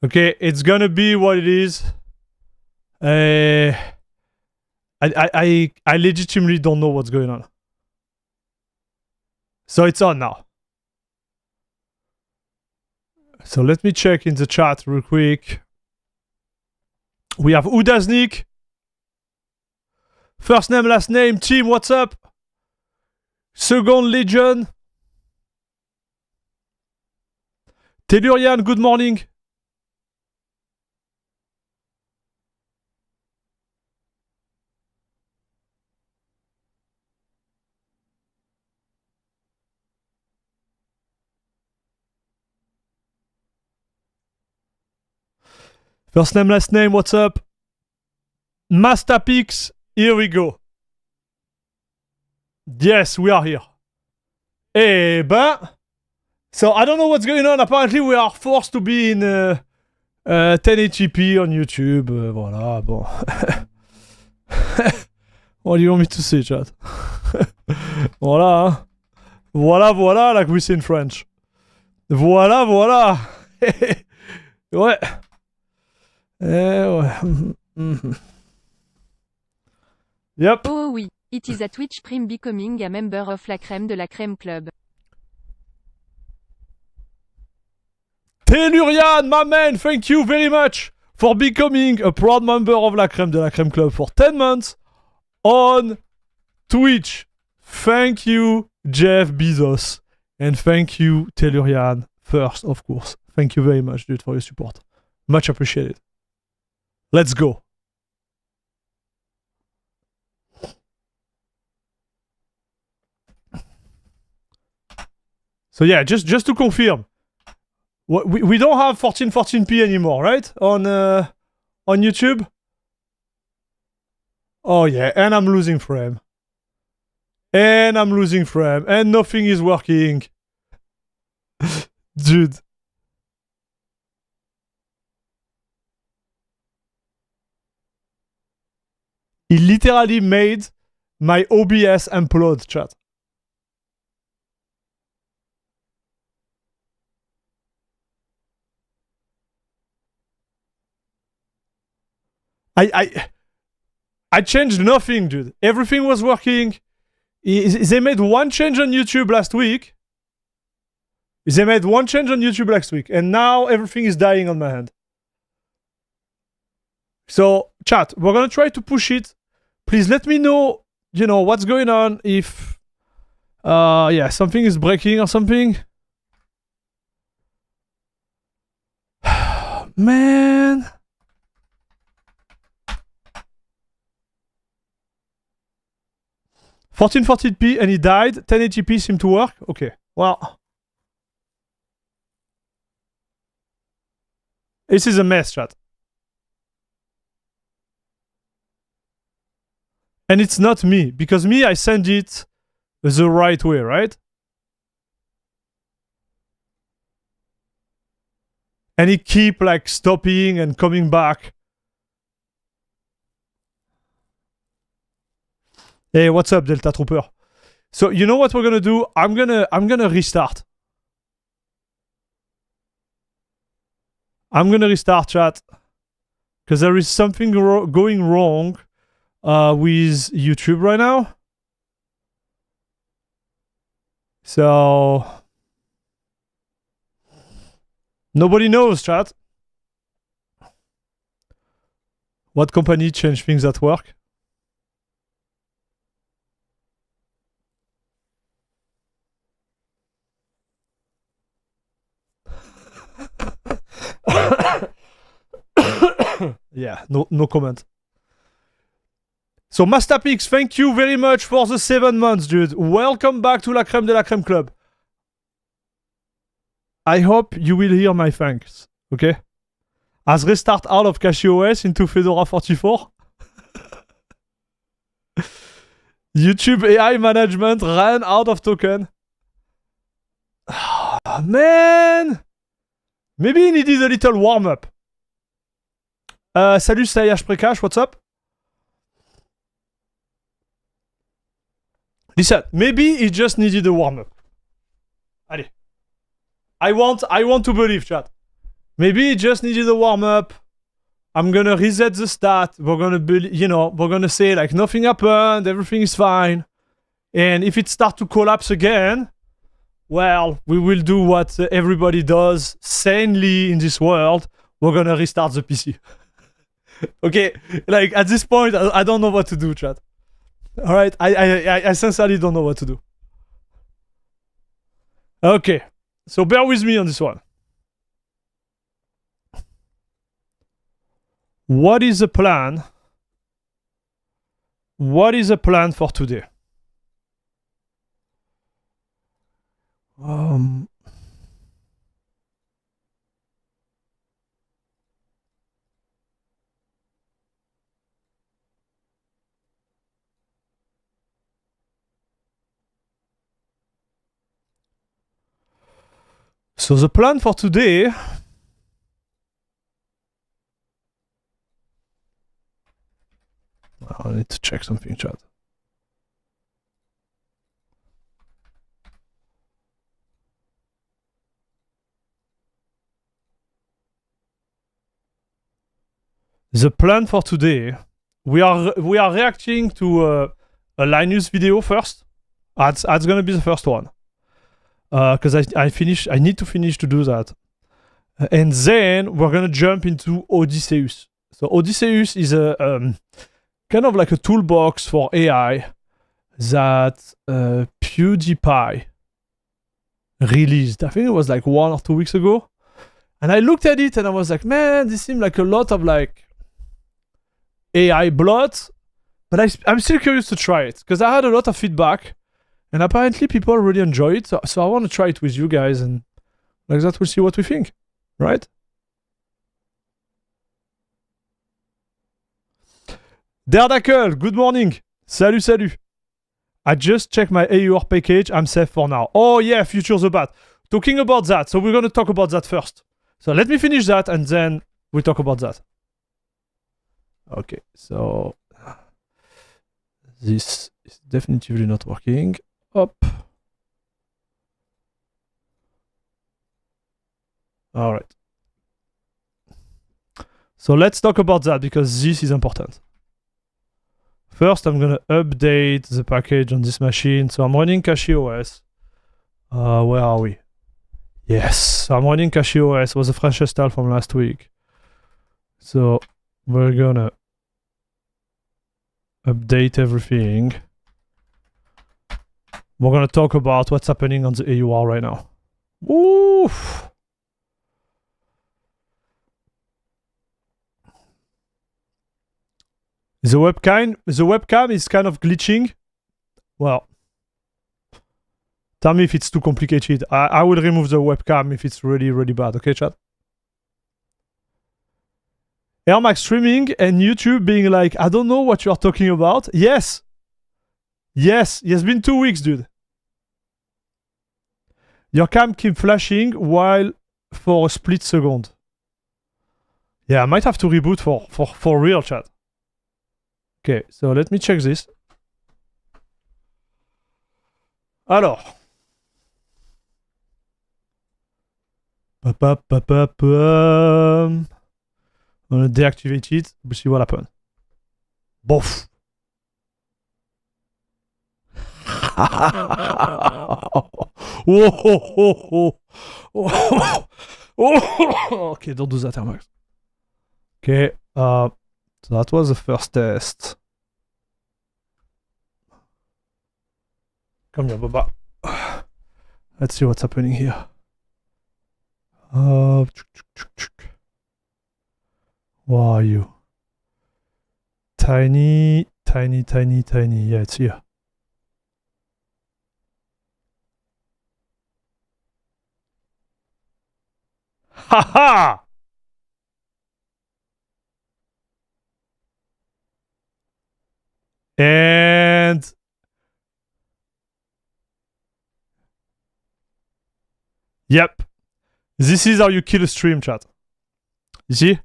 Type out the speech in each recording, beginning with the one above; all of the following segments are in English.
Okay, it's gonna be what it is. I legitimately don't know what's going on. So it's on now. So let me check in the chat real quick. We have Udaznik. First name, last name. Team, what's up? Second Legion. Tellurian, good morning. First name, last name, what's up? Masterpix, here we go. Yes, we are here. Eh ben, so I don't know what's going on. Apparently, we are forced to be in 1080p on YouTube. Voilà, bon. What do you want me to say, chat? Voilà, hein. Voilà, voilà, like we say in French. Voilà, voilà. Ouais. Ouais. Yep. Oh oui, it is a Twitch Prime becoming a member of la crème de la crème club. Tellurian, my man, thank you very much for becoming a proud member of la crème de la crème club for 10 months on Twitch. Thank you, Jeff Bezos. And thank you, Tellurian, first, of course. Thank you very much, dude, for your support. Much appreciated. Let's go. So yeah, just to confirm, we don't have 1440p anymore, right? On YouTube. Oh yeah, and I'm losing frame. And I'm losing frame. And nothing is working. Dude. He literally made my OBS implode, chat. I changed nothing, dude. Everything was working. They made one change on YouTube last week. And now everything is dying on my hand. So, chat, we're gonna try to push it. Please let me know, you know, what's going on. If, yeah, something is breaking or something. Man. $1440p and he died. 1080p seemed to work. Okay, well. This is a mess, chat. And it's not me, because me, I send it the right way, right? And it keep like stopping and coming back. Hey, what's up, Delta Trooper? So you know what we're gonna do? I'm gonna restart. I'm gonna restart, chat, because there is something going wrong with YouTube right now. So nobody knows, chat. What company changed things at work? Yeah, no comment. So Masterpix, thank you very much for the 7 months, dude. Welcome back to La Crème de la Crème Club. I hope you will hear my thanks, okay? As restart out of CachyOS into Fedora 44. YouTube AI management ran out of token. Oh, man! Maybe he needed a little warm-up. Salut Sayash Prekash, what's up? Listen, maybe he just needed a warm-up. Allez. I want to believe, chat. Maybe he just needed a warm-up. I'm gonna reset the stat. We're gonna be, we're gonna say like nothing happened, everything is fine. And if it starts to collapse again, well, we will do what everybody does sanely in this world. We're gonna restart the PC. Okay, like at this point, I don't know what to do, chat. All right, I sincerely don't know what to do. Okay, so bear with me on this one. What is the plan? What is the plan for today? So the plan for today. I need to check something, chat. The plan for today, we are reacting to a Linus video first. That's gonna be the first one, because I need to finish to do that, and then we're gonna jump into Odysseus. So Odysseus is a kind of like a toolbox for AI that PewDiePie released. I think it was like 1 or 2 weeks ago, and I looked at it and I was like, man, this seemed like a lot of like AI bloat, but I'm still curious to try it because I had a lot of feedback, and apparently people really enjoy it. So I want to try it with you guys, and like that we'll see what we think, right? Derdakel, good morning. Salut, salut. I just checked my AUR package. I'm safe for now. Oh yeah, Future the Bat. Talking about that, so we're gonna talk about that first. So let me finish that, and then we'll talk about that. Okay, so this is definitively not working. Up. All right. So let's talk about that because this is important. First, I'm gonna update the package on this machine. So I'm running CachyOS. Where are we? Yes, so I'm running CachyOS. Was a fresh install from last week. So we're gonna update everything. We're gonna talk about what's happening on the AUR right now. Oof. The webcam is kind of glitching. Well, tell me if it's too complicated. I will remove the webcam if it's really, really bad. Okay, chat? Air Max streaming and YouTube being like, I don't know what you're talking about. Yes. Yes. It's been 2 weeks, dude. Your cam keep flashing while for a split second. Yeah, I might have to reboot for real, chat. Okay, so let me check this. Alors. I'm gonna deactivate it. We'll see what happens. Bof. Okay, don't do that, Max. Okay, so that was the first test. Come here, Baba. Let's see what's happening here. Where are you? Tiny. Yeah, it's here. Haha! And yep. This is how you kill a stream, chat. You see?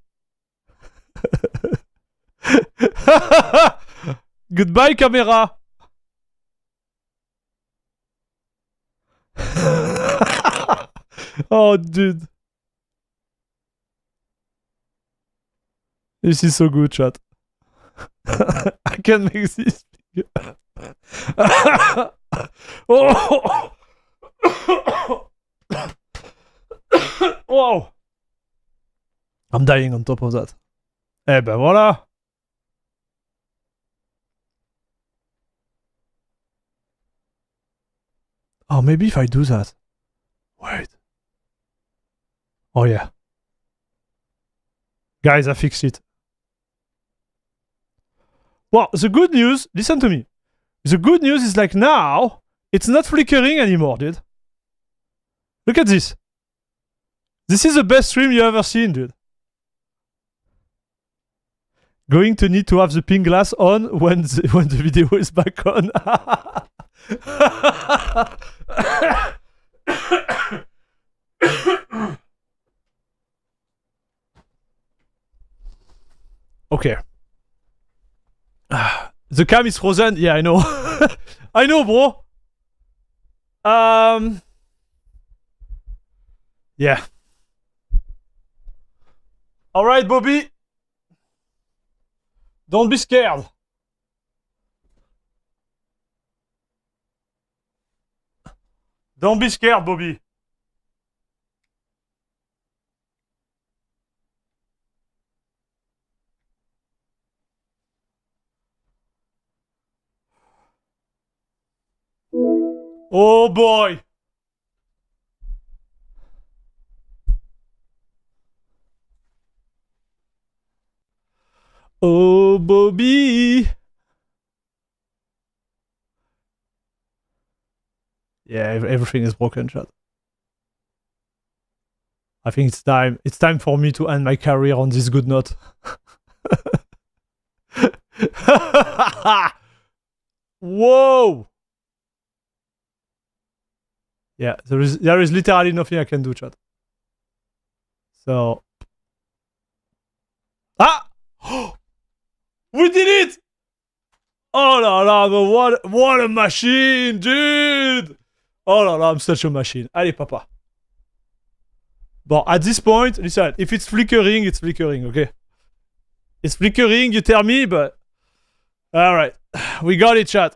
Goodbye, camera. Oh, dude. This is so good, chat. I can make this bigger. Oh! Wow! I'm dying on top of that. Eh ben voilà! Oh, maybe if I do that. Wait. Oh yeah. Guys, I fixed it. Well, the good news, listen to me. The good news is like now, it's not flickering anymore, dude. Look at this. This is the best stream you ever seen, dude. Going to need to have the pink glass on when the video is back on. Okay. The cam is frozen. Yeah, I know. I know, bro. Yeah. All right, Bobby. Don't be scared. Don't be scared, Bobby. Oh boy. Oh, Bobby. Yeah, everything is broken, chat. I think it's time. It's time for me to end my career on this good note. Whoa! Yeah, there is literally nothing I can do, chat. So. Ah! We did it! Oh la la, but what a machine, dude! Oh la la, I'm such a machine. Allez, papa. Bon, at this point, listen, if it's flickering, it's flickering, okay? It's flickering, you tell me, but... Alright, we got it, chat.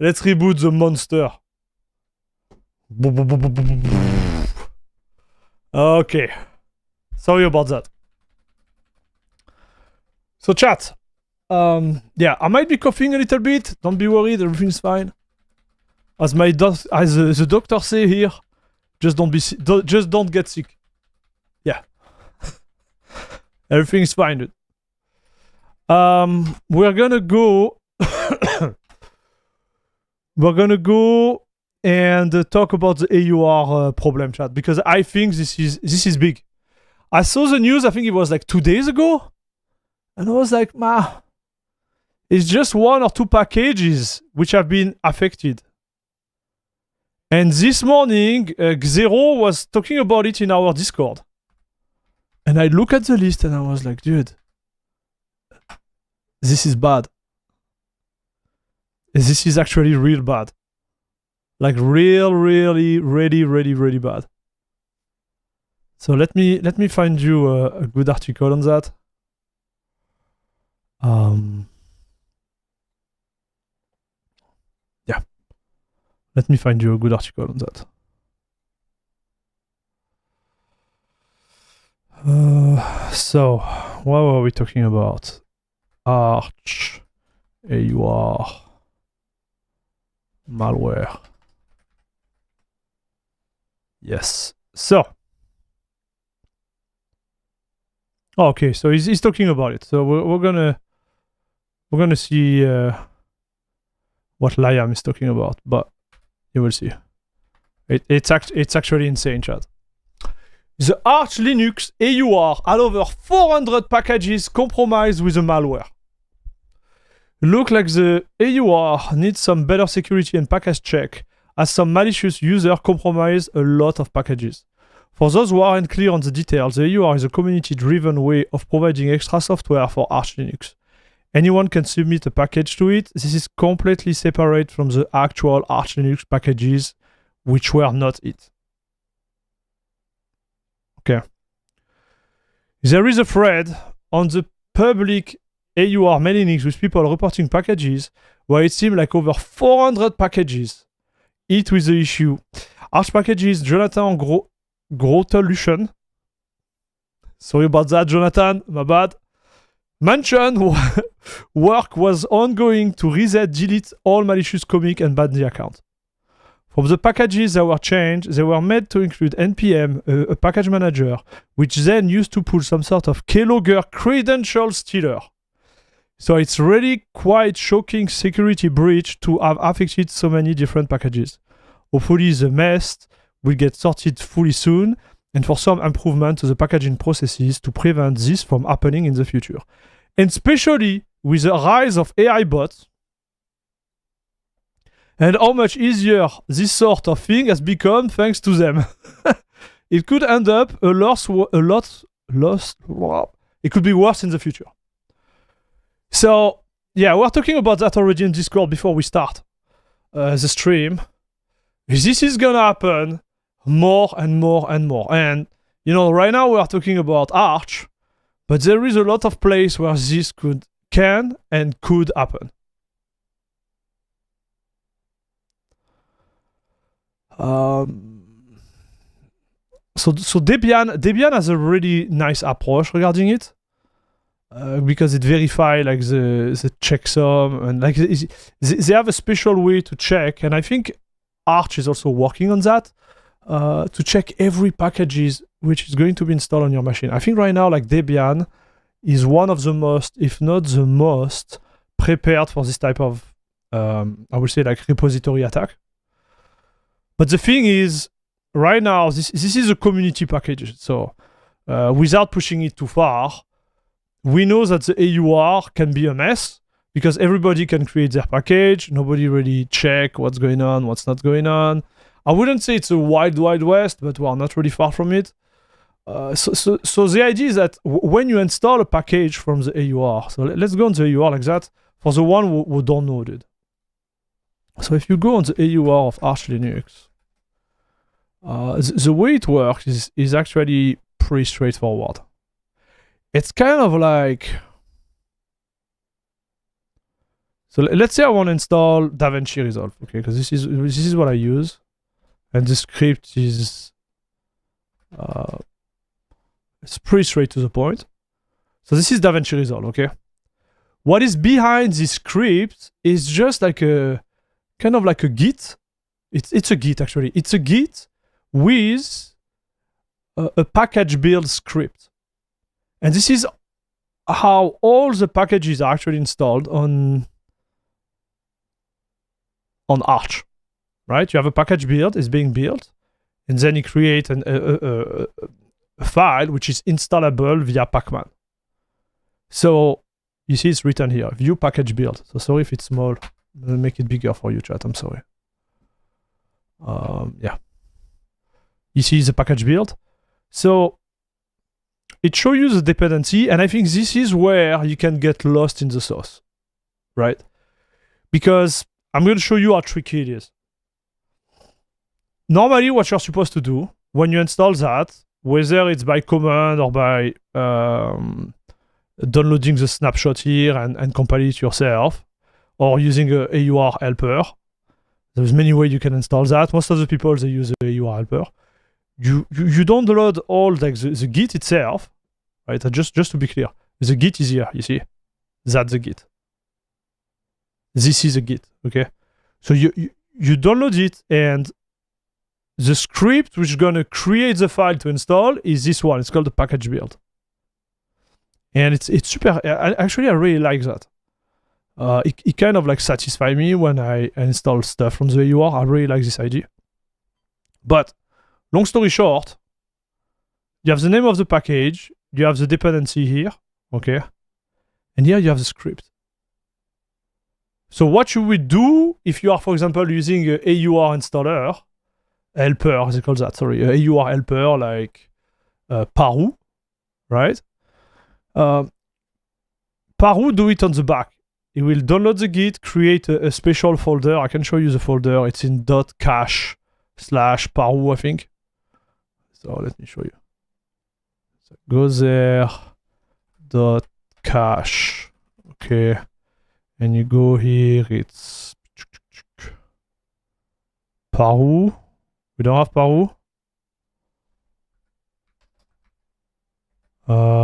Let's reboot the monster. Okay. Sorry about that. So, chat. Yeah, I might be coughing a little bit. Don't be worried, everything's fine. As the doctor say here, just don't get sick. Yeah. Everything's fine, dude. We're gonna go. We're gonna go and talk about the AUR problem, chat, because I think this is big. I saw the news. I think it was like 2 days ago, and I was like, "Ma, it's just 1 or 2 packages which have been affected." And this morning, Xero was talking about it in our Discord. And I look at the list and I was like, dude, this is bad. This is actually real bad. Like really bad. So let me find you a good article on that. Yeah. Let me find you a good article on that. So, what were we talking about? Arch, AUR, malware. Yes. So. Okay, so he's talking about it. So we're gonna see what Liam is talking about, but you will see. It's actually insane, chat. The Arch Linux AUR had over 400 packages compromised with the malware. Look like the AUR needs some better security and package check, as some malicious user compromised a lot of packages. For those who aren't clear on the details, the AUR is a community-driven way of providing extra software for Arch Linux. Anyone can submit a package to it. This is completely separate from the actual Arch Linux packages, which were not it. Okay. There is a thread on the public AUR mailing list with people reporting packages where it seemed like over 400 packages hit with the issue. Arch packages, Jonathan Grotolution. Sorry about that, Jonathan, my bad. Mentioned work was ongoing to reset, delete all malicious commit and ban the account. From the packages that were changed, they were made to include npm, a package manager, which then used to pull some sort of keylogger credential stealer. So it's really quite shocking security breach to have affected so many different packages. Hopefully the mess will get sorted fully soon, and for some improvement to the packaging processes to prevent this from happening in the future. And especially with the rise of AI bots, and how much easier this sort of thing has become thanks to them. It could end up it could be worse in the future. So, yeah, we're talking about that already in Discord before we start the stream. This is gonna happen more and more and more. And, you know, right now we are talking about Arch, but there is a lot of place where this can and could happen. So Debian has a really nice approach regarding it, because it verifies like the checksum, and like they have a special way to check, and I think Arch is also working on that, to check every packages which is going to be installed on your machine. I think right now like Debian is one of the most, if not the most, prepared for this type of I would say like repository attack. But the thing is, right now, this is a community package. So without pushing it too far, we know that the AUR can be a mess because everybody can create their package. Nobody really check what's going on, what's not going on. I wouldn't say it's a wild west, but we're not really far from it. So the idea is that when you install a package from the AUR, so let's go on the AUR like that, for the one who don't know it. So if you go on the AUR of Arch Linux, the way it works is actually pretty straightforward. It's kind of like, so let's say I want to install DaVinci Resolve, okay? Because this is what I use, and the script is it's pretty straight to the point. So this is DaVinci Resolve, okay? What is behind this script is just like a kind of like a Git. It's a Git actually. It's a Git with a package build script. And this is how all the packages are actually installed on Arch, right? You have a package build, it's being built, and then you create a file which is installable via Pacman. So you see it's written here, view package build. So sorry if it's small, I'll make it bigger for you, chat, I'm sorry. Yeah. You see the package build. So it shows you the dependency, and I think this is where you can get lost in the sauce, right? Because I'm going to show you how tricky it is. Normally, what you're supposed to do when you install that, whether it's by command or by downloading the snapshot here and compile it yourself, or using a AUR helper, there's many ways you can install that. Most of the people, they use a AUR helper. You download all like the Git itself, right? Just to be clear, the Git is here, you see? That's the Git. This is a Git, okay? So you download it, and the script which is gonna create the file to install is this one. It's called the package build. And it's super, actually I really like that. It kind of like satisfies me when I install stuff from the AUR. I really like this idea. But long story short, you have the name of the package, you have the dependency here, okay? And here you have the script. So what you would do if you are, for example, using a AUR installer, helper, as they call that, sorry, a AUR helper like Paru, right? Paru do it on the back. It will download the Git, create a special folder. I can show you the folder. It's in .cache/paru, I think. So let me show you. So go there, dot cache. Okay. And you go here, it's Paru. We don't have Paru.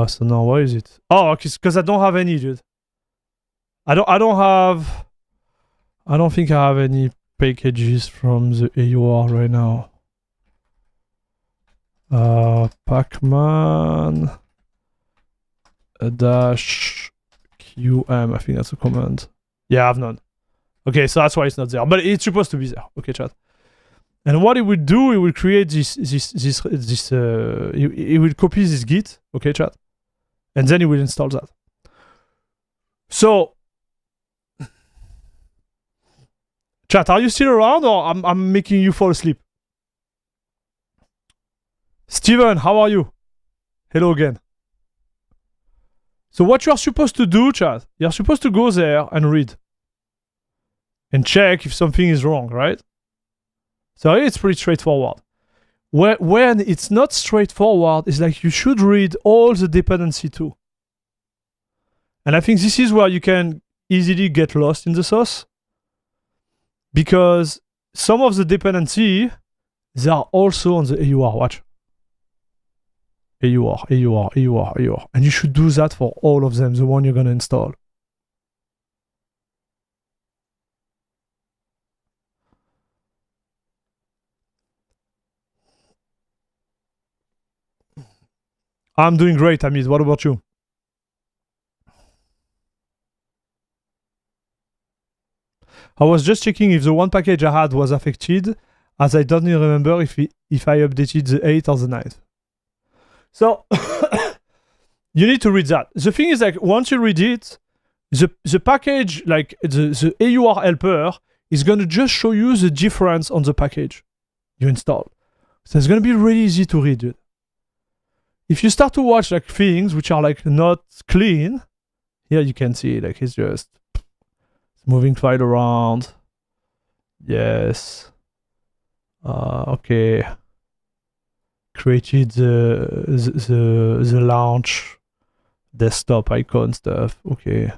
So now what is it? Oh, okay, because I don't have any, dude. I don't think I have any packages from the AUR right now. Pacman dash QM, I think that's a command. Yeah, I have none. Okay, so that's why it's not there. But it's supposed to be there. Okay, chat. And what it would do, it will create this it will copy this git, okay, chat, and then it will install that. So, chat, are you still around, or I'm making you fall asleep? Steven, how are you? Hello again. So what you are supposed to do, chat, you're supposed to go there and read and check if something is wrong, right? So it's pretty straightforward. When it's not straightforward, it's like you should read all the dependency too. And I think this is where you can easily get lost in the sauce, because some of the dependency, they are also on the AUR. Watch. AUR. And you should do that for all of them, the one you're going to install. I'm doing great, Amit. What about you? I was just checking if the one package I had was affected, as I don't even remember if I updated the 8th or the 9th. So, you need to read that. The thing is, like, once you read it, the package, like, the AUR helper is going to just show you the difference on the package you installed. So it's going to be really easy to read it. If you start to watch, like, things which are, like, not clean, here you can see, like, it's just moving file around. Yes. Okay. Created the launch desktop icon stuff. Okay.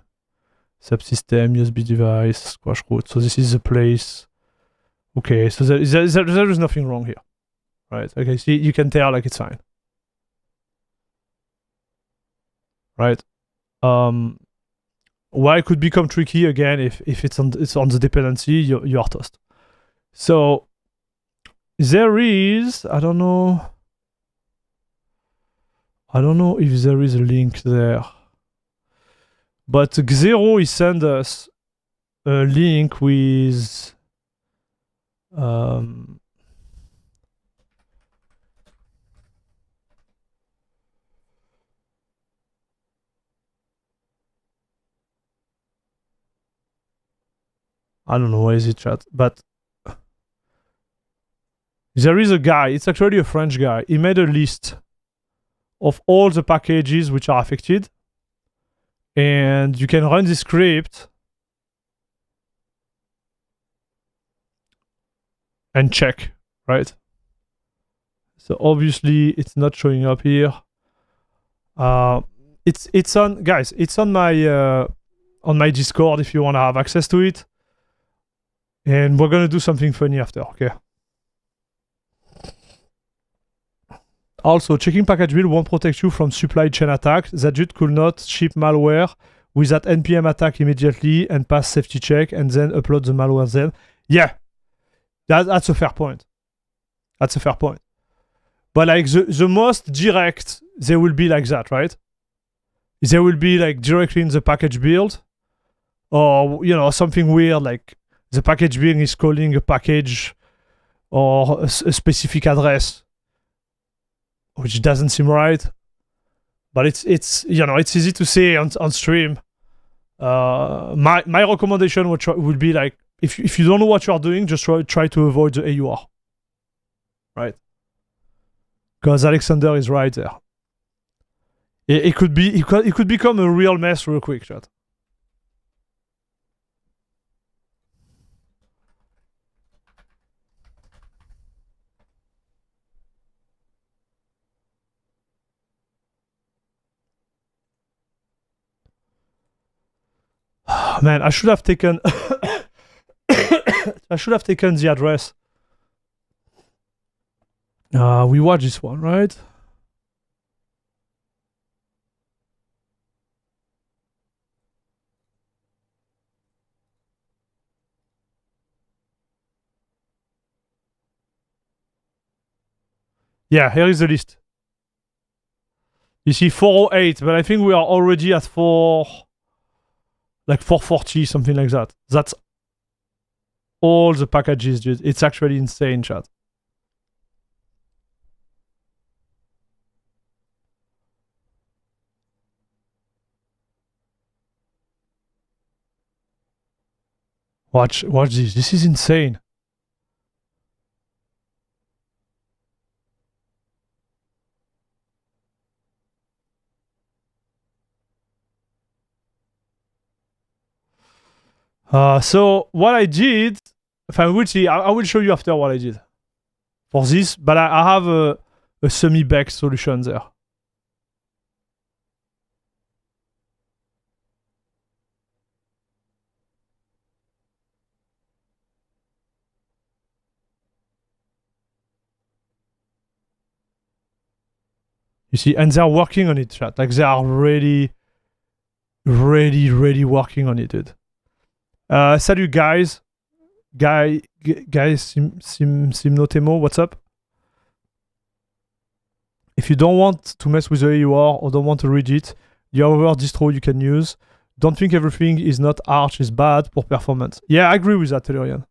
Subsystem, USB device, squash root. So this is the place. Okay, so there is nothing wrong here. Right. Okay, see, you can tell, like, it's fine. Right. Why it could become tricky again if it's on the dependency, you are toast. So there is, I don't know if there is a link there, but Xero is send us a link with I don't know where is it, chat, but there is a guy, it's actually a French guy. He made a list of all the packages which are affected, and you can run this script and check, right? So obviously it's not showing up here. It's on, guys, it's on my Discord if you want to have access to it. And we're gonna do something funny after, okay? Also, checking package build won't protect you from supply chain attack. That could not ship malware with that npm attack immediately and pass safety check and then upload the malware then. Yeah, that's a fair point. That's a fair point. But like the most direct, they will be like that, right? They will be like directly in the package build, or something weird like the package build is calling a package or a specific address, which doesn't seem right. But it's easy to say on stream. My recommendation would be like, if you don't know what you are doing, just try to avoid the AUR, right? Because Alexander is right there. It could become a real mess real quick, chat. Oh, man, I should have taken... I should have taken the address. We watched this one, right? Yeah, here is the list. You see 408, but I think we are already at 440, something like that. That's all the packages, dude. It's actually insane, chat. Watch this. This is insane. So what I did, if I will see, I will show you after what I did for this, but I have a semi-baked solution there. You see, and they're working on it, chat. Like they are really working on it, dude. Salut guys. Guys, Simnotemo, what's up? If you don't want to mess with the AUR or don't want to read it, the other distro you can use. Don't think everything is not Arch is bad for performance. Yeah, I agree with that, Tellurian.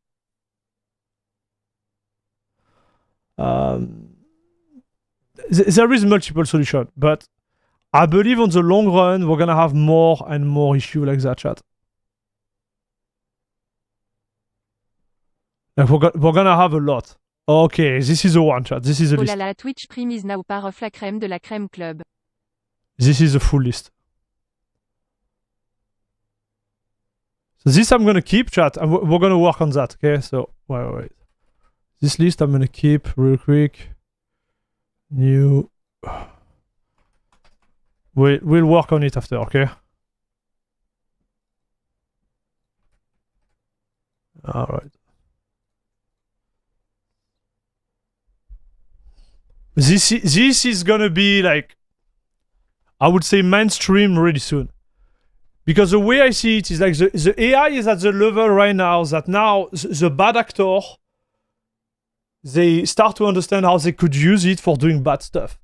There is multiple solutions, but I believe on the long run, we're gonna have more and more issues like that, chat. Like we're gonna have a lot. Okay, this is the one, chat. This is the list. Oh là là, Twitch Prime is now part of la crème de la crème club. This is the full list. So this I'm gonna keep, chat, and we're gonna work on that, okay? So, wait. This list I'm gonna keep real quick. New. We'll work on it after, okay? Alright. This is gonna be like, I would say mainstream really soon. Because the way I see it is like the AI is at the level right now that now the bad actor, they start to understand how they could use it for doing bad stuff.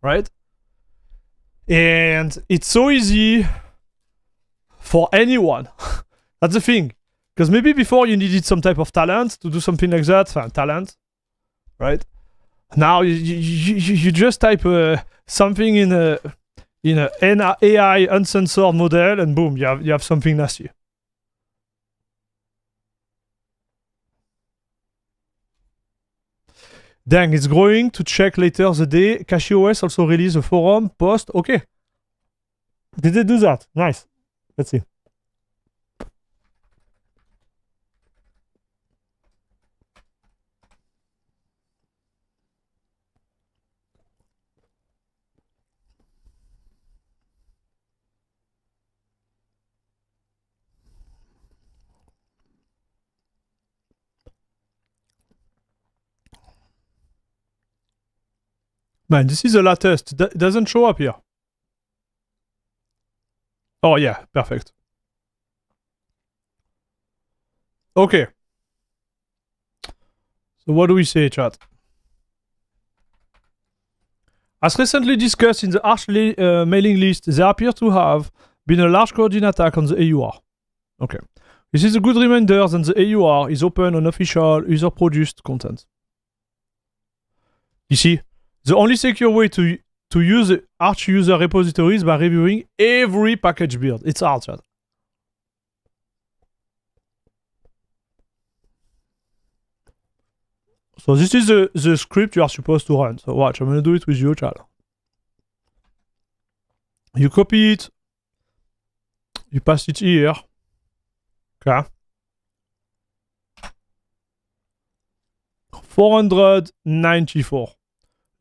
Right? And it's so easy for anyone. That's the thing. Because maybe before you needed some type of talent to do something like that. Talent. Right? Now you just type something in a AI uncensored model and boom, you have something nasty. Dang, it's growing. To check later the day. CachyOS also released a forum post. Okay. Did they do that? Nice. Let's see. Man, this is the latest. It doesn't show up here. Oh yeah, perfect. Okay. So what do we say, chat? As recently discussed in the Arch mailing list, there appears to have been a large coding attack on the AUR. Okay. This is a good reminder that the AUR is open on official user-produced content. You see, the only secure way to use the Arch user repository is by reviewing every package build. It's hard, chat. So this is the script you are supposed to run. So watch, I'm going to do it with you, chat. You copy it. You pass it here. Okay. 494.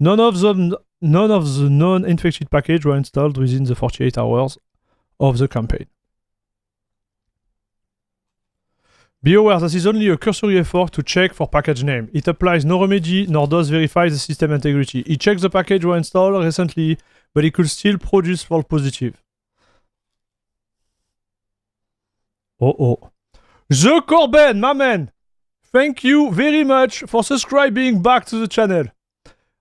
None of the non-infected packages were installed within the 48 hours of the campaign. Be aware that is only a cursory effort to check for package name. It applies no remedy nor does verify the system integrity. It checks the package were installed recently, but it could still produce false positive. Oh. The Corben, my man! Thank you very much for subscribing back to the channel.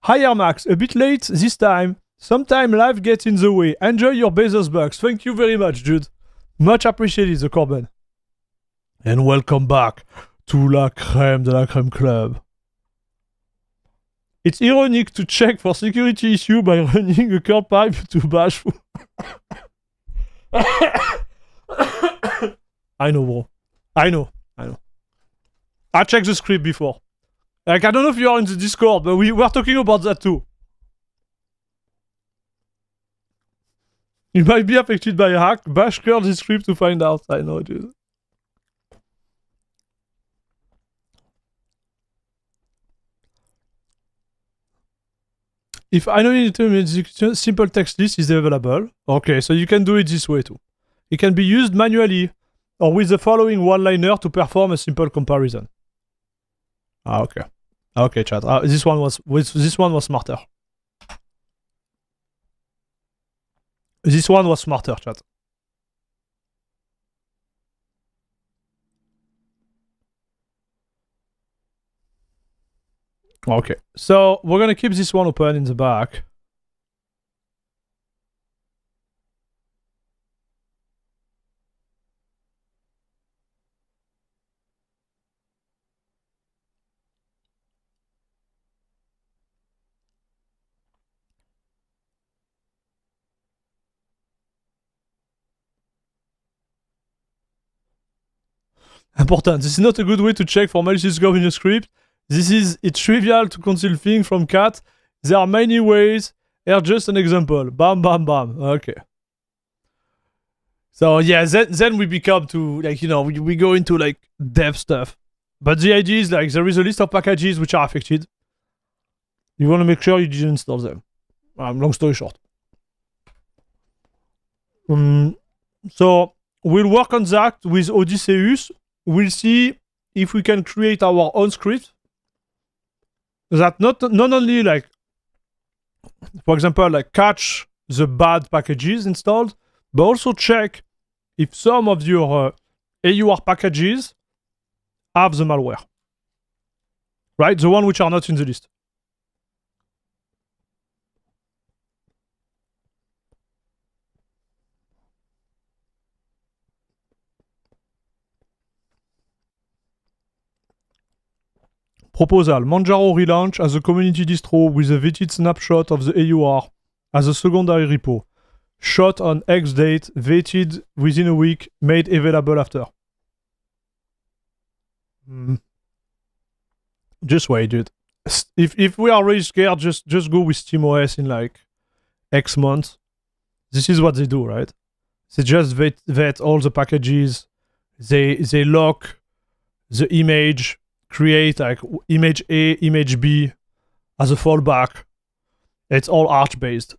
Hi Max, a bit late this time. Sometime life gets in the way. Enjoy your Bezos bucks. Thank you very much, dude. Much appreciated, the Corben. And welcome back to La Crème de la Crème Club. It's ironic to check for security issue by running a curl pipe to bash. I know, bro. I know. I checked the script before. Like, I don't know if you are in the Discord, but we were talking about that too. You might be affected by a hack. Bash curl the script to find out. I know, dude. If I know you need to execute, simple text list is available. Okay, so you can do it this way too. It can be used manually or with the following one-liner to perform a simple comparison. Okay. Okay, chat. This one was smarter. This one was smarter, chat. Okay, so we're gonna keep this one open in the back. Important. This is not a good way to check for malicious code in your script. It's trivial to conceal things from cat. There are many ways. Here's just an example. Bam, bam, bam. Okay. So yeah, then we become to like, you know, we go into like dev stuff. But the idea is like there is a list of packages which are affected. You want to make sure you didn't install them. Long story short. So we'll work on that with Odysseus. We'll see if we can create our own script that not only like, for example, like catch the bad packages installed, but also check if some of your AUR packages have the malware. Right? The one which are not in the list. Proposal. Manjaro relaunch as a community distro with a vetted snapshot of the AUR as a secondary repo. Shot on X date, vetted within a week, made available after. Just wait, dude. If we are really scared, just go with SteamOS in like X months. This is what they do, right? They just vet all the packages. They lock the image, create like image A, image B as a fallback. It's all Arch based.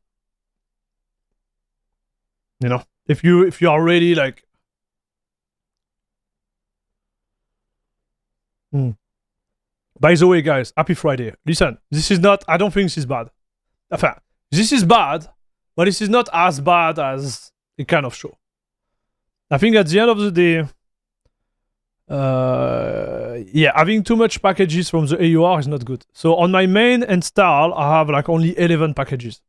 You know, if you are really like By the way, guys, happy Friday. Listen, this is not, I don't think this is bad. Enfin, this is bad, but this is not as bad as it kind of show. I think at the end of the day, yeah, having too much packages from the AUR is not good. So on my main install, I have like only 11 packages.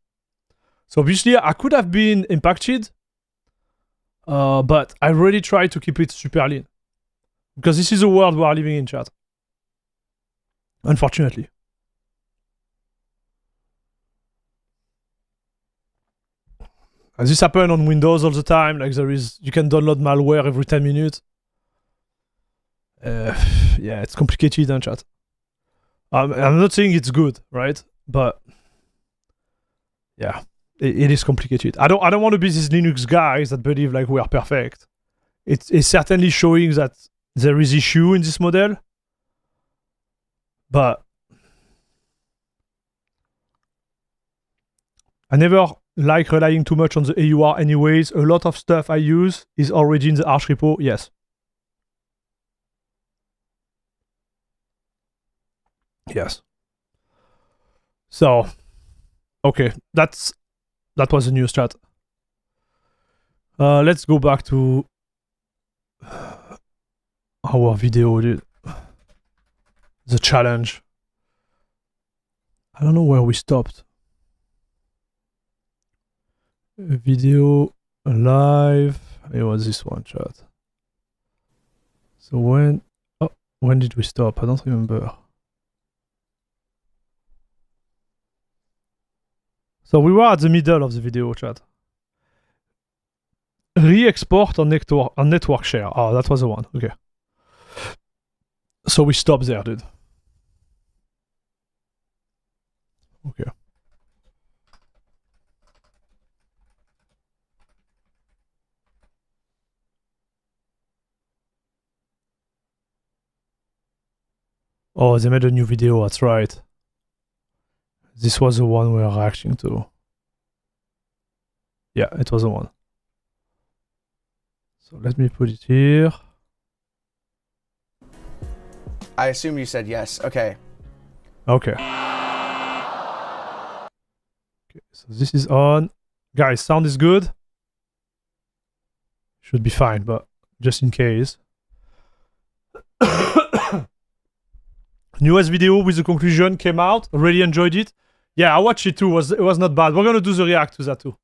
So obviously I could have been impacted, but I really try to keep it super lean. Because this is the world we are living in, chat. Unfortunately. And this happens on Windows all the time. Like you can download malware every 10 minutes. Yeah, it's complicated, huh, chat. I'm not saying it's good, right? But yeah, it is complicated. I don't want to be these Linux guys that believe like we are perfect. It's certainly showing that there is issue in this model. But I never like relying too much on the AUR anyways. A lot of stuff I use is already in the Arch repo, yes. Yes. So, okay, that was the news chat. Let's go back to our video, dude. The challenge. I don't know where we stopped. Video live. It was this one, chat. So when did we stop? I don't remember. So we were at the middle of the video, chat. Re-export on network share. Oh, that was the one. Okay. So we stopped there, dude. Okay. Oh, they made a new video, that's right. This was the one we were reacting to. Yeah, it was the one. So let me put it here. I assume you said yes. Okay. Okay. Okay, so this is on. Guys, sound is good. Should be fine, but just in case. Newest video with the conclusion came out. Really enjoyed it. Yeah, I watched it too. It was not bad. We're gonna do the react to that too.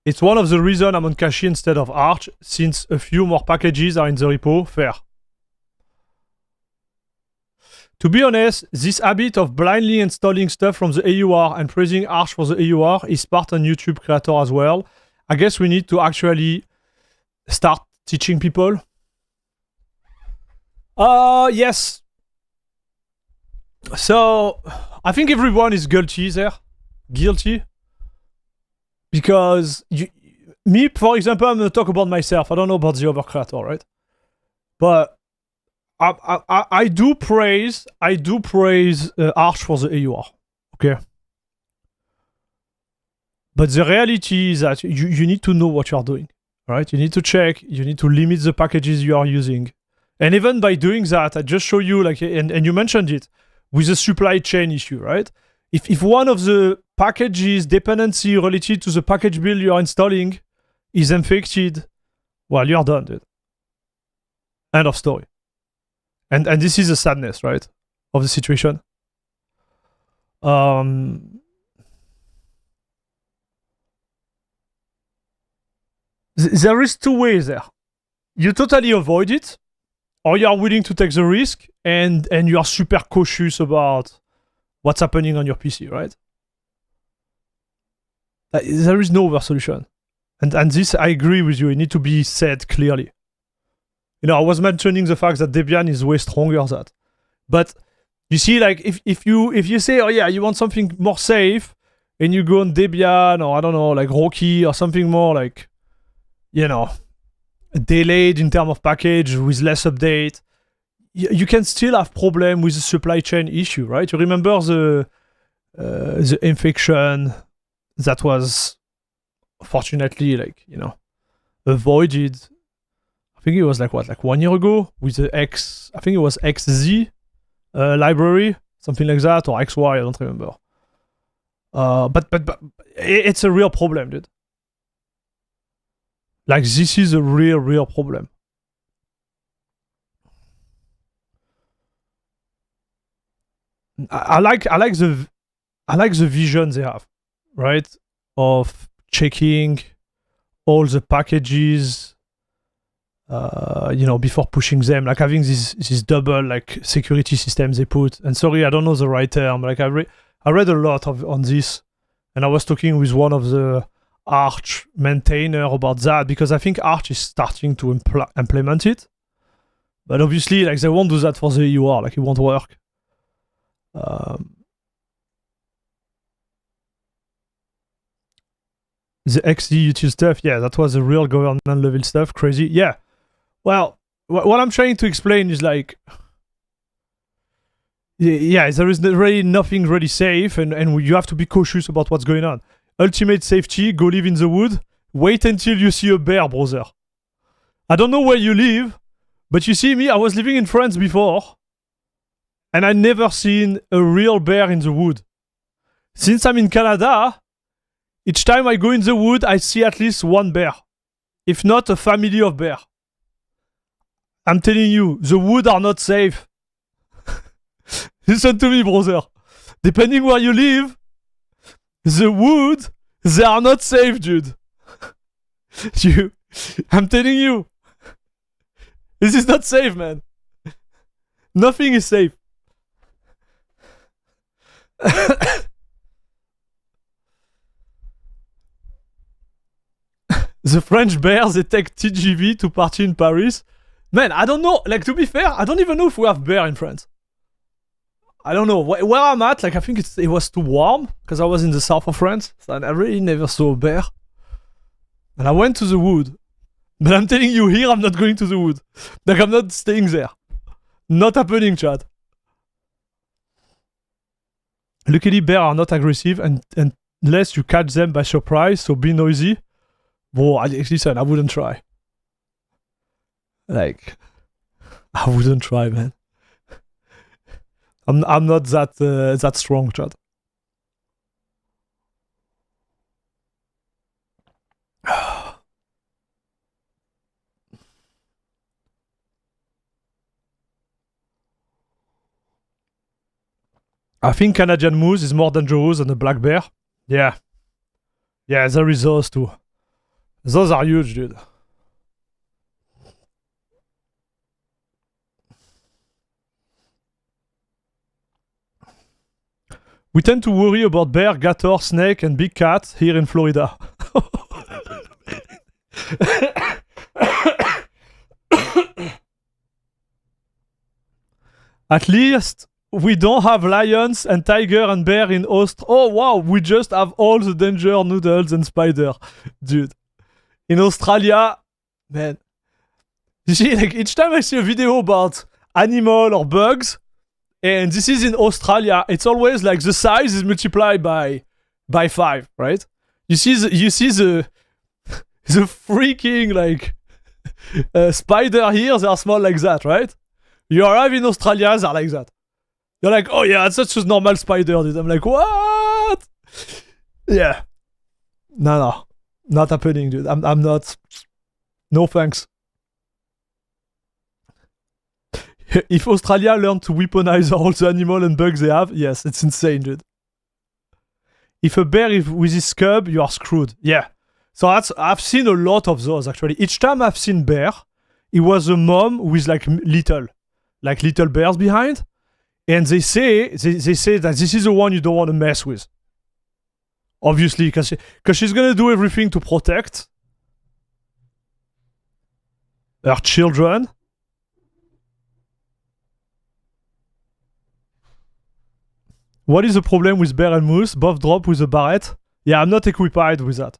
It's one of the reasons I'm on Cache instead of Arch, since a few more packages are in the repo. Fair. To be honest, this habit of blindly installing stuff from the AUR and praising Arch for the AUR is part on YouTube creator as well. I guess we need to actually start teaching people. Yes. So, I think everyone is guilty there. Guilty. Because me, for example, I'm going to talk about myself. I don't know about the other creator, right? But I do praise Arch for the AUR. Okay. But the reality is that you need to know what you're doing, right? You need to check. You need to limit the packages you are using. And even by doing that, I just show you, like, and you mentioned it, with the supply chain issue, right? If one of the packages dependency related to the package build you are installing is infected, well, you're done, dude. End of story. And this is the sadness, right, of the situation. There is two ways there. You totally avoid it, or you are willing to take the risk, and you are super cautious about what's happening on your PC, right? There is no other solution. And this, I agree with you, it needs to be said clearly. You know, I was mentioning the fact that Debian is way stronger than that. But you see, like, if you say, oh yeah, you want something more safe, and you go on Debian, or I don't know, like Rocky, or something more like, you know, delayed in terms of package with less update, you can still have problem with the supply chain issue, right? You remember the infection that was fortunately, like, you know, avoided. I think it was like 1 year ago with the I think it was XZ library, something like that, or XY, I don't remember. But it's a real problem, dude. Like, this is a real problem. I like the vision they have, right? Of checking all the packages, you know, before pushing them, like having this double, like, security system they put. And sorry, I don't know the right term. Like, I read a lot on this, and I was talking with one of the Arch maintainer about that, because I think Arch is starting to implement it. But obviously, like, they won't do that for the EUR. Like, it won't work. The XD util stuff, yeah, that was the real government level stuff. Crazy. Yeah. Well, what I'm trying to explain is, like, yeah, there is really nothing really safe, and you have to be cautious about what's going on. ultimate safety, go live in the wood. Wait until you see a bear, brother. I don't know where you live, but you see me, I was living in France before, and I never seen a real bear in the wood. Since I'm in Canada, each time I go in the wood, I see at least one bear, if not a family of bear. I'm telling you, the wood are not safe. Listen to me, brother. Depending where you live, the wood, they are not safe, dude. I'm telling you. This is not safe, man. Nothing is safe. The French bears, they take TGV to party in Paris. Man, I don't know. Like, to be fair, I don't even know if we have bear in France. I don't know. Where I'm at, like, I think it was too warm because I was in the south of France. So I really never saw a bear. And I went to the wood. But I'm telling you, here I'm not going to the wood. Like, I'm not staying there. Not happening, Chad. Luckily, bears are not aggressive unless you catch them by surprise, so be noisy. Bro, listen, I wouldn't try. Like, I wouldn't try, man. I'm not that strong, Chad. I think Canadian moose is more dangerous than a black bear. Yeah. Yeah, there is those too. Those are huge, dude. We tend to worry about bear, gator, snake, and big cat here in Florida. At least we don't have lions and tiger and bear in Australia. Oh wow, we just have all the danger noodles and spider. Dude. In Australia, man. You see, like, each time I see a video about animal or bugs, and this is in Australia, it's always like the size is multiplied by 5, right? You see the freaking, like, spider here, they are small like that, right? You arrive in Australia, they're like that. You're like, oh yeah, it's such a normal spider, dude. I'm like, what? Yeah. No. Not happening, dude. I'm not. No thanks. If Australia learned to weaponize all the animal and bugs they have, yes, it's insane, dude. If a bear is with his cub, you are screwed. Yeah. So I've seen a lot of those, actually. Each time I've seen bear, it was a mom with like little bears behind. And they say that this is the one you don't want to mess with. Obviously, because she's going to do everything to protect her children. What is the problem with bear and moose? Both drop with a barrette. Yeah, I'm not equipped with that.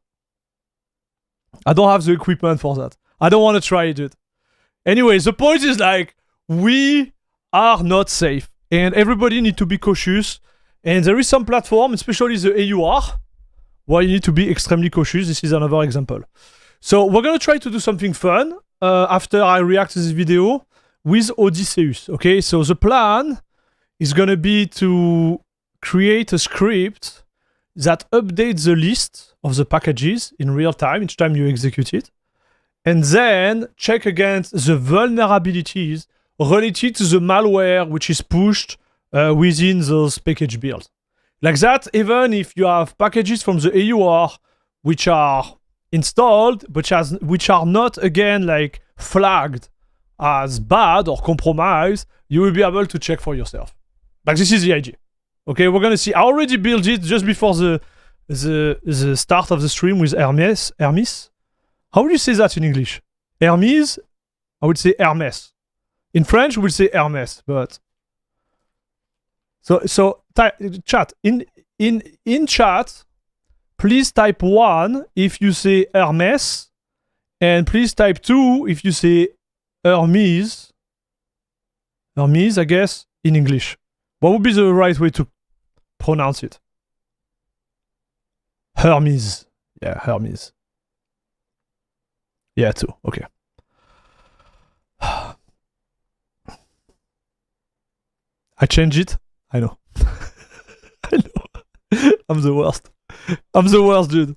I don't have the equipment for that. I don't want to try it, dude. Anyway, the point is, like, we are not safe. And everybody need to be cautious. And there is some platform, especially the AUR, where you need to be extremely cautious. This is another example. So we're going to try to do something fun after I react to this video with Odysseus. Okay, so the plan is going to be to create a script that updates the list of the packages in real time each time you execute it, and then check against the vulnerabilities related to the malware which is pushed within those package builds. Like that, even if you have packages from the AUR which are installed, but which are not, again, like, flagged as bad or compromised, you will be able to check for yourself. Like, this is the idea. Okay, we're gonna see. I already built it just before the start of the stream with Hermes. How would you say that in English? Hermes? I would say Hermes. In French, we will say Hermes, but so chat in chat, please type 1 if you say Hermes, and please type 2 if you say Hermes. Hermes, I guess, in English. What would be the right way to pronounce it? Hermes. Yeah, Hermes. Yeah, too. Okay. I changed it. I know. I know. I'm the worst. I'm the worst, dude.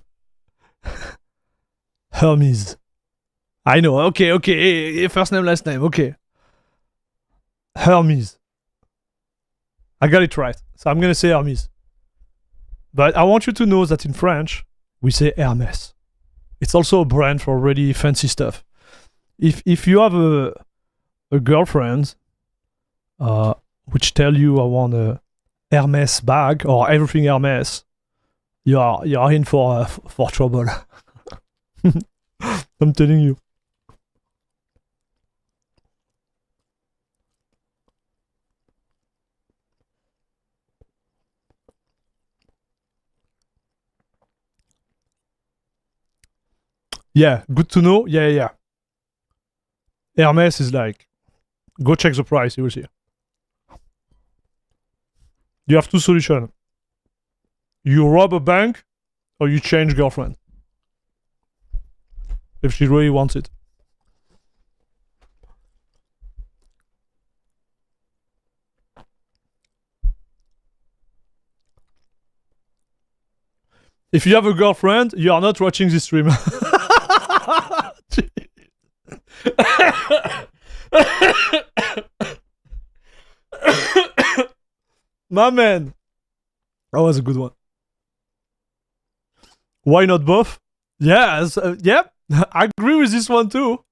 Hermes. I know. Okay, okay. First name, last name. Okay. Hermes. I got it right. So I'm gonna say Hermes. But I want you to know that in French, we say Hermes. It's also a brand for really fancy stuff. If you have a girlfriend which tell you I want a Hermes bag or everything Hermes, you are in for trouble. I'm telling you. Yeah, good to know. Yeah. Hermes is like, go check the price, you will see. You have two solutions. You rob a bank or you change girlfriend. If she really wants it. If you have a girlfriend, you are not watching this stream. My man. That was a good one. Why not both? Yes. Yep. I agree with this one too.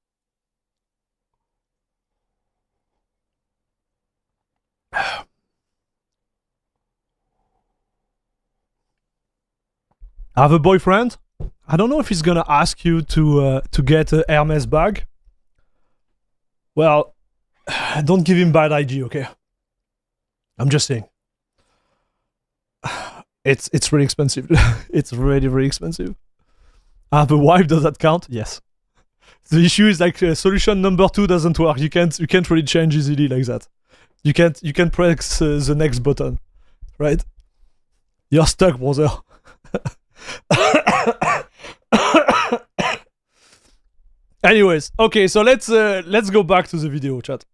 I have a boyfriend. I don't know if he's gonna ask you to get a Hermes bag. Well, don't give him bad ID, okay? I'm just saying. It's really expensive. It's really, really expensive. I have a wife. Does that count? Yes. The issue is like solution number 2 doesn't work. You can't really change easily like that. You can't press the next button, right? You're stuck, brother. Anyways, okay, so let's go back to the video, chat.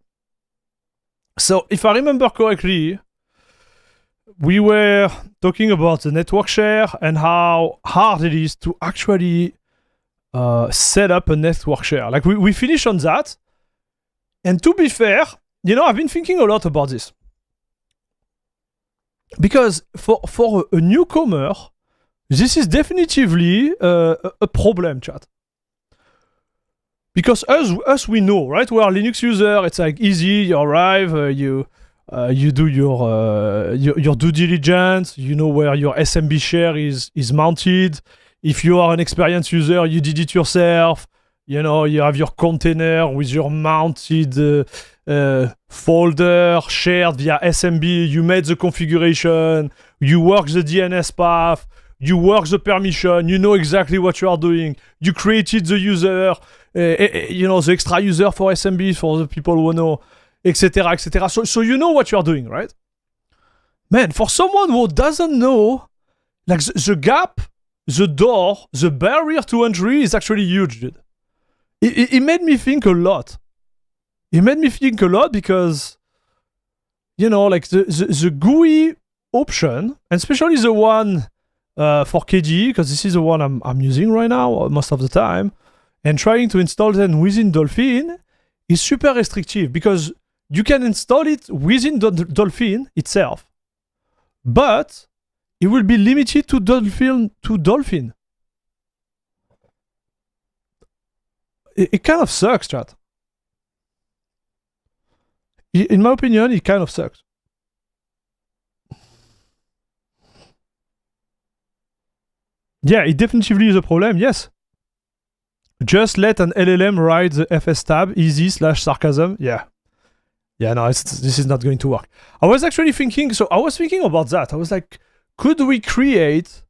So if I remember correctly, we were talking about the network share and how hard it is to actually set up a network share. Like we finished on that. And to be fair, you know, I've been thinking a lot about this. Because for a newcomer, this is definitively a problem, chat. Because us we know, right? We are Linux user. It's like easy. You arrive, you do your due diligence. You know where your SMB share is mounted. If you are an experienced user, you did it yourself. You know, you have your container with your mounted folder shared via SMB. You made the configuration. You work the DNS path. You work the permission. You know exactly what you are doing. You created the user. You know, the extra user for SMB for the people who know, etc., etc. So you know what you are doing, right? Man, for someone who doesn't know, like the gap, the door, the barrier to entry is actually huge, dude. It made me think a lot. It made me think a lot because, you know, like the GUI option, and especially the one for KDE, because this is the one I'm using right now most of the time, and trying to install them within Dolphin is super restrictive because you can install it within Dolphin itself, but it will be limited to Dolphin. It kind of sucks, chat. In my opinion, it kind of sucks. Yeah, it definitely is a problem, yes. Just let an LLM write the FS tab, easy/sarcasm. Yeah. Yeah, no, this is not going to work. I was actually thinking, so I was thinking about that. I was like, could we create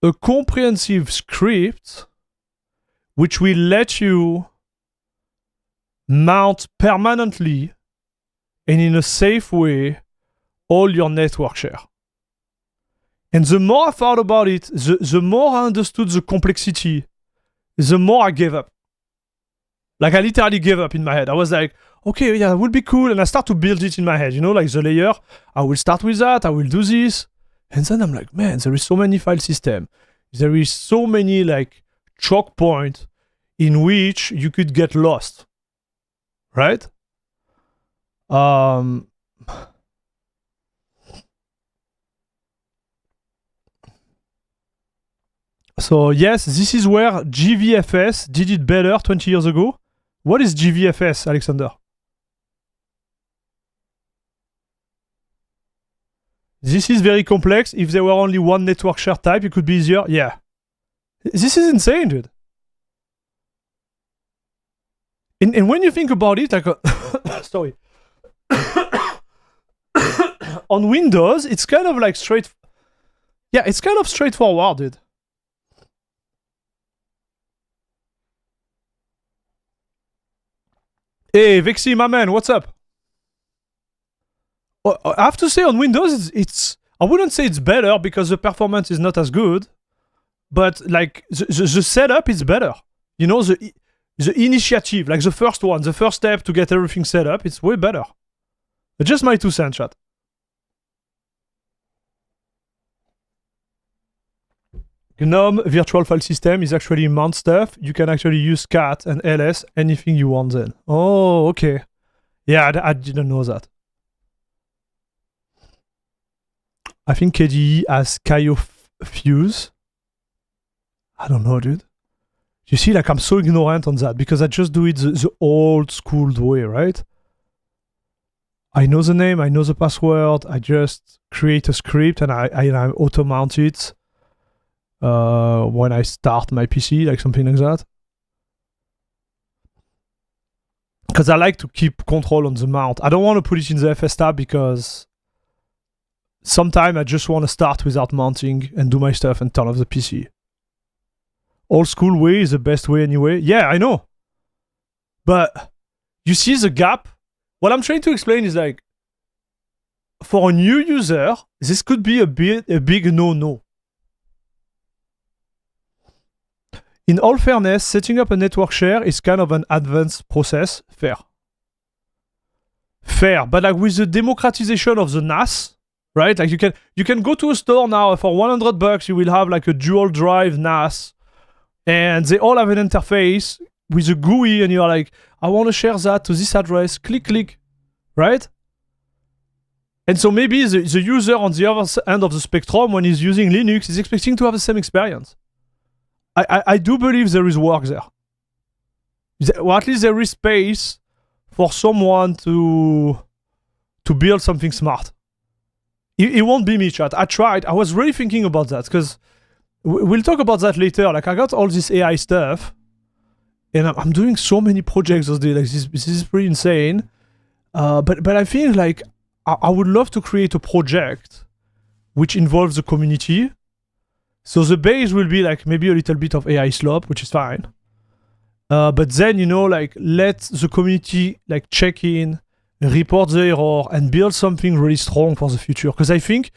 a comprehensive script which will let you mount permanently and in a safe way all your network share? And the more I thought about it, the more I understood the complexity, the more I gave up. Like, I literally gave up in my head. I was like, okay, yeah, it would be cool. And I start to build it in my head, you know, like the layer. I will start with that. I will do this. And then I'm like, man, there is so many file system. There is so many, like, choke point in which you could get lost. Right? So yes, this is where GVFS did it better 20 years ago. What is GVFS, Alexander? This is very complex. If there were only one network share type, it could be easier. Yeah. This is insane, dude. And when you think about it, like, sorry. On Windows, it's kind of like it's kind of straightforward, dude. Hey, Vexy, my man, what's up? I have to say, on Windows, it's I wouldn't say it's better because the performance is not as good, but like the setup is better. You know, the initiative, like the first step to get everything set up, it's way better. Just my 2 cents, chat. GNOME virtual file system is actually mount stuff. You can actually use cat and ls, anything you want then. Oh, okay. Yeah, I didn't know that. I think KDE has Fuse. I don't know, dude. You see, like, I'm so ignorant on that because I just do it the old school way, right? I know the name, I know the password, I just create a script and I auto-mount it when I start my PC, like something like that. Because I like to keep control on the mount. I don't want to put it in the FS tab because sometimes I just want to start without mounting and do my stuff and turn off the PC. Old school way is the best way anyway. Yeah, I know. But you see the gap? What I'm trying to explain is like, for a new user, this could be a big no-no. In all fairness, setting up a network share is kind of an advanced process. Fair. But like with the democratization of the NAS, right? Like you can go to a store now for $100, you will have like a dual drive NAS, and they all have an interface with a GUI, and you're like, I want to share that to this address. Click, right? And so maybe the user on the other end of the spectrum, when he's using Linux, is expecting to have the same experience. I do believe there is work there. Or at least there is space for someone to build something smart. It won't be me, chat. I tried. I was really thinking about that because we'll talk about that later. Like, I got all this AI stuff and I'm doing so many projects those days. Like, this is pretty insane. But I think like I would love to create a project which involves the community. So the base will be like maybe a little bit of AI slope, which is fine. But then, you know, like, let the community like check in, report the error, and build something really strong for the future. Because I think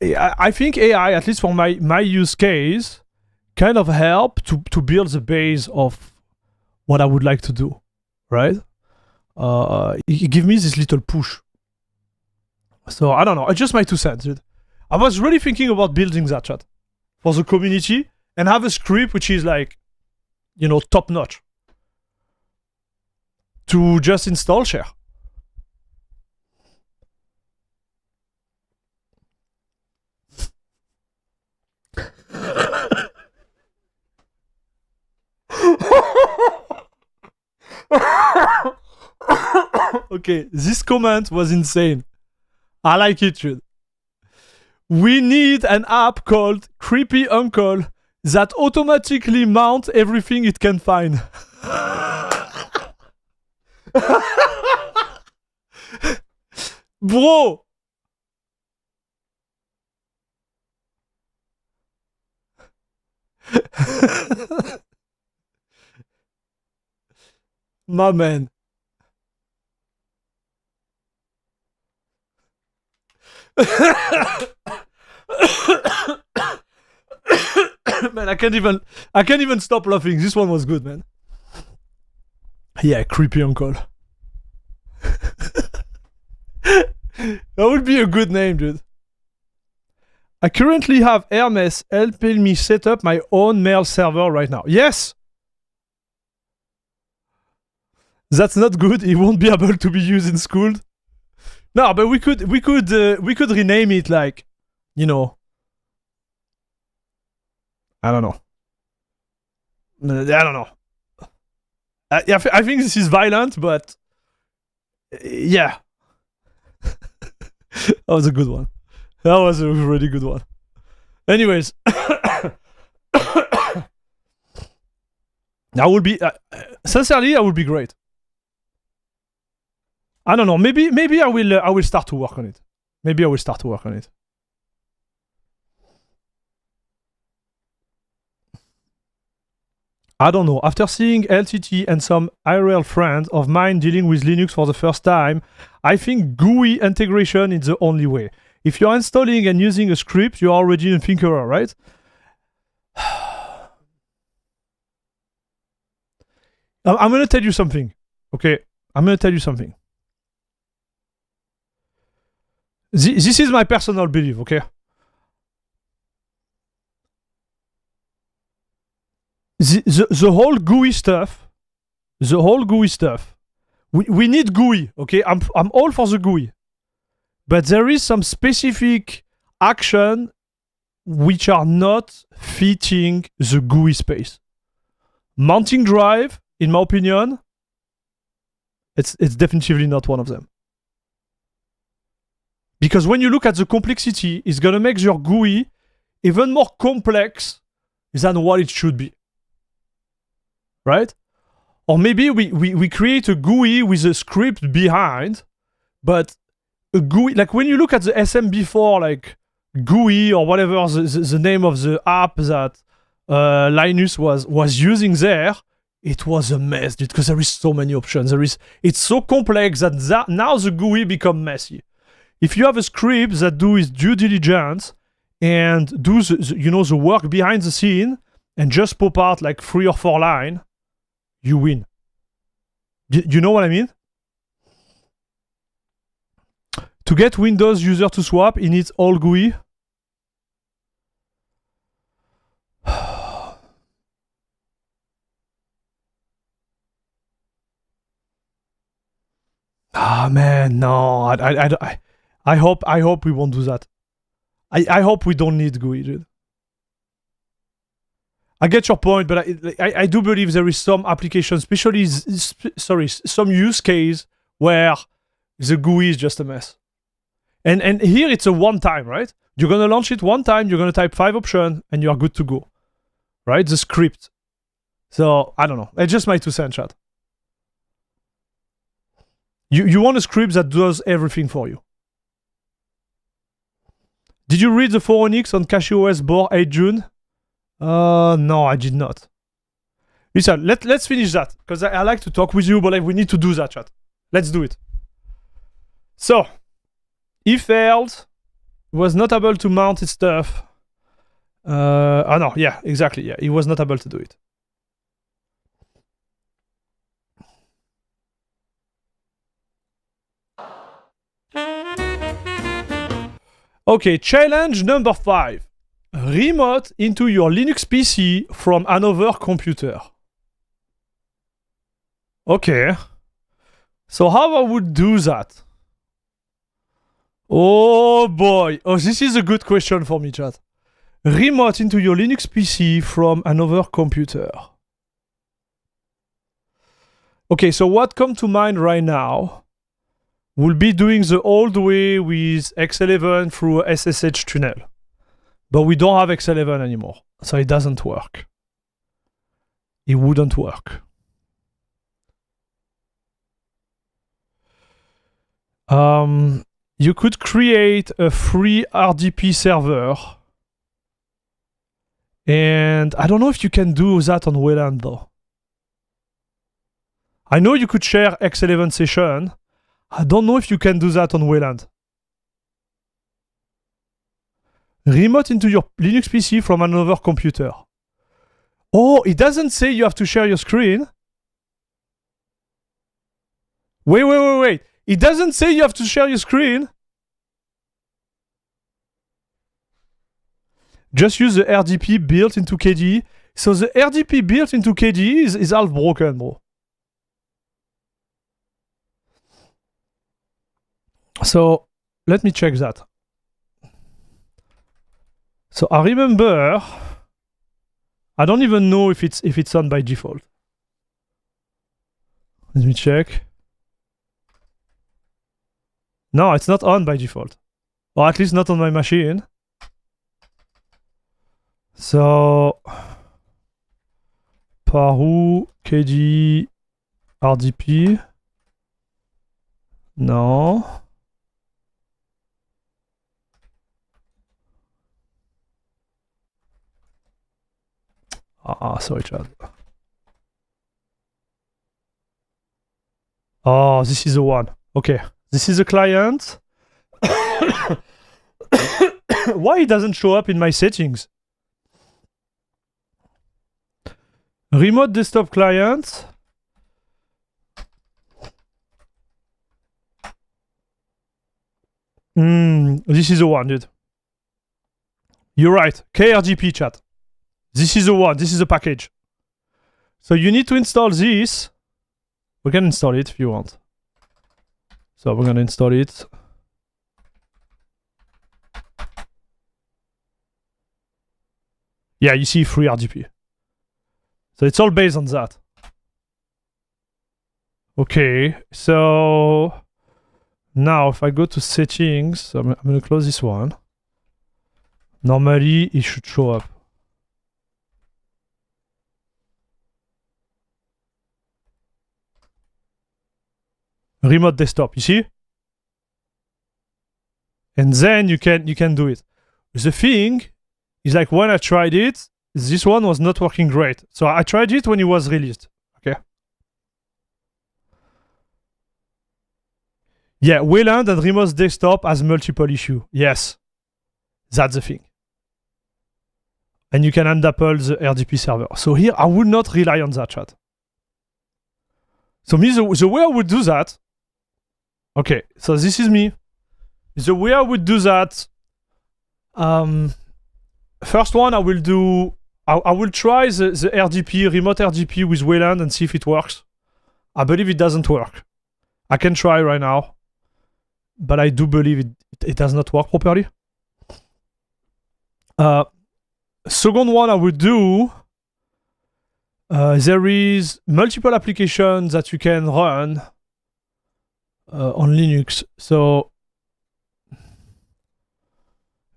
AI, at least for my use case, kind of help to build the base of what I would like to do, right? It give me this little push. So I don't know. It's just my 2 cents, dude. I was really thinking about building that, chat, for the community and have a script which is like, you know, top notch to just install share. Okay, this comment was insane. I like it, dude. We need an app called Creepy Uncle that automatically mounts everything it can find. Bro! My man. Man, I can't even stop laughing. This one was good, man. Yeah, creepy uncle. That would be a good name, dude. I currently have Hermes helping me set up my own mail server right now. Yes! That's not good. It won't be able to be used in school. No, but we could rename it like, you know, I don't know. I don't know. I think this is violent, but yeah. That was a good one. That was a really good one. Anyways, I would be sincerely, I would be great. I don't know. Maybe I will start to work on it. Maybe I will start to work on it. I don't know. After seeing LTT and some IRL friends of mine dealing with Linux for the first time, I think GUI integration is the only way. If you're installing and using a script, you're already in Thinkerer, right? I'm going to tell you something. Okay? I'm going to tell you something. This is my personal belief, okay? The whole GUI stuff, we need GUI, okay? I'm all for the GUI. But there is some specific action which are not fitting the GUI space. Mounting drive, in my opinion, it's definitively not one of them. Because when you look at the complexity, it's gonna make your GUI even more complex than what it should be. Right? Or maybe we create a GUI with a script behind, but a GUI, like when you look at the SMB4, like GUI or whatever the name of the app that Linus was using there, it was a mess, dude, because there is so many options. It's so complex that now the GUI become messy. If you have a script that do its due diligence and do the work behind the scene and just pop out like 3 or 4 lines, you win. You know what I mean? To get Windows user to swap, it needs all GUI. Ah, man, no. I hope we won't do that. I hope we don't need GUI, dude. I get your point, but I do believe there is some application, especially some use case where the GUI is just a mess. And here it's a one time, right? You're gonna launch it one time, you're gonna type 5 options, and you're good to go. Right? The script. So I don't know. It's just my 2 cents, chat. You want a script that does everything for you. Did you read the Phoronix on CachyOS board 8 June? No, I did not. Listen, let's finish that, because I like to talk with you, but we need to do that, chat. Let's do it. So, he failed, was not able to mount his stuff. Oh no, yeah, exactly, yeah, he was not able to do it. Okay, challenge number 5. Remote into your Linux PC from another computer. Okay. So how I would do that? Oh boy. Oh, this is a good question for me, chat. Remote into your Linux PC from another computer. Okay, so what comes to mind right now will be doing the old way with X11 through a SSH tunnel. But we don't have X11 anymore, so it doesn't work. It wouldn't work. You could create a free RDP server. And I don't know if you can do that on Wayland though. I know you could share X11 session. I don't know if you can do that on Wayland. Remote into your Linux PC from another computer. Oh, it doesn't say you have to share your screen. Wait. It doesn't say you have to share your screen. Just use the RDP built into KDE. So the RDP built into KDE is half broken, bro. So let me check that. So I remember, I don't even know if it's on by default. Let me check. No, it's not on by default. Or at least not on my machine. So Paru, KDE, RDP. No. Sorry, Chad. Oh, this is the one. Okay, this is the client. Why it doesn't show up in my settings? Remote desktop client. This is the one, dude. You're right. KRGP chat. This is the one. This is the package. So you need to install this. We can install it if you want. So we're gonna install it. Yeah, you see free RDP. So it's all based on that. Okay, so now if I go to settings, I'm gonna close this one. Normally it should show up. Remote desktop, you see? And then you can do it. The thing is, like, when I tried it, this one was not working great. So I tried it when it was released. Okay. Yeah, Wayland and remote desktop has multiple issues. Yes. That's the thing. And you can undapple the RDP server. So here I would not rely on that, chat. So me, the way I would do that. Okay, so this is me. The way I would do that. First one, I will try the RDP, remote RDP with Wayland and see if it works. I believe it doesn't work. I can try right now, but I do believe it does not work properly. Second one I would do, there is multiple applications that you can run on Linux. So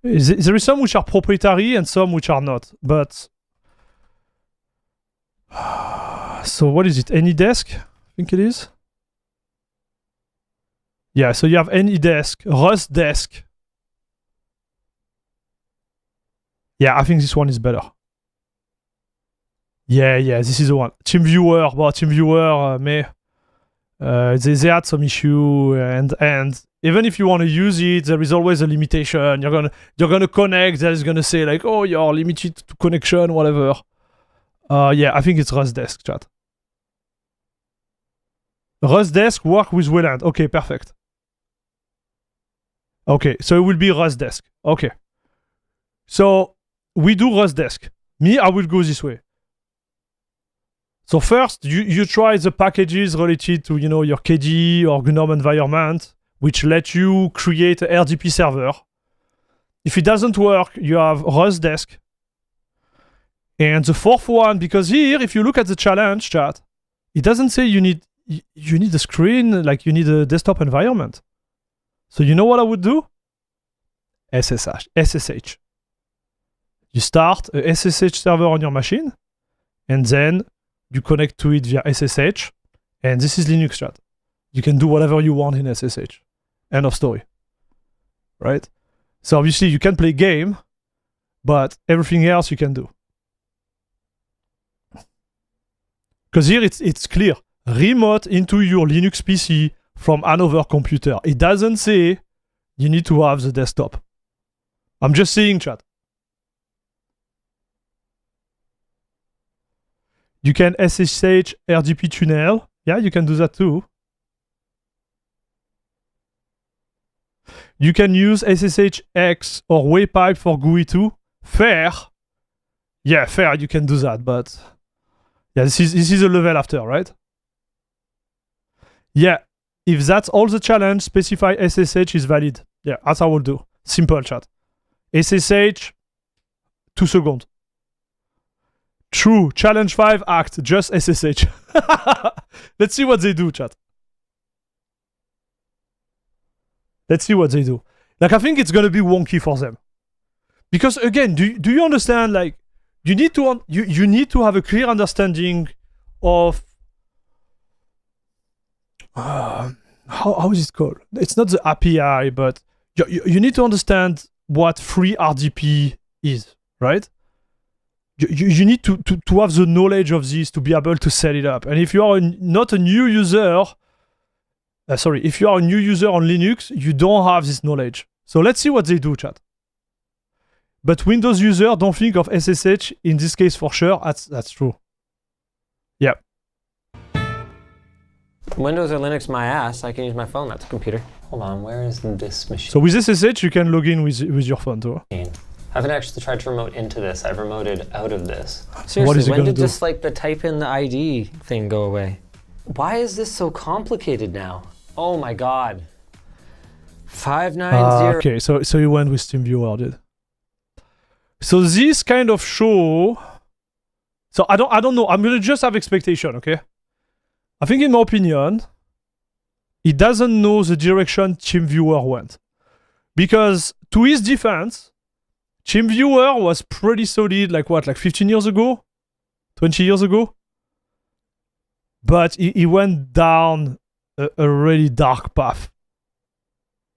there is some which are proprietary and some which are not. But so what is it? AnyDesk? I think it is. Yeah, so you have AnyDesk, RustDesk. Yeah, I think this one is better. Yeah, this is the one. TeamViewer, well, TeamViewer, they had some issue, and even if you want to use it, there is always a limitation. You're gonna connect. That is gonna say like, oh, you're limited to connection, whatever. Yeah, I think it's RustDesk, chat. RustDesk work with Wayland. Okay, perfect. Okay, so it will be RustDesk. Okay. So we do RustDesk. Me, I will go this way. So first, you try the packages related to, your KDE or GNOME environment, which let you create a RDP server. If it doesn't work, you have RustDesk. And the fourth one, because here, if you look at the challenge chat, it doesn't say you need a screen, like you need a desktop environment. So you know what I would do? SSH. You start a SSH server on your machine, and then you connect to it via SSH, and this is Linux chat. You can do whatever you want in SSH. End of story. Right? So obviously you can play game, but everything else you can do. Because here it's clear. Remote into your Linux PC from another computer. It doesn't say you need to have the desktop. I'm just seeing, chat. You can SSH RDP tunnel. Yeah, you can do that too. You can use SSHX or WayPipe for GUI too. Fair. Yeah, fair, you can do that, but... Yeah, this is a level after, right? Yeah, if that's all the challenge, specify SSH is valid. Yeah, that's how I will do. Simple, chat. SSH, 2 seconds. True, challenge 5, act, just SSH. Let's see what they do, chat. Let's see what they do. Like, I think it's gonna be wonky for them. Because, again, do you understand, like, you need to have a clear understanding of... how is it called? It's not the API, but you need to understand what free RDP is, right? You need to have the knowledge of this to be able to set it up. And if you are not a new user, if you are a new user on Linux, you don't have this knowledge. So let's see what they do, chat. But Windows user don't think of SSH in this case for sure. That's true. Yeah. Windows or Linux, my ass. I can use my phone. That's a computer. Hold on, where is this machine? So with SSH, you can log in with your phone too. I haven't actually tried to remote into this. I've remoted out of this. So what is Seriously, it when gonna did do? just like the type in the ID thing go away? Why is this so complicated now? Oh my god. 590. Okay, so you went with TeamViewer, dude. So this kind of show. So I don't know. I'm gonna just have expectation, okay? I think in my opinion, he doesn't know the direction TeamViewer went. Because to his defense, TeamViewer was pretty solid, like 15 years ago? 20 years ago? But he went down a really dark path.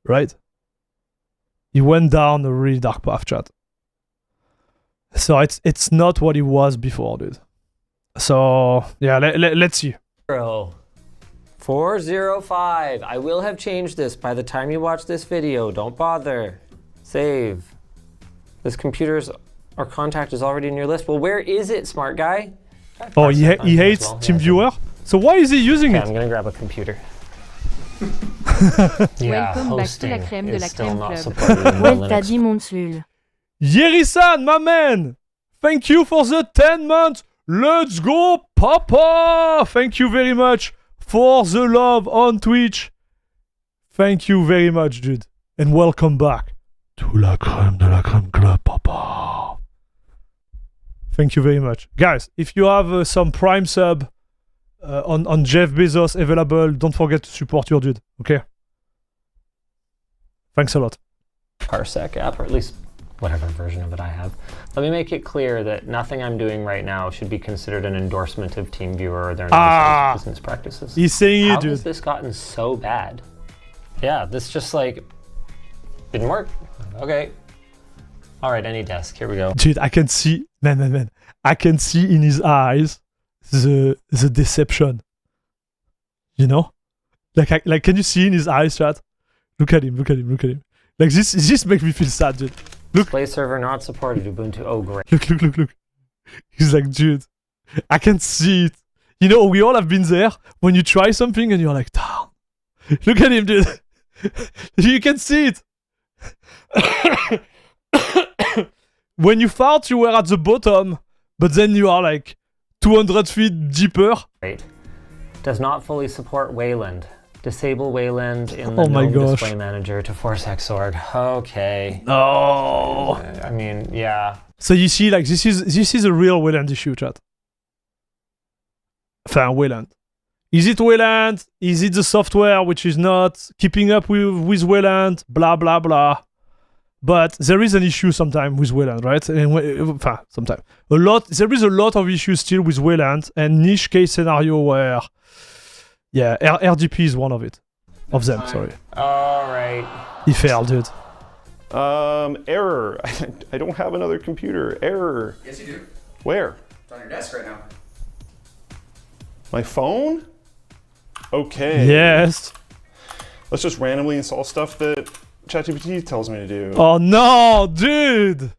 Right? He went down a really dark path, chat. So it's not what it was before, dude. So, yeah, let's see. 405. I will have changed this by the time you watch this video. Don't bother. Save. This computer's or contact is already in your list. Well, where is it, smart guy? Oh, he hates TeamViewer? So why is he using Okay, it? I'm gonna grab a computer. Welcome back to la crème de la crème club. Ouais, t'as dit mon sul. Yeri-san, my man! Thank you for the 10 months! Let's go, Papa! Thank you very much for the love on Twitch. Thank you very much, dude. And welcome back to La Crème de la Crème Club, Papa. Thank you very much. Guys, if you have some Prime sub on Jeff Bezos available, don't forget to support your dude, okay? Thanks a lot. Parsec app, or at least whatever version of it I have. Let me make it clear that nothing I'm doing right now should be considered an endorsement of TeamViewer or their business practices. He's saying How it, dude. has this gotten so bad? Yeah, this just like didn't work. Okay. All right, any desk. Here we go. Dude, I can see, man. I can see in his eyes the deception. You know, like can you see in his eyes, chat? Look at him. Like this makes me feel sad, dude. Look. Play server not supported. Ubuntu. Oh, great. Look. He's like, dude, I can see it. You know, we all have been there when you try something and you're like, damn. Look at him, dude. You can see it. When you thought you were at the bottom, but then you are like 200 feet deeper. Great. Does not fully support Wayland. Disable Wayland in the Oh my GNOME gosh. Display Manager to force Xorg. Okay. No. I mean, yeah. So you see, like this is a real Wayland issue, chat. Enfin, Wayland. Is it Wayland? Is it the software which is not keeping up with Wayland? Blah blah blah. But there is an issue sometimes with Wayland, right? And sometimes there is a lot of issues still with Wayland, and niche case scenario where, yeah, RDP is one of them. Sorry. All right. He failed, dude. Error. I don't have another computer. Error. Yes, you do. Where? It's on your desk right now. My phone? Okay. Yes. Let's just randomly install stuff that ChatGPT tells me to do. Oh no, dude!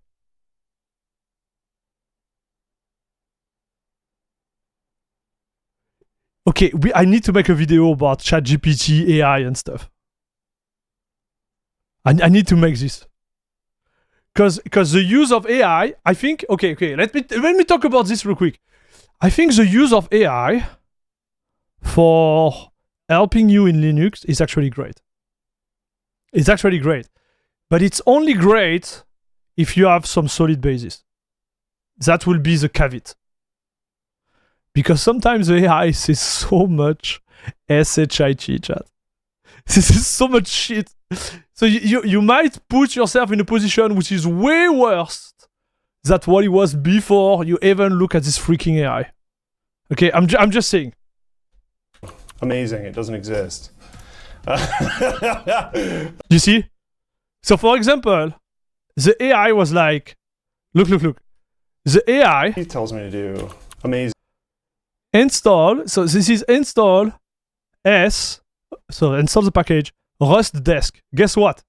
Okay, I need to make a video about ChatGPT, AI, and stuff. I need to make this. Because the use of AI, I think, okay, let me talk about this real quick. I think the use of AI for helping you in Linux is actually great. It's actually great. But it's only great if you have some solid basis. That will be the caveat. Because sometimes the AI says so much shit, chat. This is so much shit. So you might put yourself in a position which is way worse than what it was before you even look at this freaking AI. Okay, I'm just saying. Amazing, it doesn't exist. You see? So for example, the AI was like, look. The AI He tells me to do. Amazing. install, so this is install S, so install the package, Rust Desk. Guess what?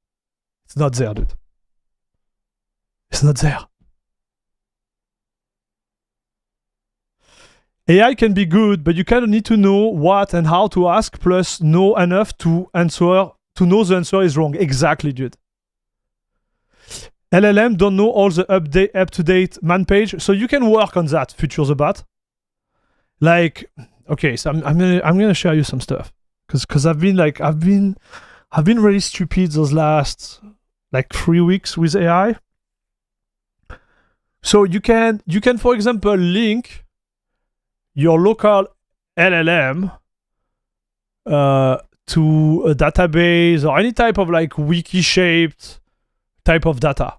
It's not there, dude. It's not there. AI can be good, but you kind of need to know what and how to ask, plus know enough to know the answer is wrong. Exactly, dude. LLM don't know all the up-to-date man page, so you can work on that, future the bot. Like, okay, so I'm gonna share you some stuff, because I've been really stupid those last like 3 weeks with AI. So you can for example link your local LLM to a database or any type of like wiki shaped type of data.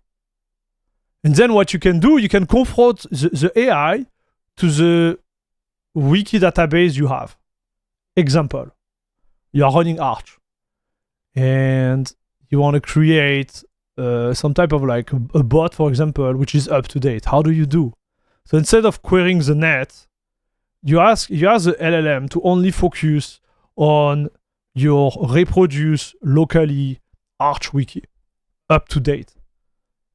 And then what you can do, you can confront the AI to the wiki database you have. Example, you are running Arch and you want to create some type of like a bot, for example, which is up to date. How do you do? So instead of querying the net, you ask the LLM to only focus on your reproduce locally Arch wiki, up to date.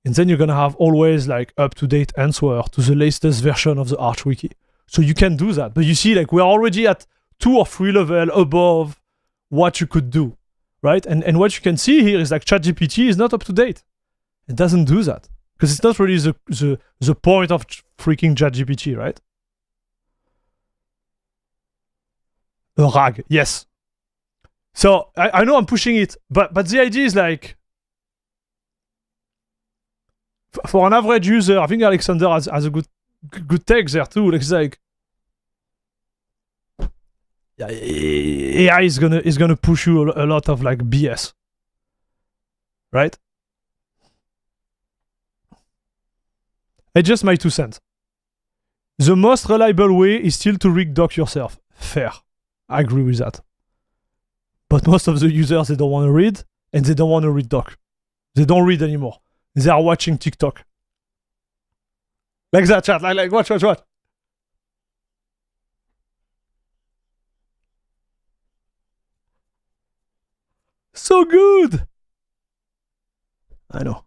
And then you're gonna have always like up to date answer to the latest version of the Arch wiki. So you can do that. But you see, like we're already at 2 or 3 level above what you could do, right? And what you can see here is like ChatGPT is not up to date. It doesn't do that because it's not really the point of freaking ChatGPT, right? A RAG, yes. So I know I'm pushing it, but the idea is like for an average user, I think Alexander has a good take there too. Like it's like, yeah, AI is gonna push you a lot of like BS, right? It's just my 2 cents. The most reliable way is still to rig doc yourself. Fair, I agree with that. But most of the users, they don't want to read, and they don't want to read doc. They don't read anymore. They are watching TikTok. Like that, chat. Like watch. So good. I know.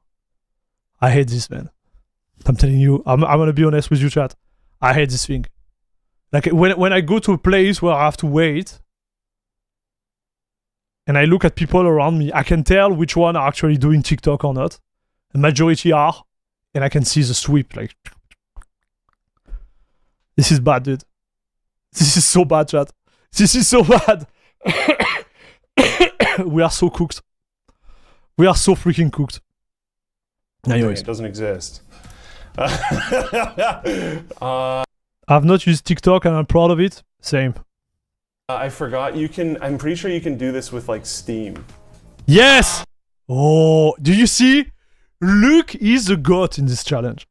I hate this, man. I'm telling you. I'm gonna be honest with you, chat. I hate this thing. Like when I go to a place where I have to wait, and I look at people around me, I can tell which one are actually doing TikTok or not. The majority are, and I can see the sweep. Like, this is bad, dude. This is so bad, chat. This is so bad. We are so cooked. We are so freaking cooked. Anyways. It doesn't exist. I've not used TikTok and I'm proud of it. Same. I forgot I'm pretty sure you can do this with like Steam. Yes! Oh, do you see? Luke is the GOAT in this challenge.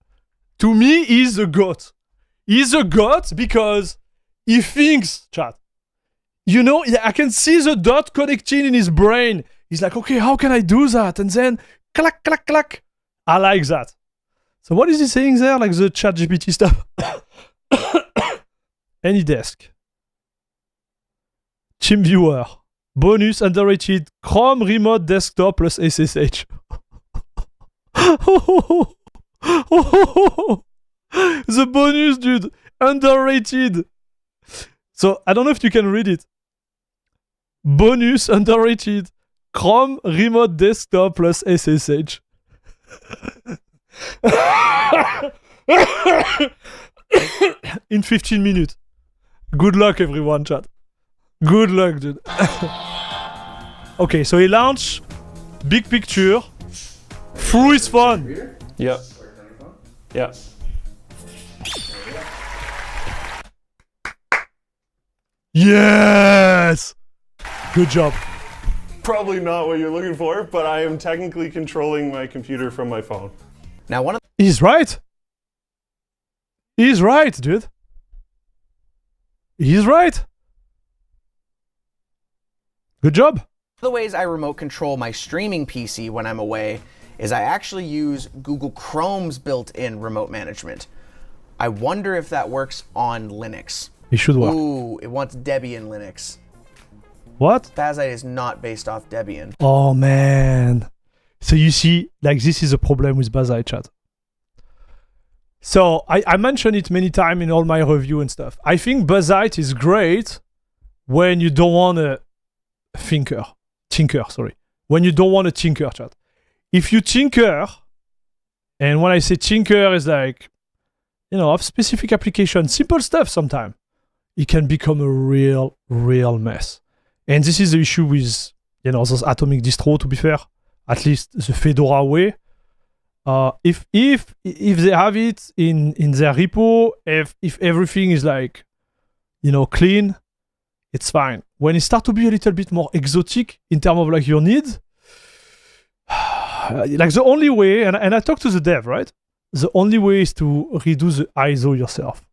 To me, he's the GOAT. He's a GOAT because he thinks, chat. You know, I can see the dot connecting in his brain. He's like, okay, how can I do that? And then, clack, clack, clack. I like that. So what is he saying there? Like the ChatGPT stuff. Any desk. Team viewer. Bonus underrated Chrome Remote Desktop plus SSH. The bonus, dude. Underrated. So, I don't know if you can read it. Bonus underrated. Chrome Remote Desktop plus SSH. In 15 minutes. Good luck, everyone, chat. Good luck, dude. Okay, so he launched. Big picture. Through his phone. Yep. Yeah. Yes! Good job. Probably not what you're looking for, but I am technically controlling my computer from my phone. Now, one of He's right. He's right, dude. He's right. Good job. the ways I remote control my streaming PC when I'm away is I actually use Google Chrome's built-in remote management. I wonder if that works on Linux. It should work. Ooh, it wants Debian Linux. What? Spazite is not based off Debian. Oh man. So you see, like this is a problem with Bazai chat. So I mentioned it many times in all my review and stuff. I think Bazite is great when you don't want to tinker, sorry. When you don't want to tinker, chat. If you tinker, and when I say tinker is like, you know, of specific application, simple stuff sometimes, it can become a real mess. And this is the issue with, you know, those atomic distro, to be fair, at least the Fedora way. If they have it in their repo, if everything is like, you know, clean, it's fine. When it starts to be a little bit more exotic in terms of like your needs, like the only way, and I talked to the dev, right? The only way is to redo the ISO yourself,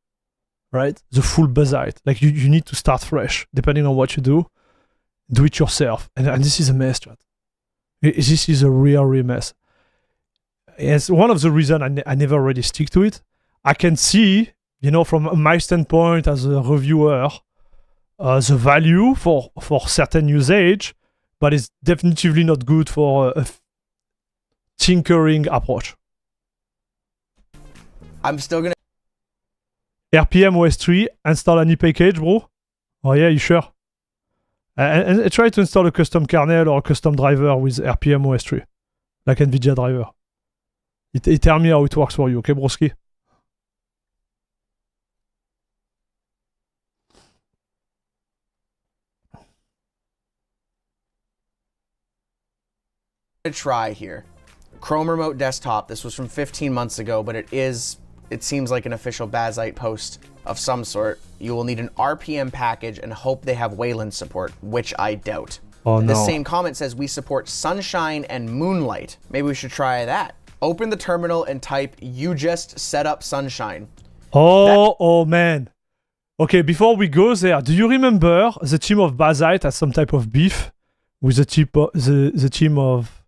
right? The full Bazite. Like you need to start fresh, depending on what you do. Do it yourself. And this is a mess, chat. This is a real mess. It's one of the reasons I never really stick to it. I can see, you know, from my standpoint as a reviewer, the value for certain usage, but it's definitively not good for a tinkering approach. I'm still gonna RPM OS 3, install any package, bro. Oh yeah, you sure? And try to install a custom kernel or a custom driver with RPM OS 3, like NVIDIA driver. It tell me how it works for you, okay, broski? try here. Chrome Remote Desktop. This was from 15 months ago, but it seems like an official Bazite post of some sort. You will need an RPM package and hope they have Wayland support, which I doubt. Oh no. This same comment says we support Sunshine and Moonlight. Maybe we should try that. Open the terminal and type "you just set up Sunshine." Oh man. Okay, before we go there, do you remember the team of Bazite had some type of beef with the team of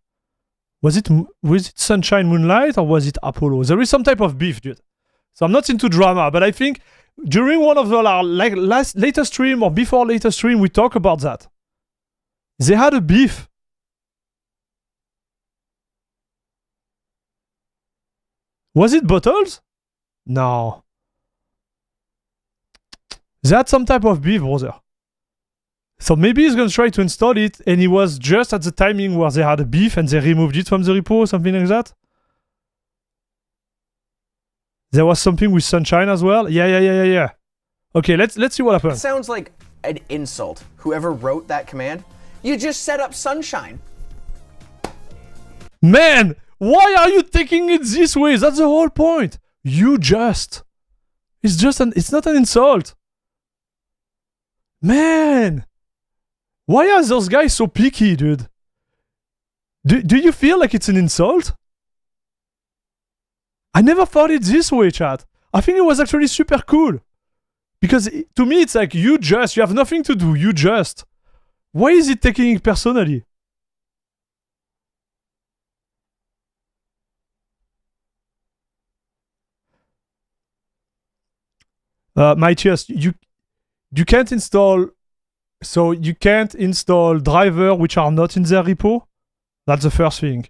was it Sunshine Moonlight or was it Apollo? There is some type of beef, dude. So I'm not into drama, but I think during one of the latest stream or before latest stream, we talk about that. They had a beef. Was it Bottles? No. They had some type of beef, brother. So maybe he's gonna try to install it, and it was just at the timing where they had a beef and they removed it from the repo or something like that. There was something with Sunshine as well. Yeah. Okay, let's see what It happens. sounds like an insult. Whoever wrote that command, you just set up Sunshine. Man, why are you taking it this way? That's the whole point. It's not an insult. Man, why are those guys so picky, dude? Do you feel like it's an insult? I never thought it this way, chat. I think it was actually super cool. Because to me, it's like, you have nothing to do, Why is it taking it personally? Matthias, you can't install So you can't install drivers which are not in their repo. That's the first thing.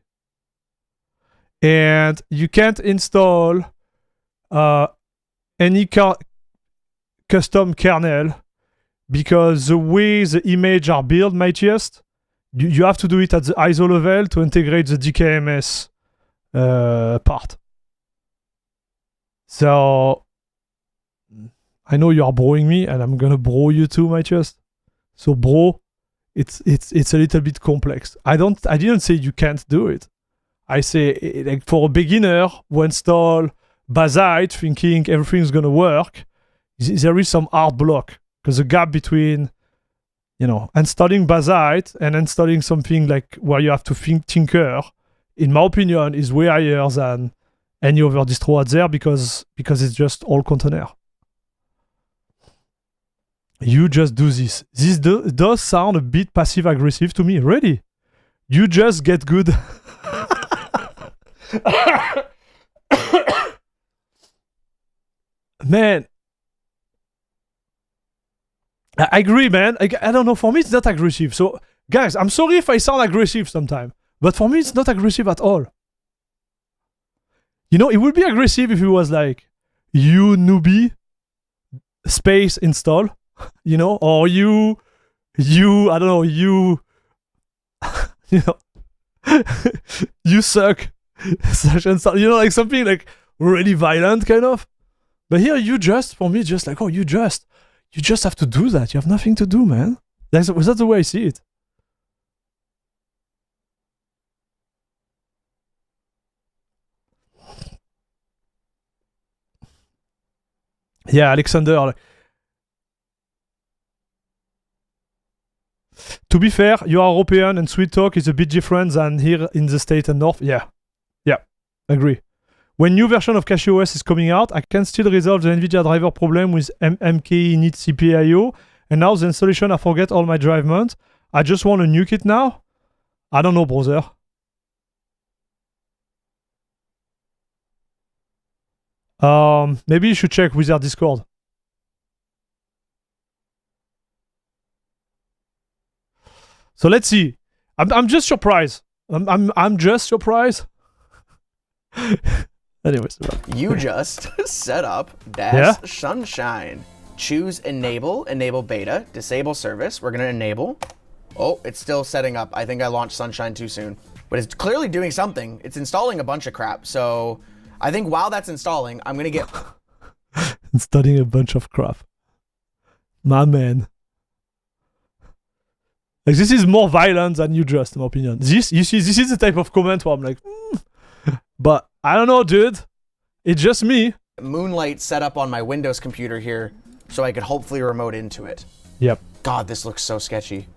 And you can't install any custom kernel because the way the image are built, mightiest, you have to do it at the ISO level to integrate the DKMS part. So I know you are broing me, and I'm gonna bro you too, mightiest. So bro, it's a little bit complex. I didn't say you can't do it. I say, like, for a beginner who install Basite thinking everything's gonna work, there is some hard block because the gap between, you know, installing Basite and installing something like where you have to tinker, in my opinion, is way higher than any other distro out there because it's just all container. You just do this. This does sound a bit passive aggressive to me. Really, you just get good. Man, I agree, man. I don't know. For me, it's not aggressive. So, guys, I'm sorry if I sound aggressive sometimes, but for me, it's not aggressive at all. You know, it would be aggressive if it was like, you newbie, space install, you know, or you, I don't know, you know, you suck, such and such, you know, like something like really violent kind of. But here, you just, for me, just like, oh, you just have to do that. You have nothing to do, man. That's the way I see it. Yeah, Alexander. To be fair, you are European and Sweet Talk is a bit different than here in the State and North. Yeah, agree. When new version of CachyOS is coming out, I can still resolve the NVIDIA driver problem with MK init CPIO. And now the installation, I forget all my drive mount. I just want to nuke it now. I don't know, brother. Maybe you should check with their Discord. So let's see. I'm just surprised. I'm just surprised. Anyways, you just set up dash Sunshine. Choose enable beta, disable service. We're gonna enable. Oh, it's still setting up. I think I launched Sunshine too soon, but it's clearly doing something. It's installing a bunch of crap. So I think while that's installing, I'm gonna get installing a bunch of crap. My man. Like, this is more violent than you just, in my opinion. This is the type of comment where I'm like, but I don't know, dude. It's just me. Moonlight set up on my Windows computer here so I could hopefully remote into it. Yep. God, this looks so sketchy.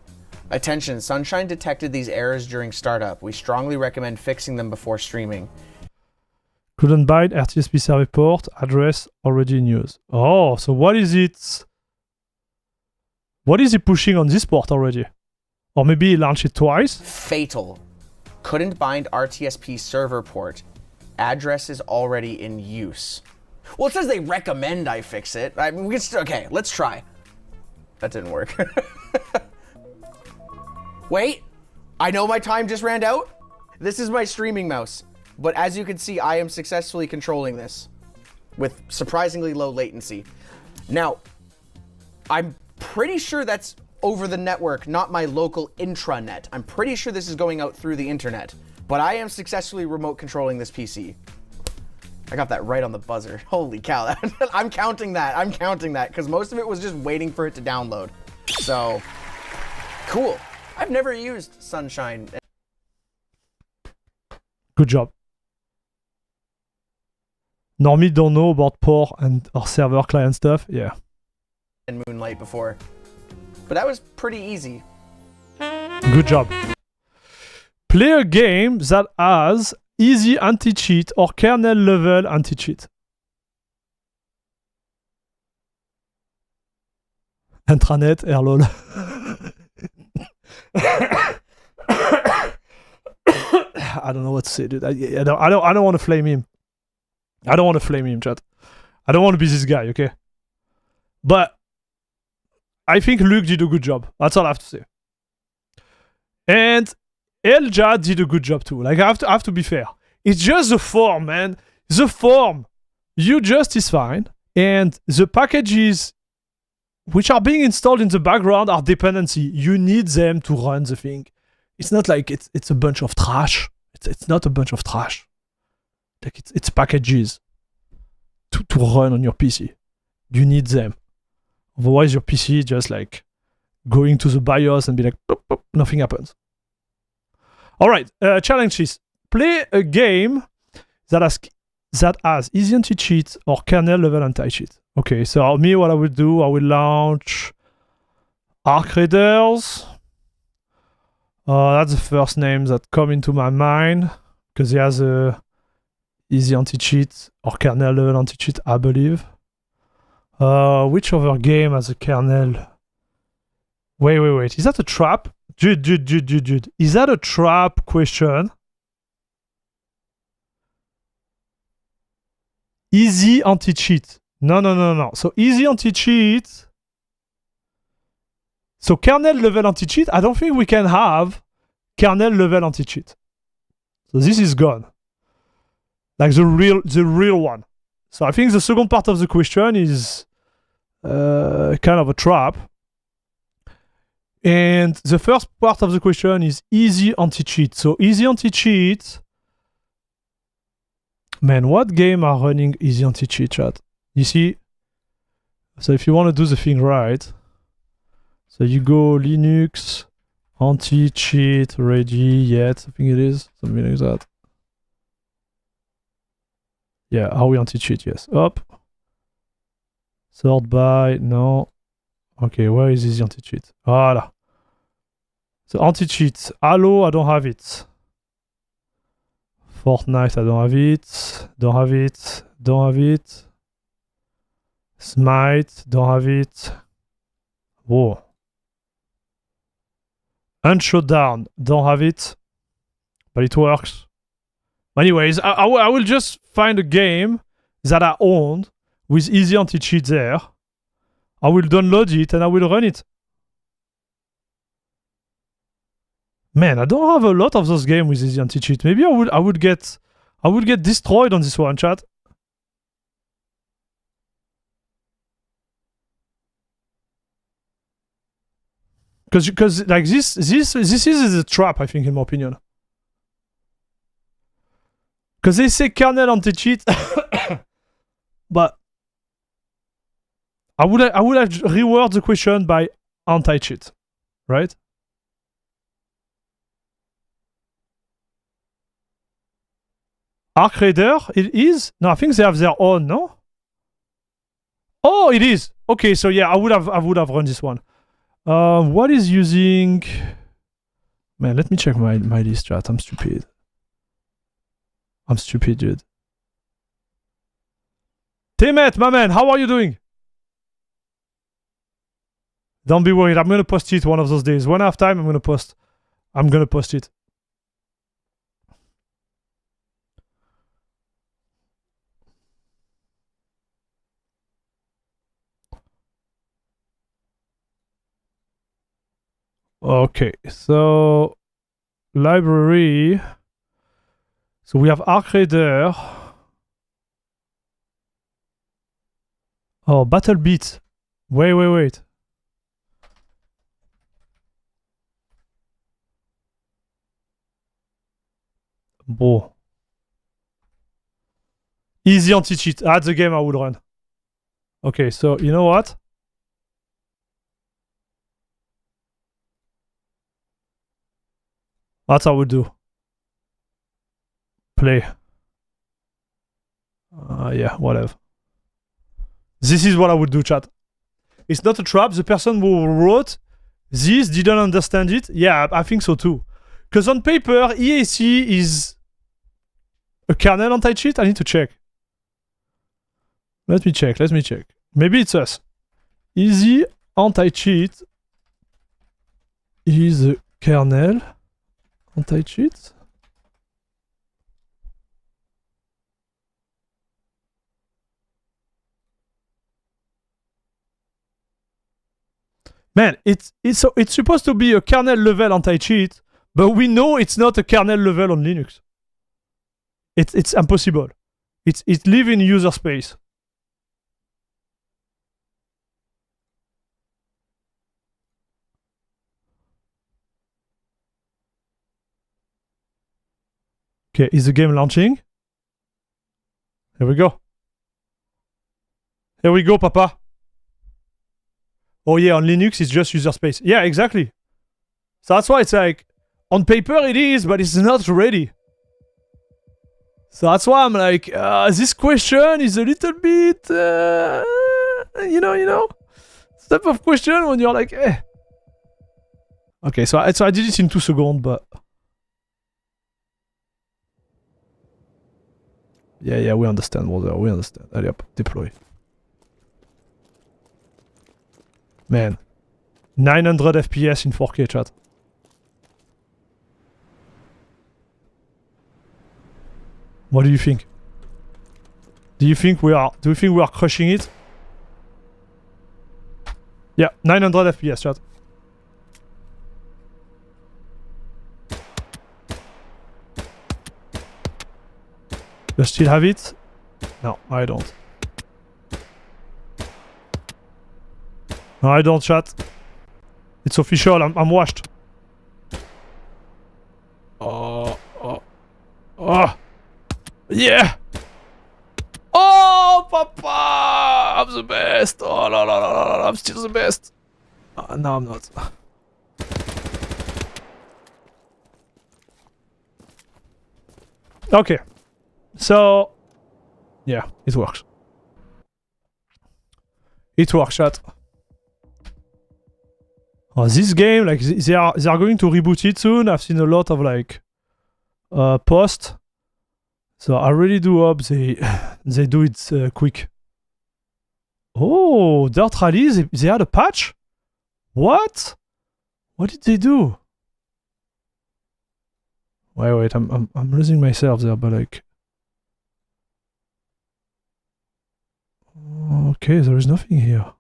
Attention, Sunshine detected these errors during startup. We strongly recommend fixing them before streaming. Couldn't bind RTSP server port, address already in use. Oh, so what is it? What is he pushing on this port already? Or maybe he launched it twice? Fatal. Couldn't bind RTSP server port. Address is already in use. Well, it says they recommend I fix it. I mean, okay, let's try. That didn't work. Wait, I know my time just ran out. This is my streaming mouse. But as you can see, I am successfully controlling this with surprisingly low latency. Now, I'm pretty sure that's over the network, not my local intranet. I'm pretty sure this is going out through the internet, but I am successfully remote controlling this PC. I got that right on the buzzer. Holy cow, I'm counting that because most of it was just waiting for it to download. So, cool. I've never used Sunshine. Good job. Normie don't know about port and or server client stuff. Yeah. And Moonlight before. But that was pretty easy. Good job. Play a game that has easy anti-cheat or kernel level anti-cheat. Intranet, lol. I don't know what to say, dude. I don't want to flame him. I don't want to flame him, chat. I don't want to be this guy, okay? But I think Luke did a good job. That's all I have to say. And Elja did a good job too. Like, I have to be fair. It's just the form, man. The form. UJust is fine. And the packages which are being installed in the background are dependency. You need them to run the thing. It's not like it's a bunch of trash. It's not a bunch of trash. Like, it's packages to run on your PC. You need them. Otherwise, your PC is just like going to the BIOS and be like, boop, boop, nothing happens. All right, challenge is play a game that has easy anti-cheat or kernel level anti-cheat. Okay, so me, what I will do, I will launch Arc Raiders. That's the first name that come into my mind because it has a easy anti-cheat or kernel level anti-cheat, I believe. Which other game has a kernel? Wait. Is that a trap? Dude. Is that a trap question? Easy anti-cheat. No. So easy anti-cheat. So kernel level anti-cheat, I don't think we can have kernel level anti-cheat. So this is gone. Like the real one. So I think the second part of the question is kind of a trap. And the first part of the question is easy anti-cheat. So easy anti-cheat. Man, what game are running easy anti-cheat, chat? You see? So if you want to do the thing right, so you go Linux, anti-cheat, ready, yet, I think it is, something like that. Yeah, are we anti-cheat? Yes. Up. Sort by, no. Okay, where is this anti-cheat? Voila. So anti-cheat. Halo, I don't have it. Fortnite, I don't have it. Don't have it. Smite, don't have it. Whoa. Unshutdown, don't have it. But it works. Anyways, I will just find a game that I owned with easy anti-cheat there. I will download it and I will run it. Man, I don't have a lot of those games with easy anti-cheat. Maybe I would get destroyed on this one, chat. Because like this is a trap, I think, in my opinion. Because they say kernel anti-cheat, but I would have reword the question by anti-cheat, right? Arc Raider, it is? No, I think they have their own, no? Oh, it is. Okay, so yeah, I would have run this one. What is using? Man, let me check my list, chat. I'm stupid, dude. Temet, my man, how are you doing? Don't be worried. I'm gonna post it one of those days. When I have time, I'm gonna post it. Okay, so library. So we have Arc Raider. Oh, Battle Beat. Wait. Bro. Easy anti-cheat. That's the game I would run. Okay, so you know what? That's what I would do. Play. Yeah, whatever. This is what I would do, chat. It's not a trap. The person who wrote this didn't understand it. Yeah, I think so too. Because on paper, EAC is a kernel anti-cheat. I need to check. Let me check. Maybe it's us. Easy anti-cheat is a kernel anti-cheat. Man, it's supposed to be a kernel level anti-cheat, but we know it's not a kernel level on Linux. It's impossible. It live in user space. Okay, is the game launching? Here we go. Here we go, Papa. Oh yeah, on Linux it's just user space. Yeah, exactly. So that's why it's like, on paper it is, but it's not ready. So that's why I'm like, this question is a little bit, you know, type of question when you're like, eh. Okay, so I did it in 2 seconds, but yeah, we understand, Walter. We understand. Allez up, deploy. Man, 900 FPS in 4K, chat. What do you think? Do you think we are crushing it? Yeah, 900 FPS, chat. Do I still have it? No, I don't. No, I don't, chat. It's official, I'm washed. Oh. Yeah! Oh, Papa! I'm the best! Oh, no, I'm still the best. No, I'm not. Okay. So, yeah, it works. It works, chat. Oh, this game, like, they are going to reboot it soon. I've seen a lot of, like, posts. So I really do hope they do it quick. Oh, Dirt Rally, they had a patch? What? What did they do? Wait, I'm losing myself there, but like... Okay, there is nothing here.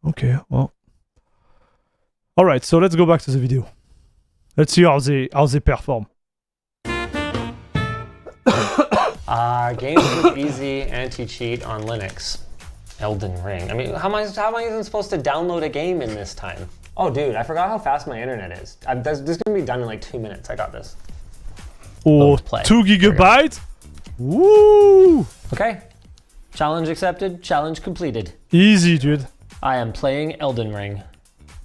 Okay, well... Alright, so let's go back to the video. Let's see how they perform. Games with easy anti-cheat on Linux. Elden Ring. I mean, how am I even supposed to download a game in this time? Oh, dude, I forgot how fast my internet is. This is gonna be done in like 2 minutes. I got this. Oh, 2 gigabytes? Woo! Okay. Challenge accepted. Challenge completed. Easy, dude. I am playing Elden Ring.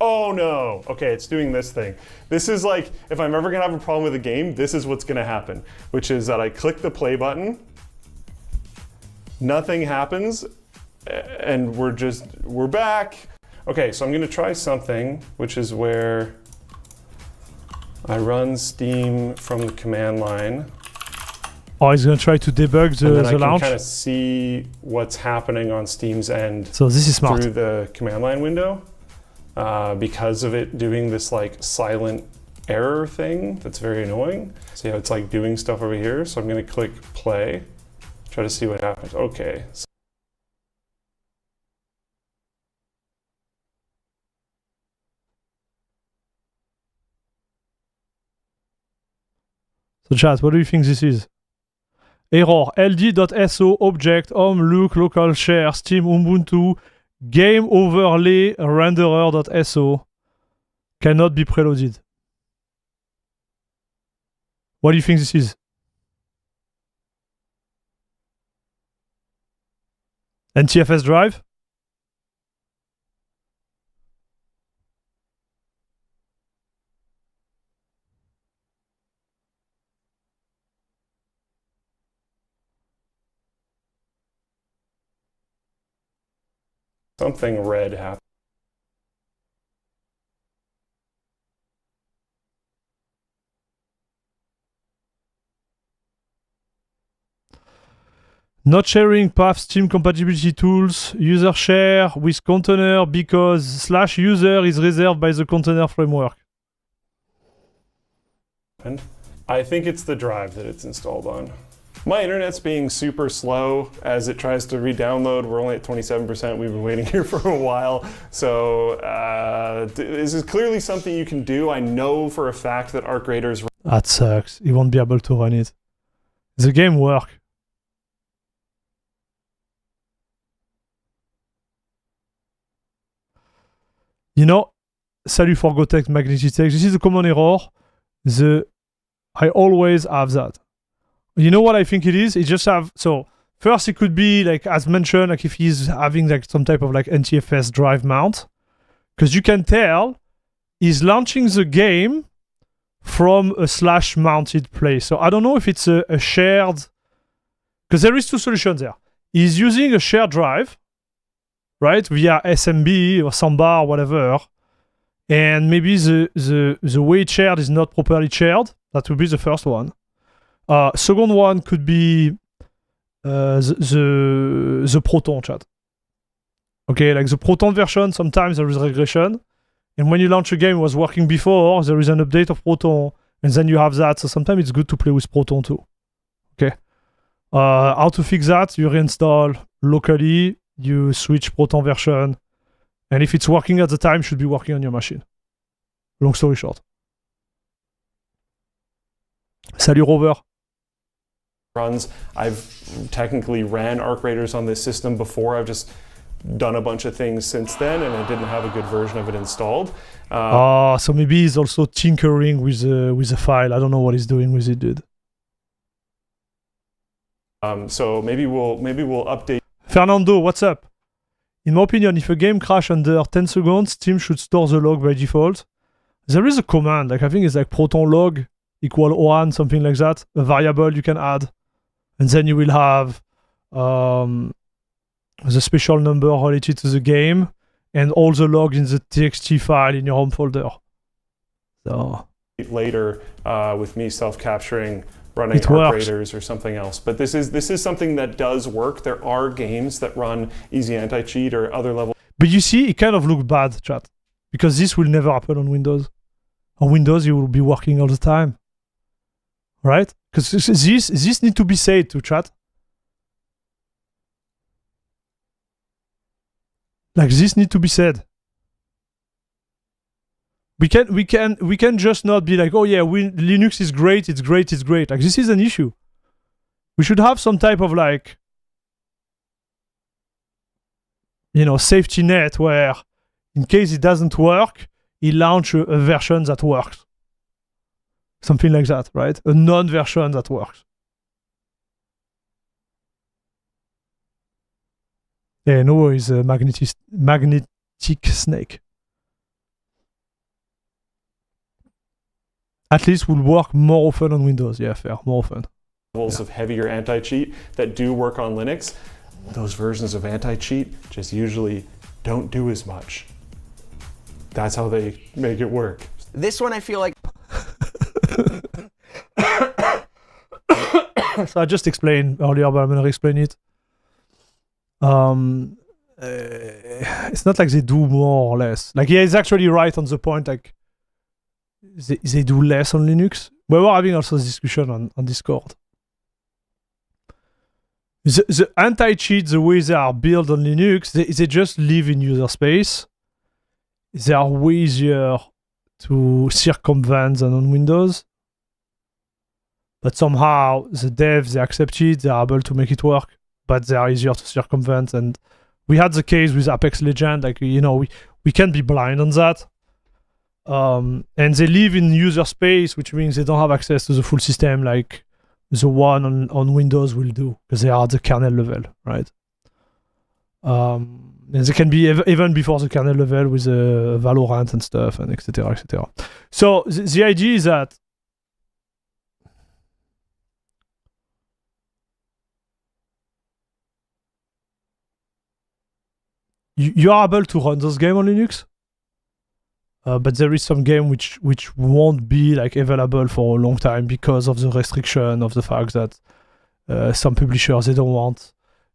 Oh no, okay, it's doing this thing. This is like, if I'm ever gonna have a problem with a game, this is what's gonna happen, which is that I click the play button, nothing happens, and we're back. Okay, so I'm gonna try something, which is where I run Steam from the command line. Oh, he's gonna try to debug the and then I launch. can kind of see what's happening on Steam's end. So this is smart. Through the command line window. Because of it doing this like silent error thing that's very annoying. See how it's like doing stuff over here? So I'm gonna click play, try to see what happens. Okay. So chat, what do you think this is? Error, ld.so, object, home, look, local share, Steam, Ubuntu, game overlay renderer.so cannot be preloaded. What do you think this is? NTFS drive? Something red happened. Not sharing path Steam compatibility tools, user share with container because /user is reserved by the container framework. I think it's the drive that it's installed on. My internet's being super slow as it tries to re-download. We're only at 27%. We've been waiting here for a while. So this is clearly something you can do. I know for a fact that Arc Raiders... That sucks. You won't be able to run it. The game work. You know, salut for Gotek Magnetic. This is a common error. I always have that. You know what I think it is? It just have, so first it could be like, as mentioned, like if he's having like some type of like NTFS drive mount, because you can tell he's launching the game from a slash mounted place. So I don't know if it's a shared, because there is two solutions there. He's using a shared drive, right, via SMB or Samba or whatever, and maybe the way it's shared is not properly shared. That would be the first one. Second one could be the Proton chat. Okay, like the Proton version, sometimes there is regression. And when you launch a game, it was working before, there is an update of Proton, and then you have that. So sometimes it's good to play with Proton too. Okay. How to fix that? You reinstall locally, you switch Proton version, and if it's working at the time, it should be working on your machine. Long story short. Salut Rover. Runs. I've technically ran Arc Raiders on this system before. I've just done a bunch of things since then, and I didn't have a good version of it installed. So maybe he's also tinkering with the file. I don't know what he's doing with it, dude. So maybe we'll update. Fernando, what's up? In my opinion, if a game crashes under 10 seconds, Steam should store the log by default. There is a command, like I think it's like proton log equal 1, something like that, a variable you can add. And then you will have the special number related to the game and all the logs in the txt file in your home folder. So later with me self-capturing, running it Arc works. Raiders or something else. But this is something that does work. There are games that run easy anti-cheat or other level. But you see, it kind of looks bad, chat, because this will never happen on Windows. On Windows, you will be working all the time. Right? Because this need to be said to chat. Like this need to be said. We can just not be like, oh yeah, Linux is great, it's great, it's great. Like this is an issue. We should have some type of like, you know, safety net where in case it doesn't work, it launch a version that works. Something like that, right? A non-version that works. Yeah, no worries, magnetic snake. At least will work more often on Windows. Yeah, fair, more often. Levels of heavier anti-cheat that do work on Linux. Those versions of anti-cheat just usually don't do as much. That's how they make it work. This one I feel like So I just explained earlier, but I'm gonna explain it. It's not like they do more or less. Like, yeah, he's actually right on the point. Like, they do less on Linux. We were having also this discussion on Discord. The anti-cheat, the way they are built on Linux, they just live in user space. They are way easier to circumvent than on Windows. But somehow, the devs, they accept it, they are able to make it work, but they are easier to circumvent. And we had the case with Apex Legends, like, you know, we can't be blind on that. And they live in user space, which means they don't have access to the full system like the one on Windows will do, because they are at the kernel level, right? And they can be even before the kernel level with Valorant and stuff, and etc. etc. So the idea is that you are able to run those games on Linux, but there is some game which won't be like available for a long time because of the restriction of the fact that some publishers, they don't want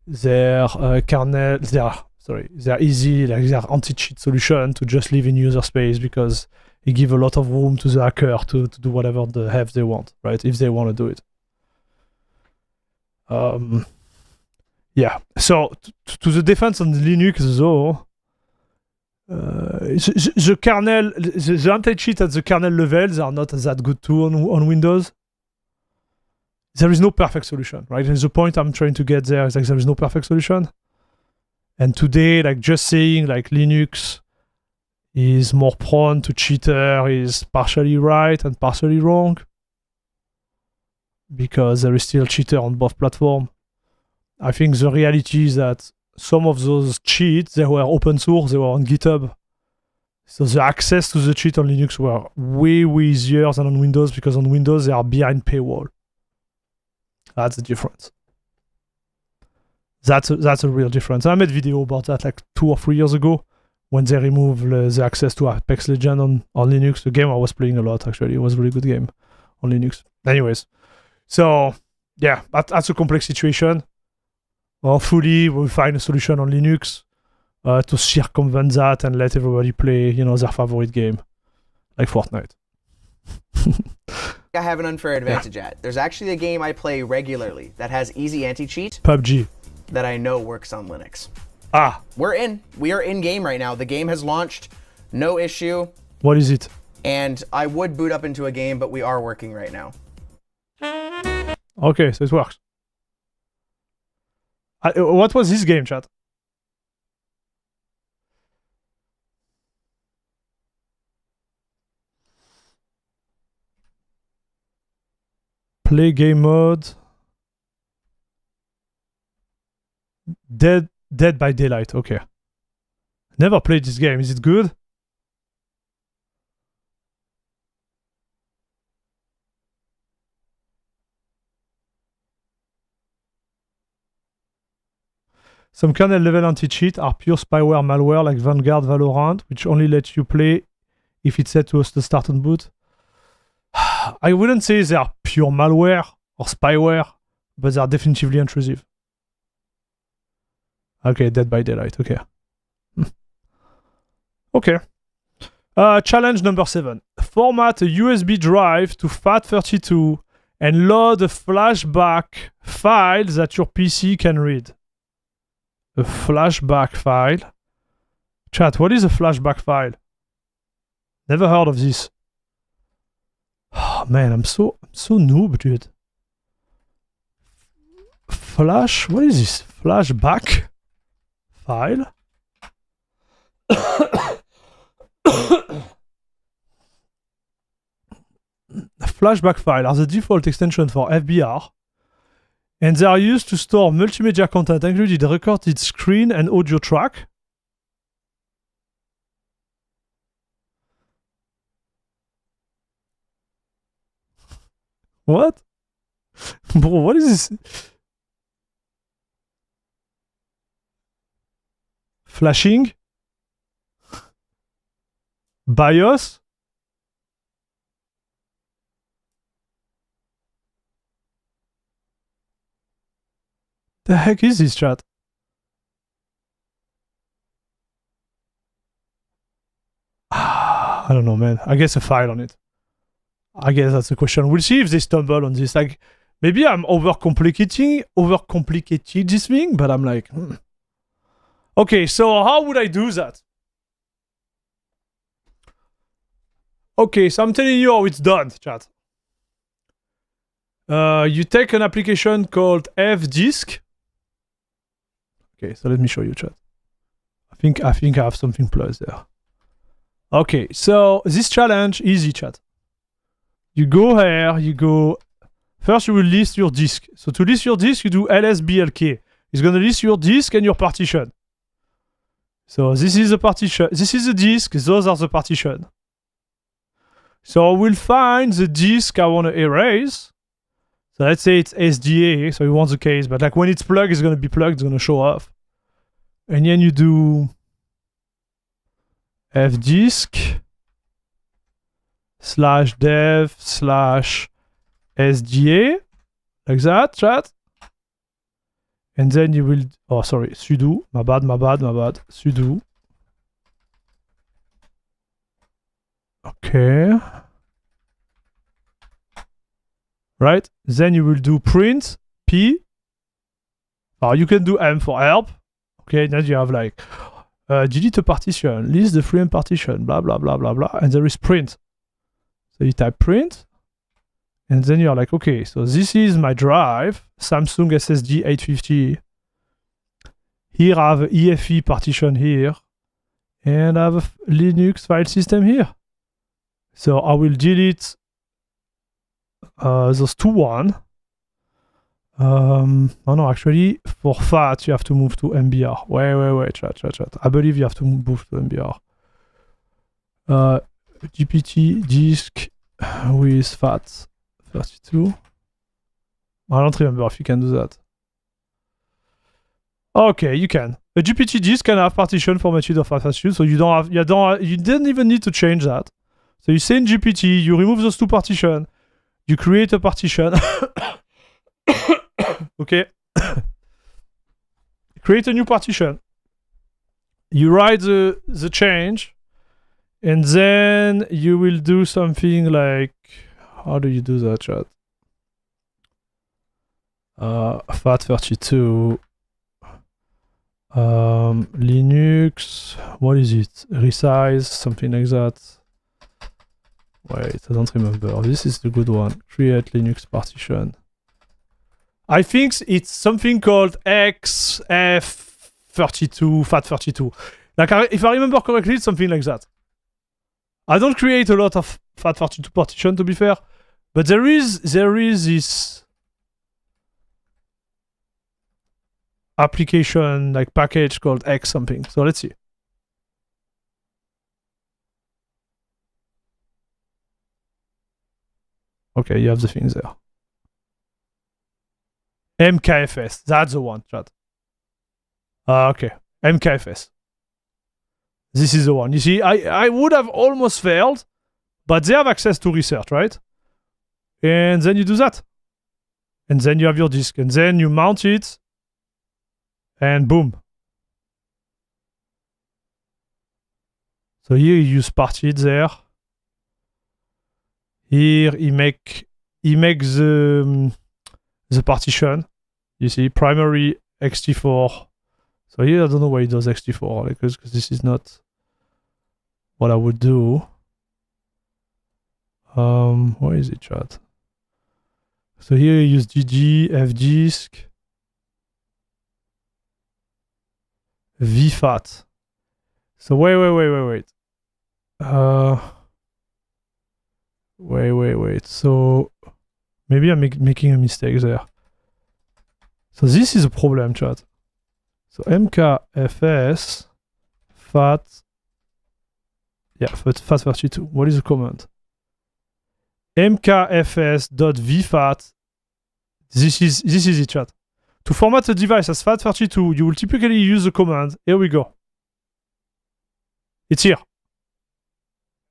their kernel, their easy, like their anti-cheat solution to just live in user space, because it gives a lot of room to the hacker to do whatever the heck they want, right? If they want to do it. Yeah. So to the defense on Linux though, the kernel, the anti-cheat at the kernel levels are not that good too on Windows. There is no perfect solution, right? And the point I'm trying to get there is like there is no perfect solution. And today, like just saying like Linux is more prone to cheater is partially right and partially wrong. Because there is still cheater on both platforms. I think the reality is that some of those cheats, they were open source, they were on GitHub. So the access to the cheat on Linux were way, way easier than on Windows because on Windows they are behind paywall. That's the difference. That's a real difference. I made a video about that like 2 or 3 years ago when they removed the access to Apex Legends on Linux. The game I was playing a lot actually. It was a really good game on Linux. Anyways, so yeah, that's a complex situation. Hopefully we'll find a solution on Linux to circumvent that and let everybody play, their favorite game, like Fortnite. I have an unfair advantage at. There's actually a game I play regularly that has easy anti-cheat PUBG. that I know works on Linux. Ah. We are in game right now. The game has launched, no issue. What is it? And I would boot up into a game, but we are working right now. Okay, so it works. What was this game, chat? Play game mode. Dead by Daylight. Okay. Never played this game. Is it good? Some kernel level anti-cheat are pure spyware malware like Vanguard Valorant, which only lets you play if it's set to the start on boot. I wouldn't say they are pure malware or spyware, but they are definitively intrusive. Okay, Dead by Daylight, okay. Okay. Challenge number 7. Format a USB drive to FAT32 and load a flashback file that your PC can read. A flashback file? Chat, what is a flashback file? Never heard of this. Oh man, I'm so noob, dude. What is this? Flashback file? Flashback file are the default extension for FBR, and they are used to store multimedia content, including recorded screen and audio track. What? Bro, what is this? Flashing? BIOS? The heck is this, chat? I don't know, man. I guess a file on it. I guess that's the question. We'll see if they stumble on this. Like, maybe I'm overcomplicating this thing, but I'm like, Okay, so how would I do that? Okay, so I'm telling you how it's done, chat. You take an application called fdisk. Okay, so let me show you, chat. I think I have something plus there. Okay, so this challenge, easy, chat. You go here, first you will list your disk. So to list your disk, you do lsblk. It's gonna list your disk and your partition. So this is the partition, this is the disk, those are the partition. So we'll find the disk I wanna erase. So let's say it's SDA, so we want the case, but like when it's plugged, it's gonna be plugged, it's gonna show off. And then you do fdisk /dev/SDA, like that, chat. And then you will, sudo, my bad, sudo. Okay. Right, then you will do print p You can do M for help. Okay, then you have like delete a partition, list the free M partition, blah blah blah blah blah, and there is print. So you type print, and then you're like, okay, so this is my drive, Samsung SSD 850. Here I have a EFE partition here, and I have a Linux file system here. So I will delete those one. Oh no, actually, for FAT, you have to move to MBR. Wait, chat. I believe you have to move to MBR. GPT disk with FAT 32. I don't remember if you can do that. Okay, you can. A GPT disk can have partition formatted of FAT32, so you don't even need to change that. So you say in GPT, you remove those 2 partitions, you create a partition. Okay. Create a new partition. You write the change, and then you will do something like, how do you do that, chat? FAT32. Linux, what is it? Resize, something like that. Wait, I don't remember. This is the good one. Create Linux partition. I think it's something called XF32, FAT32. Like, if I remember correctly, it's something like that. I don't create a lot of FAT32 partition, to be fair, but there is this application, like package called X something. So let's see. Okay, you have the things there. MKFS, that's the one, chat. Okay, MKFS. This is the one. You see, I would have almost failed, but they have access to research, right? And then you do that. And then you have your disk. And then you mount it. And boom. So here you use parted there. Here he makes the partition. You see, primary ext4. So here I don't know why he does ext4, because this is not what I would do. Where is it, chat? So here you use GG, fdisk, vfat. So wait. Wait. So maybe I'm making a mistake there. So this is a problem, chat. So mkfs fat, yeah, fat32. What is the command? mkfs.vfat. This is it, chat. To format a device as FAT32, you will typically use the command. Here we go. It's here.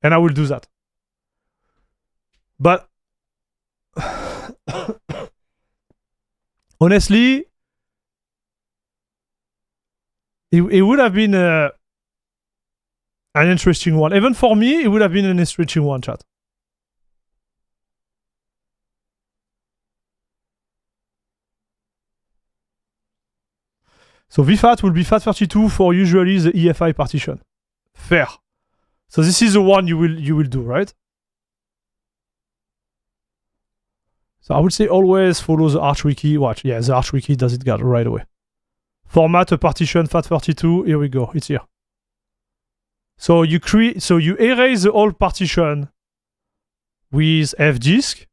And I will do that. But honestly, it would have been an interesting one. Even for me, it would have been an interesting one, chat. So vfat will be FAT32 for usually the EFI partition. Fair. So this is the one you will do, right? So I would say always follow the Arch wiki. Watch, yeah, the Arch wiki does it right away. Format a partition FAT32. Here we go. It's here. So you erase the old partition with fdisk.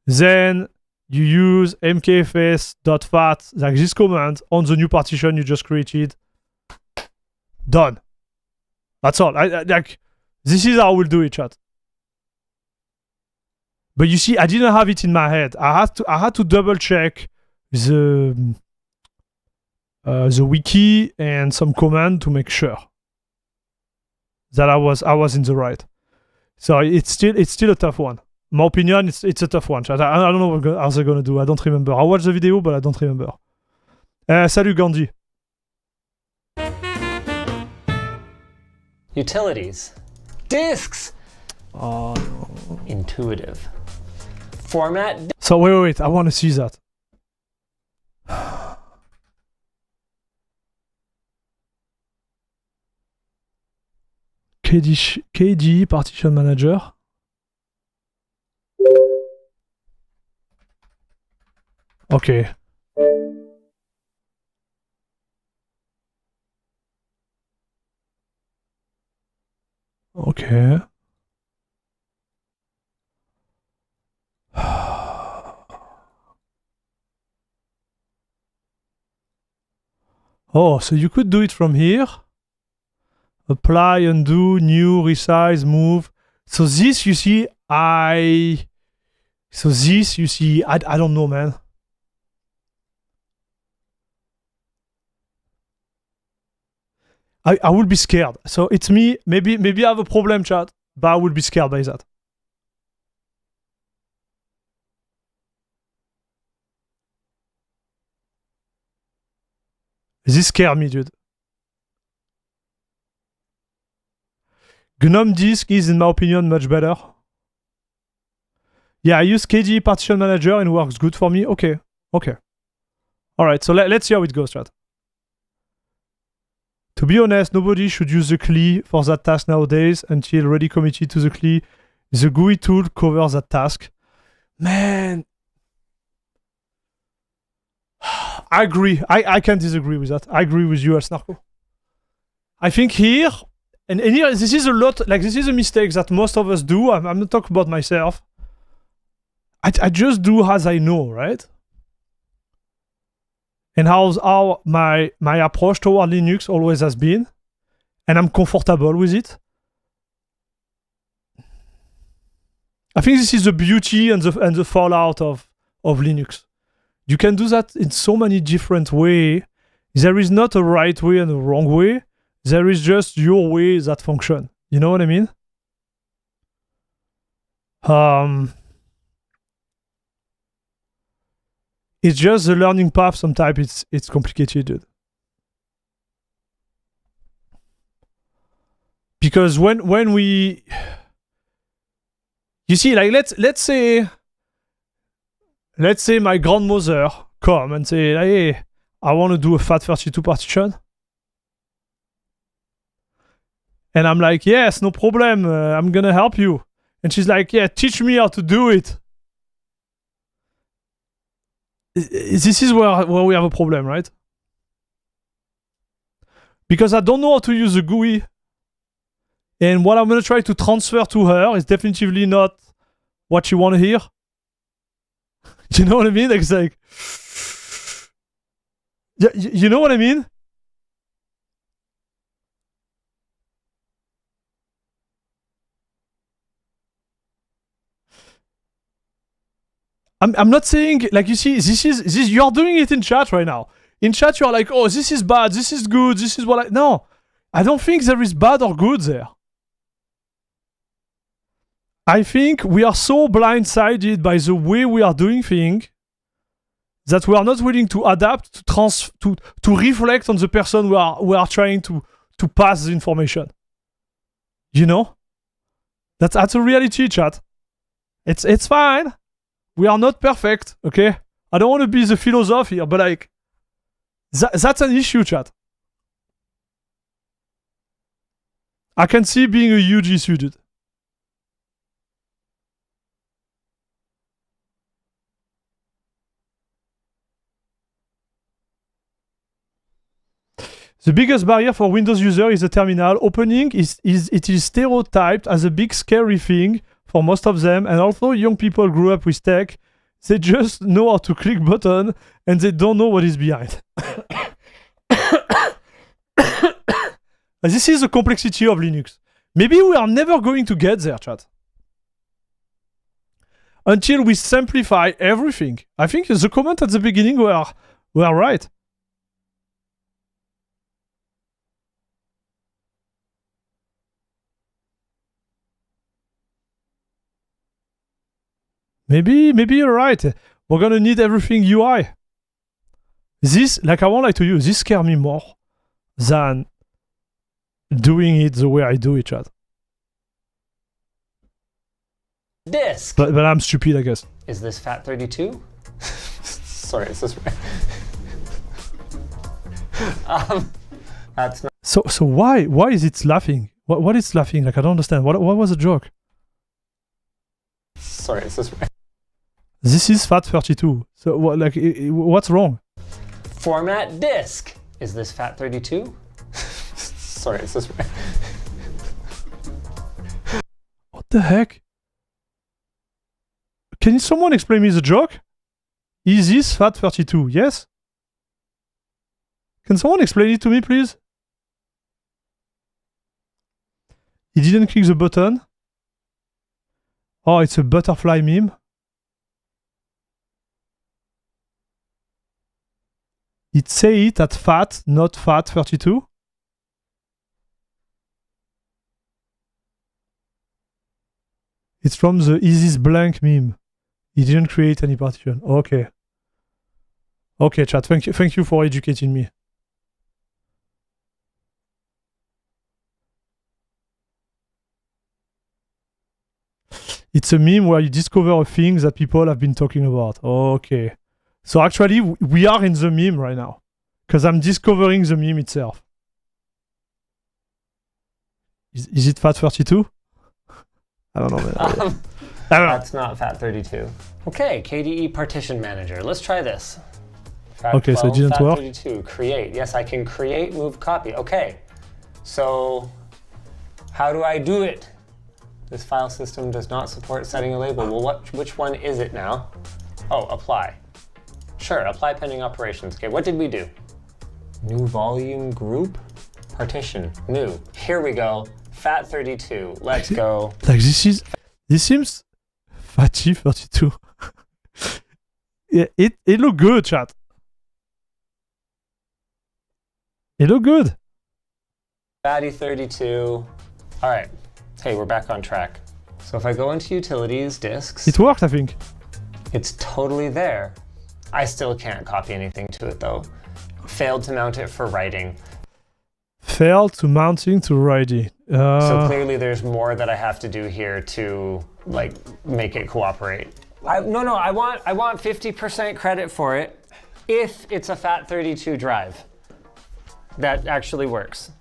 Then you use mkfs.fat, like this command, on the new partition you just created. Done. That's all. Like, this is how we'll do it, chat. But you see, I didn't have it in my head. I had to double check the wiki and some command to make sure that I was in the right. So it's still a tough one. My opinion, it's a tough one. I don't know what else they're gonna do. I don't remember. I watched the video, but I don't remember. Salut Gandhi. Utilities. Disks. Oh no. Intuitive. Format. So wait. I want to see that. KDE Partition Manager. Okay. Okay. Oh, so you could do it from here. Apply, undo, new, resize, move. So this, you see, I don't know, man. I would be scared. So it's me. Maybe I have a problem, chat, but I would be scared by that. This scared me, dude. GNOME disk is, in my opinion, much better. Yeah, I use KDE Partition Manager and it works good for me. Okay. Alright, so let's see how it goes, chat. To be honest, nobody should use the CLI for that task nowadays until already committed to the CLI. The GUI tool covers that task. Man. I agree. I can't disagree with that. I agree with you, Snarko. I think here, and here, this is a lot, like this is a mistake that most of us do. I'm not talking about myself. I just do as I know, right? And how my approach toward Linux always has been. And I'm comfortable with it. I think this is the beauty and the fallout of Linux. You can do that in so many different ways. There is not a right way and a wrong way. There is just your way that function. You know what I mean? It's just the learning path. Sometimes it's complicated, dude. Because when we, you see, like let's say my grandmother come and say, hey, I want to do a FAT32 partition. And I'm like, yes, no problem. I'm going to help you. And she's like, yeah, teach me how to do it. This is where we have a problem, right? Because I don't know how to use the GUI. And what I'm going to try to transfer to her is definitively not what she want to hear. You know what I mean? It's like, yeah, you know what I mean? I'm not saying, like, you see, this you're doing it in chat right now. In chat, you're like, oh, this is bad, this is good, this is what I... No, I don't think there is bad or good there. I think we are so blindsided by the way we are doing things that we are not willing to adapt, to reflect on the person we are trying to pass the information. You know? That's a reality, chat. It's fine. We are not perfect, okay? I don't want to be the philosopher here, but like, that's an issue, chat. I can see being a huge issue, dude. The biggest barrier for Windows user is the terminal. Opening it is stereotyped as a big scary thing for most of them, and although young people grew up with tech, they just know how to click button and they don't know what is behind. This is the complexity of Linux. Maybe we are never going to get there, chat. Until we simplify everything. I think the comment at the beginning were right. Maybe you're right. We're gonna need everything UI. This, like, I won't lie to you, this scares me more than doing it the way I do it, chat. Disk. But I'm stupid, I guess. Is this FAT32? Sorry, is this right? That's not. So why is it laughing? What is laughing? Like, I don't understand. What was the joke? Sorry, is this right? This is FAT32. So, what's wrong? Format disk. Is this FAT32? Sorry, is this right? What the heck? Can someone explain me the joke? Is this FAT32? Yes? Can someone explain it to me, please? He didn't click the button. Oh, it's a butterfly meme. It say it at FAT, not FAT32. It's from the is this blank meme. He didn't create any partition. Okay. Okay, chat. Thank you for educating me. It's a meme where you discover a thing that people have been talking about. Okay. So actually, we are in the meme right now. Because I'm discovering the meme itself. Is it FAT32? I don't know, man. I don't know. That's not FAT32. Okay, KDE Partition Manager. Let's try this. Okay, so it didn't work. FAT32, create. Yes, I can create, move, copy. Okay, so how do I do it? This file system does not support setting a label. Well, which one is it now? Oh, apply. Sure, apply pending operations. Okay, what did we do? New volume group, partition, new. Here we go, FAT32. Let's go. Like this seems FAT32. Yeah, it look good, chat. It look good. FAT32. All right. Hey, we're back on track. So if I go into utilities, disks, It worked, I think. it's totally there. I still can't copy anything to it though. Failed to mount it for writing. Failed to mounting to writing. So clearly there's more that I have to do here to like make it cooperate. I want 50% credit for it if it's a FAT32 drive. That actually works.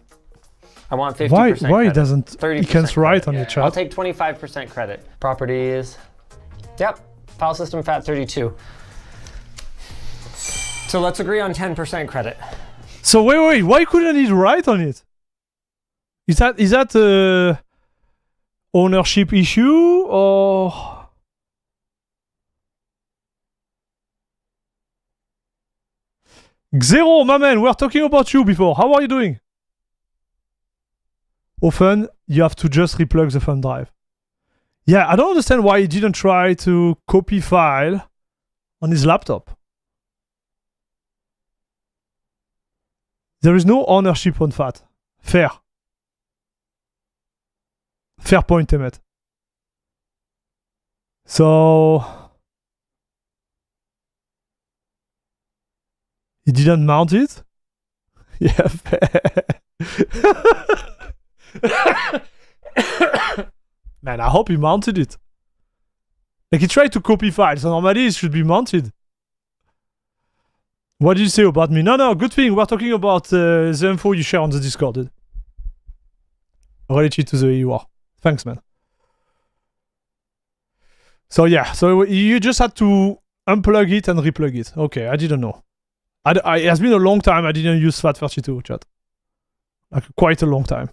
I want 50% why credit. doesn't 30% he can't write credit. on Yeah, the chat? I'll take 25% credit. Properties. Yep. File system FAT32. So let's agree on 10% credit. So wait, why couldn't he write on it? Is that a ownership issue or? Xero, my man, we were talking about you before. How are you doing? Often you have to just replug the thumb drive. Yeah, I don't understand why he didn't try to copy file on his laptop. There is no ownership on FAT. Fair. Fair point, Emmet. So he didn't mount it? Yeah, fair. Man, I hope he mounted it. Like, he tried to copy files, so normally it should be mounted. What did you say about me? No, good thing. We're talking about the info you share on the Discord, dude. Related to the EUR. Thanks, man. So yeah, so you just had to unplug it and replug it. Okay, I didn't know. It has been a long time I didn't use FAT32, chat. Like, quite a long time.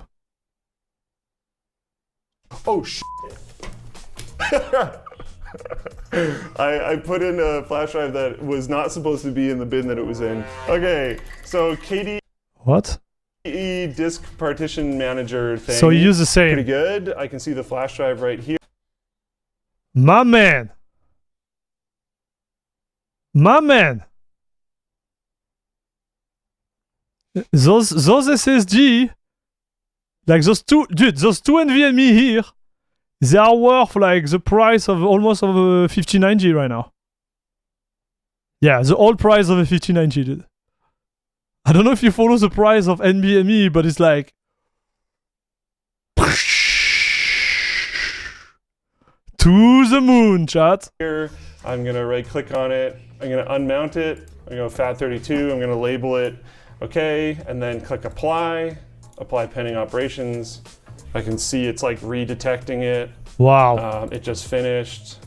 Oh, shit. I put in a flash drive that was not supposed to be in the bin that it was in. Okay, so KDE What? disk partition manager thing. So you use the same. Pretty good. I can see the flash drive right here. My man. My man. Those SSD, like those two NVMe here, they are worth like the price of almost of a 5090 right now. Yeah, the old price of a 5090, dude. I don't know if you follow the price of NVMe, but it's like to the moon, chat. Here, I'm gonna right click on it. I'm gonna unmount it. I'm gonna go FAT32. I'm gonna label it okay, and then click apply pending operations. I can see it's like redetecting it. Wow. It just finished.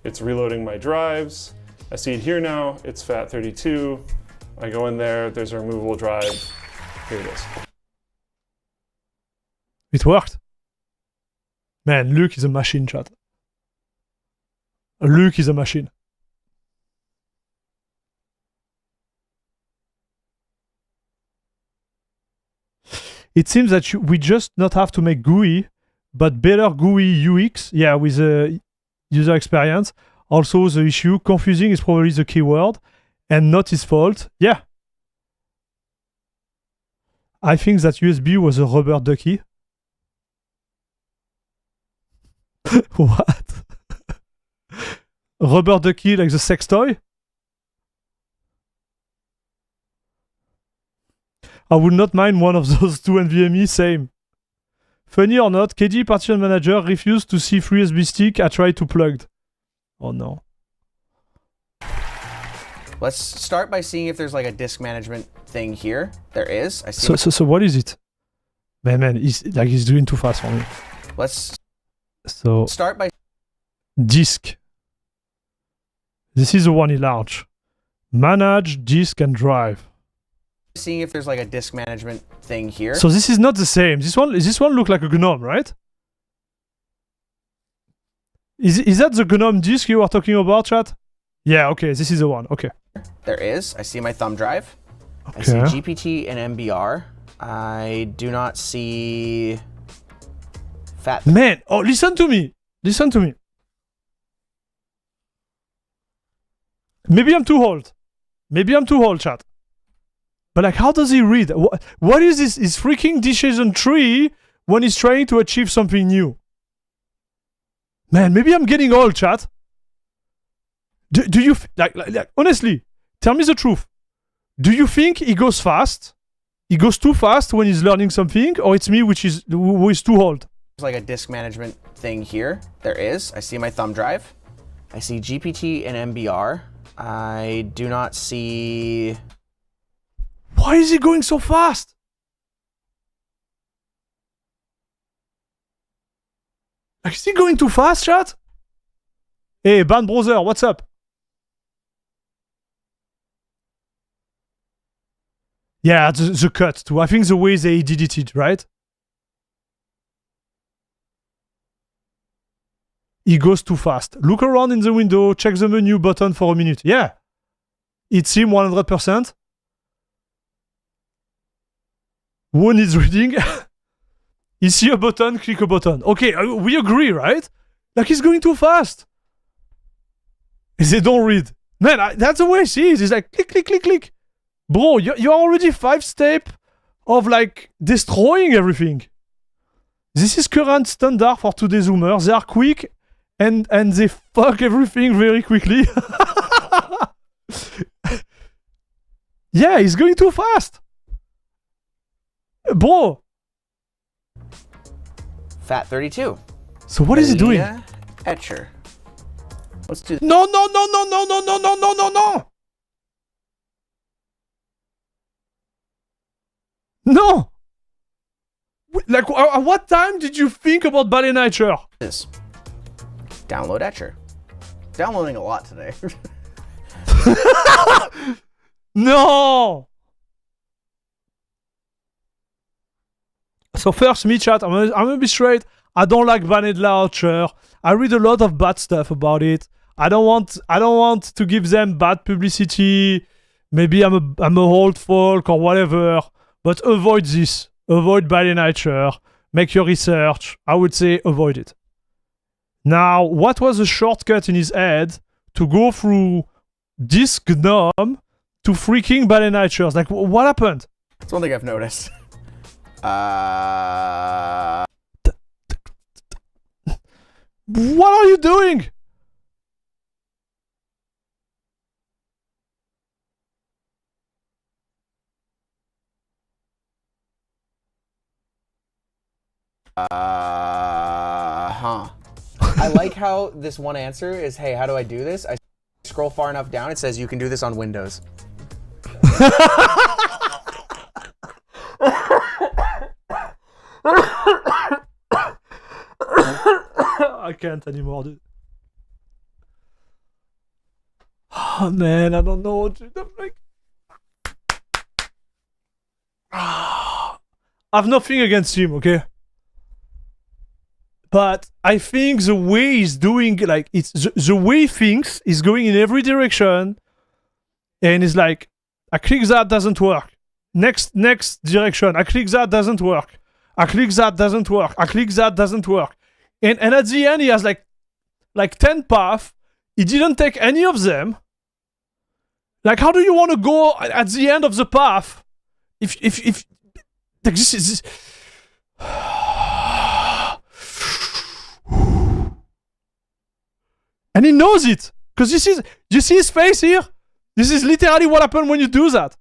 It's reloading my drives. I see it here now. It's FAT32. I go in there. There's a removable drive. Here it is. It worked. Man, Luke is a machine, chat. Luke is a machine. It seems that we just not have to make GUI, but better GUI UX, yeah, with the user experience. Also, the issue, confusing is probably the keyword, and not his fault. Yeah. I think that USB was a rubber ducky. What? Rubber ducky like the sex toy? I would not mind one of those two NVMe, same. Funny or not, KD partition manager refused to see free USB stick I tried to plugged. Oh no. Let's start by seeing if there's like a disk management thing here. There is. I see. So what is it? Man, he's doing too fast for me. Let's So start by disk. This is the one in large. Manage disk and drive. seeing if there's like a disk management thing here. So this is not the same. This one look like a GNOME, right? Is that the GNOME disk you are talking about, chat? Yeah, okay, this is the one. Okay. There is. I see my thumb drive. Okay. I see GPT and MBR. I do not see fat. Man, oh, listen to me. Listen to me. Maybe I'm too old. Maybe I'm too old, chat. But like, how does he read? What is this? His freaking decision tree when he's trying to achieve something new? Man, maybe I'm getting old, chat. Do you like honestly? Tell me the truth. Do you think he goes fast? He goes too fast when he's learning something, or it's me who is too old? There's like a disk management thing here. There is. I see my thumb drive. I see GPT and MBR. I do not see. Why is he going so fast? Like, is he going too fast, chat? Hey, Band Brother, what's up? Yeah, the cut too. I think the way they did it, right? He goes too fast. Look around in the window, check the menu button for a minute. Yeah. It's him 100%. Who needs reading? You see a button, click a button. Okay, we agree, right? Like, he's going too fast. They don't read. Man, that's the way she is. It's like, click, click, click, click. Bro, you're already 5 steps of, like, destroying everything. This is current standard for today's Zoomers. They are quick, and they fuck everything very quickly. Yeah, he's going too fast. Bro. FAT32. So what is he doing? Etcher. Let's do. No, no, no, no, no, no, no, no, no, no, no. No. Like, at what time did you think about Ballet Nature? This. Download Etcher. Downloading a lot today. No. So first, me chat, I'm gonna be straight. I don't like Ballet Nature. I read a lot of bad stuff about it. I don't want to give them bad publicity. Maybe I'm a old folk or whatever. But avoid this. Avoid Ballet Nature. Make your research. I would say avoid it. Now, what was the shortcut in his head to go through this GNOME to freaking Ballet Nature? Like, what happened? That's one thing I've noticed. What are you doing? I like how this one answer is, hey, how do I do this? I scroll far enough down, it says you can do this on Windows. I can't anymore, dude. Oh man, I don't know, dude. I'm like, I've nothing against him, okay? But I think the way he's doing, like, it's the way he thinks is going in every direction, and it's like, I click that, doesn't work. Next direction, I click that, doesn't work. I click that, doesn't work. I click that, doesn't work. And at the end, he has like 10 paths. He didn't take any of them. Like, how do you want to go at the end of the path? If like, this is. And he knows it. Because you see his face here? This is literally what happened when you do that.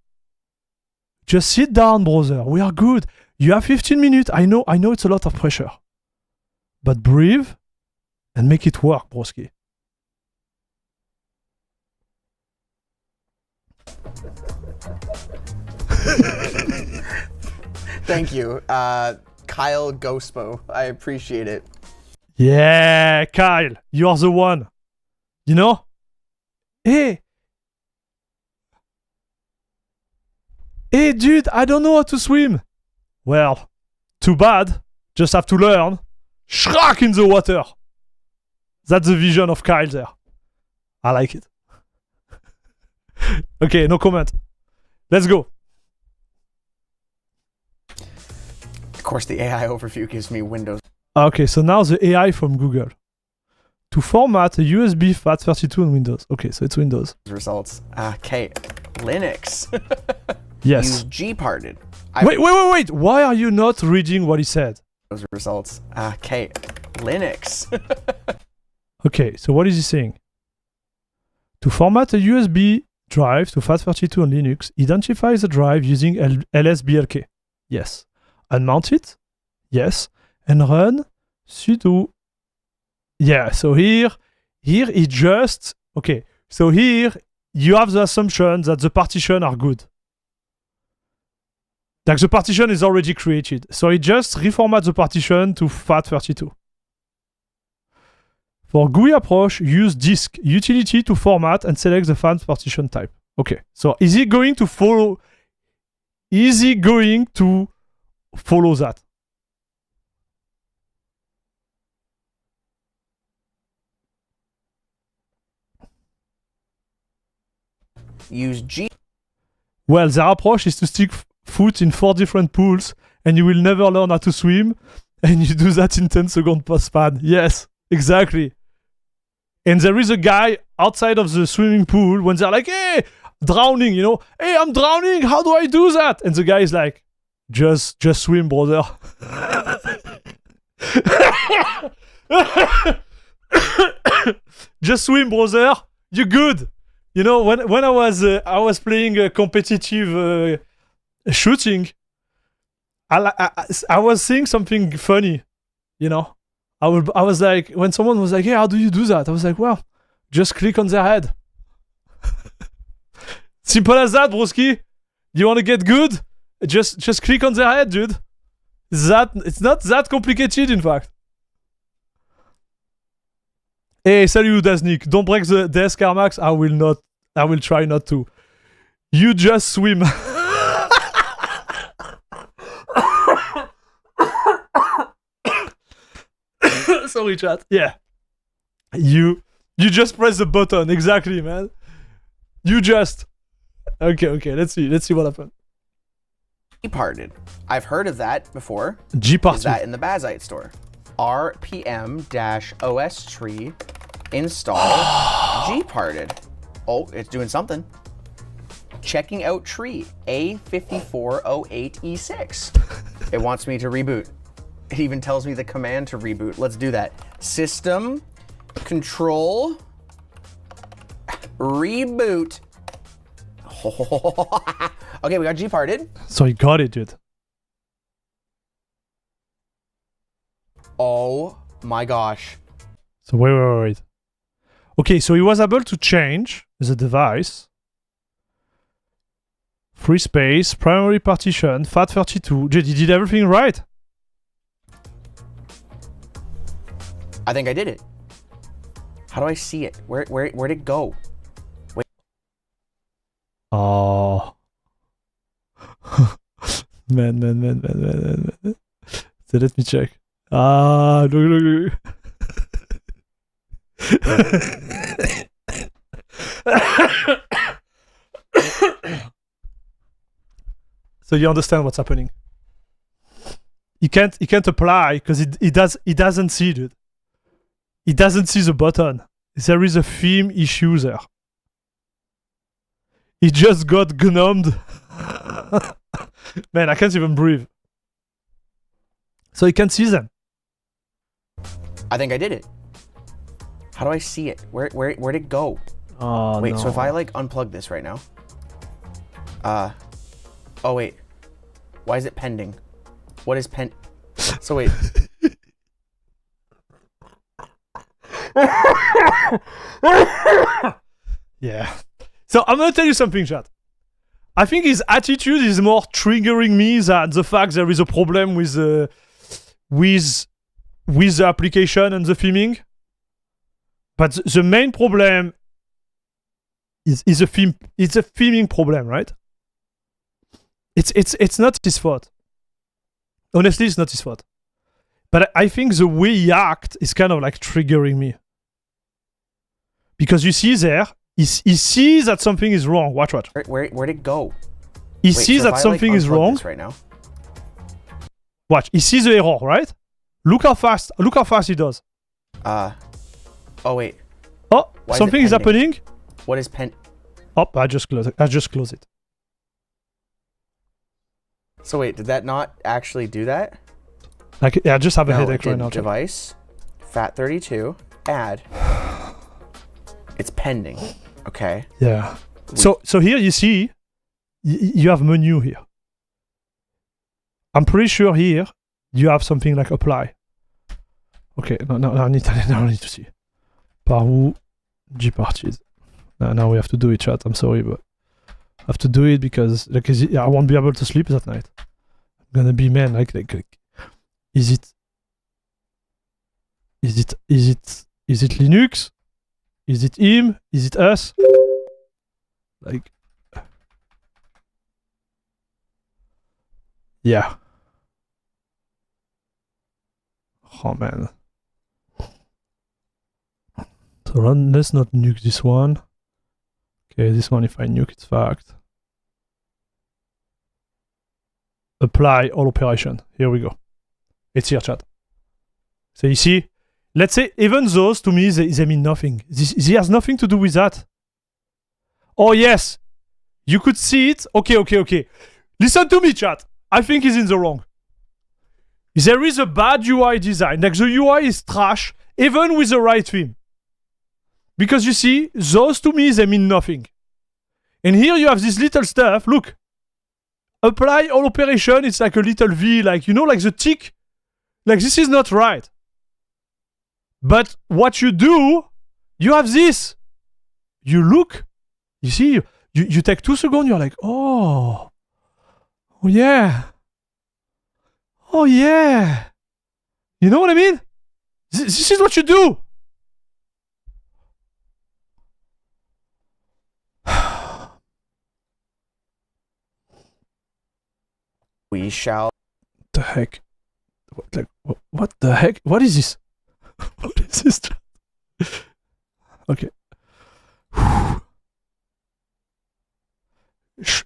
Just sit down, brother. We are good. You have 15 minutes. I know it's a lot of pressure. But breathe and make it work, broski. Thank you. Kyle Ghostbo. I appreciate it. Yeah, Kyle. You are the one. You know? Hey, dude, I don't know how to swim. Well, too bad. Just have to learn. Shrek in the water. That's the vision of Kyle there. I like it. Okay, no comment. Let's go. Of course, the AI overview gives me Windows Okay, so now the AI from Google. To format a USB FAT32 on Windows. Okay, so it's Windows. results. Okay, Linux. Yes. Use gparted. Wait. Why are you not reading what he said? Those results. Okay, Linux. Okay, so what is he saying? To format a USB drive to FAT32 on Linux, identify the drive using lsblk. Yes. Unmount it. Yes. And run sudo. Yeah, so here he just... Okay, so here you have the assumption that the partition are good. Like the partition is already created. So he just reformat the partition to FAT32. For GUI approach, use disk utility to format and select the FAT partition type. Okay, so is he going to follow that? Use G. Well, their approach is to stick foot in 4 different pools, and you will never learn how to swim, and you do that in 10 seconds per span. Yes, exactly. And there is a guy outside of the swimming pool when they're like, hey, drowning, you know, hey, I'm drowning, how do I do that? And the guy is like, just swim, brother. Just swim, brother. You're good. You know, when I was playing a competitive shooting, I was seeing something funny. You know, I was like, when someone was like, "Hey, how do you do that?" I was like, "Well, just click on their head." Simple as that, broski. You want to get good? Just click on their head, dude. It's not that complicated, in fact. Hey, salut Daznik. Don't break the desk, Armax. I will try not to. You just swim. Sorry, chat. Yeah. You just press the button. Exactly, man. You just. Okay. Let's see what happened. Gparted. I've heard of that before. Gparted. Is that in the Bazite store? RPM-OS tree install gparted. Oh, it's doing something. Checking out tree A5408E6. It wants me to reboot. It even tells me the command to reboot. Let's do that. System control reboot. Okay, we got gparted. So you got it, dude. Oh my gosh. So wait. Okay, so he was able to change the device. Free space, primary partition, FAT32. Dude, he did everything right. I think I did it. How do I see it? Where'd it go? Wait. Oh. man. So let me check. Ah, look. So you understand what's happening. He can't apply because he doesn't see it. He doesn't see the button. There is a theme issue there. He just got gnomed. Man, I can't even breathe. So he can't see them. I think I did it. How do I see it? Where'd it go? Oh, wait, no. so if I like unplug this right now. Oh wait. Why is it pending? What is so wait. Yeah. So I'm gonna tell you something, chat. I think his attitude is more triggering me than the fact there is a problem with the application and the theming. But the main problem is a theme. It's a theming problem, right? It's not his fault. Honestly, it's not his fault. But I think the way he acts is kind of like triggering me. Because you see there, he sees that something is wrong. Watch. Where'd it go? He sees that something is wrong. Right now. Watch. He sees the error, right? Look how fast he does. Oh wait. Oh, Why something is happening. What is Oh, I just close it. So wait, did that not actually do that? Like, I just have a No, headache it right didn't. now. Chat. Device, FAT32, add. It's pending. Okay. Yeah. So here you see, you have menu here. I'm pretty sure here you have something like apply. Okay. No, I need to see. Par où Gparties. Now we have to do it, chat. I'm sorry, but I have to do it because I won't be able to sleep that night. I'm gonna be like is it Linux? Is it him? Is it us? Like, yeah. Oh man. So let's not nuke this one. Okay, this one, if I nuke, it's fact. Apply all operation. Here we go. It's here, chat. So you see, let's say even those to me they mean nothing. This has nothing to do with that. Oh yes, you could see it. Okay. Listen to me, chat. I think he's in the wrong. There is a bad UI design. Like the UI is trash, even with the right theme. Because you see, those to me they mean nothing. And here you have this little stuff. Look, apply all operation. It's like a little V, like like the tick. Like this is not right. But what you do, you have this. You look, you see, you take 2 seconds, you're like, oh yeah. You know what I mean? This is what you do. We shall. The heck? What the heck? What is this? What is this? Okay.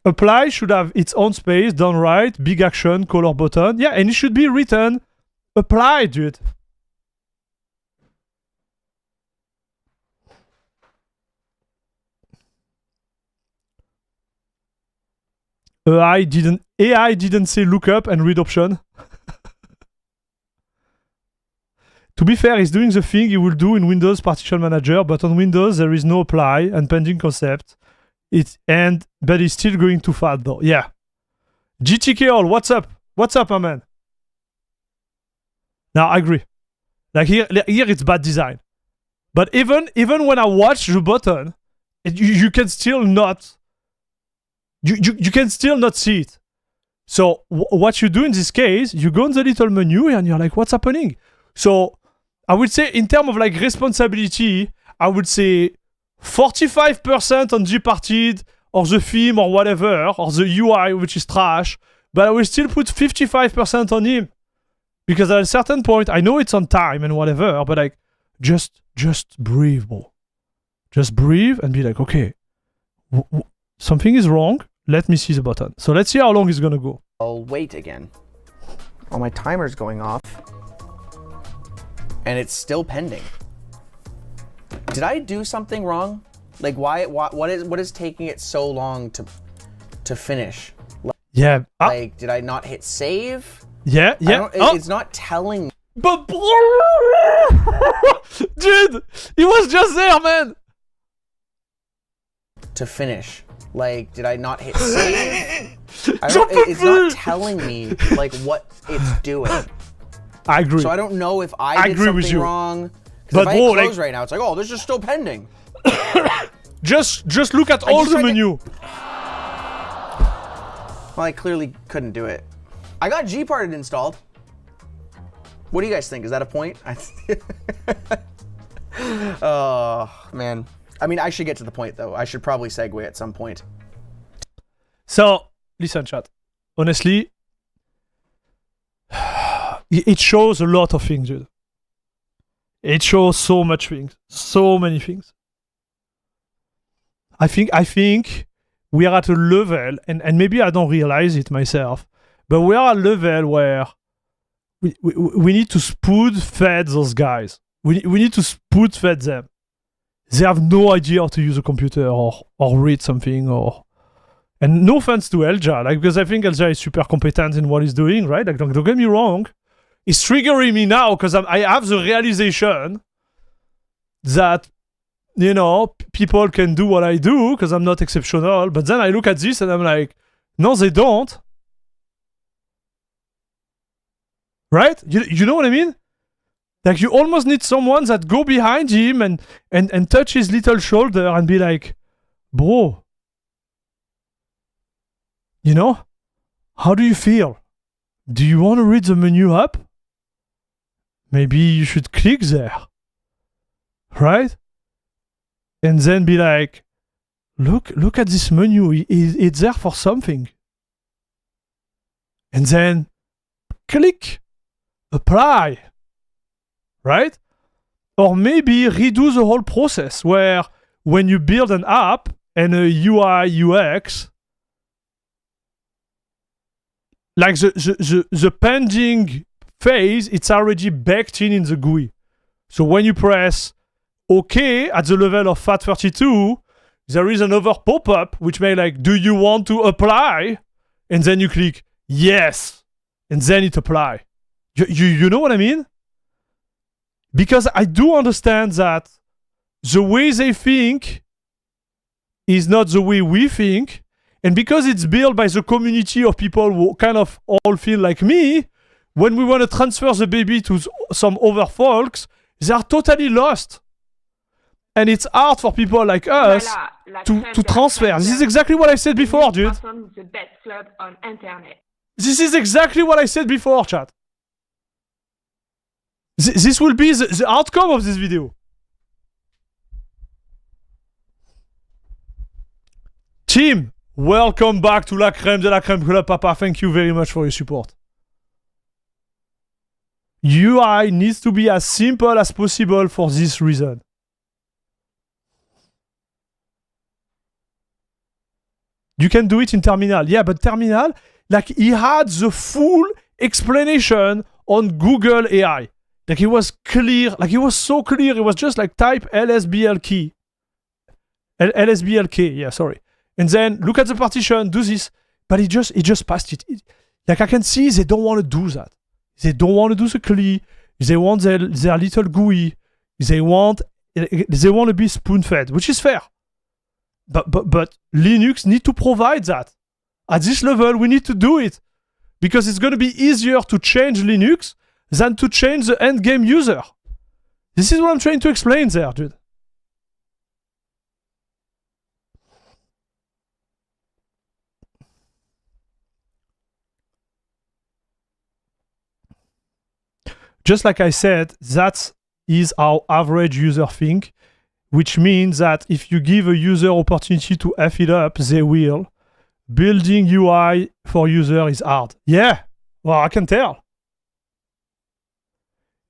Apply should have its own space, done right, big action, color button. Yeah, and it should be written apply, dude. AI didn't say lookup and read option. To be fair, he's doing the thing he will do in Windows Partition Manager, but on Windows there is no apply and pending concept. But he's still going too fast though. Yeah. GTK all, what's up? What's up, my man? Now I agree. Like here it's bad design. But even when I watch the button, you can still not. You can still not see it. So what you do in this case, you go in the little menu and you're like, what's happening? So I would say in terms of like responsibility, I would say 45% on Gparted or the theme or whatever, or the UI, which is trash, but I will still put 55% on him. Because at a certain point, I know it's on time and whatever, but like, just breathe, bro. Just breathe and be like, okay, something is wrong. Let me see the button. So let's see how long it's gonna go. I'll wait again. Oh, my timer's going off. And it's still pending. Did I do something wrong? Like, what is taking it so long to finish? Yeah. Like, did I not hit save? Yeah. It's not telling me. But bro, dude, he was just there, man. To finish. Like, did I not hit save? It's not telling me like what it's doing. I agree. So I don't know if I did something wrong. But if I hit close right now, it's like, oh, this is still pending. just look at all the menu. Well, I clearly couldn't do it. I got Gparted installed. What do you guys think? Is that a point? Oh, man. I mean, I should get to the point, though. I should probably segue at some point. So, listen, chat. Honestly, it shows a lot of things, dude. It shows so much things. So many things. I think we are at a level, and maybe I don't realize it myself, but we are at a level where we need to spoon-feed those guys. We need to spoon-feed them. They have no idea how to use a computer or read something or... And no offense to Elja, like, because I think Elja is super competent in what he's doing, right? Like, don't get me wrong. It's triggering me now because I have the realization that, you know, people can do what I do because I'm not exceptional. But then I look at this and I'm like, no, they don't. Right? You know what I mean? Like, you almost need someone that go behind him and touch his little shoulder and be like, bro, you know, how do you feel? Do you want to read the menu up? Maybe you should click there, right? And then be like, look at this menu. It's there for something. And then click, apply, right? Or maybe redo the whole process where when you build an app and a UI, UX, like the pending phase, it's already baked in the GUI. So when you press OK at the level of FAT32, there is another pop-up which may like, do you want to apply? And then you click yes, and then it apply. You know what I mean? Because I do understand that the way they think is not the way we think. And because it's built by the community of people who kind of all feel like me, when we want to transfer the baby to some other folks, they are totally lost. And it's hard for people like us to transfer. This is exactly what I said before, dude. The best club on internet. This is exactly what I said before, chat. This will be the outcome of this video. Team, welcome back to La Crème de la Crème Club, Papa. Thank you very much for your support. UI needs to be as simple as possible for this reason. You can do it in Terminal. Yeah, but Terminal, like, he had the full explanation on Google AI. Like, it was clear. Like, it was so clear. It was just like type LSBL key. LSBLK, yeah, sorry. And then look at the partition, do this. But it just passed it. Like, I can see they don't want to do that. They don't want to do the CLI. They want their little GUI. They want to be spoon-fed, which is fair. But Linux need to provide that. At this level, we need to do it. Because it's going to be easier to change Linux than to change the endgame user. This is what I'm trying to explain there, dude. Just like I said, that's is how average user think, which means that if you give a user opportunity to F it up, they will. Building UI for user is hard. Yeah, well, I can tell.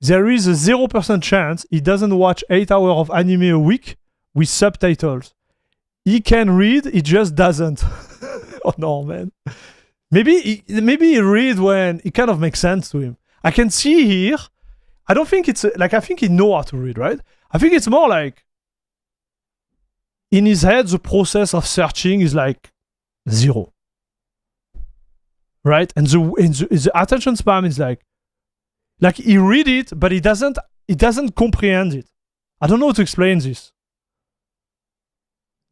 There is a 0% chance he doesn't watch 8 hours of anime a week with subtitles. He can read, he just doesn't. Oh no, man. Maybe he read when it kind of makes sense to him. I can see here. I don't think it's like, I think he know how to read, right? I think it's more like in his head, the process of searching is like 0. Right? And the attention span is like he read it, but he doesn't comprehend it. I don't know how to explain this.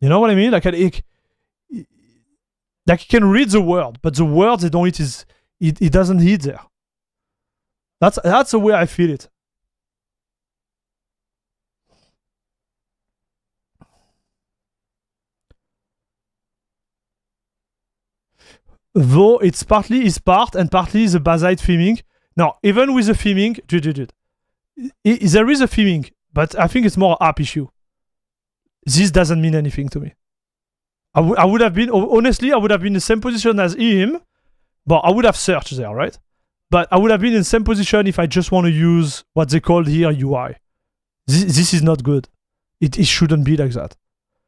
You know what I mean? Like he can read the word, but the words they don't hit it doesn't hit there. That's the way I feel it. Though it's partly his part and partly the Bazite theming. Now, even with the theming, there is a theming, but I think it's more an app issue. This doesn't mean anything to me. I would have been, honestly, I would have been in the same position as him, but I would have searched there, right? But I would have been in the same position if I just want to use what they call here UI. This is not good. It shouldn't be like that.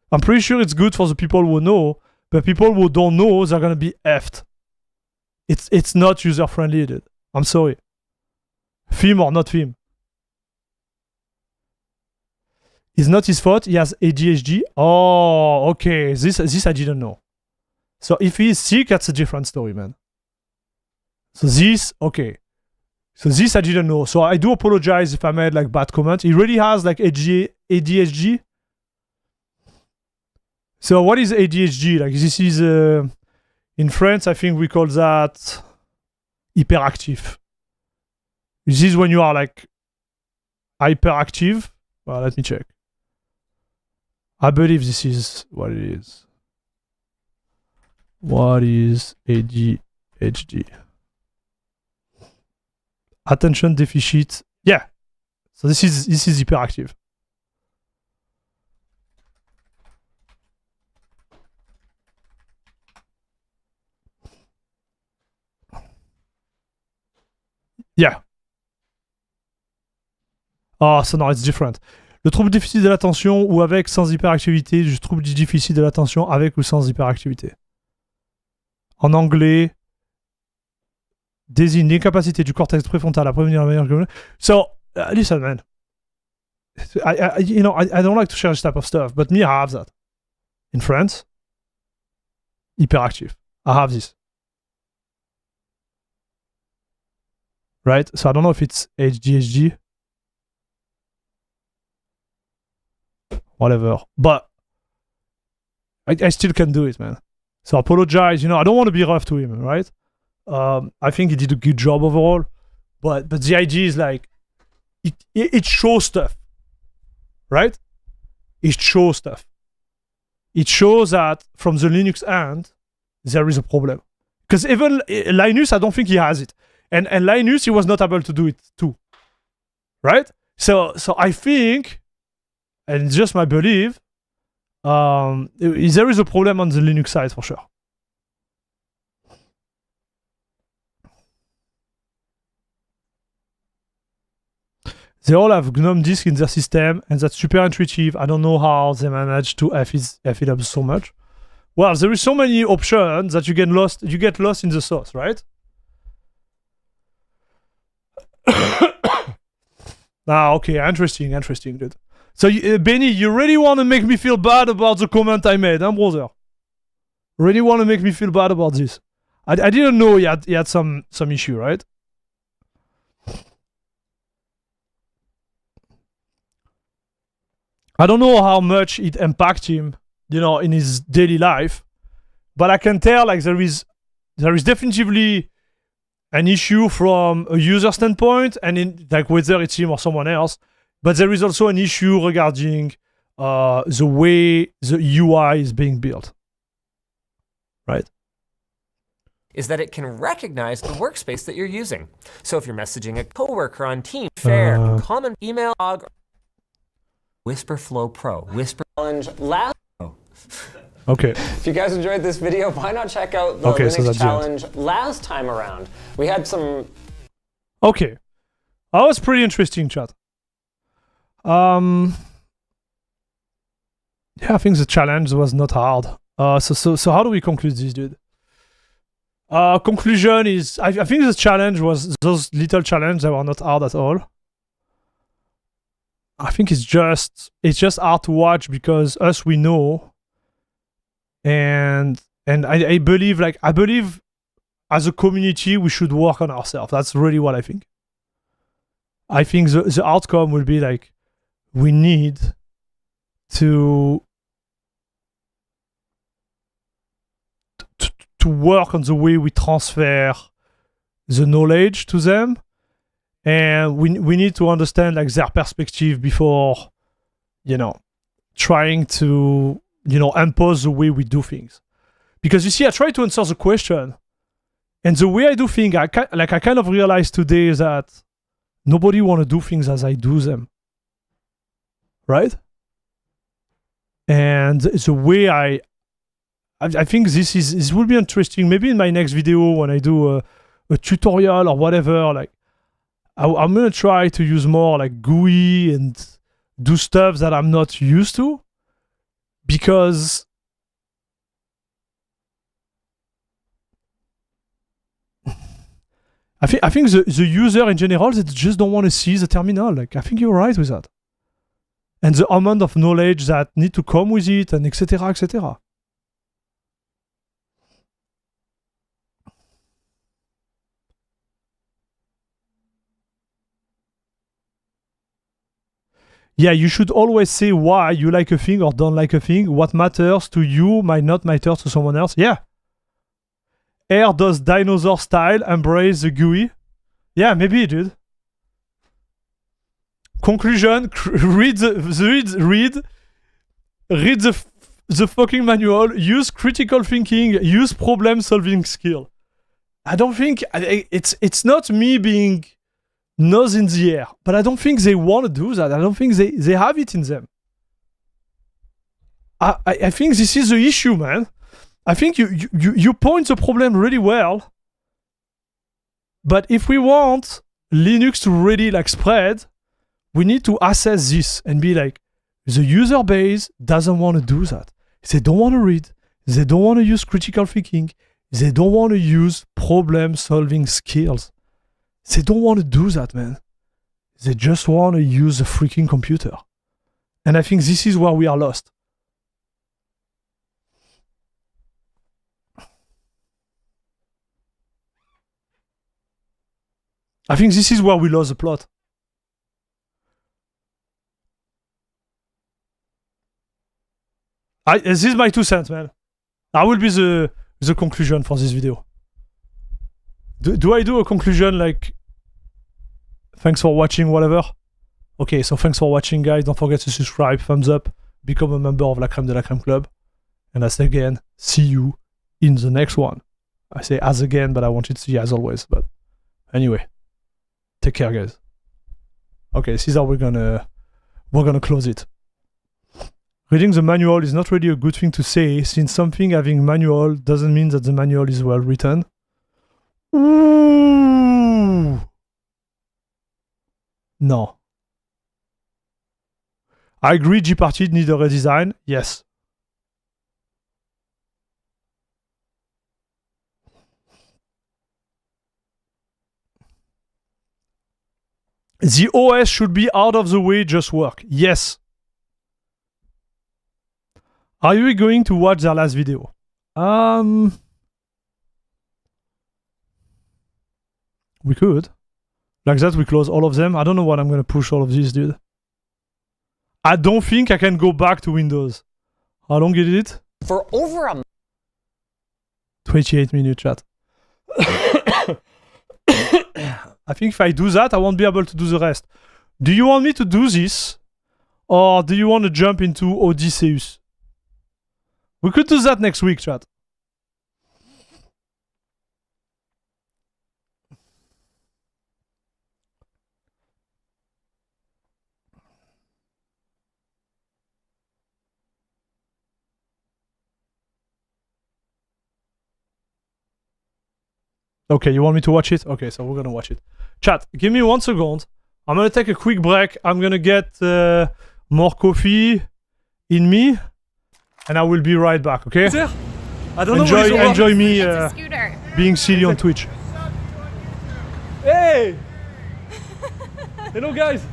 I'm pretty sure it's good for the people who know, but people who don't know, they're going to be effed. It's not user-friendly, dude. I'm sorry. Theme or not theme. It's not his fault. He has ADHD. Oh, okay. This I didn't know. So if he's sick, that's a different story, man. So this, okay. So this I didn't know. So I do apologize if I made like bad comment. He really has like ADHD. So what is ADHD? Like this is in France, I think we call that hyperactive. This is when you are like hyperactive. Well, let me check. I believe this is what it is. What is ADHD? Attention deficit. Yeah. So this is hyperactive. Yeah. Ah, ça non, it's different. Le trouble du déficit de l'attention ou avec sans hyperactivité, du trouble du déficit de l'attention avec ou sans hyperactivité. En anglais, désigne l'incapacité du cortex préfrontal à prévenir la meilleure que... So, listen, man. I don't like to share this type of stuff, but me, I have that. In France, hyperactive. I have this. Right? So I don't know if it's ADHD. Whatever. But I still can do it, man. So I apologize. I don't want to be rough to him, right? I think he did a good job overall. But the idea is like, it shows stuff. Right? It shows stuff. It shows that from the Linux end, there is a problem. Because even Linus, I don't think he has it. And Linus, he was not able to do it too. Right? So I think, and it's just my belief, there is a problem on the Linux side for sure. They all have GNOME disk in their system, and that's super intuitive. I don't know how they manage to F it up so much. Well, there is so many options that you get lost in the sauce, right? Okay, interesting, dude. So, Benny, you really want to make me feel bad about the comment I made, huh, brother? Really want to make me feel bad about this? I didn't know he had some issue, right? I don't know how much it impacts him, in his daily life, but I can tell like there is definitively an issue from a user standpoint, and in like whether it's him or someone else, but there is also an issue regarding the way the UI is being built, right? is that it can recognize the workspace that you're using. So if you're messaging a coworker on Teams, Fair, common email, log, Whisper Flow Pro, Whisper Challenge last. Okay. If you guys enjoyed this video, why not check out the Linux challenge last time around? We had some. Okay. That was pretty interesting, chat. Yeah, I think the challenge was not hard. So how do we conclude this, dude? Conclusion is, I think the challenge was those little challenges that were not hard at all. I think it's just hard to watch because us, we know. And I believe as a community we should work on ourselves. That's really what I think. I think the outcome will be like we need to work on the way we transfer the knowledge to them, and we need to understand like their perspective before, you know, trying to, you know, impose the way we do things. Because you see, I try to answer the question, and the way I do things, I kind of realized today that nobody want to do things as I do them, right? And the way I think this will be interesting. Maybe in my next video when I do a tutorial or whatever, like I'm gonna try to use more like GUI and do stuff that I'm not used to, because I think the user in general, they just don't want to see the terminal. Like, I think you're right with that. And the amount of knowledge that need to come with it, and etc. etc. Yeah, you should always say why you like a thing or don't like a thing. What matters to you might not matter to someone else. Yeah. Air does dinosaur style, embrace the GUI. Yeah, maybe, dude. Conclusion, read the fucking manual, use critical thinking, use problem solving skill. I don't think, it's not me being nose in the air, but I don't think they want to do that. I don't think they have it in them. I think this is the issue, man. I think you point the problem really well, but if we want Linux to really like spread, we need to assess this and be like, the user base doesn't want to do that. They don't want to read. They don't want to use critical thinking. They don't want to use problem solving skills. They don't want to do that, man. They just want to use the freaking computer. And I think this is where we are lost. I think this is where we lost the plot. This is my 2 cents, man. That will be the conclusion for this video. Do I do a conclusion like, thanks for watching, whatever? Okay, so thanks for watching, guys. Don't forget to subscribe, thumbs up, become a member of La Crème de la Crème Club. And I say again, see you in the next one. I say as again, but I want you to see as always. But anyway, take care, guys. Okay, this is how we're gonna close it. Reading the manual is not really a good thing to say, since something having manual doesn't mean that the manual is well written. Ooh. No. I agree, Gparty need a redesign. Yes. The OS should be out of the way, just work. Yes. Are you going to watch their last video? We could. Like that, we close all of them. I don't know what I'm gonna push all of these, dude. I don't think I can go back to Windows. How long is it? For over a 28 minute chat. I think if I do that, I won't be able to do the rest. Do you want me to do this? Or do you want to jump into Odysseus? We could do that next week, chat. Okay, you want me to watch it? Okay, so we're gonna watch it. Chat, give me 1 second. I'm gonna take a quick break. I'm gonna get more coffee in me, and I will be right back. Okay? I don't know. Enjoy me being silly on Twitch. Hey! Hello, guys.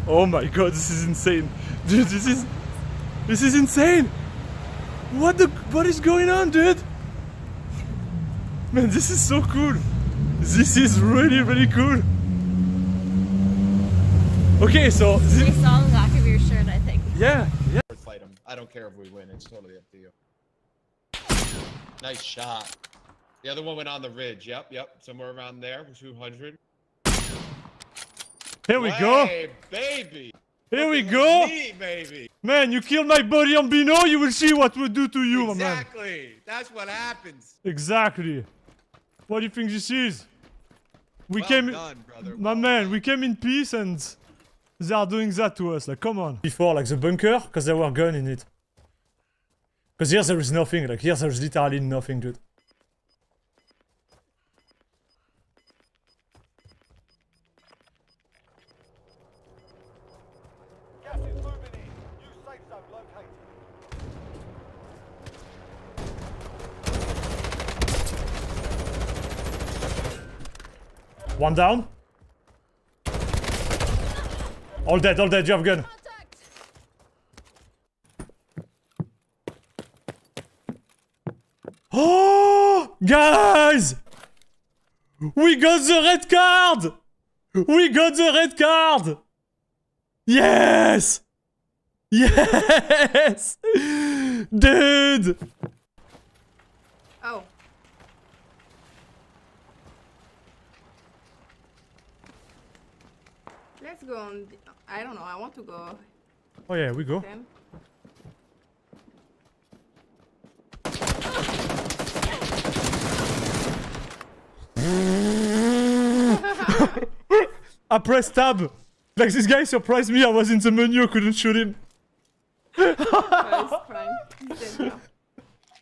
Oh my god, this is insane, dude. This is insane. What is going on, dude? Man, this is so cool. This is really cool. Okay, so We saw the back of your shirt, I think. yeah. Fight him. I don't care if we win. It's totally up to you. Nice shot. The other one went on the ridge. Yep. Somewhere around there. 200. Here we go. Hey, baby. Here we go. Me, baby. Man, you killed my buddy on Bino. You will see what we'll do to you, my man. Exactly. That's what happens. Exactly. What do you think this is? We Well came, done, brother. my man. We came in peace, and they are doing that to us. Like, come on. Before, like the bunker, because there were guns in it. Because here there is nothing. Like here there is literally nothing, dude. One down. All dead, you have gun. Oh, guys! We got the red card! We got the red card! Yes! Yes! Dude! Oh. Let's go on. I don't know. I want to go. Oh yeah, we go. Them. I pressed tab. Like this guy surprised me. I was in the menu. I couldn't shoot him. Oh, he's dead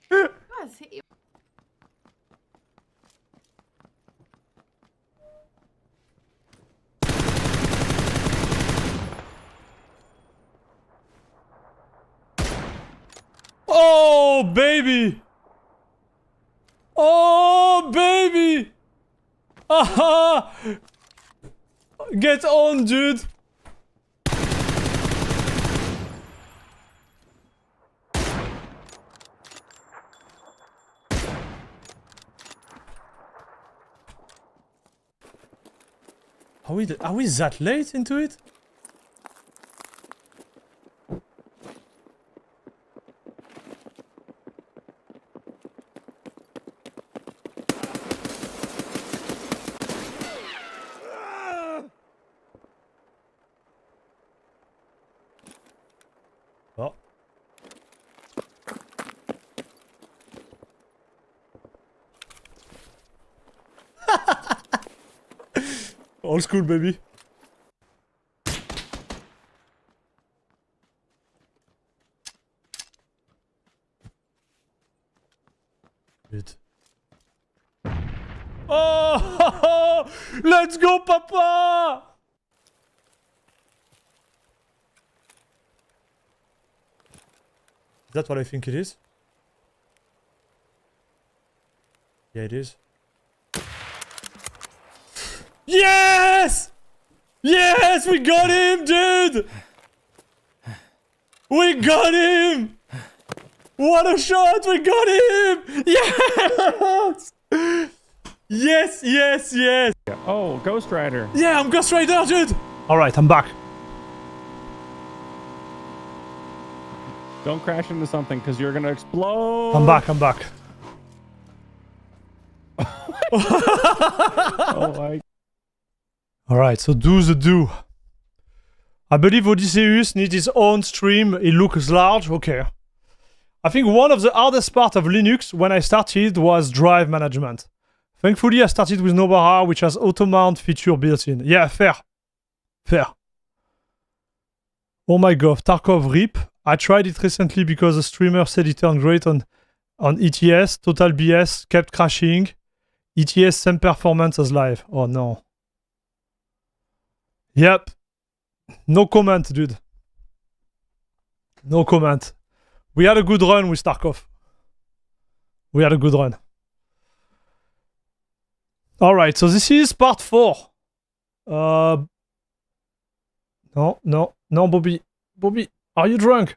now. Guys, he- Oh baby! Oh baby! Aha! Get on, dude! Are we that late into it? Oh. Old school, baby. Good. Oh, let's go, Papa! Is that what I think it is? Yeah, it is. Yes! Yes, we got him, dude! We got him! What a shot! We got him! Yes! Yes, yes, yes! Oh, Ghost Rider. Yeah, I'm Ghost Rider, dude! Alright, I'm back. Don't crash into something because you're gonna explode. I'm back, I'm back. Oh my. Alright, so do the do. I believe Odysseus needs his own stream. It looks large. Okay. I think one of the hardest part of Linux when I started was drive management. Thankfully, I started with Nobara, which has auto-mount feature built in. Yeah, fair. Fair. Oh my god, Tarkov RIP. I tried it recently because a streamer said it turned great on on ETS. Total BS kept crashing. ETS same performance as live. Oh no. Yep. No comment, dude. No comment. We had a good run with Tarkov. We had a good run. Alright, so this is part 4. No, Bobby. Bobby, are you drunk?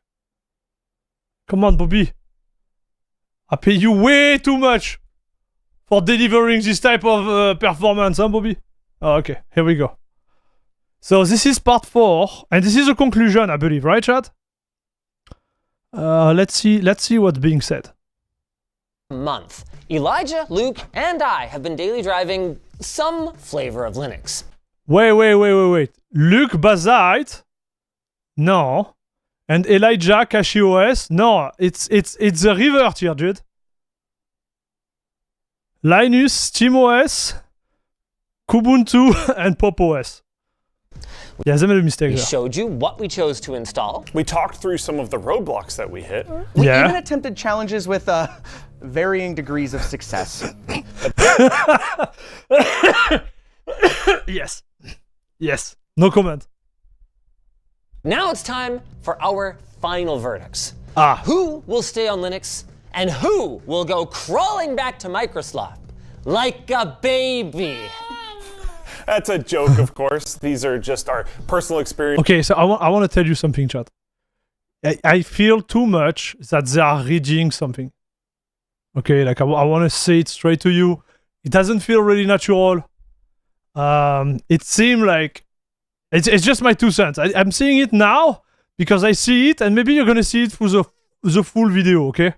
Come on, Bobby. I pay you way too much for delivering this type of performance, huh, Bobby? Oh, okay, here we go. So this is part 4, and this is a conclusion, I believe, right, chat? Let's see what's being said. Month. Elijah, Luke, and I have been daily driving some flavor of Linux. Wait. Luke Bazite? No. And Elijah CachyOS? No. It's the revert here, dude. Linus, SteamOS, Kubuntu, and PopOS. Yeah, they made a mistake We there. showed you what we chose to install. We talked through some of the roadblocks that we hit. We Yeah. even attempted challenges with varying degrees of success. Yes. No comment. Now it's time for our final verdicts. Ah. Who will stay on Linux and who will go crawling back to Microsoft like a baby? That's a joke, of course. These are just our personal experience. Okay, so I want to tell you something, chat. I feel too much that they are reading something. Okay, like I want to say it straight to you. It doesn't feel really natural. It seemed like it's just my 2 cents. I'm seeing it now because I see it, and maybe you're gonna see it through the full video. Okay.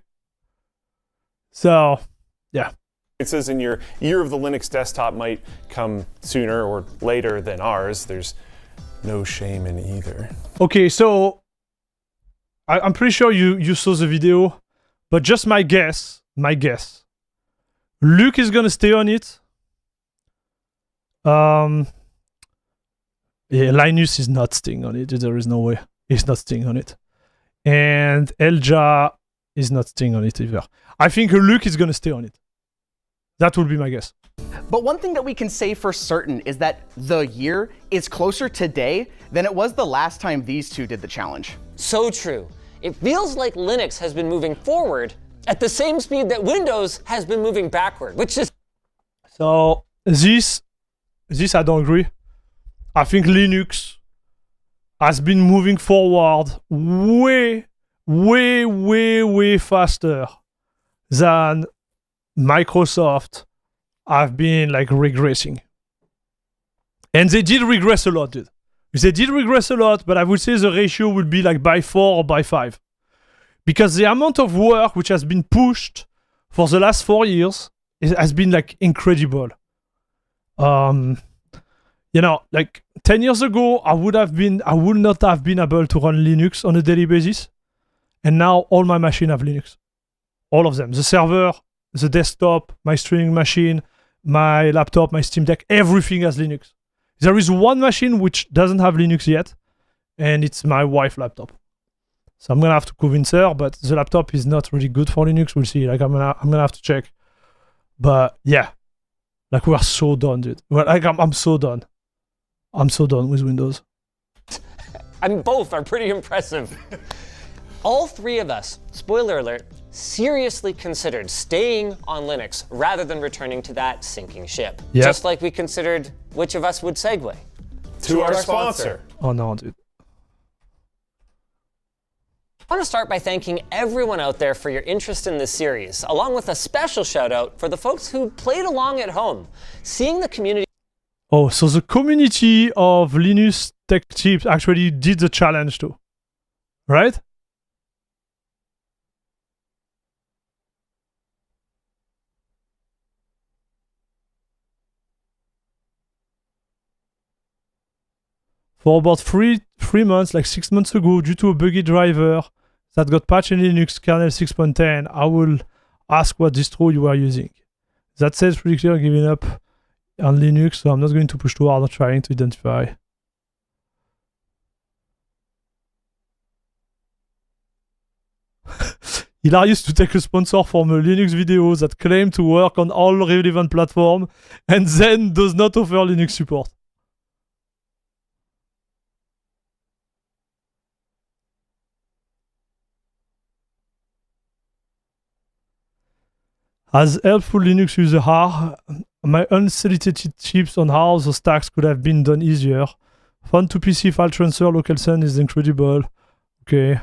So, yeah. It says in your year of the Linux desktop might come sooner or later than ours. There's no shame in either. Okay, so I'm pretty sure you saw the video, but just my guess. Luke is gonna stay on it. Yeah, Linus is not staying on it. There is no way he's not staying on it, and Elja is not staying on it either. I think Luke is gonna stay on it. That would be my guess. But one thing that we can say for certain is that the year is closer today than it was the last time these two did the challenge. So true. It feels like Linux has been moving forward at the same speed that Windows has been moving backward, which is... So this I don't agree. I think Linux has been moving forward way faster than Microsoft have been like regressing. And they did regress a lot, dude. They did regress a lot, but I would say the ratio would be like by 4 or by 5. Because the amount of work which has been pushed for the last 4 years has been like incredible. You know, like 10 years ago, I would not have been able to run Linux on a daily basis. And now all my machines have Linux. All of them. The server, the desktop, my streaming machine, my laptop, my Steam Deck, everything has Linux. There is one machine which doesn't have Linux yet, and it's my wife's laptop. So I'm gonna have to convince her, but the laptop is not really good for Linux. We'll see. Like I'm gonna have to check. But yeah, like we are so done, dude. Well, like I'm so done. I'm so done with Windows. I mean, both are pretty impressive. All 3 of us, spoiler alert, seriously considered staying on Linux rather than returning to that sinking ship. Yep. Just like we considered which of us would segue. To our sponsor. Oh no, dude. I want to start by thanking everyone out there for your interest in this series, along with a special shout out for the folks who played along at home. Seeing the community... Oh, so the community of Linux Tech Tips actually did the challenge too, right? For about three months, like 6 months ago, due to a buggy driver that got patched in Linux kernel 6.10, I will ask what distro you are using. That says pretty clear giving up on Linux, so I'm not going to push too hard on trying to identify. Hilarious to take a sponsor from a Linux video that claims to work on all relevant platforms and then does not offer Linux support. As helpful Linux users are, my unsolicited tips on how the stacks could have been done easier. Fun to PC file transfer local send is incredible. Okay.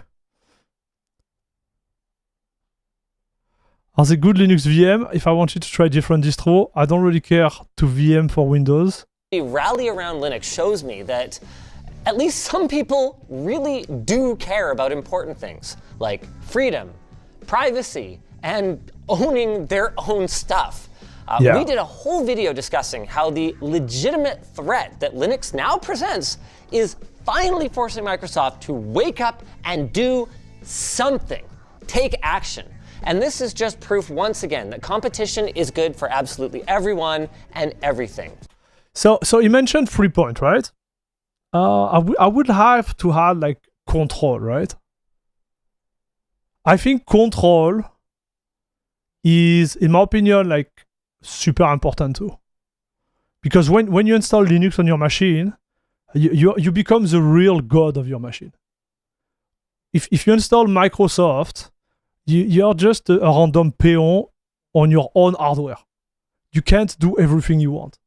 Are they good Linux VM? If I wanted to try different distro, I don't really care to VM for Windows. The rally around Linux shows me that at least some people really do care about important things like freedom, privacy, and owning their own stuff. We did a whole video discussing how the legitimate threat that Linux now presents is finally forcing Microsoft to wake up and do something, take action. And this is just proof once again that competition is good for absolutely everyone and everything. So you mentioned 3 point, right? I would have to have like control, right? I think control is, in my opinion, like super important too. Because when you install Linux on your machine, you become the real god of your machine. If you install Microsoft, you're just a random peon on your own hardware. You can't do everything you want.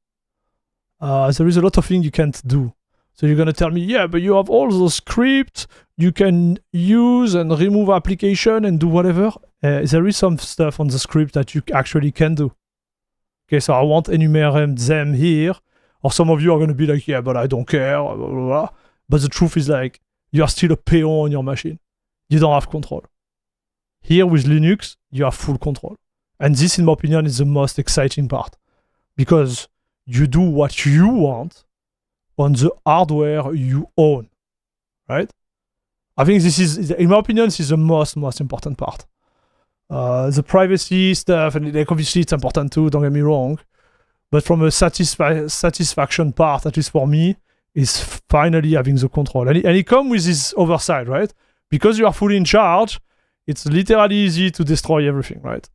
There is a lot of things you can't do. So you're gonna tell me, yeah, but you have all those scripts you can use and remove application and do whatever. There is some stuff on the script that you actually can do. Okay, so I won't enumerate them here. Or some of you are gonna be like, yeah, but I don't care, blah, blah, blah. But the truth is like, you are still a peon on your machine. You don't have control. Here with Linux, you have full control. And this, in my opinion, is the most exciting part. Because you do what you want on the hardware you own, right? I think this is, in my opinion, this is the most important part. The privacy stuff, and like obviously it's important too, don't get me wrong. But from a satisfaction part, at least for me, is finally having the control. And it comes with this other side, right? Because you are fully in charge, it's literally easy to destroy everything, right?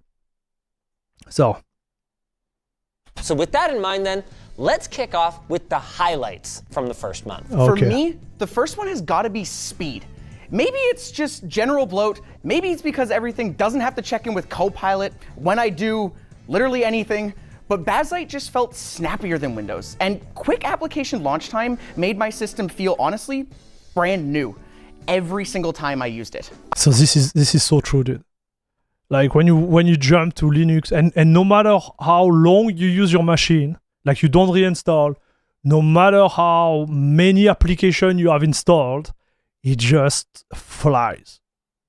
So with that in mind then, let's kick off with the highlights from the first month. For me, the first one has got to be speed. Maybe it's just general bloat. Maybe it's because everything doesn't have to check in with Copilot when I do literally anything. But Bazite just felt snappier than Windows. And quick application launch time made my system feel, honestly, brand new every single time I used it. So this is so true, dude. Like when you jump to Linux, and no matter how long you use your machine, like you don't reinstall, no matter how many applications you have installed, it just flies.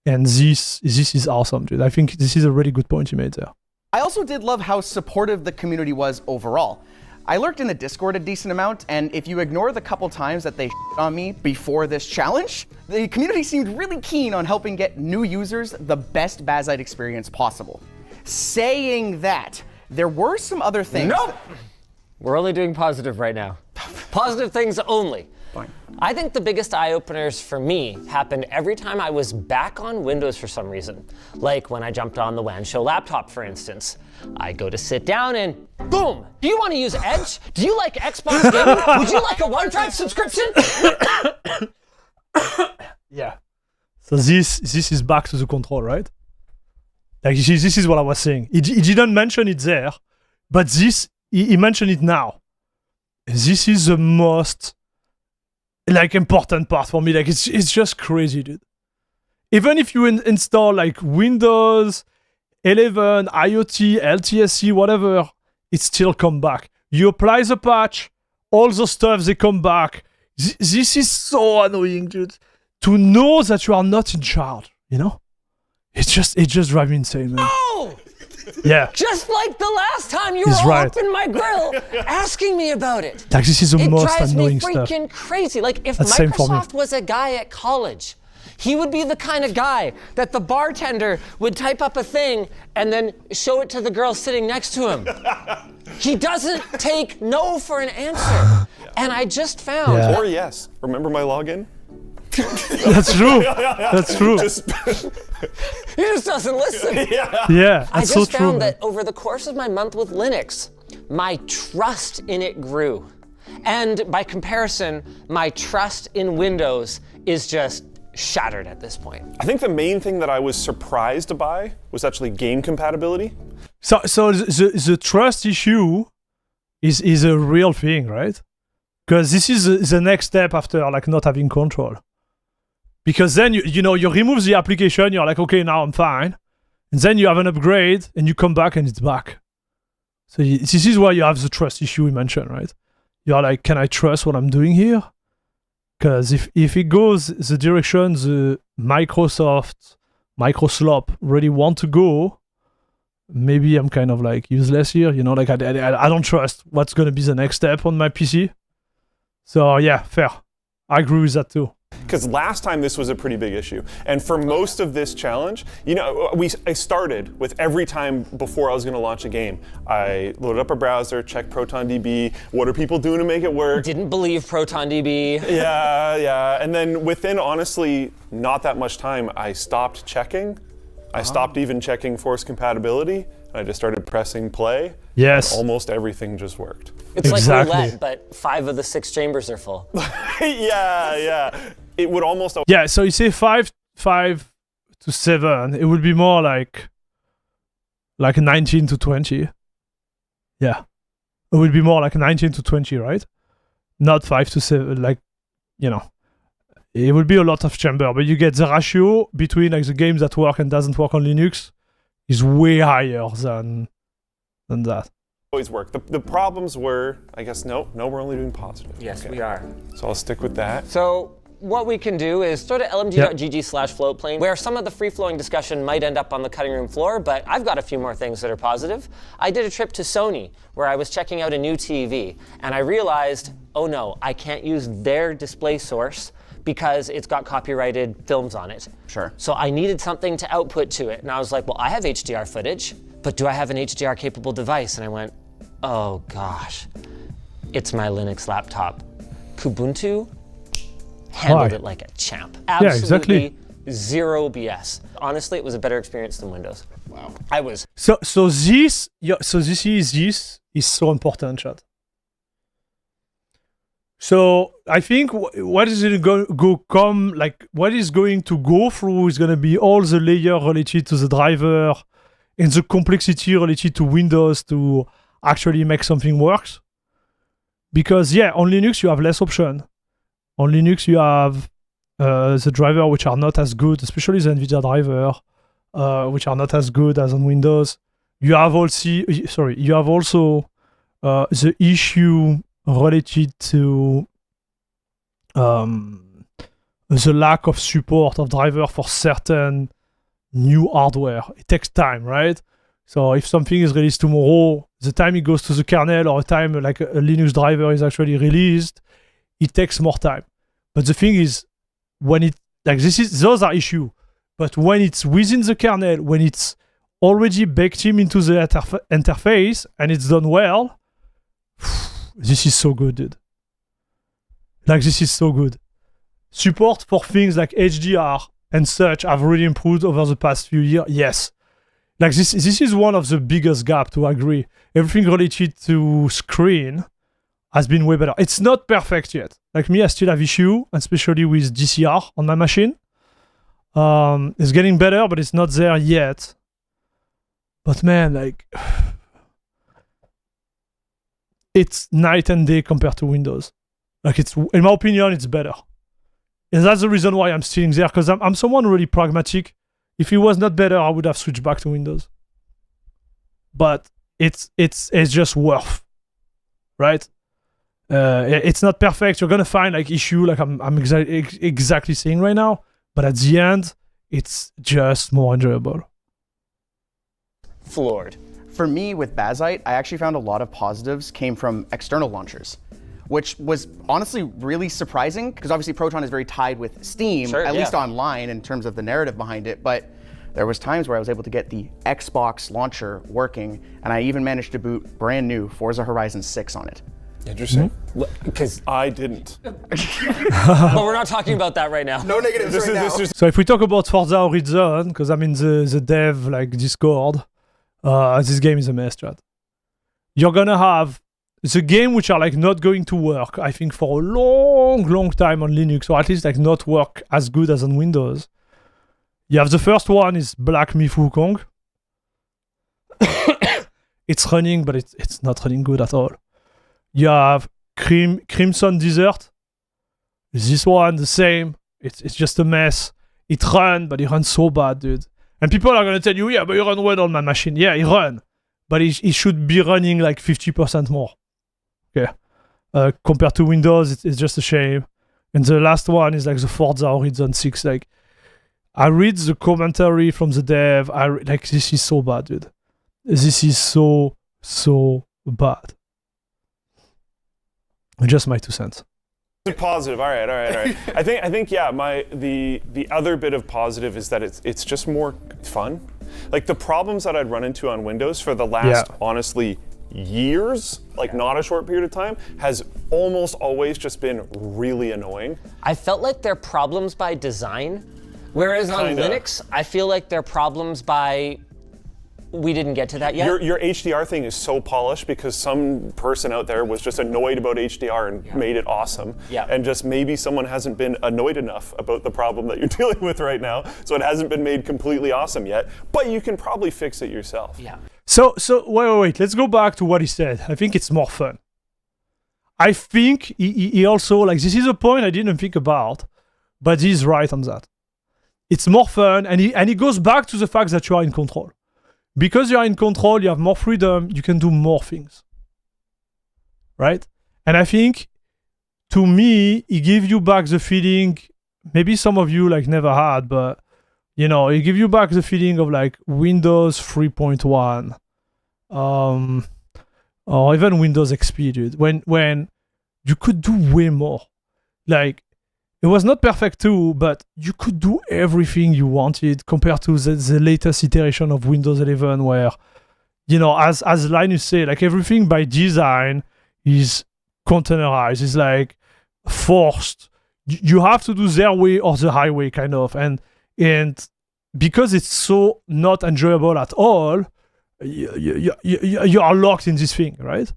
And this is awesome, dude. I think this is a really good point you made there. I also did love how supportive the community was overall. I lurked in the Discord a decent amount, and if you ignore the couple times that they shit on me before this challenge, the community seemed really keen on helping get new users the best Bazite experience possible. Saying that, there were some other things. Nope! We're only doing positive right now. Positive things only. Fine. I think the biggest eye-openers for me happened every time I was back on Windows for some reason. Like when I jumped on the WAN Show laptop, for instance. I go to sit down and boom! Do you want to use Edge? Do you like Xbox gaming? Would you like a OneDrive subscription? Yeah. So this is back to the control, right? Like this is what I was saying. He didn't mention it there, but he mentioned it now. This is the most like important part for me. Like it's just crazy, dude. Even if you install like Windows 11, IoT, LTSC, whatever, it still come back. You apply the patch, all the stuff they come back. This is so annoying, dude. To know that you are not in charge, you know? It just drives me insane, man. Oh! Yeah. Just like the last time you were right. up in my grill asking me about it. Like this is the most annoying stuff. It drives me freaking crazy. Like if That's same for me. Microsoft was a guy at college, he would be the kind of guy that the bartender would type up a thing and then show it to the girl sitting next to him. He doesn't take no for an answer. And I just found... Yeah. Or yes. Remember my login? That's true. That's true. He just doesn't listen. Yeah, I that's just so true. found man. that over the course of my month with Linux, my trust in it grew. And by comparison, my trust in Windows is just shattered at this point. I think the main thing that I was surprised by was actually game compatibility. So the trust issue is a real thing, right? Because this is the next step after like not having control. Because then you remove the application, you're like, okay, now I'm fine, and then you have an upgrade, and you come back and it's back. So this is why you have the trust issue we mentioned, right? You're like, can I trust what I'm doing here? Because if it goes the direction the Microslop really want to go, maybe I'm kind of like useless here. Like I don't trust what's gonna be the next step on my PC. So yeah, fair. I agree with that too. Because last time this was a pretty big issue. And for most of this challenge, I started with every time before I was going to launch a game, I loaded up a browser, checked ProtonDB, what are people doing to make it work? Didn't believe ProtonDB. Yeah. And then within, honestly, not that much time, I stopped checking. I stopped even checking force compatibility. I just started pressing play. Yes. Almost everything just worked. It's Exactly. like roulette, but 5 of the 6 chambers are full. Yeah. It would almost. Yeah, so you say 5 to 7. It would be more like 19 to 20. Yeah. It would be more like 19 to 20, right? Not 5 to 7, it would be a lot of chamber, but you get the ratio between like the games that work and doesn't work on Linux is way higher than that. Always work. The problems were, I guess, no, we're only doing positive. Yes, we are. So I'll stick with that. So what we can do is go to lmg.gg/floatplane, where some of the free-flowing discussion might end up on the cutting room floor, but I've got a few more things that are positive. I did a trip to Sony, where I was checking out a new TV, and I realized, oh no, I can't use their display source because it's got copyrighted films on it. Sure. So I needed something to output to it, and I was like, well, I have HDR footage, but do I have an HDR-capable device? And I went, oh gosh, it's my Linux laptop. Kubuntu handled it like a champ. Absolutely zero BS. Honestly, it was a better experience than Windows. Wow. I was. So this is so important, chat. So I think what is going to go through is going to be all the layer related to the driver and the complexity related to Windows to actually make something works. Because on Linux you have less option. On Linux you have the driver which are not as good, especially the NVIDIA driver, which are not as good as on Windows. You have also the issue related to the lack of support of driver for certain new hardware. It takes time, right? So if something is released tomorrow, the time it goes to the kernel or the time like a Linux driver is actually released, it takes more time. But the thing is, when it those are issues. But when it's within the kernel, when it's already baked into the interface and it's done well, this is so good, dude. This is so good. Support for things like HDR and such have really improved over the past few years. Yes. This is one of the biggest gaps, to agree. Everything related to screen has been way better. It's not perfect yet. Like me, I still have issue, especially with DCR on my machine. It's getting better, but it's not there yet. But man, it's night and day compared to Windows. It's, in my opinion, it's better. And that's the reason why I'm still there, because I'm someone really pragmatic. If it was not better, I would have switched back to Windows. But it's just worth, right? It's not perfect. You're gonna find issue I'm exactly saying right now. But at the end, it's just more enjoyable. Floored. For me, with Bazite, I actually found a lot of positives came from external launchers, which was honestly really surprising because obviously Proton is very tied with Steam, at least online in terms of the narrative behind it. But there was times where I was able to get the Xbox launcher working, and I even managed to boot brand new Forza Horizon 6 on it. Interesting. Because I didn't. but we're not talking about that right now. No negatives right now. So if we talk about Forza Horizon, because I'm in the dev like Discord, this game is a mess, chat. You're gonna have the game which are like not going to work, I think, for a long time on Linux, or at least like not work as good as on Windows. You have the first one is Black Myth Wukong. It's running, but it's not running good at all. You have Crimson Desert. This one, the same. It's just a mess. It runs, but it runs so bad, dude. And people are gonna tell you, yeah, but it run well on my machine. Yeah, it run, but it should be running like 50% more. Okay. Compared to Windows, it's just a shame. And the last one is like the Forza Horizon 6. Like, I read the commentary from the dev. Like, this is so bad, dude. This is so bad. Just my 2 cents. Positive. All right. I think yeah. The other bit of positive is that it's just more fun. Like the problems that I'd run into on Windows for the last honestly years, like not a short period of time, has almost always just been really annoying. I felt like they're problems by design, whereas on Linux, I feel like they're problems by we didn't get to that yet. Your HDR thing is so polished because some person out there was just annoyed about HDR and made it awesome. Yeah. And just maybe someone hasn't been annoyed enough about the problem that you're dealing with right now, so it hasn't been made completely awesome yet. But you can probably fix it yourself. Yeah. So wait. Let's go back to what he said. I think it's more fun. I think he also, like, this is a point I didn't think about, but he's right on that. It's more fun, and he goes back to the fact that you are in control. Because you are in control, you have more freedom, you can do more things. Right? And I think, to me, it gives you back the feeling, maybe some of you like never had, but you know, it gives you back the feeling of like Windows 3.1, or even Windows XP, dude. When you could do way more. Like, it was not perfect too, but you could do everything you wanted compared to the latest iteration of Windows 11, where, you know, as Linus say, like everything by design is containerized, is like forced. You have to do their way or the highway, kind of, and because it's so not enjoyable at all, you are locked in this thing, right?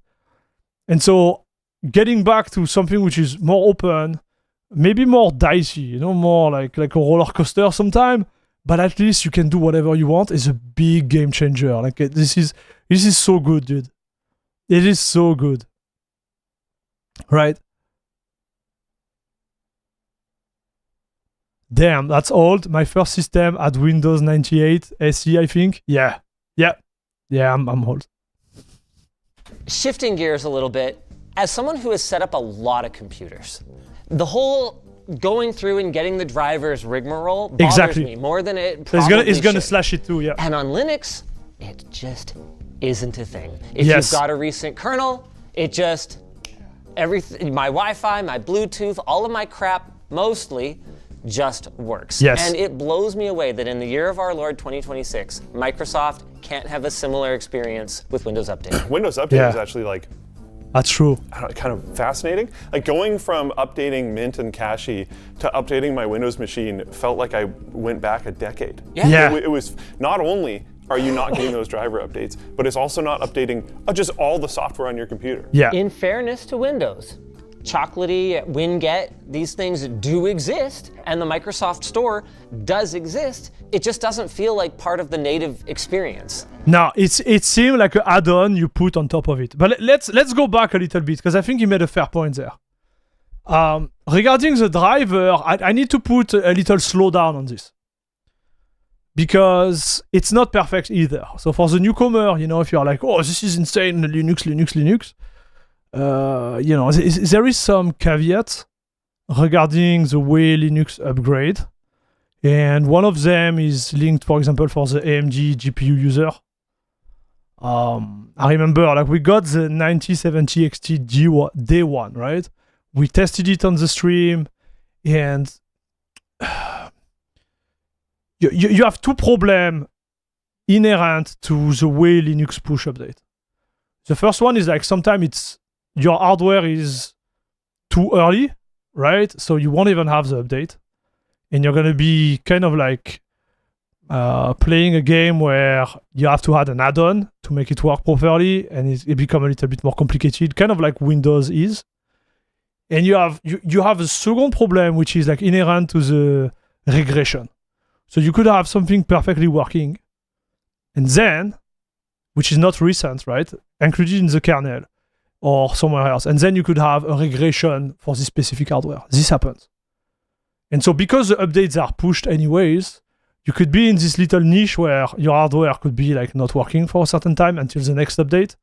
And so getting back to something which is more open, maybe more dicey, you know, more like a roller coaster sometime, but at least you can do whatever you want, is a big game changer. Like, this is so good, dude. It is so good. Right? Damn, that's old. My first system had Windows 98 SE, I think. Yeah, I'm old. Shifting gears a little bit, as someone who has set up a lot of computers, the whole going through and getting the driver's rigmarole bothers me more than it probably It's gonna should. slash it too, yeah. And on Linux, it just isn't a thing. If you've got a recent kernel, it just, everything, my Wi-Fi, my Bluetooth, all of my crap, mostly, just works. Yes. And it blows me away that in the year of our Lord 2026, Microsoft can't have a similar experience with Windows Update. Windows Update is actually like, that's true. I don't know, kind of fascinating. Like going from updating Mint and Cache to updating my Windows machine felt like I went back a decade. Yeah. It was not only are you not getting those driver updates, but it's also not updating just all the software on your computer. Yeah. In fairness to Windows, Chocolatey, WinGet, these things do exist, and the Microsoft Store does exist. It just doesn't feel like part of the native experience. No, it seemed like an add-on you put on top of it. But let's go back a little bit, because I think he made a fair point there. Regarding the driver, I need to put a little slowdown on this, because it's not perfect either. So for the newcomer, you know, if you're like, oh, this is insane, Linux, you know, there is some caveat regarding the way Linux upgrade. And one of them is linked, for example, for the AMD GPU user. I remember, like, we got the 9070 XT day one, right? We tested it on the stream, and you have two problems inherent to the way Linux push update. The first one is, like, sometimes your hardware is too early, right? So you won't even have the update. And you're going to be kind of like playing a game where you have to add an add-on to make it work properly, and it become a little bit more complicated, kind of like Windows is. And you have a second problem, which is like inherent to the regression. So you could have something perfectly working, and then, which is not recent, right, included in the kernel or somewhere else, and then you could have a regression for this specific hardware. This happens. And so because the updates are pushed anyways, you could be in this little niche where your hardware could be like not working for a certain time until the next update.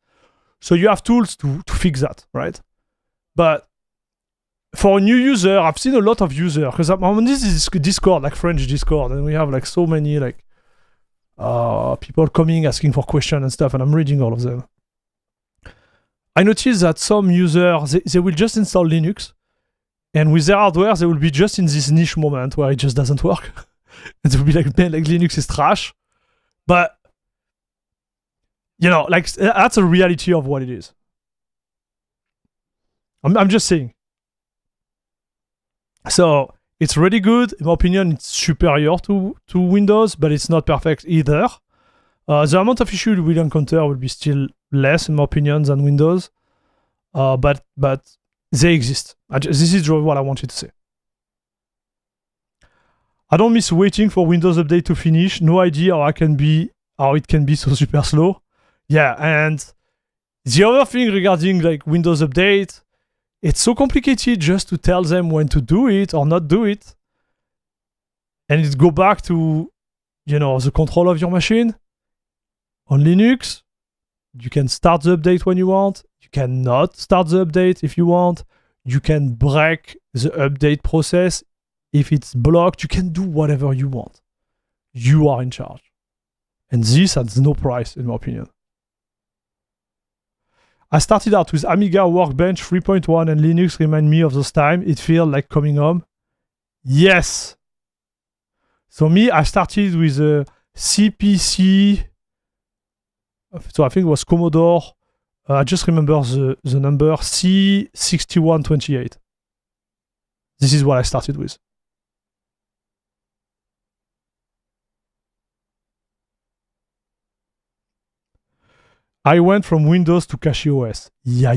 So you have tools to fix that, right? But for a new user, I've seen a lot of users, because I'm on this Discord, like French Discord, and we have like so many like people coming asking for questions and stuff, and I'm reading all of them. I noticed that some users, they will just install Linux, and with their hardware, they will be just in this niche moment where it just doesn't work. And they will be like, man, like Linux is trash. But, you know, like that's a reality of what it is. I'm just saying. So it's really good. In my opinion, it's superior to Windows, but it's not perfect either. The amount of issues we'll encounter will be still less, in my opinion, than Windows. But they exist. This is what I wanted to say. I don't miss waiting for Windows Update to finish. No idea how it can be so super slow. Yeah, and the other thing regarding like Windows Update, it's so complicated just to tell them when to do it or not do it. And it go back to, you know, the control of your machine. On Linux, you can start the update when you want. You cannot start the update if you want. You can break the update process. If it's blocked, you can do whatever you want. You are in charge. And this has no price, in my opinion. I started out with Amiga Workbench 3.1 and Linux remind me of those times. It feels like coming home. Yes. So me, I started with a CPC. So I think it was Commodore. I just remember the number C6128. This is what I started with. I went from Windows to CachyOS. Yeah.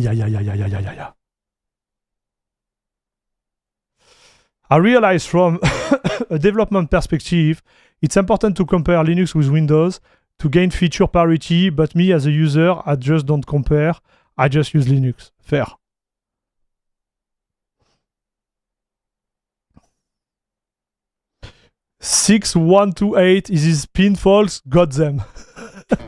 I realized from a development perspective, it's important to compare Linux with Windows to gain feature parity, but me as a user, I just don't compare. I just use Linux. Fair. $6,128 is his pinfalls. Got them.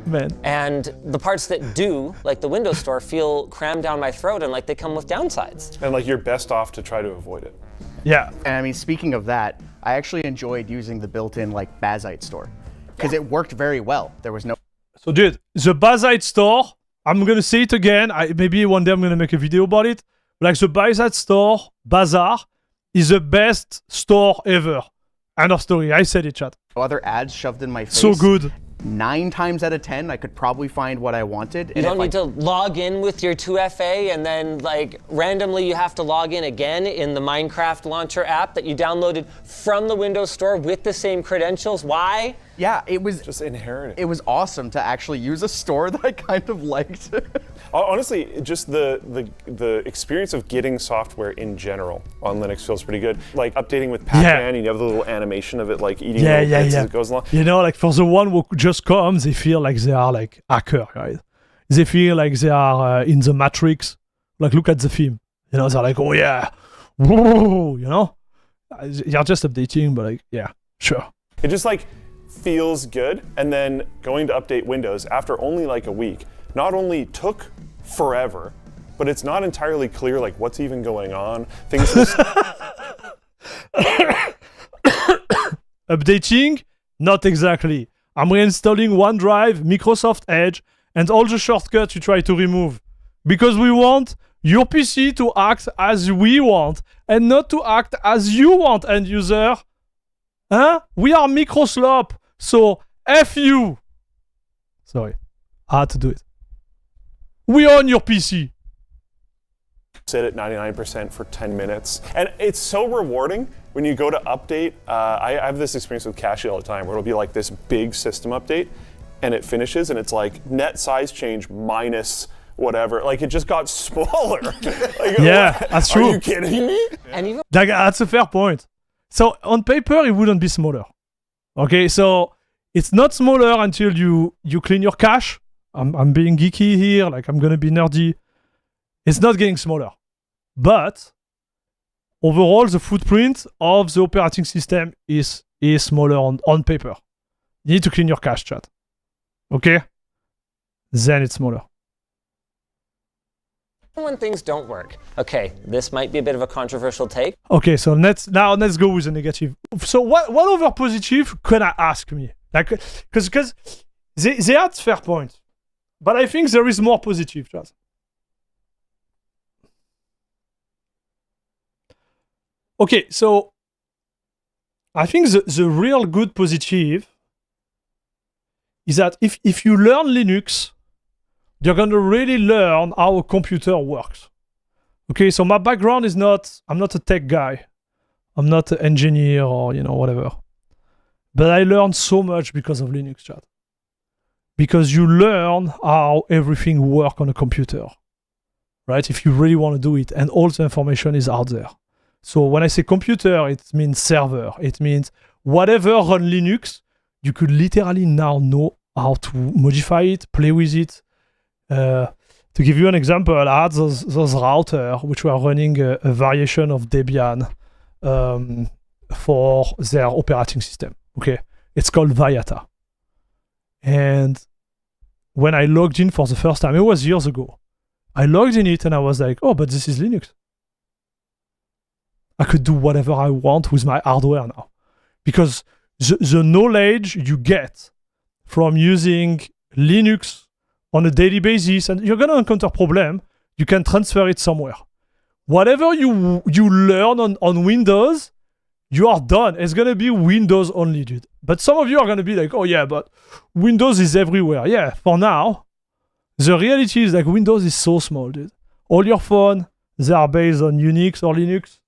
Man. And the parts that do, like the Windows Store, feel crammed down my throat and like they come with downsides. And like you're best off to try to avoid it. Yeah. And I mean, speaking of that, I actually enjoyed using the built-in like Bazite store because it worked very well. There was no. So dude, the Bazite store, I'm gonna say it again. Maybe one day I'm gonna make a video about it. But like the Bazite store, Bazaar, is the best store ever. End of story. I said it, chat. Other ads shoved in my face. So good. 9 times out of 10, I could probably find what I wanted. You don't need to log in with your 2FA and then like randomly you have to log in again in the Minecraft launcher app that you downloaded from the Windows Store with the same credentials. Why? Yeah, it was just inherited. It was awesome to actually use a store that I kind of liked. Honestly, just the experience of getting software in general on Linux feels pretty good. Like updating with Pac-Man, and you have the little animation of it like eating little bits as it goes along. You know, like for the one who just comes, they feel like they are like hacker, right? They feel like they are in the Matrix. Like look at the film. You know, they're like, oh yeah, whoa, you know? You're just updating, but like, yeah, sure. It just like feels good, and then going to update Windows after only like a week not only took forever, but it's not entirely clear like what's even going on. Things updating? Not exactly. I'm reinstalling OneDrive, Microsoft Edge, and all the shortcuts you try to remove. Because we want your PC to act as we want, and not to act as you want, end user. Huh? We are Microslop, so F you. Sorry, I had to do it. We own your PC. sit at 99% for 10 minutes. And it's so rewarding when you go to update. I have this experience with Cashy all the time where it'll be like this big system update and it finishes and it's like net size change minus whatever. Like it just got smaller. Like, Yeah, that's true. Are you kidding me? And even That's a fair point. So on paper, it wouldn't be smaller. Okay, so it's not smaller until you clean your cache. I'm being geeky here, like I'm gonna be nerdy. It's not getting smaller. But overall, the footprint of the operating system is smaller on paper. You need to clean your cache, chat. Okay? Then it's smaller. when things don't work. Okay, this might be a bit of a controversial take. Okay, so let's go with the negative. So what other positive can I ask me? Like, because they had fair point, but I think there is more positive, chat. Okay, so I think the real good positive is that if you learn Linux, you're going to really learn how a computer works. Okay, so my background is I'm not a tech guy. I'm not an engineer or, whatever. But I learned so much because of Linux, chat. Because you learn how everything works on a computer, right? If you really want to do it, and all the information is out there. So when I say computer, it means server. It means whatever on Linux, you could literally now know how to modify it, play with it. To give you an example, I had those routers which were running a variation of Debian for their operating system. Okay, it's called Viata. And when I logged in for the first time, it was years ago. I logged in it and I was like, oh, but this is Linux. I could do whatever I want with my hardware now. Because the knowledge you get from using Linux on a daily basis, and you're going to encounter problem, you can transfer it somewhere. Whatever you learn on Windows, you are done. It's going to be Windows only, dude. But some of you are going to be like, oh yeah, but Windows is everywhere. Yeah, for now, the reality is like Windows is so small, dude. All your phone, they are based on Unix or Linux,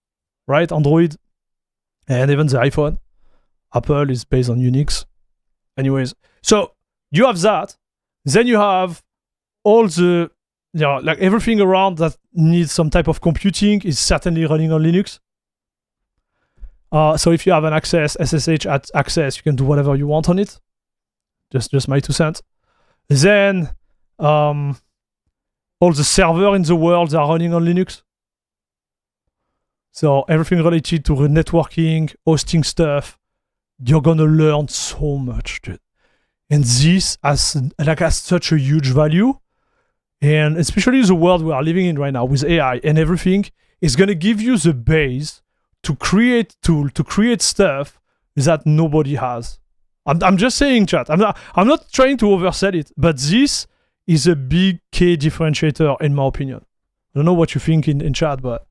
right? Android, and even the iPhone. Apple is based on Unix. Anyways, so you have that. Then you have all the, like everything around that needs some type of computing is certainly running on Linux. So if you have an access, SSH access, you can do whatever you want on it. Just my 2 cents. Then all the servers in the world are running on Linux. So everything related to networking, hosting stuff, you're gonna learn so much, dude. And this has such a huge value. And especially the world we are living in right now with AI and everything is gonna give you the base to create to create stuff that nobody has. I'm just saying, chat. I'm not trying to oversell it, but this is a big key differentiator in my opinion. I don't know what you think in chat, but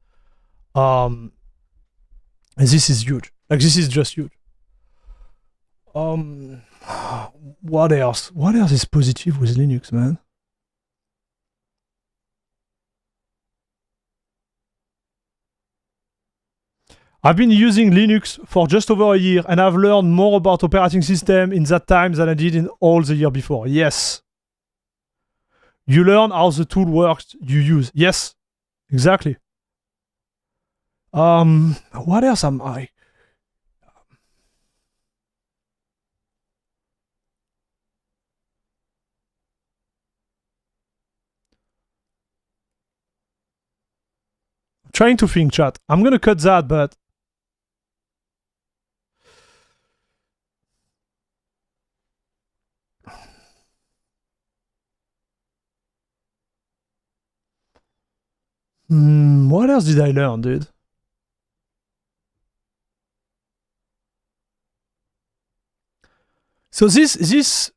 this is huge. Like this is just huge. What else? What else is positive with Linux, man? I've been using Linux for just over a year and I've learned more about operating system in that time than I did in all the year before. Yes. You learn how the tool works you use. Yes, exactly. What else am I? Trying to think, chat. I'm gonna cut that, but what else did I learn, dude? So this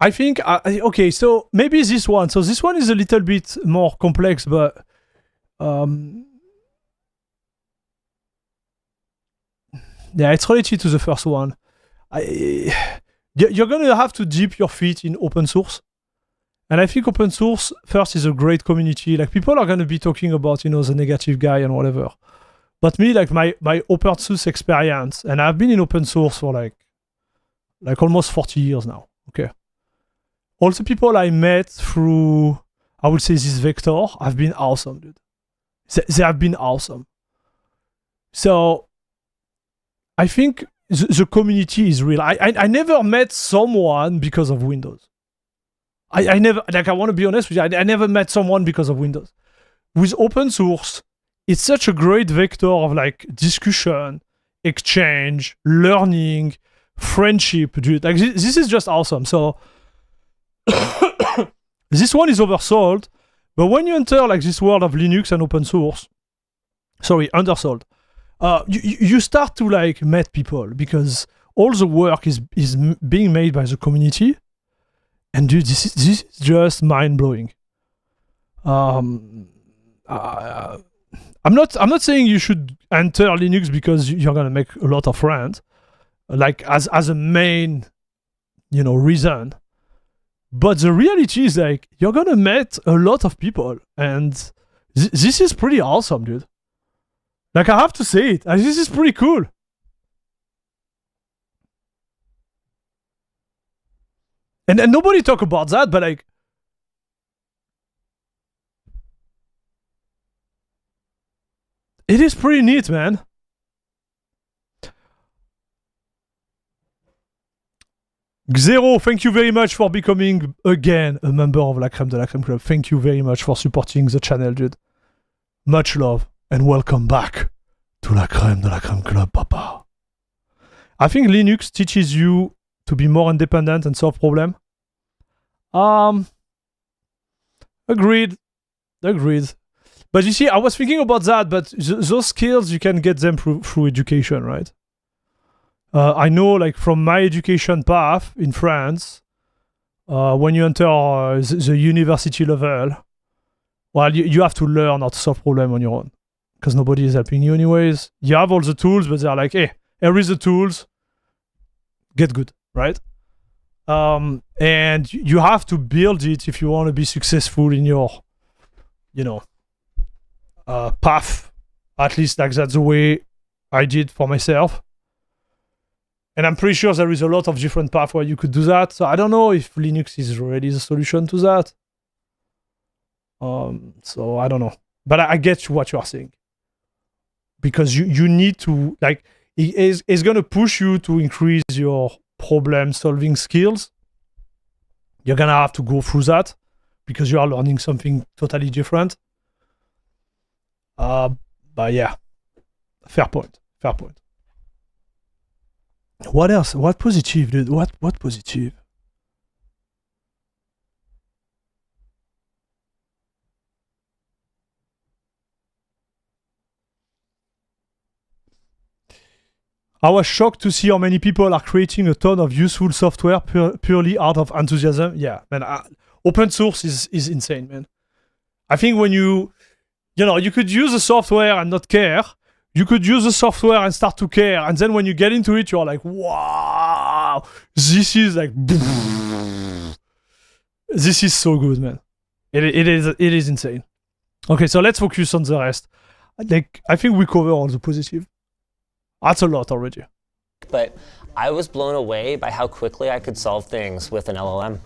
I think, okay, so maybe this one. So this one is a little bit more complex, but yeah, it's related to the first one. You're going to have to dip your feet in open source. And I think open source first is a great community. Like people are going to be talking about, you know, the negative guy and whatever. But me, like my open source experience, and I've been in open source for like almost 40 years now. Okay. All the people I met through, I would say, this vector have been awesome, dude. They have been awesome. So I think the community is real. I never met someone because of Windows. I never, like, I want to be honest with you, I never met someone because of Windows. With open source, it's such a great vector of like discussion, exchange, learning, friendship, dude. Like this is just awesome. So this one is oversold, but when you enter like this world of Linux and open source, undersold. You start to like meet people because all the work is being made by the community, and dude, this is just mind blowing. I'm not saying you should enter Linux because you're gonna make a lot of friends, like as a main, you know, reason. But the reality is like you're gonna meet a lot of people, and this is pretty awesome, dude. Like I have to say it, this is pretty cool. And nobody talk about that, but like it is pretty neat, man. Xero, thank you very much for becoming again a member of La Crème de la Crème Club. Thank you very much for supporting the channel, dude. Much love and welcome back to La Crème de la Crème Club, papa. I think Linux teaches you to be more independent and solve problems. Agreed. But you see, I was thinking about that, but those skills, you can get them through education, right? I know, like, from my education path in France, when you enter the university level, well, you have to learn how to solve problems on your own. Because nobody is helping you anyways. You have all the tools, but they're like, hey, here is the tools. Get good, right? And you have to build it if you want to be successful in your, you know, path. At least like that's the way I did for myself. And I'm pretty sure there is a lot of different paths where you could do that. So I don't know if Linux is really the solution to that. So I don't know. But I get what you are saying. Because you need to, like, it's going to push you to increase your problem solving skills. You're going to have to go through that because you are learning something totally different. But yeah, fair point. What else? What positive, dude? What positive? I was shocked to see how many people are creating a ton of useful software purely out of enthusiasm. Yeah, man. Open source is insane, man. I think when you could use the software and not care. You could use the software and start to care. And then when you get into it, you're like, wow, this is like, this is so good, man. It is insane. Okay, so let's focus on the rest. Like, I think we cover all the positive. That's a lot already. But I was blown away by how quickly I could solve things with an LLM.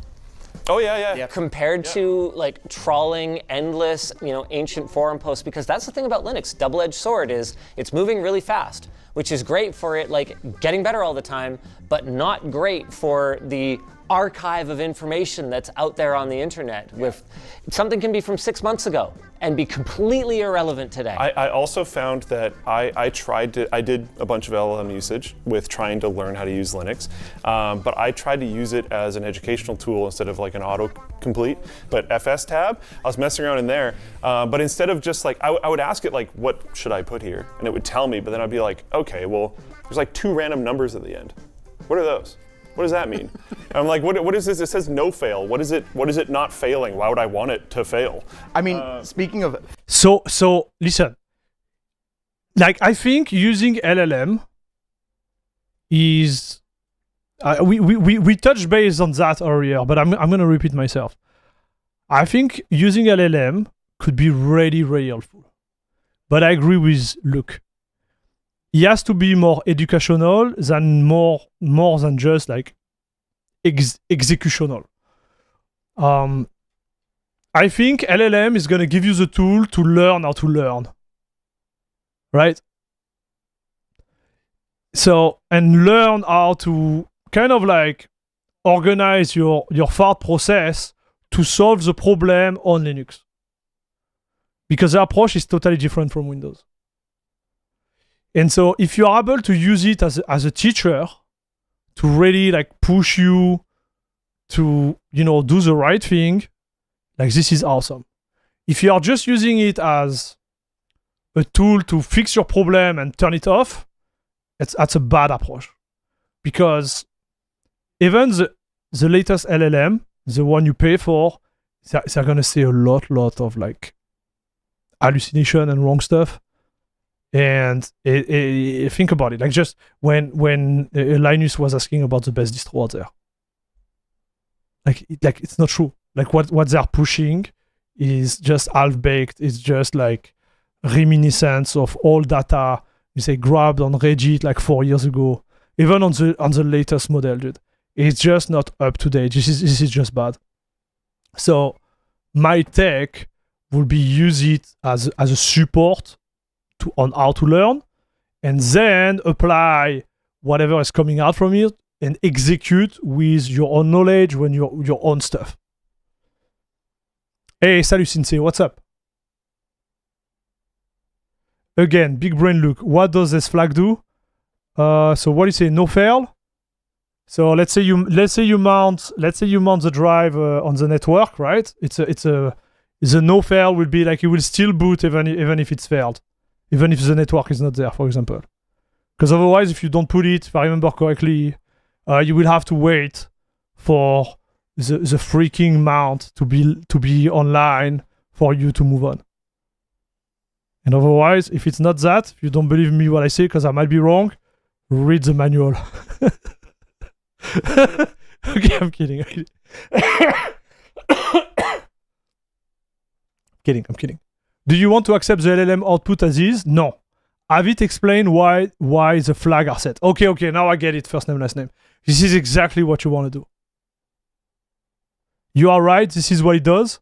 Oh yeah. Compared to like trawling endless, ancient forum posts, because that's the thing about Linux. Double-edged sword is it's moving really fast, which is great for it like getting better all the time, but not great for the archive of information that's out there on the internet. With something can be from 6 months ago and be completely irrelevant today. I also found that I did a bunch of LLM usage with trying to learn how to use Linux, but I tried to use it as an educational tool instead of like an autocomplete. But FS tab, I was messing around in there, but instead of just like, I would ask it like, what should I put here? And it would tell me, but then I'd be like, okay, well, there's like 2 random numbers at the end. What are those? What does that mean? I'm like, what is this? It says no fail. What is it not failing? Why would I want it to fail? I mean, speaking of... So listen. Like, I think using LLM is... we touched base on that earlier, but I'm going to repeat myself. I think using LLM could be really, really helpful. But I agree with Luke. He has to be more educational than more than just like executional. I think LLM is gonna give you the tool to learn how to learn, right? So, and learn how to kind of like organize your thought process to solve the problem on Linux. Because the approach is totally different from Windows. And so if you're able to use it as a teacher to really like push you to, you know, do the right thing, like this is awesome. If you are just using it as a tool to fix your problem and turn it off, that's a bad approach. Because even the latest LLM, the one you pay for, they're gonna say a lot of like hallucination and wrong stuff. And think about it, like just when Linus was asking about the best distro out there, like it's not true. Like what they're pushing is just half baked. It's just like reminiscence of old data you say grabbed on Reddit like 4 years ago. Even on the latest model, dude, it's just not up to date. This is just bad. So my take will be use it as a support on how to learn, and then apply whatever is coming out from it and execute with your own knowledge when your own stuff. Hey, salut Sensei, what's up? Again, big brain Luke. What does this flag do? So what do you say? No fail. So let's say you mount the drive on the network, right? The no fail will be like it will still boot even if it's failed. Even if the network is not there, for example. Because otherwise, if you don't put it, if I remember correctly, you will have to wait for the freaking mount to be online for you to move on. And otherwise, if it's not that, if you don't believe me what I say, because I might be wrong, read the manual. Okay, I'm kidding. I'm kidding. Do you want to accept the LLM output as is? No. Have it explain why the flag are set. Okay, now I get it. First name, last name. This is exactly what you want to do. You are right. This is what it does.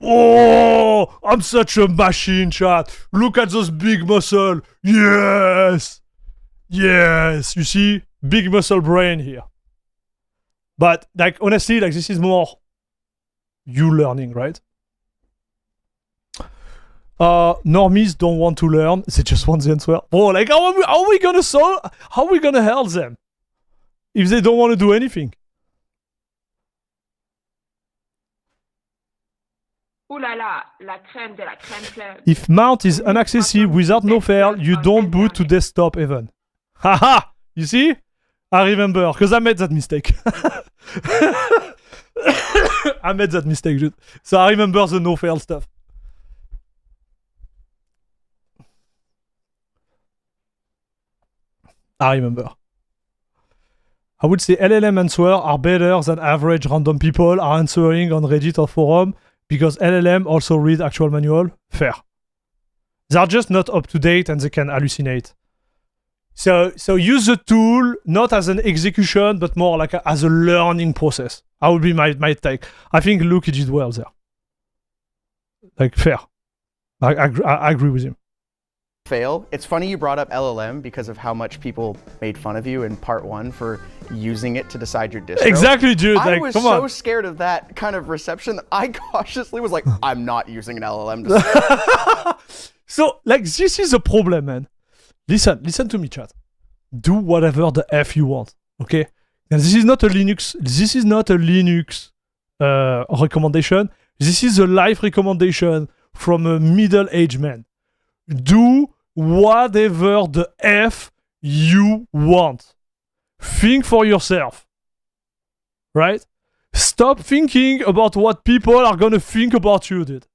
Oh, I'm such a machine, chat. Look at those big muscle. Yes. You see, big muscle brain here. But like honestly, like this is more you learning, right? Normies don't want to learn. They just want the answer. Oh, like how are we gonna solve? How are we gonna help them if they don't want to do anything? Ooh la la, la crème de la crème club. If mount is inaccessible without no fail, you don't boot to desktop even. Haha! You see? I remember, because I made that mistake. I made that mistake, dude. So I remember the no fail stuff. I remember. I would say LLM answers are better than average random people are answering on Reddit or forum because LLM also read actual manual. Fair. They're just not up to date and they can hallucinate. So use the tool not as an execution but more like as a learning process. That would be my take. I think Luke did well there. Like fair. I agree with him. Fail. It's funny you brought up LLM because of how much people made fun of you in part 1 for using it to decide your distro. Exactly, dude. I like, was come so on. scared of that kind of reception that I cautiously was like, I'm not using an LLM to So, like, this is a problem, man. Listen to me, chat. Do whatever the F you want, okay? And this is not a Linux recommendation. This is a life recommendation from a middle-aged man. Do whatever the F you want. Think for yourself. Right? Stop thinking about what people are gonna think about you, dude.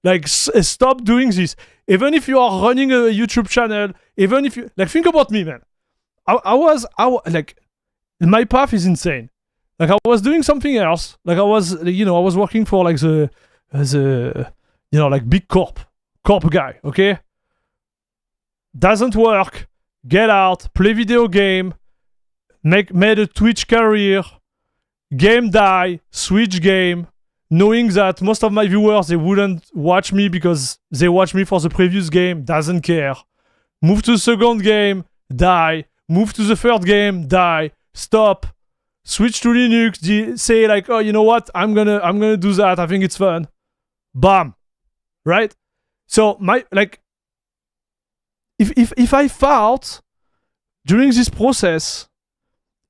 Like, stop doing this. Even if you are running a YouTube channel, even if you... Like, think about me, man. I was like... My path is insane. Like I was doing something else. Like I was working for like the like big corp guy. Okay, doesn't work. Get out. Play video game. Made a Twitch career. Game die. Switch game. Knowing that most of my viewers they wouldn't watch me because they watch me for the previous game. Doesn't care. Move to the second game. Die. Move to the third game. Die. Stop. Switch to Linux, say like, oh, you know what? I'm gonna do that. I think it's fun. Bam, right? So my like, if I thought during this process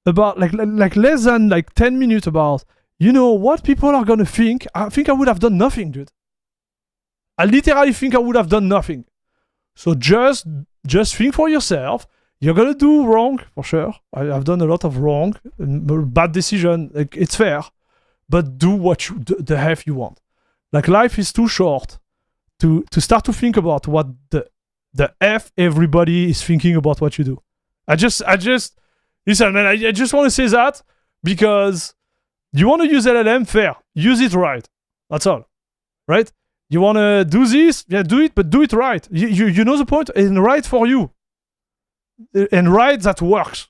about like less than like 10 minutes about, you know what people are gonna think, I think I would have done nothing, dude. I literally think I would have done nothing. So just think for yourself. You're gonna do wrong, for sure. I've done a lot of wrong, bad decision. Like, it's fair. But do what the F you want. Like, life is too short to start to think about what the F everybody is thinking about what you do. I just listen, man, I just want to say that because you want to use LLM, fair. Use it right. That's all. Right? You want to do this? Yeah, do it, but do it right. You know the point? And right for you. And right, that works.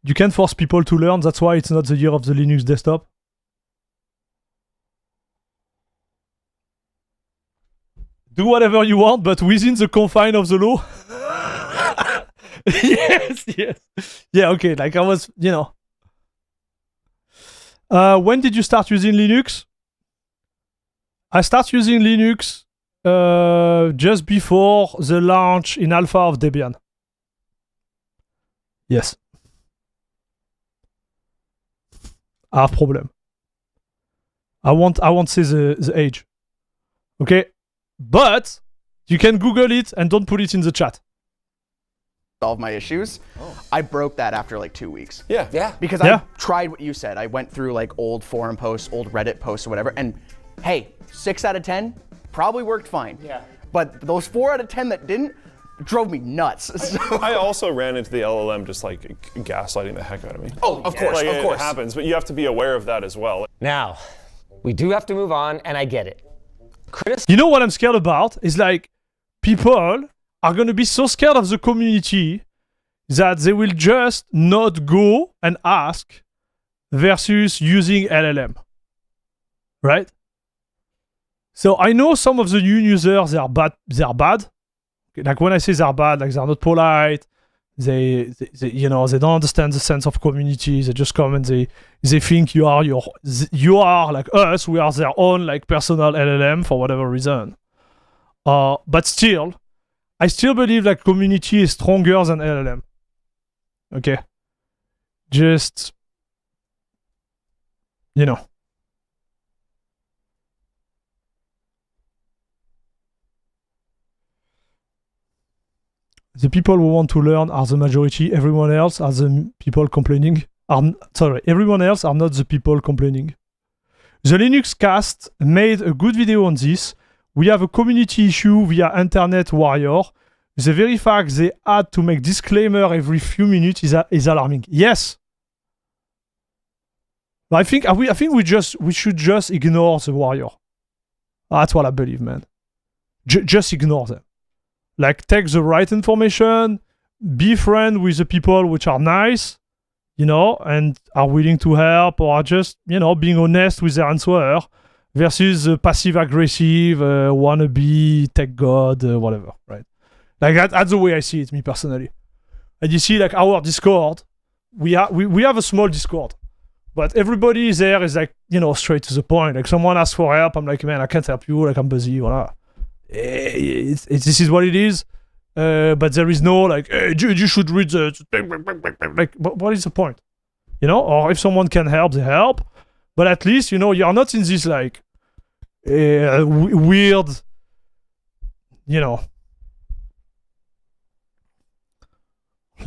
You can't force people to learn. That's why it's not the year of the Linux desktop. Do whatever you want, but within the confine of the law. Yes. Yeah, okay. Like I was, when did you start using Linux? I started using Linux just before the launch in alpha of Debian. Yes. I have problem. I won't say the age. Okay? But you can Google it and don't put it in the chat. Solve my issues. I broke that after like 2 weeks. Yeah. Because I tried what you said. I went through like old forum posts, old Reddit posts or whatever, and hey, 6 out of 10 probably worked fine. Yeah. But those 4 out of 10 that didn't drove me nuts. So. I also ran into the LLM just like gaslighting the heck out of me. Oh, of course, like, of course. It happens, but you have to be aware of that as well. Now, we do have to move on, and I get it. You know what I'm scared about? Is like people are going to be so scared of the community that they will just not go and ask versus using LLM. Right? So I know some of the new users, they are bad. Like when I say they're bad, like they're not polite, they don't understand the sense of community. They just come and they think you are like us. We are their own like personal LLM for whatever reason. But still, I still believe that community is stronger than LLM. Okay, just the people who want to learn are the majority. Everyone else are the people complaining. Everyone else are not the people complaining. The Linux Cast made a good video on this. We have a community issue via Internet Warrior. The very fact they had to make disclaimer every few minutes is alarming. Yes. I think we should just ignore the Warrior. That's what I believe, man. Just ignore them. Like, take the right information, be friend with the people which are nice, and are willing to help, or are just, being honest with their answer, versus the passive-aggressive, wannabe, tech god, whatever, right? Like, that's the way I see it, me personally. And you see, like, our Discord, we have a small Discord, but everybody there is, like, straight to the point. Like, someone asks for help, I'm like, man, I can't help you, like, I'm busy, whatever. This is what it is, but there is no like, hey, dude, you should read the like. What is the point, Or if someone can help, they help. But at least you're not in this like weird,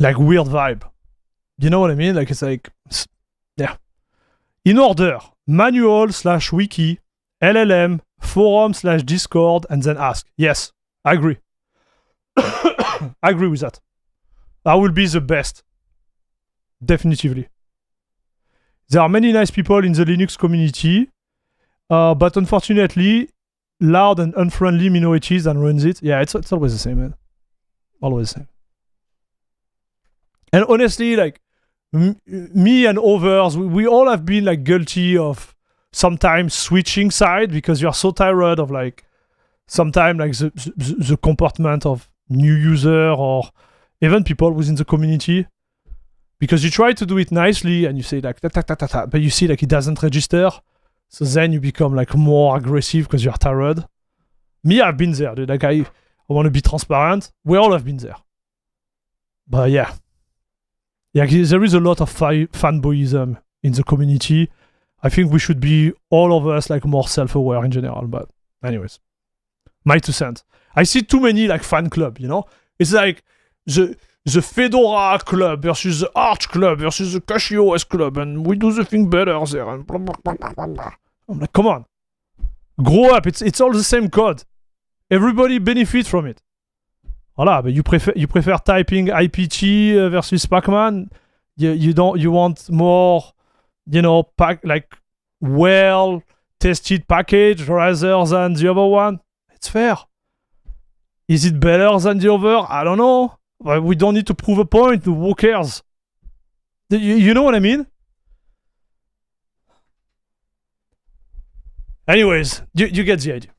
like weird vibe. You know what I mean? Like it's like, yeah. In order: manual/wiki, LLM, forum/Discord and then ask. Yes, I agree. I agree with that. That will be the best. Definitively. There are many nice people in the Linux community, but unfortunately, loud and unfriendly minorities that ruins it. Yeah, it's always the same, man. Always the same. And honestly, like, me and others, we all have been like guilty of sometimes switching side because you are so tired of like sometimes like the comportment of new user or even people within the community, because you try to do it nicely and you say like ta ta ta ta ta, but you see like it doesn't register, so then you become like more aggressive because you're tired. Me, I've been there, dude. Like I want to be transparent. We all have been there, but yeah, there is a lot of fanboyism in the community. I think we should be, all of us, like more self-aware in general. But anyways, my 2 cents. I see too many like fan club, you know? It's like the Fedora club versus the Arch club versus the CachyOS club, and we do the thing better there, and blah, blah, blah, blah, blah. I'm like, come on. Grow up. It's all the same code. Everybody benefits from it. Voilà, but you prefer typing IPT versus Pacman. You want more, you know, well tested package rather than the other one. It's fair. Is it better than the other? I don't know. But we don't need to prove a point. Who cares? You know what I mean? Anyways, you get the idea.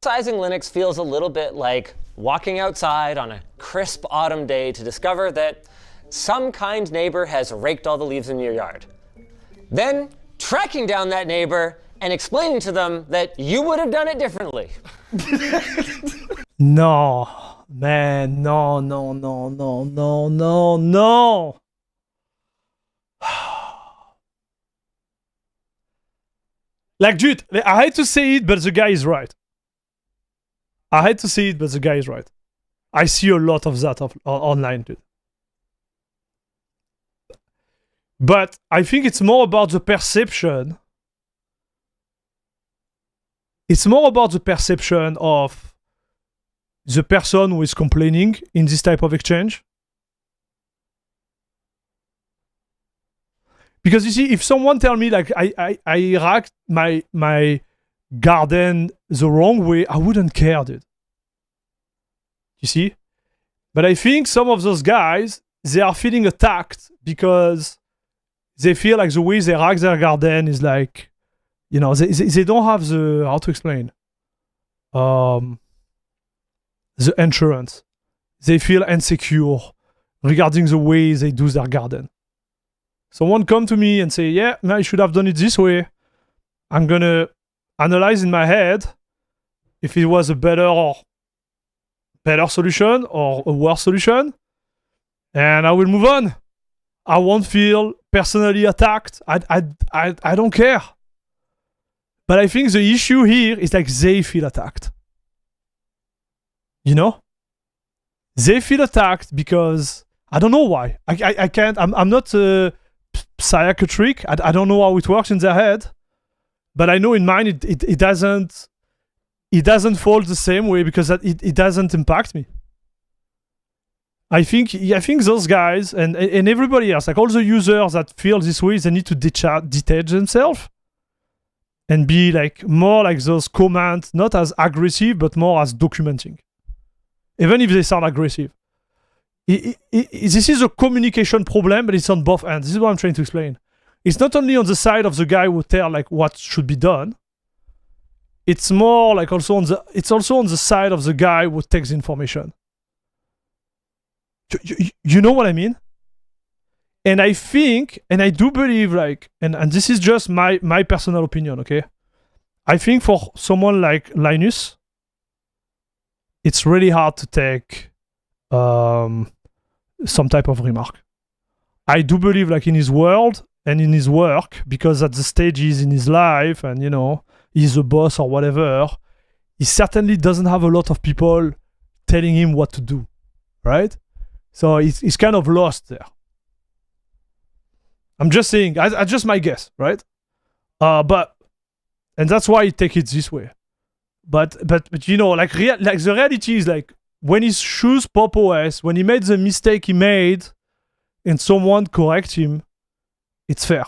Sizing Linux feels a little bit like walking outside on a crisp autumn day to discover that some kind neighbor has raked all the leaves in your yard. Then tracking down that neighbor and explaining to them that you would have done it differently. No, man, no. Like, dude, I hate to say it, but the guy is right. I see a lot of that online, dude. But I think it's more about the perception. It's more about the perception of the person who is complaining in this type of exchange. Because you see, if someone tell me like I racked my garden the wrong way, I wouldn't care, dude. You see? But I think some of those guys, they are feeling attacked because they feel like the way they rack their garden is like, you know, they don't have the, how to explain, the insurance. They feel insecure regarding the way they do their garden. Someone come to me and say, yeah, I should have done it this way. I'm gonna analyze in my head if it was a better solution or a worse solution, and I will move on. I won't feel personally attacked. I don't care. But I think the issue here is like they feel attacked. You know? They feel attacked because I don't know why. I can't. I'm not psychiatric. I don't know how it works in their head. But I know in mine it doesn't fall the same way because it doesn't impact me. I think those guys and everybody else, like all the users that feel this way, they need to detach themselves and be like more like those comments, not as aggressive, but more as documenting. Even if they sound aggressive. This is a communication problem, but it's on both ends. This is what I'm trying to explain. It's not only on the side of the guy who tell like what should be done. It's more like also on the side of the guy who takes information. You know what I mean? And I think, and I do believe like, and this is just my personal opinion, okay? I think for someone like Linus, it's really hard to take some type of remark. I do believe like in his world and in his work, because at the stages in his life and, you know, he's a boss or whatever, he certainly doesn't have a lot of people telling him what to do, right? So he's kind of lost there. I'm just saying, I just my guess, right? And that's why he take it this way. But you know, like the reality is like when he choose Pop OS, when he made the mistake he made, and someone correct him, it's fair.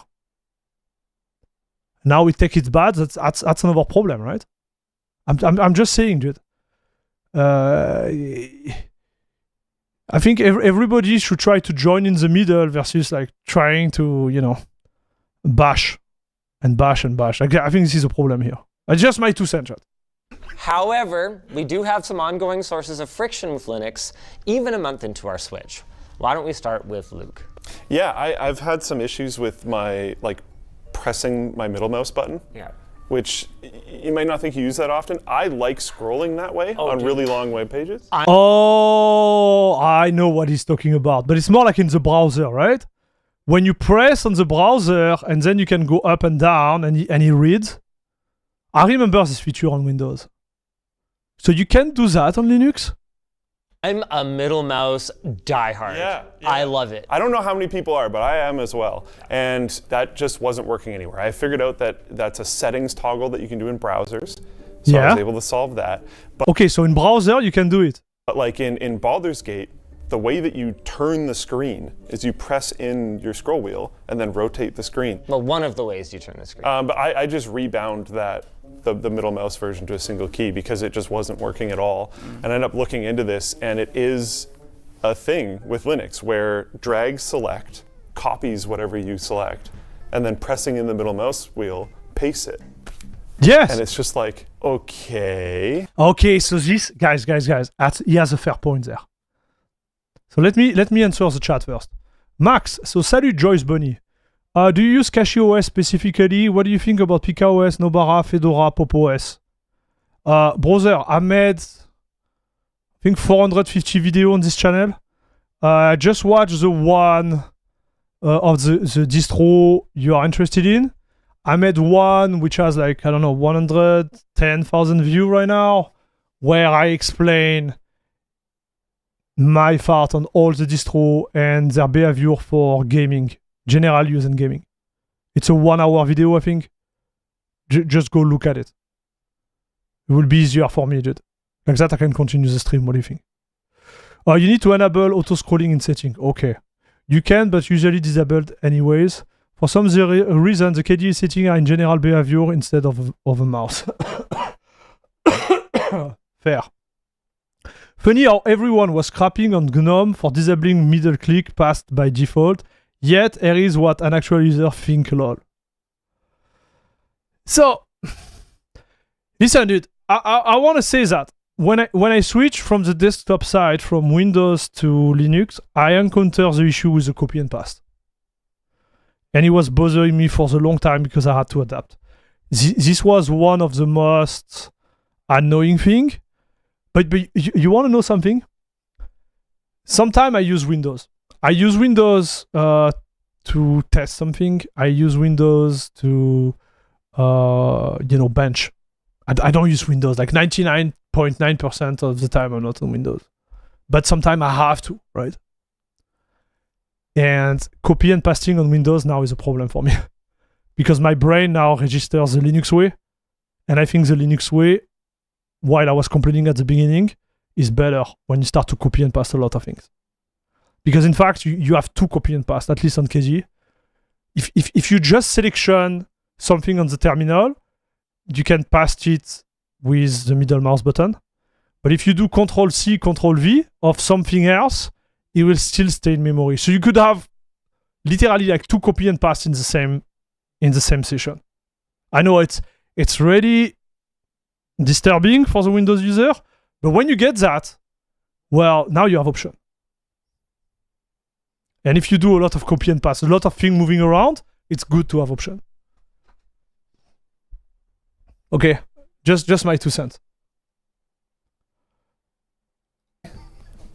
Now we take it bad. That's another problem, right? I'm just saying, dude. I think everybody should try to join in the middle versus like trying to, you know, bash. Like, I think this is a problem here. It's just my 2 cents. However, we do have some ongoing sources of friction with Linux, even a month into our switch. Why don't we start with Luke? Yeah, I've had some issues with my pressing my middle mouse button. Yeah. Which you might not think you use that often. I like scrolling that way on really long web pages. Oh, I know what he's talking about, but it's more like in the browser, right? When you press on the browser and then you can go up and down and he reads. I remember this feature on Windows. So you can do that on Linux? I'm a middle mouse diehard. Yeah. I love it. I don't know how many people are, but I am as well. And that just wasn't working anywhere. I figured out that that's a settings toggle that you can do in browsers. So I was able to solve that. But, okay, so in browser you can do it. But like in Baldur's Gate, the way that you turn the screen is you press in your scroll wheel and then rotate the screen. Well, one of the ways you turn the screen. But I just rebound the middle mouse version to a single key because it just wasn't working at all. And I ended up looking into this, and it is a thing with Linux where drag select copies whatever you select, and then pressing in the middle mouse wheel pastes it. Yes. And it's just like, okay. Okay, so this, guys, he has a fair point there. So let me answer the chat first. Max, so salut Joyce Bunny. Do you use CachyOS specifically? What do you think about PKOS, Nobara, Fedora, Pop OS? Brother, I made, I think 450 videos on this channel. I just watched the one of the distro you are interested in. I made one which has like, I don't know, 110,000 views right now, where I explain my thought on all the distro and their behavior for gaming. General use and gaming. It's a 1 hour video, I think. Just go look at it. It will be easier for me, dude. Like that, I can continue the stream. What do you think? You need to enable auto scrolling in setting. Okay. You can, but usually disabled anyways. For some reason, the KDE settings are in general behavior instead of a mouse. Fair. Funny how everyone was crapping on GNOME for disabling middle click passed by default. Yet, here is what an actual user think, lol. So, listen, dude, I want to say that when I switch from the desktop side from Windows to Linux, I encounter the issue with the copy and paste. And it was bothering me for the long time because I had to adapt. This was one of the most annoying thing. But you want to know something? Sometimes I use Windows. I use Windows to test something. I use Windows to, bench. I don't use Windows. Like 99.9% of the time I'm not on Windows. But sometimes I have to, right? And copy and pasting on Windows now is a problem for me. Because my brain now registers the Linux way. And I think the Linux way, while I was complaining at the beginning, is better when you start to copy and paste a lot of things. Because in fact, you have two copy and paste, at least on KDE. If you just selection something on the terminal, you can paste it with the middle mouse button. But if you do Control-C, Control-V of something else, it will still stay in memory. So you could have literally like two copy and paste in the same session. I know it's really disturbing for the Windows user, but when you get that, well, now you have option. And if you do a lot of copy and paste, a lot of things moving around, it's good to have option. Okay, just my 2 cents.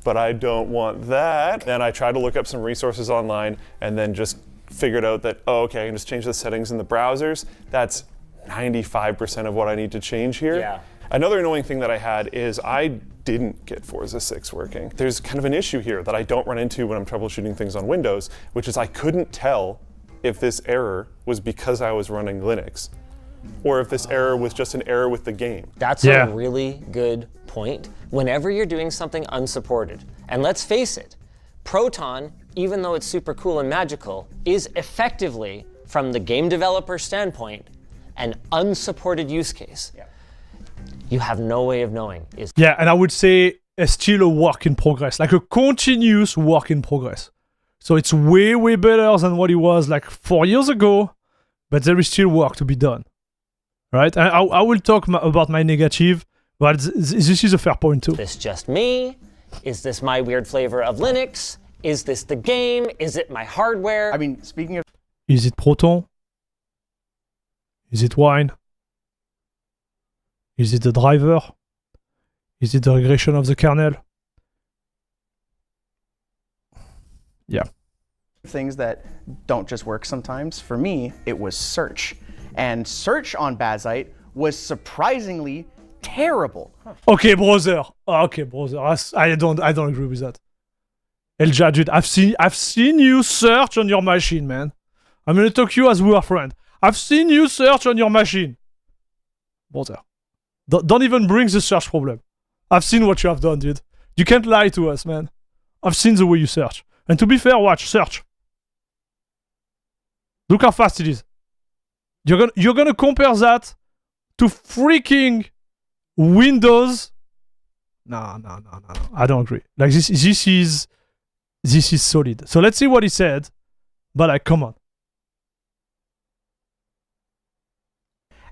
But I don't want that. And I tried to look up some resources online and then just figured out that, oh, okay, I can just change the settings in the browsers. That's 95% of what I need to change here. Yeah. Another annoying thing that I had is I didn't get Forza 6 working. There's kind of an issue here that I don't run into when I'm troubleshooting things on Windows, which is I couldn't tell if this error was because I was running Linux, or if this error was just an error with the game. That's a really good point. Whenever you're doing something unsupported, and let's face it, Proton, even though it's super cool and magical, is effectively, from the game developer standpoint, an unsupported use case. You have no way of knowing. Yeah, and I would say it's still a work in progress, like a continuous work in progress. So it's way, way better than what it was like 4 years ago, but there is still work to be done. Right? And I will talk about my negative, but this is a fair point too. Is this just me? Is this my weird flavor of Linux? Is this the game? Is it my hardware? I mean, speaking of... Is it Proton? Is it Wine? Is it the driver? Is it the regression of the kernel? Yeah. Things that don't just work sometimes. For me, it was search. And search on Bazite was surprisingly terrible. Okay, brother. Okay, brother. I don't agree with that. Elja, dude, I've seen you search on your machine, man. I'm gonna talk to you as we are friends. I've seen you search on your machine. Brother. Don't even bring the search problem. I've seen what you have done, dude. You can't lie to us, man. I've seen the way you search. And to be fair, watch, search. Look how fast it is. You're gonna compare that to freaking Windows. No. I don't agree. Like this is solid. So let's see what he said. But like, come on.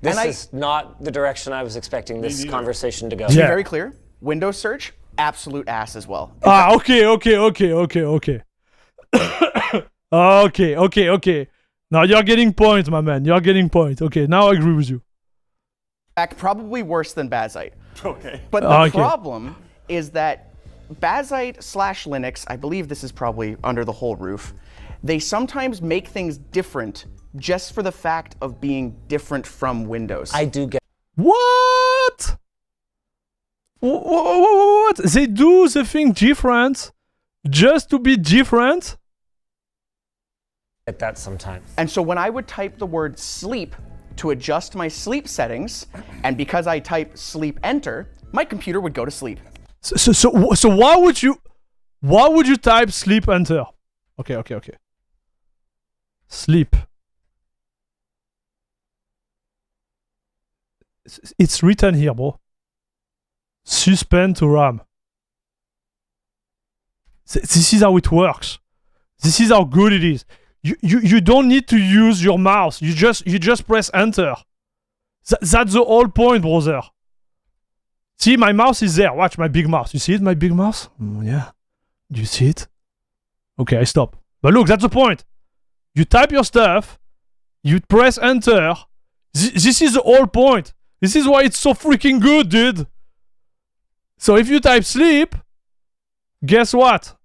This is not the direction I was expecting this conversation to go. To be very clear, Windows search, absolute ass as well. Okay. Okay. Now you're getting point, my man. You're getting point. Okay, now I agree with you. Probably worse than Bazite. Okay. But the problem is that Bazite / Linux, I believe this is probably under the whole roof, they sometimes make things different just for the fact of being different from Windows. I do get... What? What? They do the thing different just to be different? At that sometimes. And so when I would type the word sleep to adjust my sleep settings, and because I type sleep enter, my computer would go to sleep. So why would you type sleep enter? Okay. Sleep. It's written here, bro. Suspend to RAM. This is how it works. This is how good it is. You don't need to use your mouse. You just press enter. That's the whole point, brother. See, my mouse is there. Watch my big mouse. You see it, my big mouse? Yeah. Do you see it? Okay, I stop. But look, that's the point. You type your stuff. You press enter. This is the whole point. This is why it's so freaking good, dude. So if you type sleep, guess what?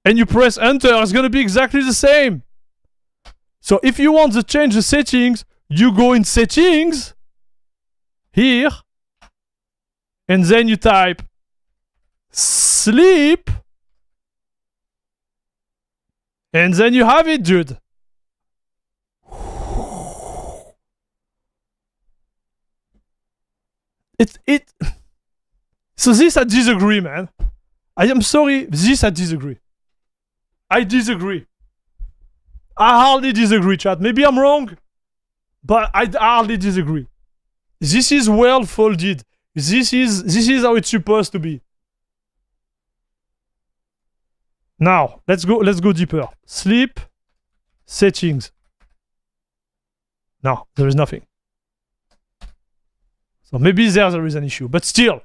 And you press enter, it's gonna be exactly the same. So if you want to change the settings, you go in settings, here, and then you type sleep, and then you have it, dude. So this I disagree, man. I am sorry, this I disagree. I disagree. I hardly disagree, chat. Maybe I'm wrong, but I hardly disagree. This is well folded. This is how it's supposed to be. Now, let's go deeper. Sleep settings. No, there is nothing. So maybe there is an issue, but still.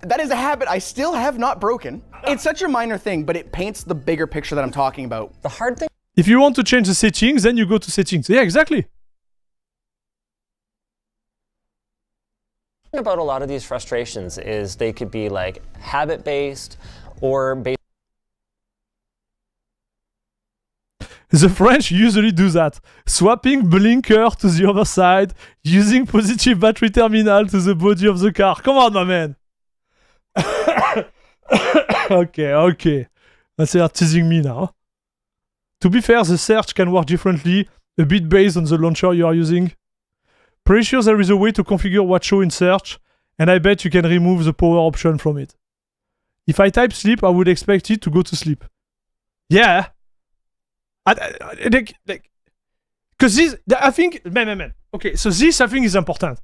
That is a habit I still have not broken. It's such a minor thing, but it paints the bigger picture that I'm talking about. The hard thing... If you want to change the settings, then you go to settings. Yeah, exactly. About a lot of these frustrations is they could be like habit-based or based... The French usually do that. Swapping blinker to the other side, using positive battery terminal to the body of the car. Come on, my man. Okay. Let's say you're teasing me now. To be fair, the search can work differently, a bit based on the launcher you are using. Pretty sure there is a way to configure what show in search, and I bet you can remove the power option from it. If I type sleep, I would expect it to go to sleep. Yeah. Because this, I think, man. Okay, so this I think is important.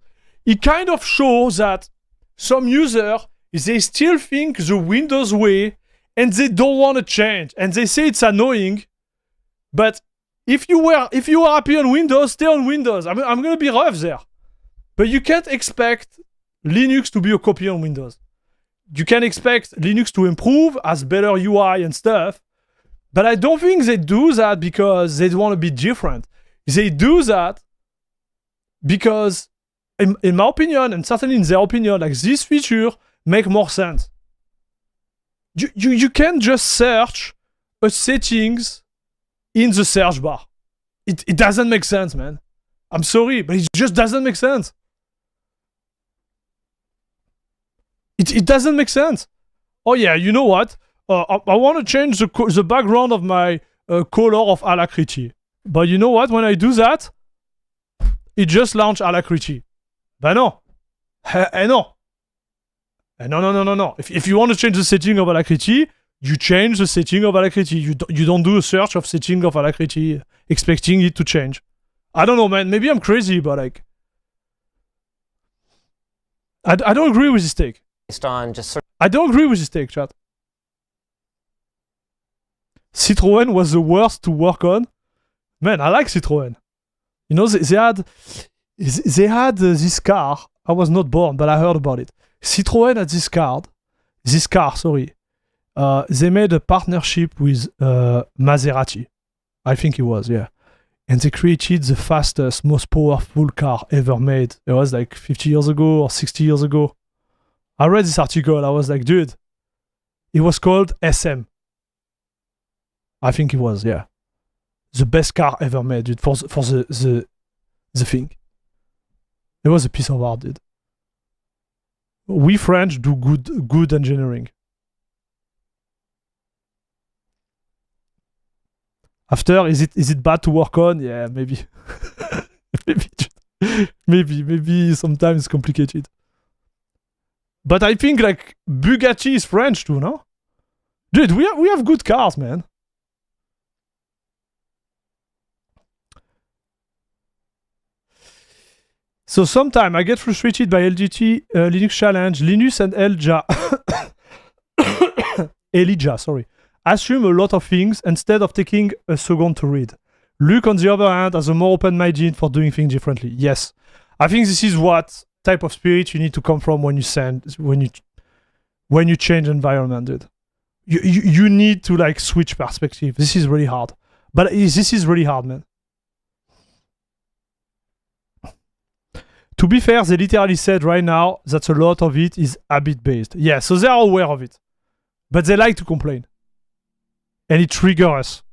It kind of shows that some users, they still think the Windows way and they don't want to change. And they say it's annoying. But if you are happy on Windows, stay on Windows. I'm going to be rough there. But you can't expect Linux to be a copy on Windows. You can expect Linux to improve, has better UI and stuff. But I don't think they do that because they want to be different. They do that because, in my opinion, and certainly in their opinion, like this feature make more sense. You can't just search a settings in the search bar. It doesn't make sense, man. I'm sorry, but it just doesn't make sense. It doesn't make sense. Oh yeah, you know what? I want to change the background of my color of Alacrity. But you know what? When I do that, it just launched Alacrity. Ben non. No. No. If you want to change the setting of Alacrity, you change the setting of Alacrity. You don't do a search of setting of Alacrity expecting it to change. I don't know, man. Maybe I'm crazy, but like... I don't agree with this take. Based on just I don't agree with this take, chat. Citroën was the worst to work on. Man, I like Citroën. You know, they had this car. I was not born, but I heard about it. Citroën had this car, they made a partnership with Maserati. I think it was, yeah. And they created the fastest, most powerful car ever made. It was like 50 years ago or 60 years ago. I read this article. I was like, dude, it was called SM. I think it was, yeah. The best car ever made, dude, for the thing. It was a piece of art, dude. We French do good engineering. After, is it bad to work on? Yeah, maybe. maybe sometimes it's complicated. But I think like Bugatti is French too, no? Dude, we have good cars, man. So sometimes I get frustrated by LTT Linux Challenge, Linus and Elijah, sorry. Assume a lot of things instead of taking a second to read. Luke, on the other hand, has a more open-minded for doing things differently. Yes. I think this is what type of spirit you need to come from when you change environment, dude. You need to like switch perspective. This is really hard. But this is really hard, man. To be fair, they literally said right now that a lot of it is habit-based. Yeah, so they are aware of it. But they like to complain. And it triggers us.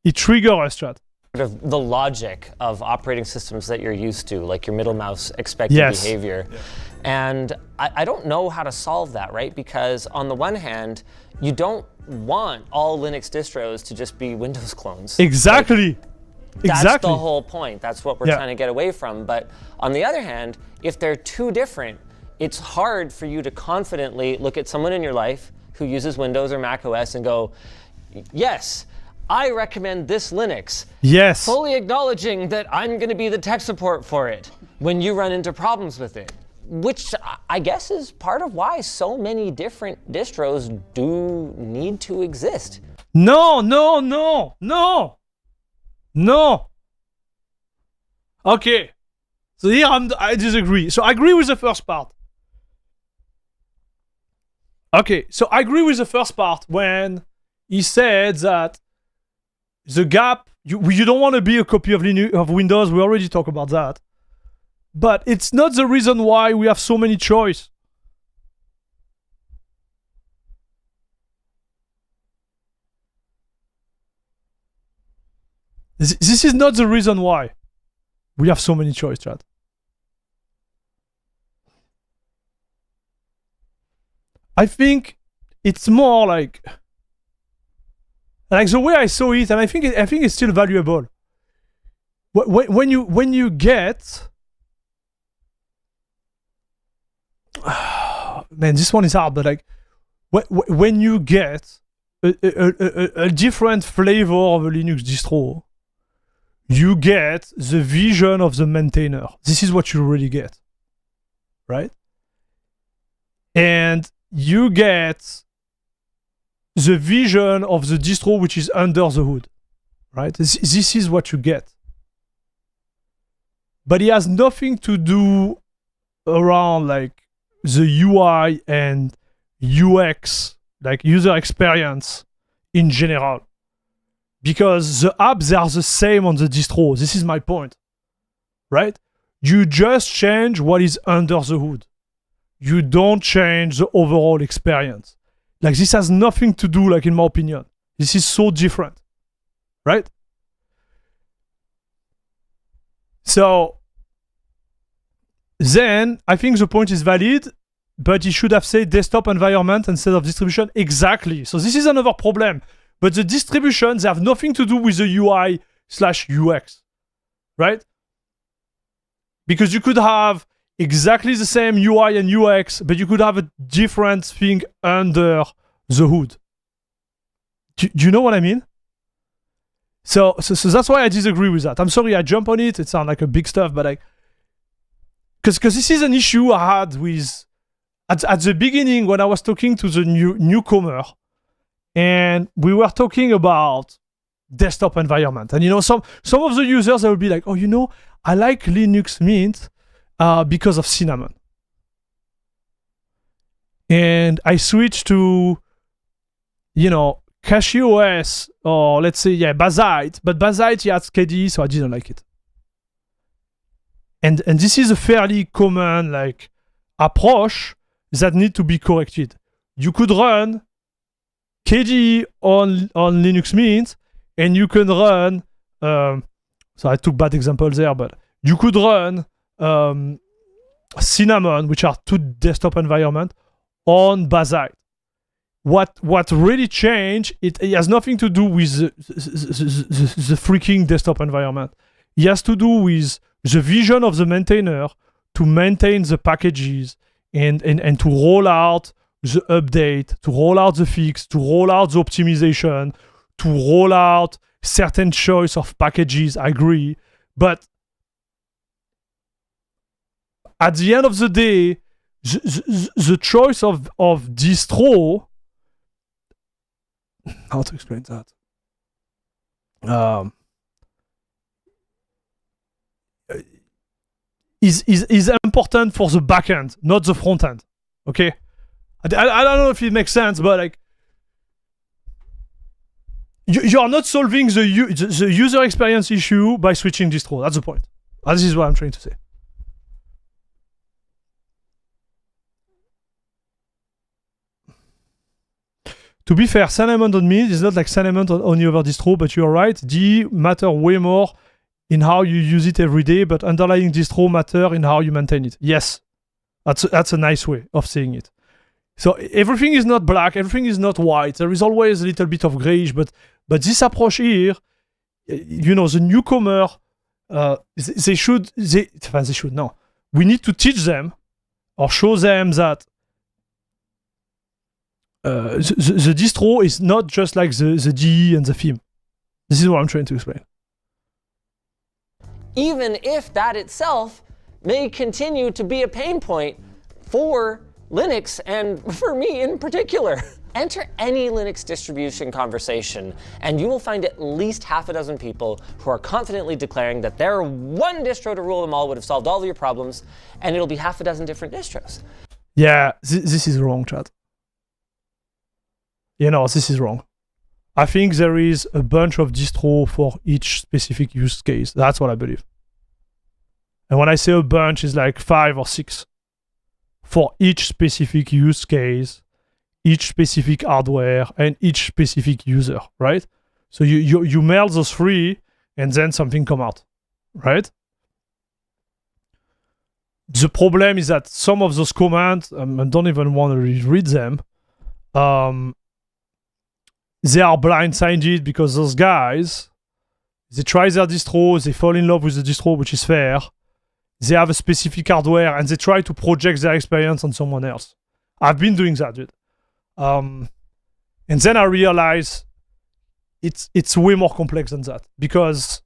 It triggers us, chat. The logic of operating systems that you're used to, like your middle mouse expected behavior. Yeah. And I don't know how to solve that, right? Because on the one hand, you don't want all Linux distros to just be Windows clones. Exactly. Like, that's the whole point. That's what we're trying to get away from. But on the other hand, if they're too different, it's hard for you to confidently look at someone in your life who uses Windows or Mac OS and go, yes, I recommend this Linux. Yes. Fully acknowledging that I'm going to be the tech support for it when you run into problems with it. Which I guess is part of why so many different distros do need to exist. No. Okay. So here I disagree. So I agree with the first part. Okay, so I agree with the first part when he said that the gap, you don't want to be a copy of Windows. We already talked about that. But it's not the reason why we have so many choice. This is not the reason why we have so many choice, chat. I think it's more like Like the way I saw it, and I think it's still valuable. When you get, man, this one is hard, but like when you get a different flavor of a Linux distro, you get the vision of the maintainer. This is what you really get, right? And you get the vision of the distro which is under the hood, right? This is what you get. But it has nothing to do around like the UI and UX, like user experience in general. Because the apps are the same on the distro. This is my point, right? You just change what is under the hood. You don't change the overall experience. Like this has nothing to do, like in my opinion. This is so different, right? So then I think the point is valid, but he should have said desktop environment instead of distribution. Exactly. So this is another problem. But the distributions have nothing to do with the UI/UX, right? Because you could have exactly the same UI and UX, but you could have a different thing under the hood. Do you know what I mean? So that's why I disagree with that. I'm sorry I jump on it. It sounds like a big stuff, but like, because this is an issue I had with at the beginning when I was talking to the newcomer, and we were talking about desktop environment. And you know, some of the users, they will be like, oh, you know, I like Linux Mint because of Cinnamon. And I switched to, you know, CachyOS, or let's say, yeah, Basite. But Basite, yeah, has KDE, so I didn't like it. And this is a fairly common like approach that need to be corrected. You could run KDE on Linux Mint, and you can run, so I took bad examples there, but you could run Cinnamon, which are two desktop environments, on Basite. What really changed, it has nothing to do with the freaking desktop environment. It has to do with the vision of the maintainer to maintain the packages and to roll out the update, to roll out the fix, to roll out the optimization, to roll out certain choice of packages. I agree. But at the end of the day, the choice of distro, how to explain that? Is important for the backend, not the front end. Okay? I don't know if it makes sense, but like you are not solving the user experience issue by switching distro. That's the point. This is what I'm trying to say. To be fair, Cinnamon on me is not like Cinnamon on any other distro, but you're right. D matter way more in how you use it every day, but underlying distro matter in how you maintain it. Yes, that's a nice way of saying it. So everything is not black, everything is not white. There is always a little bit of grayish, but this approach here, you know, the newcomer, they should. No, we need to teach them or show them that the distro is not just like the DE and the theme. This is what I'm trying to explain. Even if that itself may continue to be a pain point for Linux and for me in particular. Enter any Linux distribution conversation and you will find at least half a dozen people who are confidently declaring that their one distro to rule them all would have solved all of your problems, and it'll be half a dozen different distros. Yeah, this is wrong, Chad. You know, this is wrong. I think there is a bunch of distro for each specific use case. That's what I believe. And when I say a bunch, it's like 5 or 6 for each specific use case, each specific hardware, and each specific user, right? So you mail those 3, and then something come out, right? The problem is that some of those commands, I don't even want to read them. they are blindsided because those guys, they try their distro, they fall in love with the distro, which is fair. They have a specific hardware and they try to project their experience on someone else. I've been doing that, dude. And then I realize it's way more complex than that, because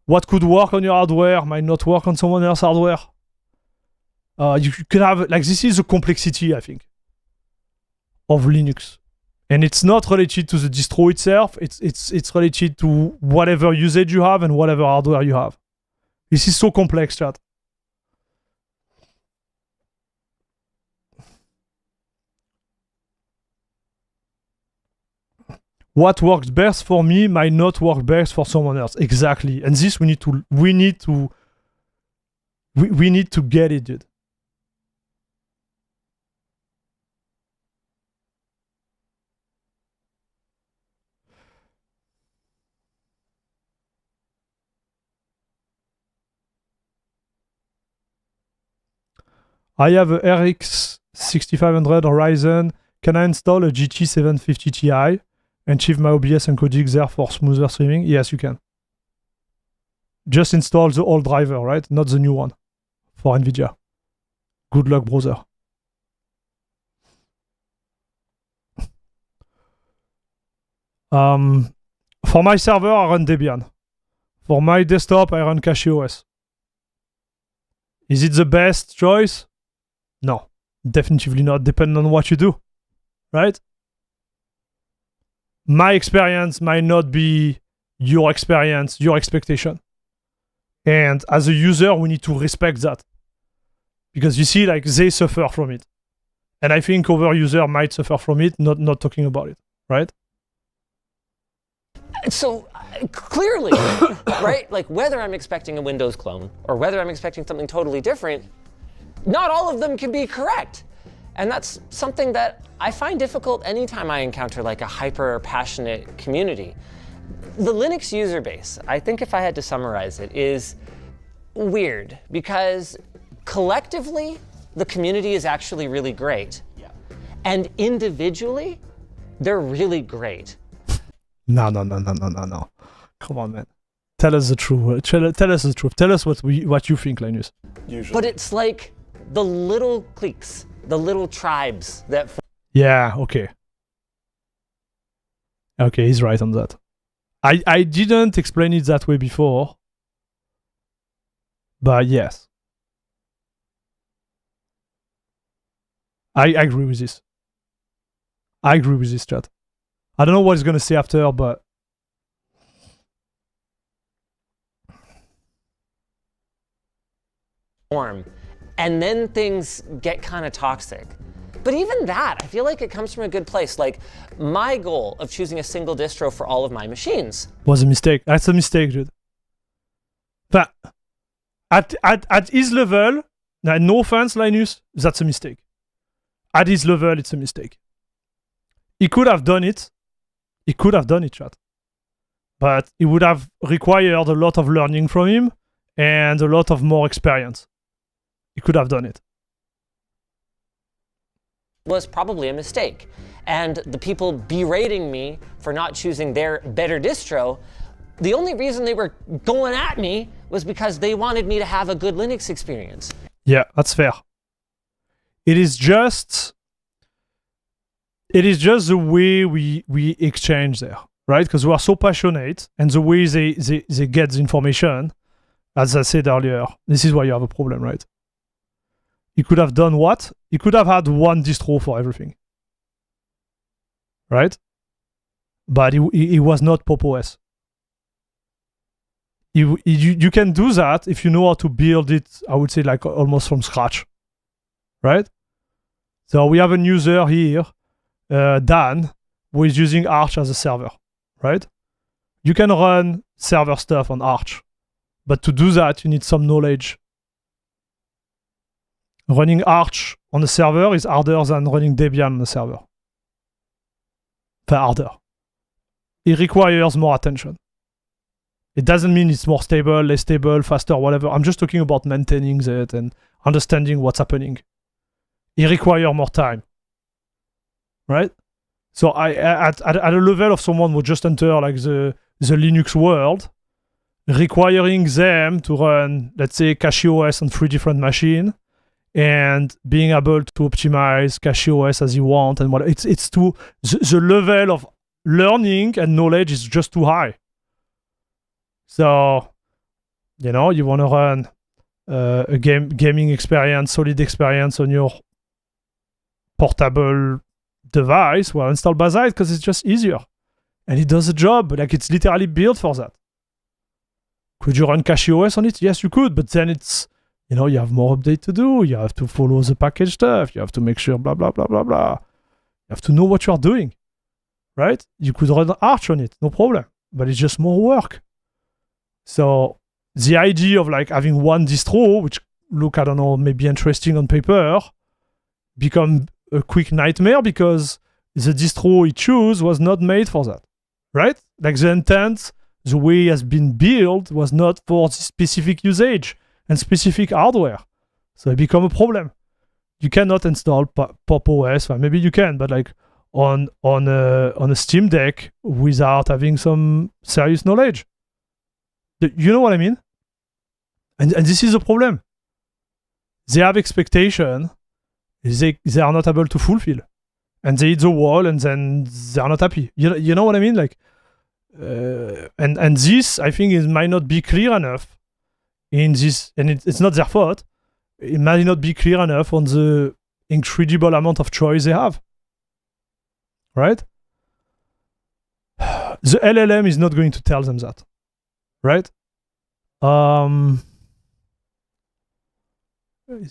what could work on your hardware might not work on someone else's hardware. You can have, like, this is the complexity, I think, of Linux. And it's not related to the distro itself, it's related to whatever usage you have and whatever hardware you have. This is so complex, chat. What works best for me might not work best for someone else. Exactly. And this we need to get it, dude. I have a RX 6500 Ryzen. Can I install a GT 750 Ti? And achieve my OBS and codec there for smoother streaming? Yes, you can. Just install the old driver, right? Not the new one for NVIDIA. Good luck, brother. For my server, I run Debian. For my desktop, I run CachyOS. Is it the best choice? No, definitely not. Depending on what you do, right? My experience might not be your experience, your expectation. And as a user, we need to respect that. Because you see, like, they suffer from it. And I think other user might suffer from it, not talking about it, right? So clearly, right? Like, whether I'm expecting a Windows clone or whether I'm expecting something totally different, not all of them can be correct. And that's something that I find difficult anytime I encounter like a hyper passionate community. The Linux user base, I think if I had to summarize it, is weird because collectively, the community is actually really great. Yeah. And individually, they're really great. No. Come on, man. Tell us the truth. Tell us the truth. Tell us what you think, Linus. Usually. But it's like the little cliques, the little tribes that... Yeah, okay. Okay, he's right on that. I didn't explain it that way before. But yes. I agree with this. I agree with this, chat. I don't know what he's going to say after, but... And then things get kind of toxic. But even that, I feel like it comes from a good place. Like, my goal of choosing a single distro for all of my machines was a mistake. That's a mistake, dude. But at his level, no offense, Linus, that's a mistake. At his level, it's a mistake. He could have done it. He could have done it, chat. But it would have required a lot of learning from him and a lot of more experience. He could have done it. Was probably a mistake. And the people berating me for not choosing their better distro, the only reason they were going at me was because they wanted me to have a good Linux experience. Yeah, that's fair. It is just the way we exchange there, right? Because we are so passionate, and the way they get the information, as I said earlier, this is why you have a problem, right? He could have done what? He could have had one distro for everything, right? But he was not Pop OS. You can do that if you know how to build it, I would say, like almost from scratch, right? So we have a user here, Dan, who is using Arch as a server, right? You can run server stuff on Arch, but to do that, you need some knowledge. Running Arch on a server is harder than running Debian on a server. Harder. It requires more attention. It doesn't mean it's more stable, less stable, faster, whatever. I'm just talking about maintaining that and understanding what's happening. It requires more time. Right? So at a level of someone who just enter like the Linux world, requiring them to run, let's say, CachyOS on 3 different machines, and being able to optimize CachyOS as you want, and what it's too the level of learning and knowledge is just too high. So, you want to run a gaming experience, solid experience on your portable device. Well, install Bazzite because it's just easier, and it does the job. Like, it's literally built for that. Could you run CachyOS on it? Yes, you could, but then it's, you have more update to do. You have to follow the package stuff. You have to make sure blah, blah, blah, blah, blah. You have to know what you're doing, right? You could run Arch on it, no problem, but it's just more work. So the idea of like having one distro, which look, I don't know, maybe interesting on paper, become a quick nightmare because the distro it chose was not made for that, right? Like the intent, the way it has been built was not for specific usage and specific hardware. So it become a problem. You cannot install Pop OS. Well, maybe you can, but like on a Steam Deck without having some serious knowledge. You know what I mean? And this is a problem. They have expectation they are not able to fulfill. And they hit the wall and then they are not happy. You know what I mean? Like, and this, I think, might not be clear enough in this, and it's not their fault. It might not be clear enough on the incredible amount of choice they have. Right? The LLM is not going to tell them that. Right?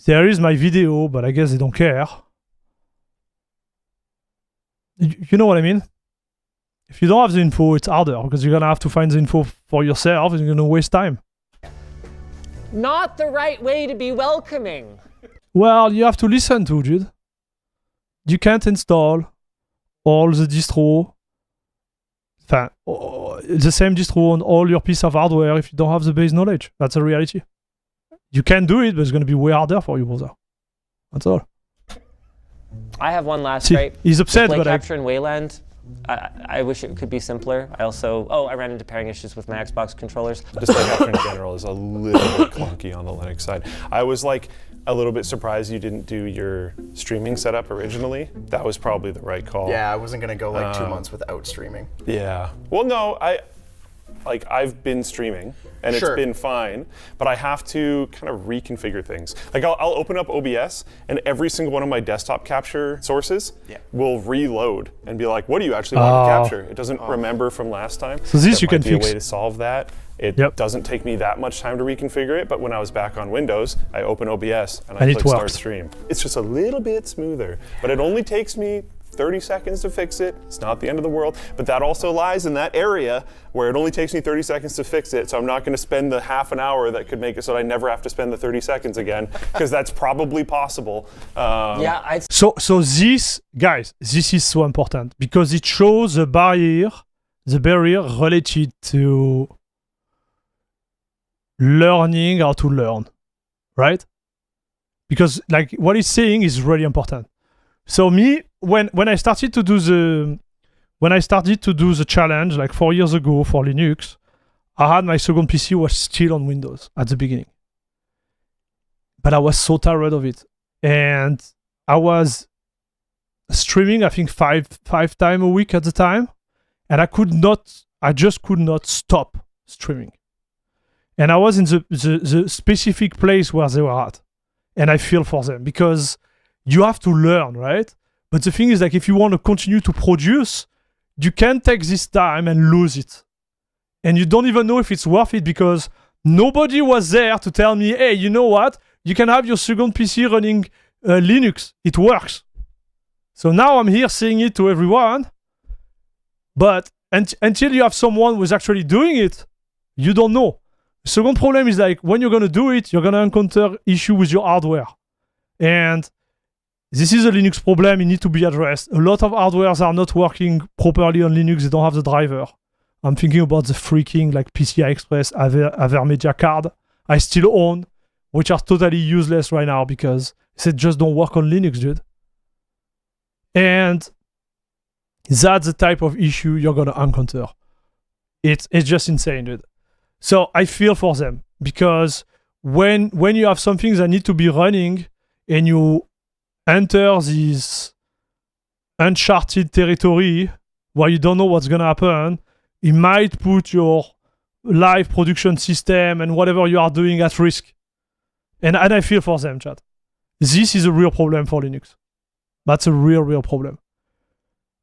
There is my video, but I guess they don't care. You know what I mean? If you don't have the info, it's harder because you're going to have to find the info for yourself and you're going to waste time. Not the right way to be welcoming. Well, you have to listen to, Jude. You can't install all the distro, the same distro on all your piece of hardware if you don't have the base knowledge. That's a reality. You can do it, but it's going to be way harder for you, brother. That's all. I have one last gripe. He's upset, Display but capture in Wayland. I wish it could be simpler. I ran into pairing issues with my Xbox controllers. Display capture in general is a little bit clunky on the Linux side. I was like a little bit surprised you didn't do your streaming setup originally. That was probably the right call. Yeah, I wasn't gonna go like 2 months without streaming. Yeah. Well, no, I've been streaming and Sure. it's been fine, but I have to kind of reconfigure things. Like I'll open up OBS and every single one of my desktop capture sources will reload and be like, what do you actually want to capture? It doesn't remember from last time. So this you can might be fix. a way to solve that. It doesn't take me that much time to reconfigure it, but when I was back on Windows, I open OBS and I click start stream. It's just a little bit smoother, but it only takes me 30 seconds to fix it. It's not the end of the world, but that also lies in that area where it only takes me 30 seconds to fix it, so I'm not going to spend the half an hour that could make it so that I never have to spend the 30 seconds again, because that's probably possible. So this, guys, this is so important because it shows the barrier related to learning how to learn, right? Because like what he's saying is really important. So me, when I started to do the challenge like 4 years ago for Linux, I had my second PC was still on Windows at the beginning, but I was so tired of it, and I was streaming I think five times a week at the time, and I just could not stop streaming, and I was in the specific place where they were at, and I feel for them because you have to learn, right? But the thing is, like, if you want to continue to produce, you can't take this time and lose it. And you don't even know if it's worth it because nobody was there to tell me, hey, you know what? You can have your second PC running Linux. It works. So now I'm here saying it to everyone. But until you have someone who's actually doing it, you don't know. The second problem is like when you're going to do it, you're going to encounter issue with your hardware. And this is a Linux problem. It needs to be addressed. A lot of hardwares are not working properly on Linux. They don't have the driver. I'm thinking about the freaking like PCI Express Avermedia card I still own, which are totally useless right now because they just don't work on Linux, dude. And That's the type of issue you're gonna encounter. It's just insane, dude. So I feel for them because when you have something that need to be running and you enter this uncharted territory where you don't know what's gonna happen, it might put your live production system and whatever you are doing at risk. And I feel for them, chat. This is a real problem for Linux. That's a real problem.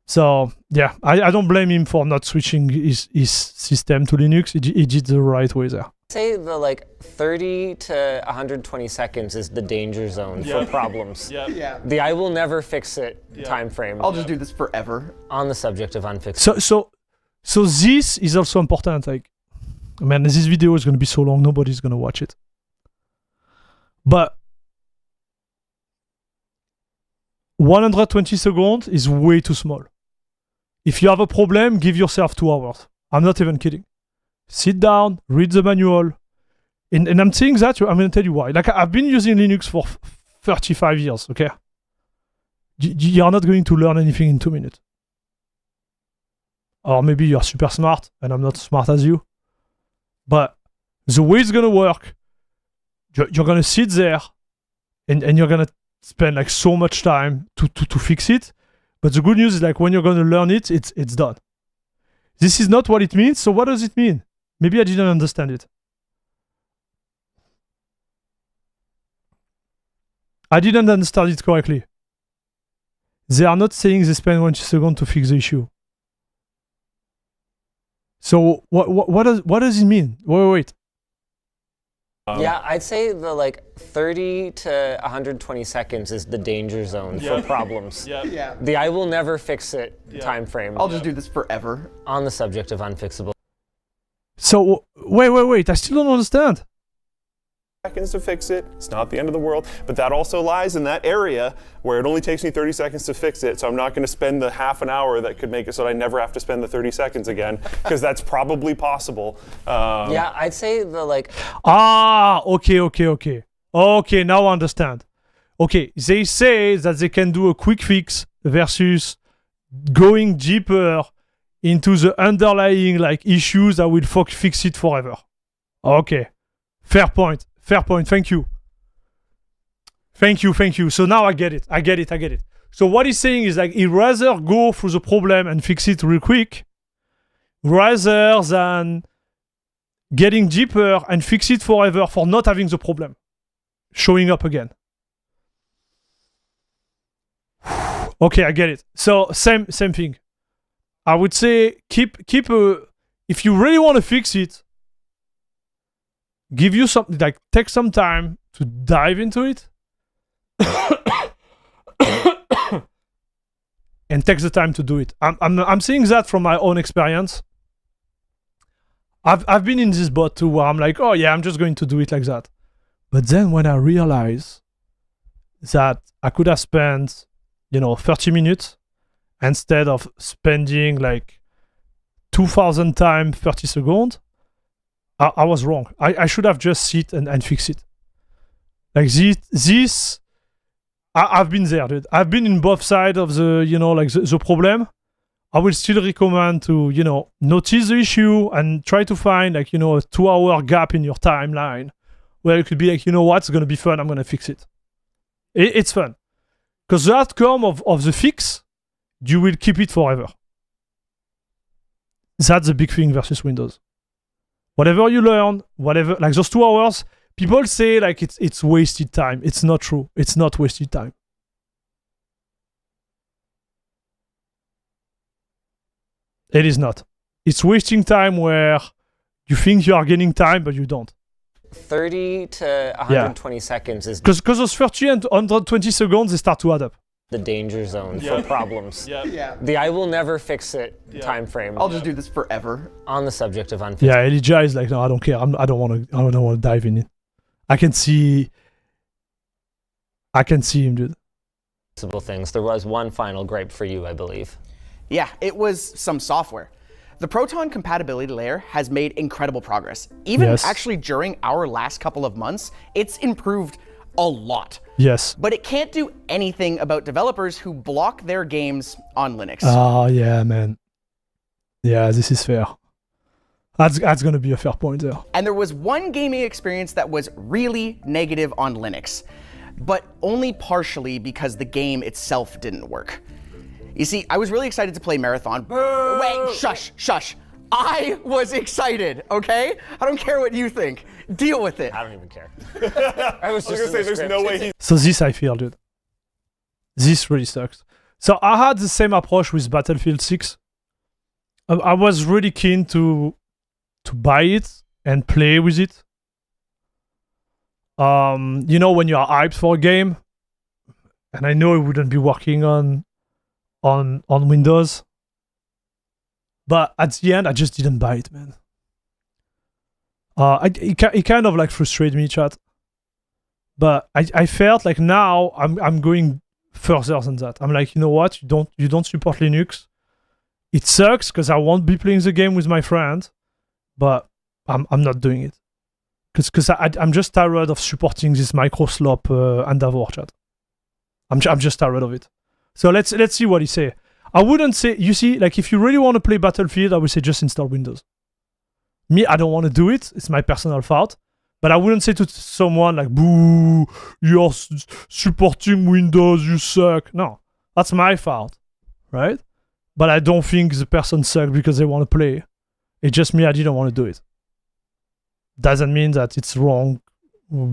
So yeah, I don't blame him for not switching his system to Linux. He did the right way there. Say the like 30 to 120 seconds is the danger zone for problems. Yeah. The I will never fix it time frame. I'll just do this forever. On the subject of unfixable. So this is also important. Like, man, this video is going to be so long, nobody's going to watch it. But 120 seconds is way too small. If you have a problem, give yourself 2 hours. I'm not even kidding. Sit down, read the manual. And I'm saying that, I'm going to tell you why. Like, I've been using Linux for 35 years, okay? You're not going to learn anything in 2 minutes. Or maybe you're super smart, and I'm not as smart as you. But the way it's going to work, you're going to sit there, and you're going to spend like so much time to fix it. But the good news is like when you're going to learn it, it's done. This is not what it means. So what does it mean? Maybe I didn't understand it. I didn't understand it correctly. They are not saying they spend 1 second to fix the issue. So what does it mean? Wait. Yeah, I'd say the like 30 to 120 seconds is the danger zone for problems. Yeah. The I will never fix it time frame. I'll just do this forever. On the subject of unfixable. So wait, I still don't understand. Seconds to fix it. It's not the end of the world, but that also lies in that area where it only takes me 30 seconds to fix it. So I'm not going to spend the half an hour that could make it so that I never have to spend the 30 seconds again, because that's probably possible. Yeah, I'd say the like. Okay, now I understand. Okay, they say that they can do a quick fix versus going deeper into the underlying like issues that will fix it forever. Okay, fair point. Thank you. So now I get it. So what he's saying is like he'd rather go through the problem and fix it real quick rather than getting deeper and fix it forever for not having the problem showing up again. Okay, I get it. So same thing. I would say keep if you really want to fix it, give you something like take some time to dive into it and take the time to do it. I'm saying that from my own experience. I've been in this boat too where I'm like, oh yeah, I'm just going to do it like that. But then when I realize that I could have spent, 30 minutes instead of spending like 2,000 times 30 seconds, I was wrong. I should have just sit and fix it. Like this I've been there, dude. I've been in both sides of the, the problem. I will still recommend to, notice the issue and try to find like, a 2-hour gap in your timeline where you could be like, it's going to be fun. I'm going to fix it. It's fun. Because the outcome of the fix, you will keep it forever. That's the big thing versus Windows. Whatever you learn, whatever, like those 2 hours, people say like it's wasted time. It's not true. It's not wasted time. It is not. It's wasting time where you think you are gaining time, but you don't. 30 to 120 seconds is because those 30 and 120 seconds, they start to add up. The danger zone for problems. Yeah. The I will never fix it time frame. I'll just do this forever. On the subject of unfixable. Yeah, Elijah is like, no, I don't care. I don't want to dive in it. I can see him, dude. Things. There was one final gripe for you, I believe. Yeah, it was some software. The Proton compatibility layer has made incredible progress. Even actually during our last couple of months, it's improved a lot. Yes. but it can't do anything about developers who block their games on Linux. Oh, yeah, man. Yeah, this is fair. That's gonna be a fair point there. And there was one gaming experience that was really negative on Linux, but only partially because the game itself didn't work. You see, I was really excited to play Marathon. Wait, shush. I was excited, okay? I don't care what you think. Deal with it. I don't even care. I was just gonna say, there's no way he. So this I feel, dude. This really sucks. So I had the same approach with Battlefield 6. I was really keen to buy it and play with it. You know, when you are hyped for a game, and I know it wouldn't be working on Windows, but at the end I just didn't buy it, man. It kind of like frustrated me, chat. But I felt like now I'm going further than that. I'm like, you know what? You don't support Linux. It sucks because I won't be playing the game with my friend, but I'm not doing it because I'm just tired of supporting this microslop endeavor, chat. I'm just tired of it. So let's see what he say. I wouldn't say, you see, like if you really want to play Battlefield, I would say just install Windows. Me, I don't want to do it. It's my personal fault. But I wouldn't say to someone like, boo, you're supporting Windows, you suck. No, that's my fault, right? But I don't think the person sucked because they want to play. It's just me, I didn't want to do it. Doesn't mean that it's wrong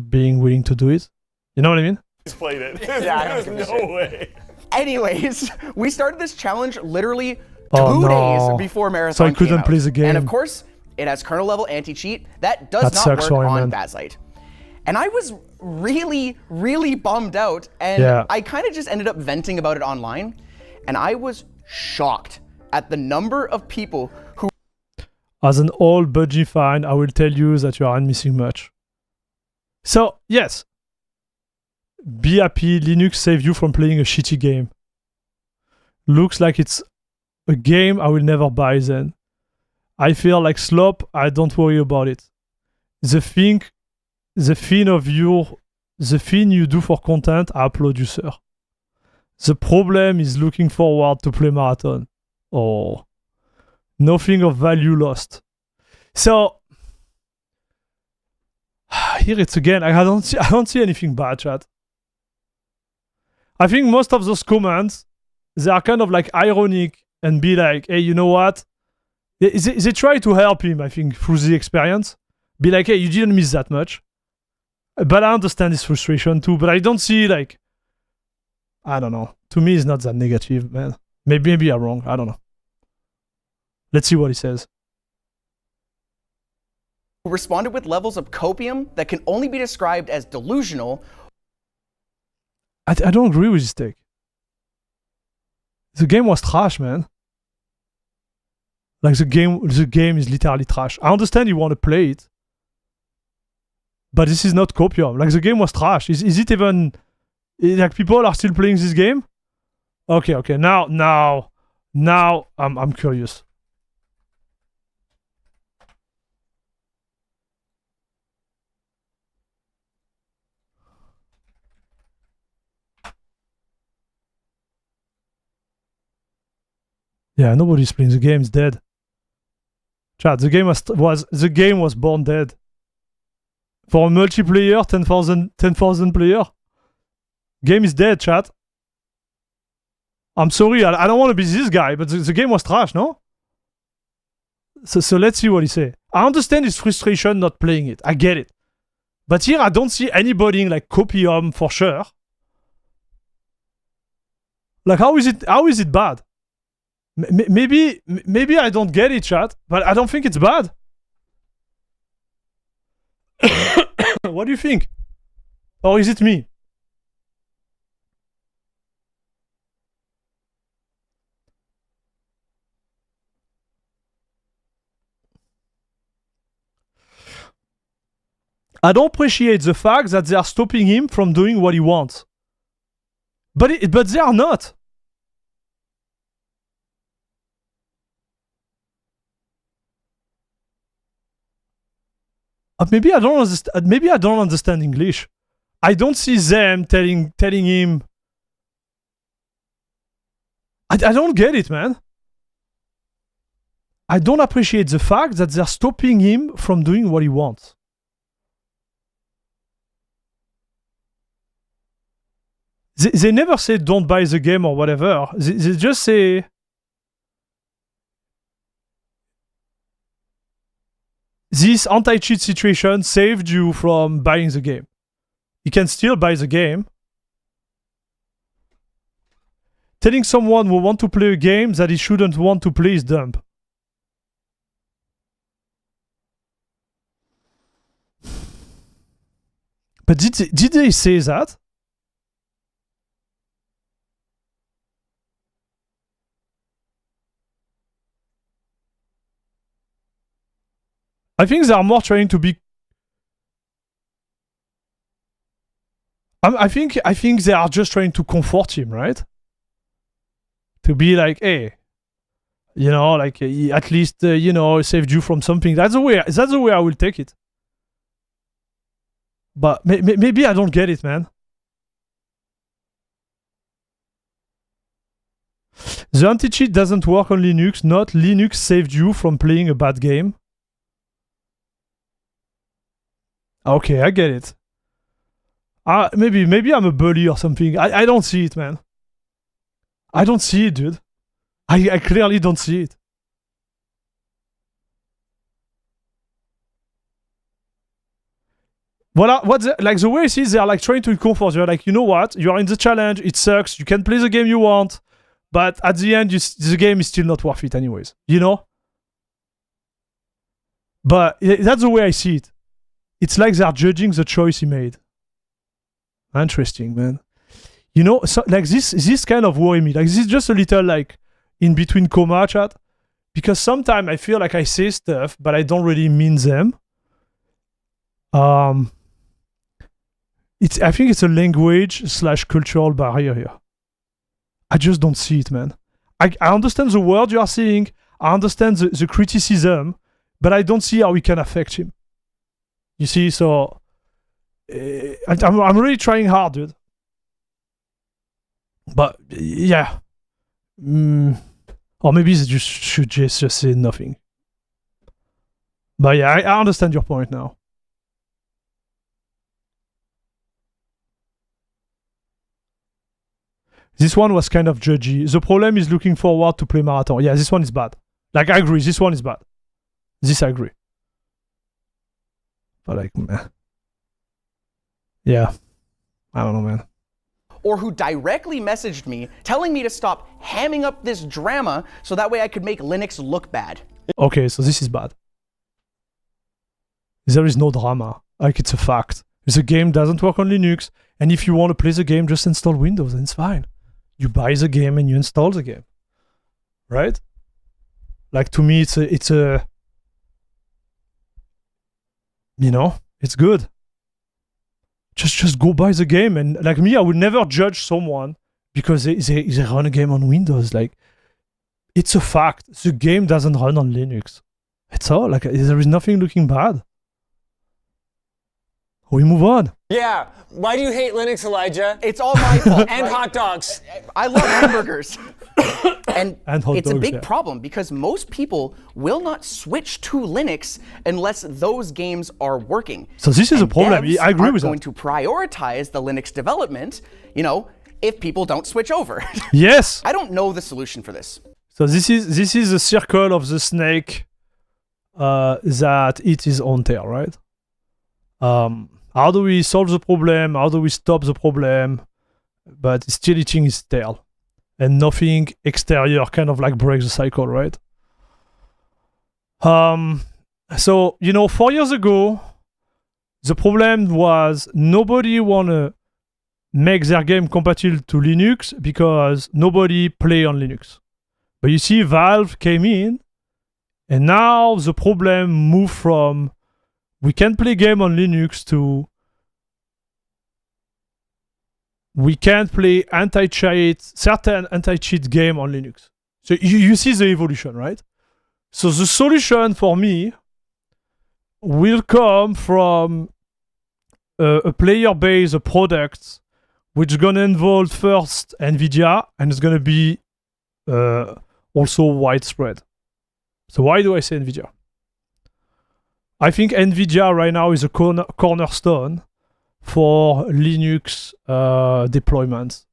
being willing to do it. You know what I mean? He's played it. Yeah, There's no way. Anyways, we started this challenge literally 2 Oh, no. days before Marathon So I couldn't came out. play the game. And of course, it has kernel level anti-cheat that does That not sucks work for him, on man. Bazite. And I was really bummed out, and Yeah. I kind of just ended up venting about it online, and I was shocked at the number of people who As an old budgie fan, I will tell you that you aren't missing much. So, yes. Be happy, Linux saved you from playing a shitty game. Looks like it's a game I will never buy then. I feel like slop, I don't worry about it. The thing you do for content, I applaud you, sir. The problem is looking forward to play Marathon. Oh. Nothing of value lost. So here it's again. I don't see anything bad, chat. I think most of those comments, they are kind of like ironic and be like, hey, you know what? They try to help him, I think, through the experience. Be like, hey, you didn't miss that much. But I understand his frustration too. But I don't see like, I don't know. To me, it's not that negative, man. Maybe I'm wrong. I don't know. Let's see what he says. responded with levels of copium that can only be described as delusional. I don't agree with his take. The game was trash, man. Like the game is literally trash. I understand you want to play it, but this is not copium. Like the game was trash. Is it even like people are still playing this game? Okay. Now I'm curious. Yeah, nobody's playing the game. It's dead. Chat, the game was born dead. For a multiplayer, 10,000 player. Game is dead, chat. I'm sorry, I don't want to be this guy, but the game was trash, no? So let's see what he say. I understand his frustration not playing it. I get it. But here I don't see anybody like copium for sure. Like how is it bad? Maybe I don't get it, chat, but I don't think it's bad. What do you think? Or is it me? I don't appreciate the fact that they are stopping him from doing what he wants. But they are not. Maybe I don't understand English. I don't see them telling him. I don't get it, man. I don't appreciate the fact that they're stopping him from doing what he wants. They never say don't buy the game or whatever. They just say this anti-cheat situation saved you from buying the game. You can still buy the game. Telling someone who wants to play a game that he shouldn't want to play is dumb. But did they say that? I think they are more trying to be. I think they are just trying to comfort him, right? To be like, hey, you know, like at least you know, saved you from something. That's the way I will take it. But maybe I don't get it, man. The anti-cheat doesn't work on Linux. Not Linux saved you from playing a bad game. Okay, I get it. Maybe I'm a bully or something. I don't see it, man. I don't see it, dude. I clearly don't see it. Like the way I see it, they are like trying to comfort you. Like, you know what? You are in the challenge. It sucks. You can play the game you want, but at the end, the game is still not worth it, anyways. You know. But that's the way I see it. It's like they're judging the choice he made. Interesting, man. You know, so, like this kind of worry me. Like this is just a little like in between coma chat, because sometimes I feel like I say stuff, but I don't really mean them. I think it's a language/cultural barrier here. I just don't see it, man. I understand the word you are saying. I understand the criticism, but I don't see how it can affect him. You see, so I'm really trying hard, dude. But yeah, or maybe they just should just say nothing. But yeah, I understand your point now. This one was kind of judgy. The problem is looking forward to play marathon. Yeah, this one is bad. Like, I agree, this one is bad. This I agree. But like, meh. Yeah. I don't know, man. Or who directly messaged me telling me to stop hamming up this drama so that way I could make Linux look bad. Okay, so this is bad. There is no drama. Like, it's a fact. The game doesn't work on Linux, and if you want to play the game, just install Windows and it's fine. You buy the game and you install the game. Right? Like, to me, it's a you know, it's good. Just go buy the game. And like me, I would never judge someone because they run a game on Windows. Like, it's a fact. The game doesn't run on Linux. It's all. Like, there is nothing looking bad. We move on. Yeah. Why do you hate Linux, Elijah? It's all my fault. And right? hot dogs. I love hamburgers. And hot it's dogs, a big yeah. problem because most people will not switch to Linux unless those games are working. So this is a And problem. devs I agree aren't with going that. to prioritize the Linux development, you know, if people don't switch over. Yes. I don't know the solution for this. So this is the circle of the snake that eats his own tail, right? How do we solve the problem? How do we stop the problem? But it's still eating his tail. And nothing exterior kind of like breaks the cycle, right? So, you know, 4 years ago, the problem was nobody wanna make their game compatible to Linux because nobody play on Linux. But you see, Valve came in, and now the problem moved from we can play game on Linux to we can't play certain anti-cheat game on Linux. So you see the evolution, right? So the solution for me will come from a player base, a product, which is gonna involve first NVIDIA, and it's gonna be also widespread. So why do I say NVIDIA? I think NVIDIA right now is a cornerstone for Linux deployments.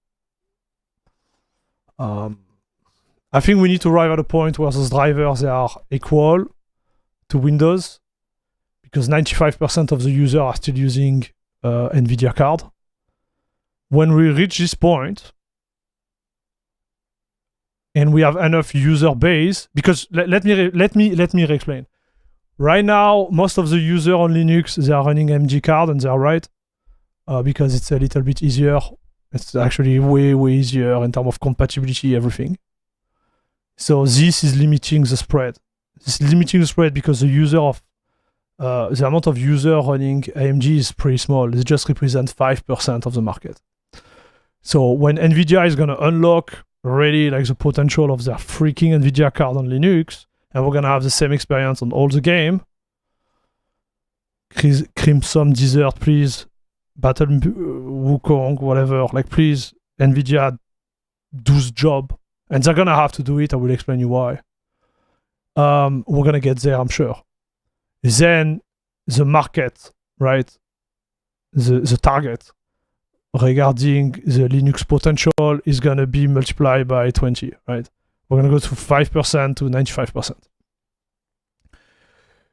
I think we need to arrive at a point where those drivers they are equal to Windows, because 95% of the users are still using NVIDIA card. When we reach this point, and we have enough user base, because let me explain. Right now, most of the users on Linux they are running AMD card, and they are right because it's a little bit easier. It's actually way easier in terms of compatibility, everything. So this is limiting the spread. This is limiting the spread because the amount of user running AMD is pretty small. It just represents 5% of the market. So when NVIDIA is gonna unlock really like the potential of their freaking NVIDIA card on Linux, and we're gonna have the same experience on all the game. Crimson Desert, please. Battle Wukong, whatever. Like, please, NVIDIA, do the job. And they're gonna have to do it. I will explain you why. We're gonna get there, I'm sure. Then the market, right? The target regarding the Linux potential is gonna be multiplied by 20, right? We're gonna go to 5% to 95%.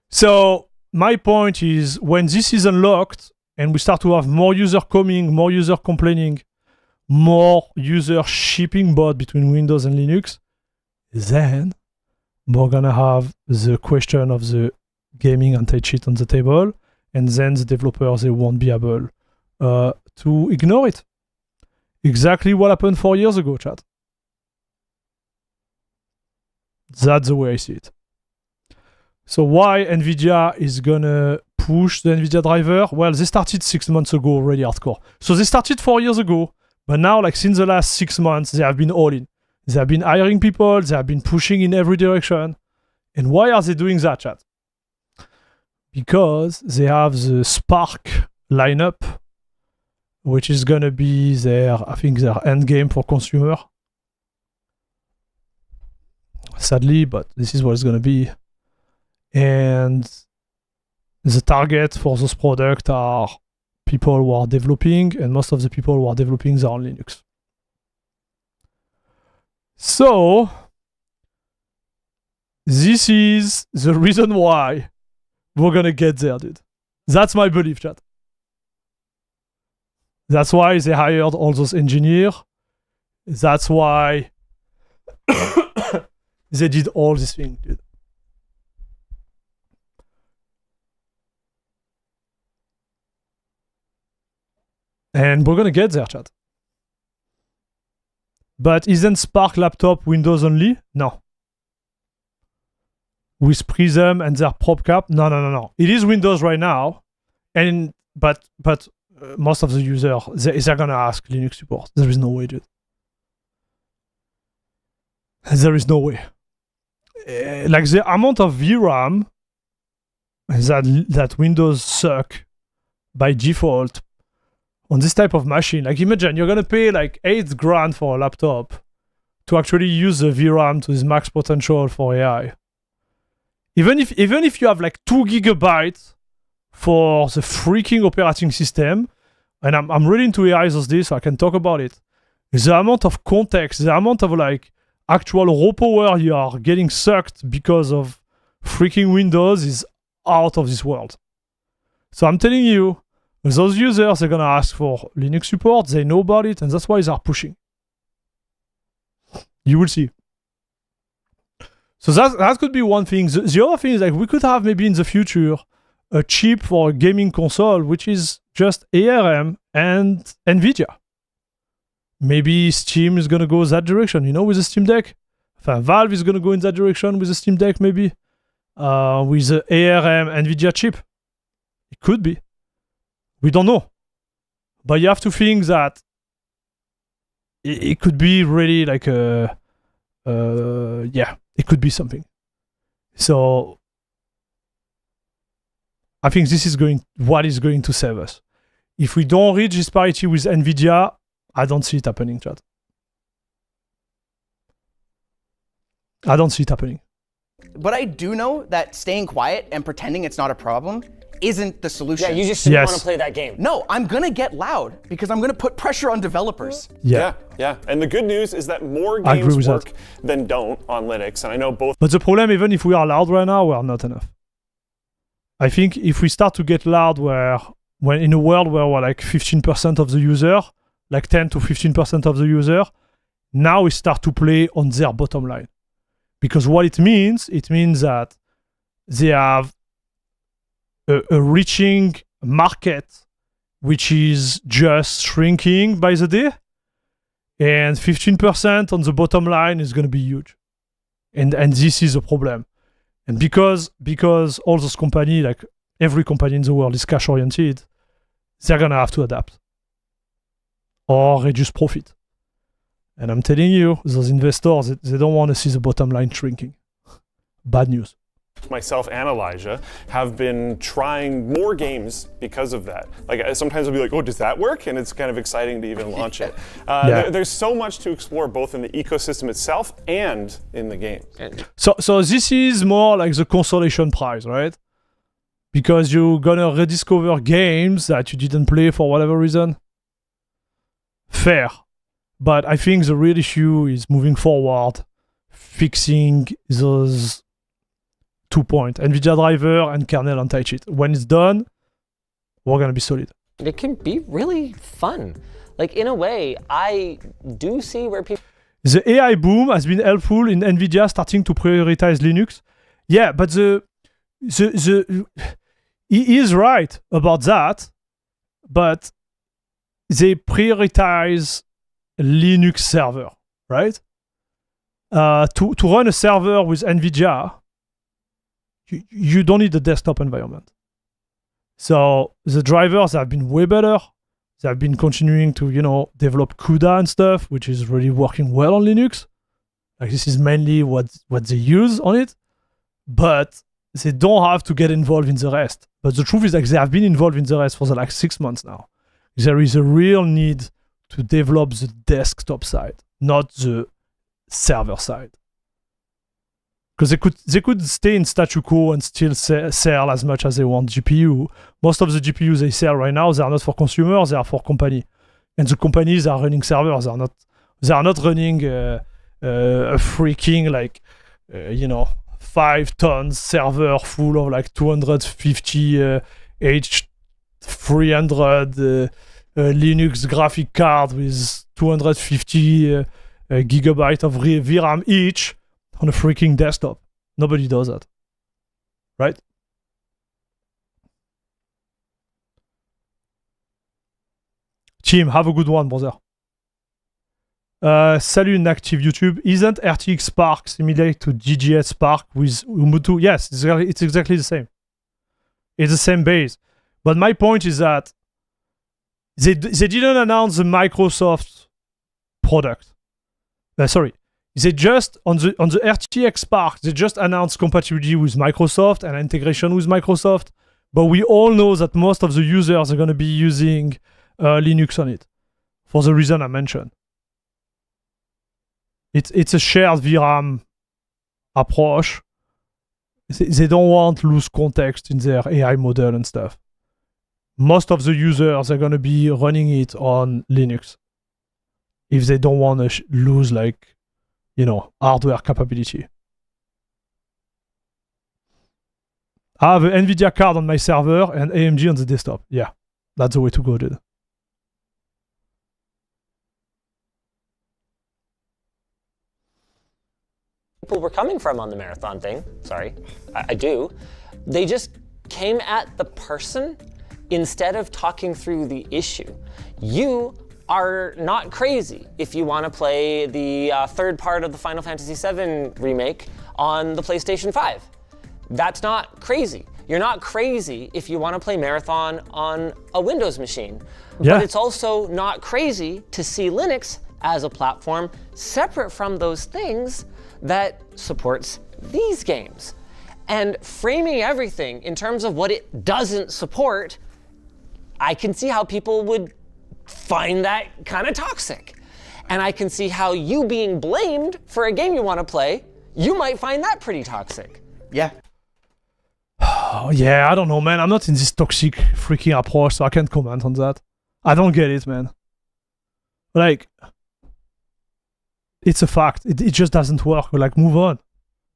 So my point is, when this is unlocked and we start to have more user coming, more user complaining, more user shipping bot between Windows and Linux, then we're gonna have the question of the gaming anti-cheat on the table, and then the developers they won't be able to ignore it. Exactly what happened 4 years ago, chat. That's the way I see it. So why NVIDIA is gonna push the NVIDIA driver? Well, they started 6 months ago already hardcore. So they started 4 years ago, but now, like since the last 6 months, they have been all in. They have been hiring people, they have been pushing in every direction. And why are they doing that, chat? Because they have the Spark lineup, which is gonna be I think their end game for consumer. Sadly, but this is what it's gonna be. And the target for those products are people who are developing, and most of the people who are developing are on Linux. So this is the reason why we're gonna get there, dude. That's my belief, chat. That's why they hired all those engineers. That's why they did all these things, dude. And we're gonna get there, chat. But isn't Spark laptop Windows only? No. With Prism and their prop cap? No. It is Windows right now, and but most of the users they're gonna ask Linux support. There is no way, dude. There is no way. Like the amount of VRAM that Windows suck by default on this type of machine. Like imagine you're gonna pay like $8,000 for a laptop to actually use the VRAM to its max potential for AI. Even if you have like 2 gigabytes for the freaking operating system, and I'm really into AI those days, so I can talk about it. The amount of context, the amount of like actual raw power you are getting sucked because of freaking Windows is out of this world. So I'm telling you, those users are gonna ask for Linux support. They know about it, and that's why they are pushing. You will see. So that could be one thing. The other thing is like we could have maybe in the future a chip for a gaming console which is just ARM and NVIDIA. Maybe Steam is gonna go that direction, you know, with the Steam Deck. Valve is gonna go in that direction with the Steam Deck, maybe with the ARM NVIDIA chip. It could be. We don't know, but you have to think that it could be really like it could be something. So I think this is what is going to save us. if we don't reach this parity with NVIDIA, I don't see it happening, chat. I don't see it happening. But I do know that staying quiet and pretending it's not a problem isn't the solution. Yeah, you just didn't want to play that game. No, I'm gonna get loud because I'm gonna put pressure on developers. Yeah. And the good news is that more games work than don't on Linux, and I know both. But the problem, even if we are loud right now, we are not enough. I think if we start to get loud, when in a world where we're like 15% of the user, like 10 to 15% of the user, now we start to play on their bottom line. Because what it means that they have a reaching market which is just shrinking by the day, and 15% on the bottom line is going to be huge, and this is a problem. And because all those companies, like every company in the world, is cash oriented, they're going to have to adapt or reduce profit. And I'm telling you, those investors, they don't want to see the bottom line shrinking. Bad news. Myself and Elijah have been trying more games because of that. Like sometimes I'll be like, oh, does that work? And it's kind of exciting to even launch it. There's so much to explore both in the ecosystem itself and in the game. So this is more like the consolation prize, right? Because you're gonna rediscover games that you didn't play for whatever reason. Fair. But I think the real issue is moving forward, fixing those 2 points, NVIDIA driver and kernel anti-cheat. When it's done, we're going to be solid. It can be really fun. Like, in a way, I do see where people... The AI boom has been helpful in NVIDIA starting to prioritize Linux. Yeah, but he is right about that, but they prioritize Linux server, right? To run a server with NVIDIA, you don't need a desktop environment. So the drivers have been way better. They have been continuing to, develop CUDA and stuff, which is really working well on Linux. Like this is mainly what they use on it, but they don't have to get involved in the rest. But the truth is, like, they have been involved in the rest for the last 6 months now. There is a real need to develop the desktop side, not the server side. Because they could stay in statu quo and still sell as much as they want GPU. Most of the GPUs they sell right now, they are not for consumers, they are for company. And the companies are running servers. They are not running a freaking 5 tons server full of like 250 H300 Linux graphic card with 250 gigabyte of VRAM each on a freaking desktop. Nobody does that, right? Team, have a good one, brother. Salut Inactive YouTube. Isn't RTX Spark similar to GGS Spark with Ubuntu? Yes, it's exactly the same. It's the same base. But my point is that they didn't announce the Microsoft product. Sorry. They just, on the RTX Spark, they just announced compatibility with Microsoft and integration with Microsoft. But we all know that most of the users are going to be using Linux on it for the reason I mentioned. It's a shared VRAM approach. They don't want loose context in their AI model and stuff. Most of the users are going to be running it on Linux if they don't want to lose hardware capability. I have an NVIDIA card on my server and AMD on the desktop. Yeah, that's the way to go, dude. People were coming from on the marathon thing. Sorry, I do. They just came at the person instead of talking through the issue. You are not crazy if you want to play the third part of the Final Fantasy VII remake on the PlayStation 5. That's not crazy. You're not crazy if you want to play Marathon on a Windows machine. Yeah. But it's also not crazy to see Linux as a platform separate from those things that supports these games. And framing everything in terms of what it doesn't support, I can see how people would find that kind of toxic. And I can see how you being blamed for a game you want to play, you might find that pretty toxic. Yeah. Oh, yeah, I don't know, man. I'm not in this toxic freaking approach, so I can't comment on that. I don't get it, man. Like, it's a fact. It just doesn't work. Like, move on.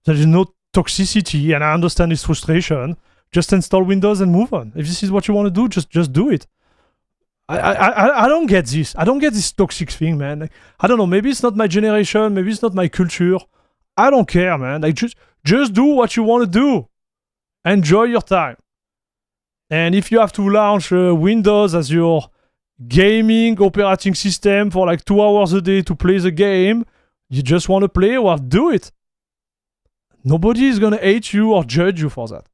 There is no toxicity, and I understand this frustration. Just install Windows and move on. If this is what you want to do, just do it. I don't get this. I don't get this toxic thing, man. Like, I don't know. Maybe it's not my generation. Maybe it's not my culture. I don't care, man. Like, just do what you want to do. Enjoy your time. And if you have to launch Windows as your gaming operating system for like 2 hours a day to play the game, you just want to play, well, do it. Nobody is going to hate you or judge you for that.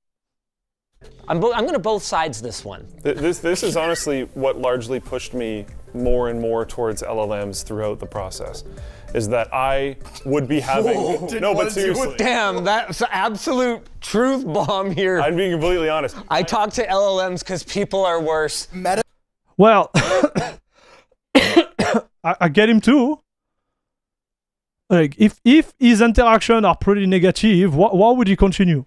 I'm going to both sides this one. This is honestly what largely pushed me more and more towards LLMs throughout the process, is that I would be having... No, but seriously. Damn, that's an absolute truth bomb here. I'm being completely honest. I talk to LLMs because people are worse. Well, I get him too. Like, if his interactions are pretty negative, why would he continue?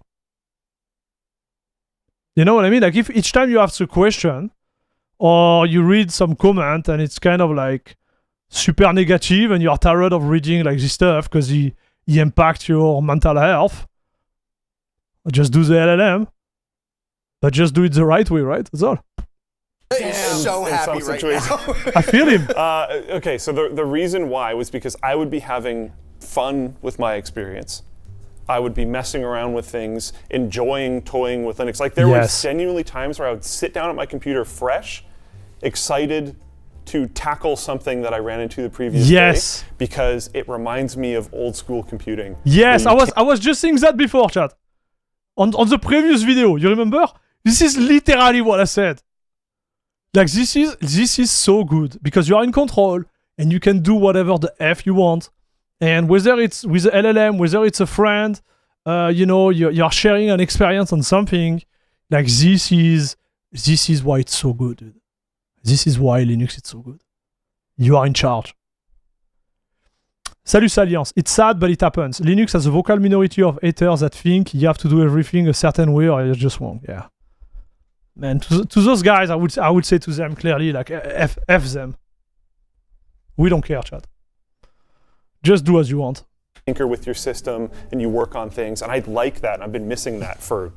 You know what I mean? Like, if each time you ask a question or you read some comment and it's kind of like super negative and you're tired of reading like this stuff because he impacts your mental health, just do the LLM, but just do it the right way, right? That's all. He's so happy right now. I feel him. Okay, so the reason why was because I would be having fun with my experience. I would be messing around with things, enjoying toying with Linux. Like, there were genuinely times where I would sit down at my computer fresh, excited to tackle something that I ran into the previous day because it reminds me of old school computing. Yes, I was just saying that before, chat. On the previous video, you remember? This is literally what I said. Like, this is so good because you are in control and you can do whatever the F you want. And whether it's with an LLM, whether it's a friend, you know, you're sharing an experience on something, like this is why it's so good, dude. This is why Linux is so good. You are in charge. Salut Salience. It's sad, but it happens. Linux has a vocal minority of haters that think you have to do everything a certain way or you're just wrong. Yeah. Man, to those guys, I would say to them clearly, like, F them. We don't care, chat. Just do as you want. Tinker with your system and you work on things, and I like that. And I've been missing that for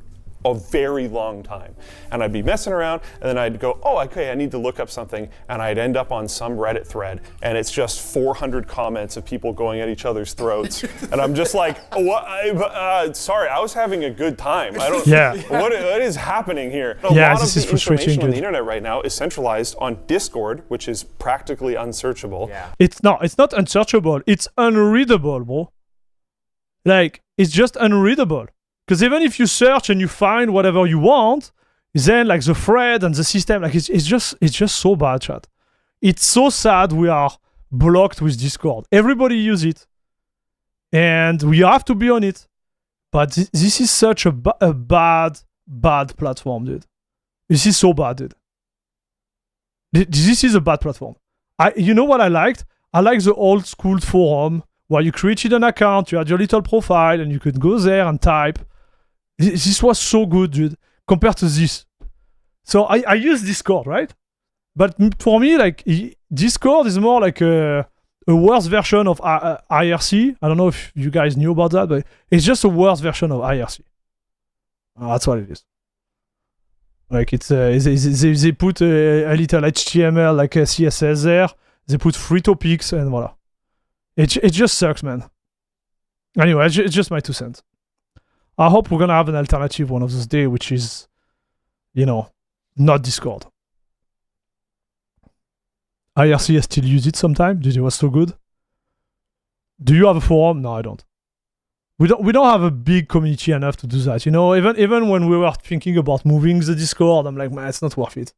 a very long time. And I'd be messing around, and then I'd go, oh, okay, I need to look up something, and I'd end up on some Reddit thread, and it's just 400 comments of people going at each other's throats, and I'm just like, what? Sorry, I was having a good time. I don't. Yeah. What is happening here? A yeah, lot this of is the frustrating. information on the internet right now is centralized on Discord, which is practically unsearchable. Yeah. It's not unsearchable. It's unreadable, bro. Like, it's just unreadable. Because even if you search and you find whatever you want, then like the thread and the system, like it's just so bad, chat. It's so sad we are blocked with Discord. Everybody use it, and we have to be on it. But this is such a bad platform, dude. This is so bad, dude. This is a bad platform. You know what I liked? I like the old school forum where you created an account, you had your little profile, and you could go there and type. This was so good, dude, compared to this. So I use Discord, right? But for me, like, Discord is more like a worse version of IRC. I don't know if you guys knew about that, but it's just a worse version of IRC. That's what it is. Like, it's they put a little HTML, like a CSS there. They put free topics, and voila. It just sucks, man. Anyway, it's just my 2 cents. I hope we're gonna have an alternative one of those days, which is, you know, not Discord. IRC, I still use it sometimes. It was so good. Do you have a forum? No, I don't. We don't have a big community enough to do that. You know, even when we were thinking about moving the Discord, I'm like, man, it's not worth it.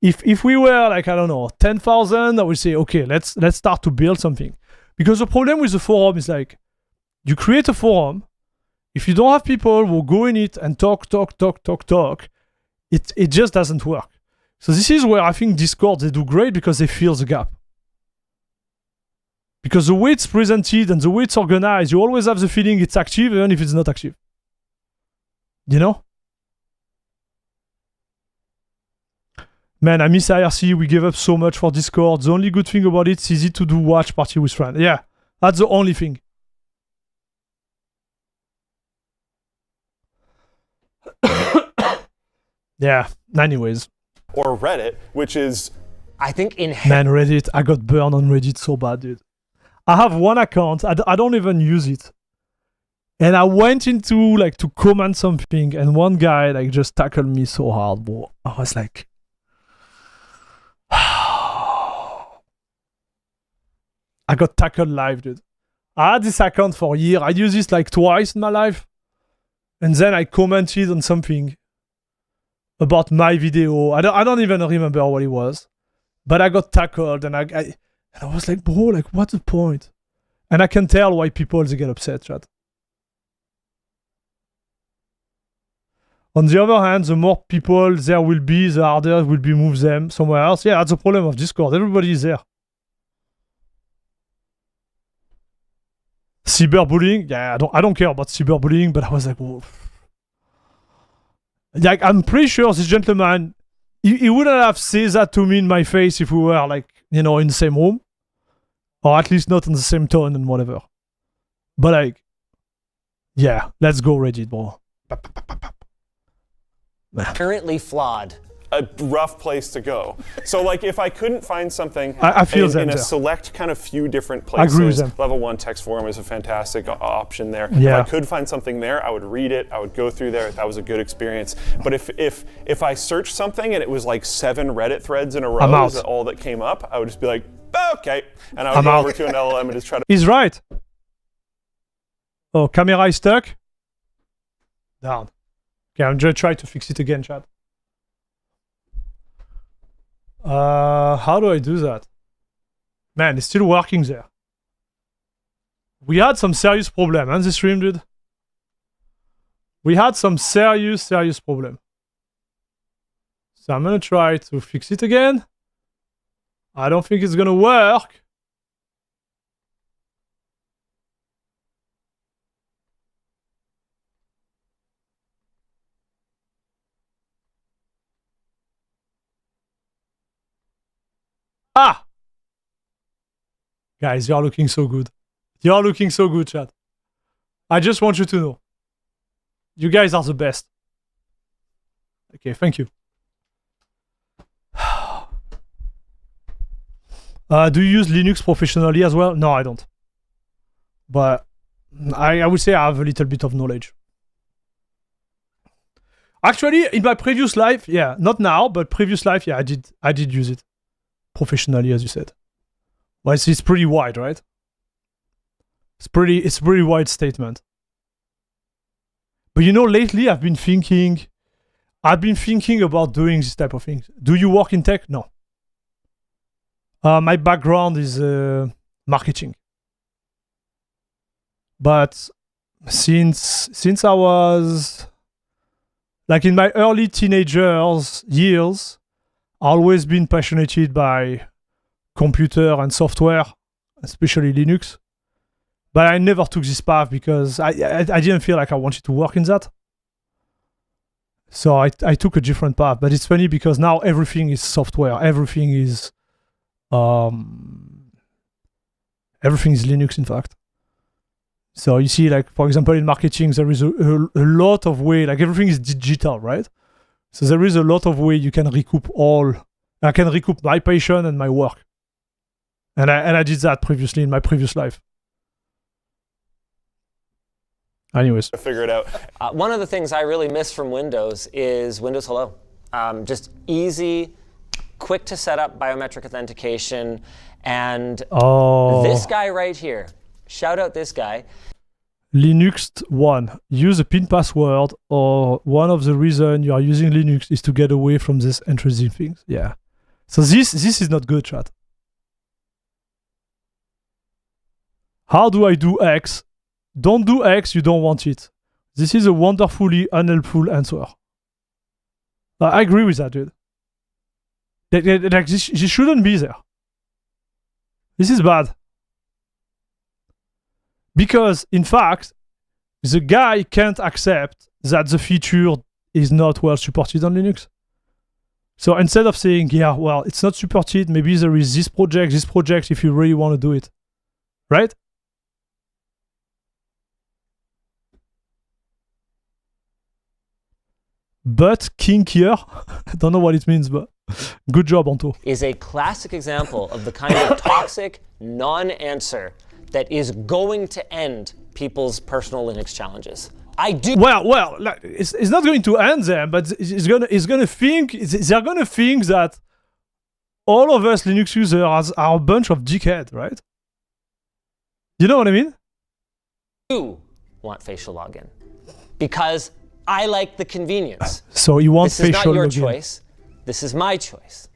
If we were like, I don't know, 10,000, I would say, okay, let's start to build something. Because the problem with the forum is like, you create a forum. If you don't have people who go in it and talk, it just doesn't work. So this is where I think Discord, they do great because they fill the gap. Because the way it's presented and the way it's organized, you always have the feeling it's active even if it's not active. You know? Man, I miss IRC. We gave up so much for Discord. The only good thing about it, it's easy to do watch party with friends. Yeah, that's the only thing. Yeah, anyways. Or Reddit, which is... I think Man, Reddit, I got burned on Reddit so bad, dude. I have one account, I don't even use it. And I went into, like, to comment something, and one guy, like, just tackled me so hard, bro. I was like... I got tackled live, dude. I had this account for a year. I used this, like, twice in my life. And then I commented on something about my video. I don't even remember what it was. But I got tackled, and I was like, bro, like, what's the point? And I can tell why people, they get upset, chat. On the other hand, the more people there will be, the harder it will be move them somewhere else. Yeah, that's the problem of Discord. Everybody is there. Cyberbullying? Yeah, I don't care about cyberbullying, but I was like, whoa. Like, I'm pretty sure this gentleman, he wouldn't have said that to me in my face if we were, like, you know, in the same room. Or at least not in the same tone and whatever. But, like, yeah, let's go Reddit, bro. Currently flawed. A rough place to go. So, like, if I couldn't find something I feel in a there. select kind of few different I agree with places, them. level 1 text forum is a fantastic option there. Yeah. If I could find something there, I would read it. I would go through there. That was a good experience. But if I searched something and it was like 7 Reddit threads in a I'm row, out. is all that came up, I would just be like, okay, and I would go over to an LLM and just try to. He's right. Oh, camera is stuck. Down. Okay, I'm just trying to fix it again, chat. How do I do that? Man, it's still working there. We had some serious problem on the stream, dude. We had some serious problem. So I'm gonna try to fix it again. I don't think it's gonna work. Ah! Guys, you're looking so good. You're looking so good, chat. I just want you to know. You guys are the best. Okay, thank you. Do you use Linux professionally as well? No, I don't. But I would say I have a little bit of knowledge. Actually, in my previous life, yeah, not now, but previous life, yeah, I did use it professionally, as you said. Well, it's pretty wide, right? It's pretty wide statement. But you know, lately I've been thinking about doing this type of things. Do you work in tech? No. My background is marketing. But since I was like in my early teenagers years, I've always been passionate by computer and software, especially Linux. But I never took this path because I didn't feel like I wanted to work in that. So I took a different path. But it's funny because now everything is software. Everything is Linux, in fact. So you see, like, for example, in marketing, there is a lot of way, like everything is digital, right? So there is a lot of way you can recoup I can recoup my passion and my work. And I did that previously in my previous life. Anyways. Figure it out. One of the things I really miss from Windows is Windows Hello. Just easy, quick to set up biometric authentication. And this guy right here, shout out this guy. Linux 1. Use a PIN password, or one of the reasons you are using Linux is to get away from these intrusive things. Yeah. So this is not good, chat. How do I do X? Don't do X, you don't want it. This is a wonderfully unhelpful answer. I agree with that, dude. Like this shouldn't be there. This is bad. Because, in fact, the guy can't accept that the feature is not well supported on Linux. So instead of saying, yeah, well, it's not supported, maybe there is this project if you really want to do it. Right? But kinkier, I don't know what it means, but good job, Anto. Is a classic example of the kind of toxic non-answer that is going to end people's personal Linux challenges. I do. Well, like, it's not going to end them, but they're gonna think that all of us Linux users are a bunch of dickheads, right? You know what I mean? Do want facial login because I like the convenience. So you want facial login? This is not your choice. This is my choice.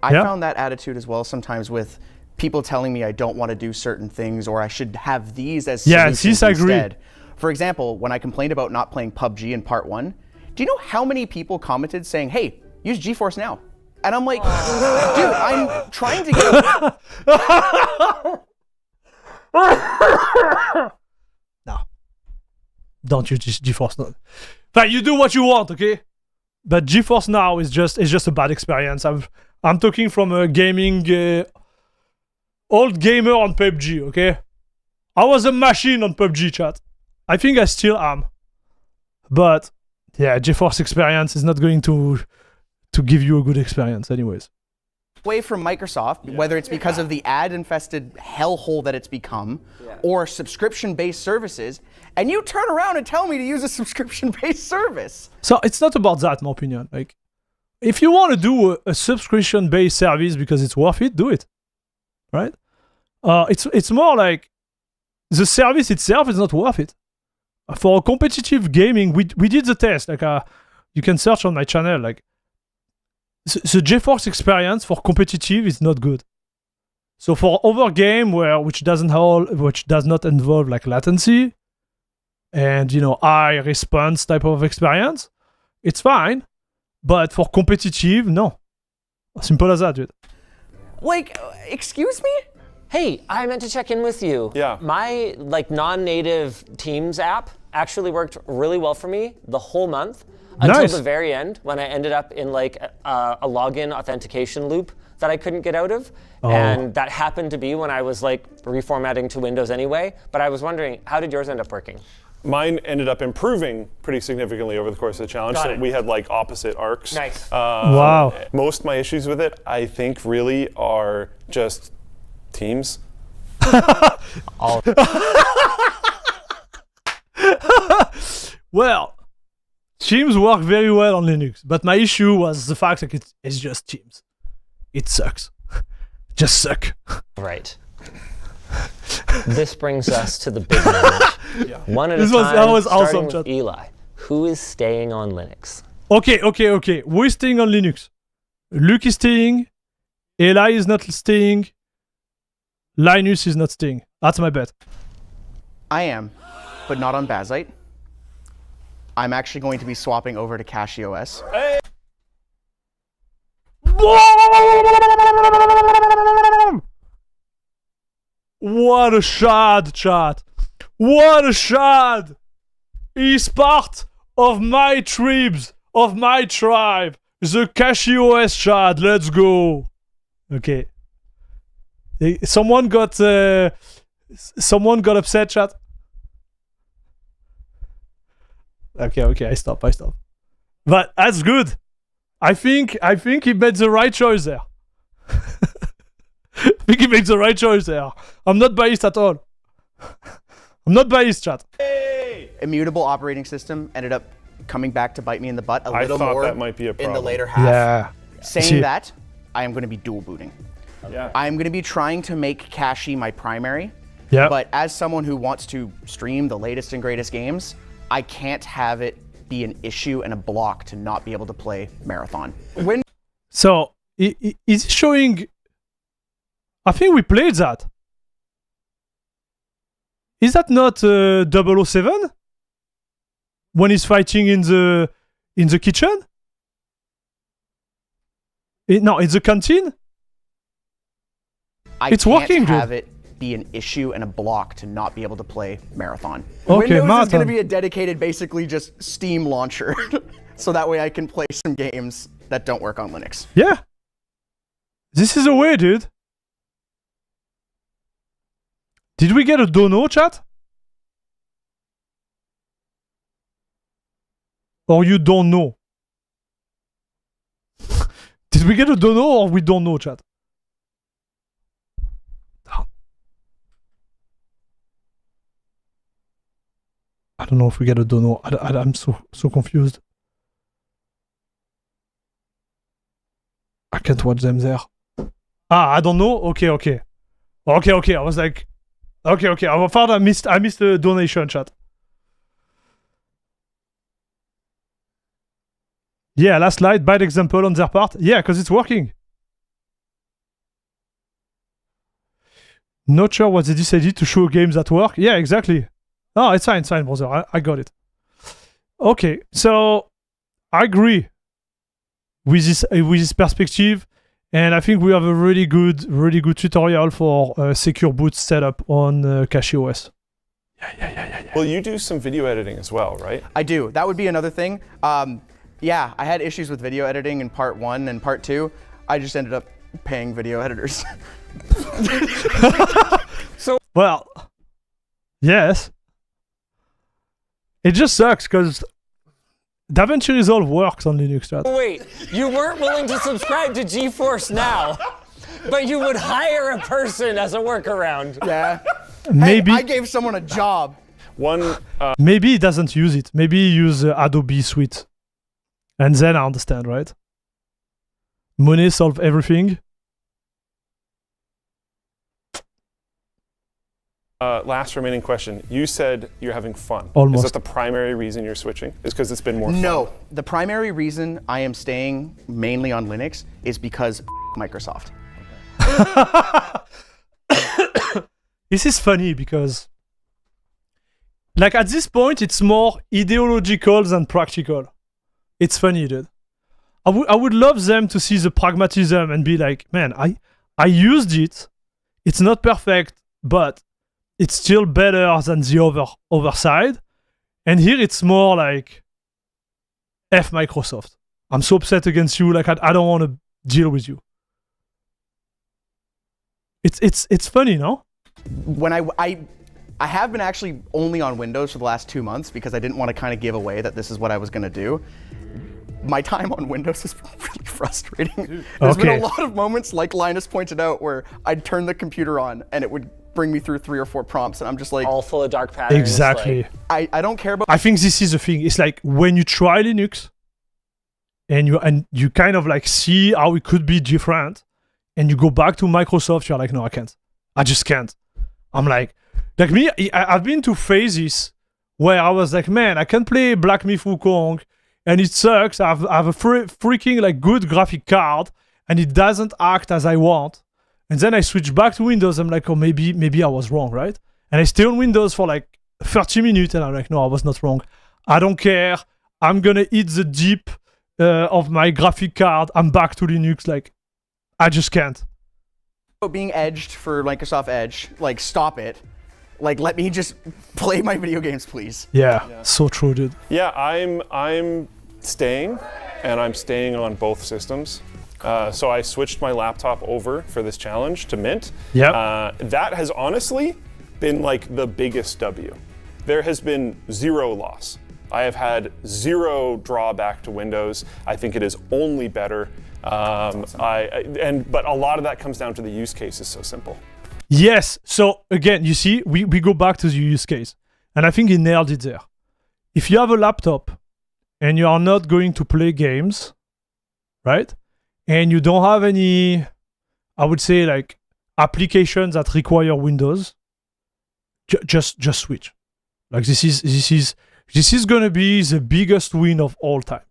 I found that attitude as well sometimes with people telling me I don't want to do certain things or I should have these as solutions instead. For example, when I complained about not playing PUBG in part 1, do you know how many people commented saying, hey, use GeForce Now? And I'm like, dude, I'm trying to get... No. Don't use GeForce Now. But you do what you want, okay? But GeForce Now is just a bad experience. I'm talking from a gaming old gamer on PUBG, okay? I was a machine on PUBG, chat. I think I still am. But yeah, GeForce experience is not going to give you a good experience anyways. Away from Microsoft, whether it's because of the ad-infested hellhole that it's become, or subscription-based services, and you turn around and tell me to use a subscription-based service. So it's not about that, in my opinion. Like, if you want to do a subscription-based service because it's worth it, do it, right? It's more like the service itself is not worth it. For competitive gaming, we did the test. Like, you can search on my channel. Like, the GeForce experience for competitive is not good. So for other game which does not involve like latency and high response type of experience, it's fine. But for competitive, no. Simple as that, dude. Like, excuse me? Hey, I meant to check in with you. Yeah. My non-native Teams app actually worked really well for me the whole month until the very end when I ended up in a login authentication loop that I couldn't get out of. And that happened to be when I was reformatting to Windows anyway. But I was wondering, how did yours end up working? Mine ended up improving pretty significantly over the course of the challenge. So we had opposite arcs. Nice. Wow. Most of my issues with it, I think, really are just Teams. Well, Teams work very well on Linux, but my issue was the fact that it's just Teams. It sucks. Just suck. Right. This brings us to the big moment. One at a time, that was starting awesome, with chat. Eli. Who is staying on Linux? Okay. Who is staying on Linux? Luke is staying. Eli is not staying. Linus is not staying. That's my bet. I am, but not on Bazite. I'm actually going to be swapping over to CachyOS. What a shot, chat. What a shot. He's part of my tribes, of my tribe. The CachyOS chat. Let's go. Okay. Someone got upset, chat. Okay, I stop. But that's good. I think he made the right choice there. I think he made the right choice there. I'm not biased at all. I'm not biased, chat. Immutable operating system ended up coming back to bite me in the butt a little thought more that might be a in the problem. later half. Yeah. Saying that, I am going to be dual booting. Yeah. I'm going to be trying to make Cachy my primary. Yeah. But as someone who wants to stream the latest and greatest games, I can't have it be an issue and a block to not be able to play Marathon. So, is it showing... I think we played that. Is that not 007? When he's fighting in the kitchen? No, in the canteen? It's can't working, dude. have it be an issue and a block to not be able to play Marathon. Okay, Windows is Marathon. going to be a dedicated, basically just Steam launcher. So that way I can play some games that don't work on Linux. Yeah. This is a way, dude. Did we get a dono, chat? Or you don't know? Did we get a dono or we don't know, chat? I don't know if we get a dono. I'm so confused. I can't watch them there. I don't know. Okay. I was like, okay. I thought I missed the donation, chat. Yeah, last slide, bad example on their part. Yeah, because it's working. Not sure what they decided to show games at work. Yeah, exactly. Oh, it's fine, brother. I got it. Okay, so I agree with this perspective, and I think we have a really good tutorial for secure boot setup on CacheOS. Yeah. Well, you do some video editing as well, right? I do. That would be another thing. Yeah, I had issues with video editing in part 1 and part 2. I just ended up paying video editors. Well, yes. It just sucks because DaVinci Resolve works on Linux, chat. Wait, you weren't willing to subscribe to GeForce Now, but you would hire a person as a workaround. Yeah. Maybe Hey, I gave someone a job. Maybe he doesn't use it. Maybe he use Adobe Suite. And then I understand, right? Money solve everything. Last remaining question. You said you're having fun. Almost. Is that the primary reason you're switching? Is because it's been more fun? No, the primary reason I am staying mainly on Linux is because Microsoft. This is funny because, like, at this point, it's more ideological than practical. It's funny, dude. I would love them to see the pragmatism and be like, man, I used it. It's not perfect, but it's still better than the other side. And here it's more like, F Microsoft. I'm so upset against you. Like, I don't want to deal with you. It's funny, no? When I have been actually only on Windows for the last 2 months because I didn't want to kind of give away that this is what I was going to do. My time on Windows is really frustrating. There's been a lot of moments, like Linus pointed out, where I'd turn the computer on and it would bring me through 3 or 4 prompts, and I'm just like... All full of dark patterns. Exactly. Like, I don't care about... I think this is the thing. It's like when you try Linux and you kind of like see how it could be different, and you go back to Microsoft, you're like, no, I can't. I just can't. I'm like me, I've been to phases where I was like, man, I can play Black Myth Wukong, and it sucks. I have a freaking like good graphic card, and it doesn't act as I want. And then I switch back to Windows. I'm like, oh, maybe I was wrong, right? And I stay on Windows for like 30 minutes, and I'm like, no, I was not wrong. I don't care. I'm gonna eat the deep of my graphic card. I'm back to Linux. Like, I just can't. Being edged for Microsoft Edge, like, stop it. Like, let me just play my video games, please. Yeah. So true, dude. Yeah, I'm staying, and I'm staying on both systems. So I switched my laptop over for this challenge to Mint. Yeah. That has honestly been like the biggest W. There has been zero loss. I have had zero drawback to Windows. I think it is only better. But a lot of that comes down to the use case is so simple. Yes. So again, you see, we go back to the use case, and I think he nailed it there. If you have a laptop and you are not going to play games, right? And you don't have any, I would say, like applications that require Windows, just switch. Like this is gonna be the biggest win of all time.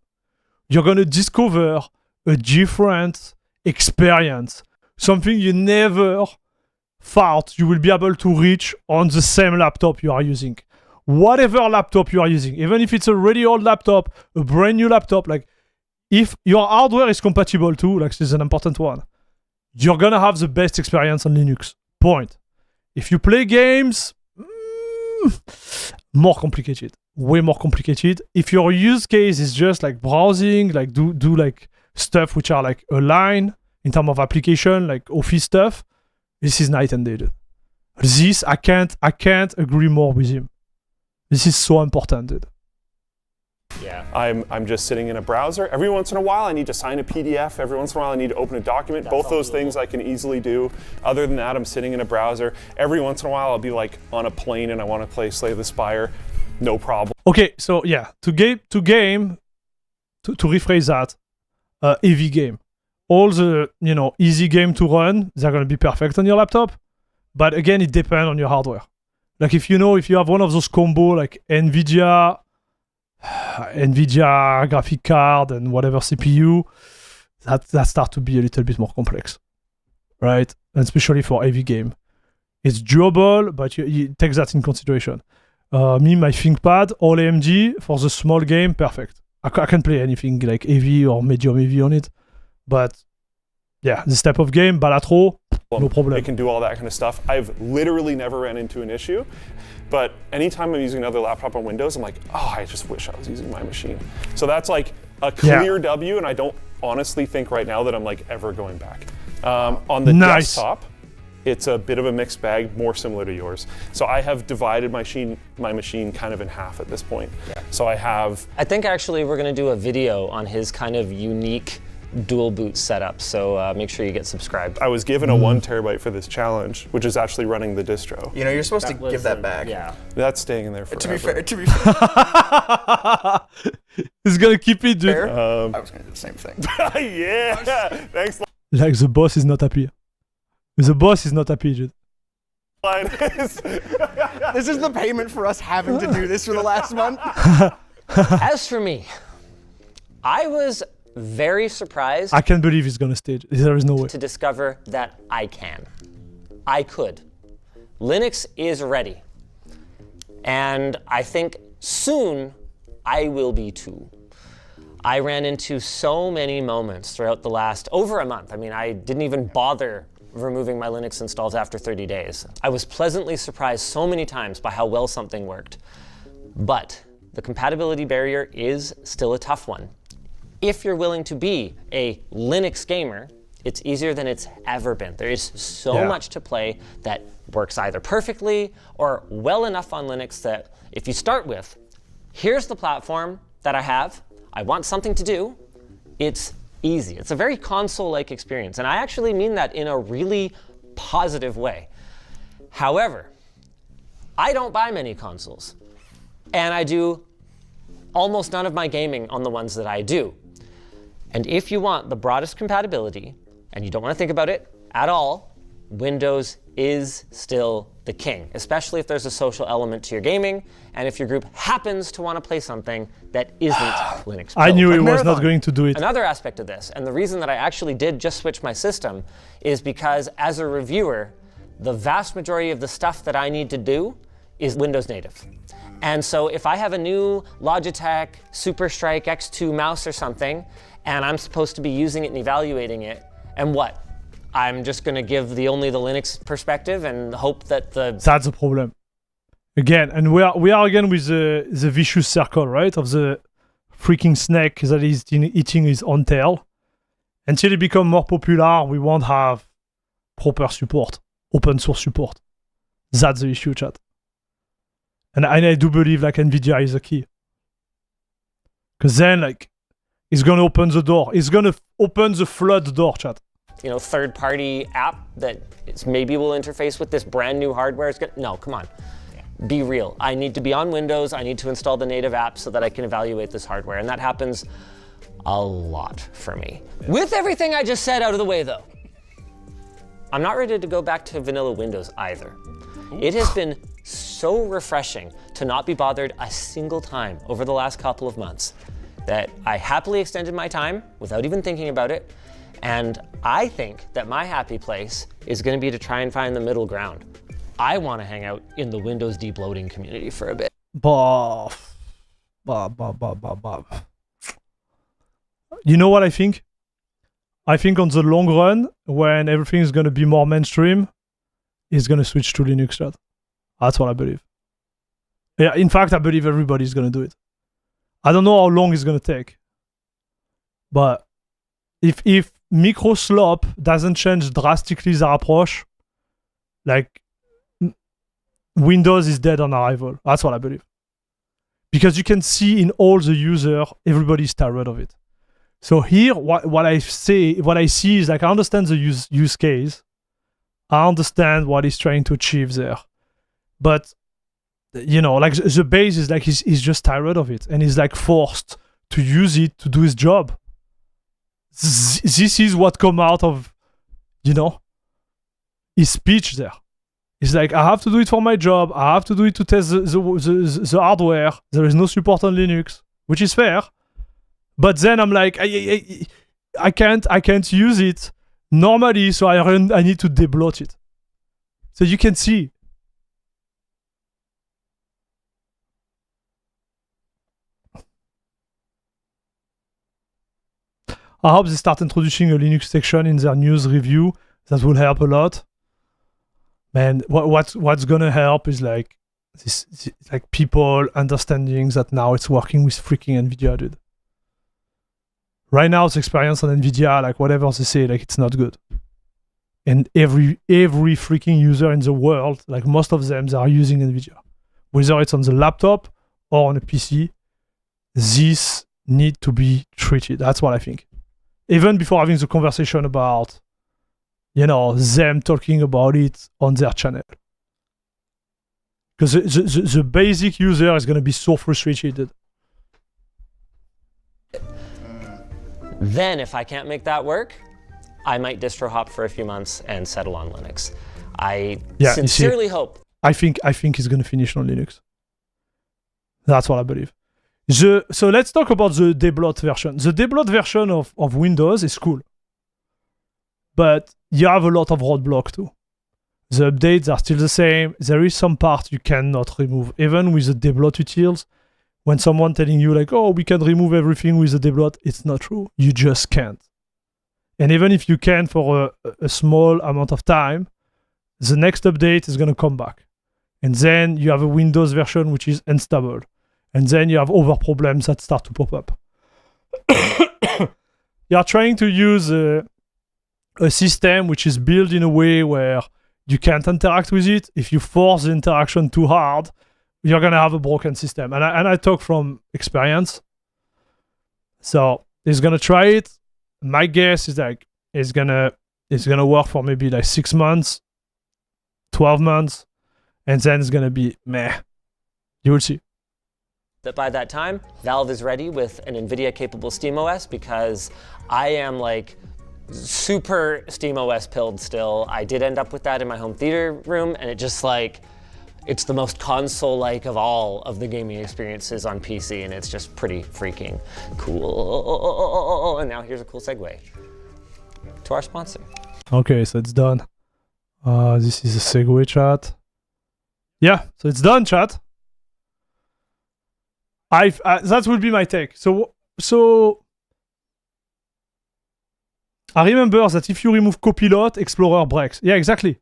You're gonna discover a different experience, something you never thought you will be able to reach on the same laptop you are using. Whatever laptop you are using, even if it's a really old laptop, a brand new laptop, like if your hardware is compatible too, like this is an important one, you're gonna have the best experience on Linux. Point. If you play games, more complicated. Way more complicated. If your use case is just like browsing, like do like stuff which are like aligned in terms of application, like Office stuff, this is night and day, dude. This I can't agree more with him. This is so important, dude. Yeah. I'm just sitting in a browser. Every once in a while I need to sign a PDF. Every once in a while I need to open a document. Both those things I can easily do. Other than that, I'm sitting in a browser. Every once in a while I'll be like on a plane and I want to play Slay the Spire. No problem. Okay, so yeah, to rephrase that, heavy game. All the, easy game to run, they're going to be perfect on your laptop. But again, it depends on your hardware. Like if you have one of those combo like NVIDIA graphic card and whatever CPU, that start to be a little bit more complex, right? And especially for heavy game. It's doable, but you take that in consideration. Me, my ThinkPad, all AMD, for the small game, perfect. I can play anything like heavy or medium heavy on it. But yeah, this type of game, Balatro, no problem. It can do all that kind of stuff. I've literally never ran into an issue. But anytime I'm using another laptop on Windows, I'm like, oh, I just wish I was using my machine. So that's like a clear W, and I don't honestly think right now that I'm like ever going back. On the desktop, it's a bit of a mixed bag, more similar to yours. So I have divided my machine kind of in half at this point. Yeah. So I think actually we're going to do a video on his kind of unique dual boot setup, so make sure you get subscribed. I was given a 1 terabyte for this challenge, which is actually running the distro. You're supposed to give that back. Yeah. That's staying in there forever. To be fair. He's gonna keep it, dude. I was gonna do the same thing. Yeah, thanks. Like the boss is not happy. The boss is not happy, dude. This is the payment for us having to do this for the last month. As for me, I was very surprised. I can't believe he's gonna stage. There is no way. To discover that I could. Linux is ready. And I think soon I will be too. I ran into so many moments throughout the last over a month. I mean, I didn't even bother removing my Linux installs after 30 days. I was pleasantly surprised so many times by how well something worked. But the compatibility barrier is still a tough one. If you're willing to be a Linux gamer, it's easier than it's ever been. There is so much to play that works either perfectly or well enough on Linux that if you start with, here's the platform that I have, I want something to do, it's easy. It's a very console-like experience, and I actually mean that in a really positive way. However, I don't buy many consoles, and I do almost none of my gaming on the ones that I do. And if you want the broadest compatibility, and you don't want to think about it at all, Windows is still the king, especially if there's a social element to your gaming, and if your group happens to want to play something that isn't Linux. I knew he was not going to do it. Another aspect of this, and the reason that I actually did just switch my system, is because as a reviewer, the vast majority of the stuff that I need to do is Windows native. And so if I have a new Logitech SuperStrike X2 mouse or something, and I'm supposed to be using it and evaluating it, and what? I'm just going to give only the Linux perspective and hope that the... That's the problem. Again, and we are again with the vicious circle, right? Of the freaking snake that is eating his own tail. Until it become more popular, we won't have proper support, open source support. That's the issue, chat. And I do believe like NVIDIA is the key. Because then like, it's going to open the door. It's going to open the flood door, chat. Third-party app that maybe will interface with this brand new hardware. No, come on. Be real. I need to be on Windows. I need to install the native app so that I can evaluate this hardware. And that happens a lot for me. With everything I just said out of the way, though, I'm not ready to go back to vanilla Windows either. It has been so refreshing to not be bothered a single time over the last couple of months that I happily extended my time without even thinking about it. And I think that my happy place is going to be to try and find the middle ground. I want to hang out in the Windows deep loading community for a bit. you know what I think? I think on the long run, when everything is going to be more mainstream, it's going to switch to Linux, chat. That's what I believe. Yeah, in fact, I believe everybody's going to do it. I don't know how long it's going to take. But if micro slop doesn't change drastically their approach, like Windows is dead on arrival. That's what I believe. Because you can see in all the user, everybody's tired of it. So here, what I see is like, I understand the use case. I understand what he's trying to achieve there. But, you know, like the base is like, he's just tired of it. And he's like forced to use it to do his job. This is what come out of, you know, his speech there. It's like, I have to do it for my job. I have to do it to test the hardware. There is no support on Linux, which is fair. But then I'm like, I can't use it normally, so I need to debloat it. So you can see. I hope they start introducing a Linux section in their news review. That will help a lot. Man, what's gonna help is like this, like people understanding that now it's working with freaking NVIDIA, dude. Right now, the experience on NVIDIA, like whatever they say, like it's not good. And every freaking user in the world, like most of them, they are using NVIDIA. Whether it's on the laptop or on a PC, this need to be treated. That's what I think. Even before having the conversation about, you know, them talking about it on their channel. Because the basic user is going to be so frustrated. Then, if I can't make that work, I might distro hop for a few months and settle on Linux. I sincerely hope. I think he's going to finish on Linux. That's what I believe. So let's talk about the deblot version. The deblot version of Windows is cool. But you have a lot of roadblock too. The updates are still the same. There is some part you cannot remove. Even with the deblot utils, when someone telling you like, oh, we can remove everything with the deblot, it's not true. You just can't. And even if you can for a small amount of time, the next update is going to come back. And then you have a Windows version which is unstable. And then you have other problems that start to pop up. You are trying to use a system which is built in a way where you can't interact with it. If you force the interaction too hard, you're gonna have a broken system. And I talk from experience. So he's gonna try it. My guess is like it's gonna work for maybe like 6 months, 12 months, and then it's gonna be meh. You will see. That by that time, Valve is ready with an NVIDIA-capable SteamOS because I am like super SteamOS pilled still. I did end up with that in my home theater room, and it just like, it's the most console-like of all of the gaming experiences on PC, and it's just pretty freaking cool. And now here's a cool segue to our sponsor. Okay, so it's done. This is a segue, chat. Yeah, so it's done, chat. That would be my take. So I remember that if you remove Copilot, Explorer breaks. Yeah, exactly.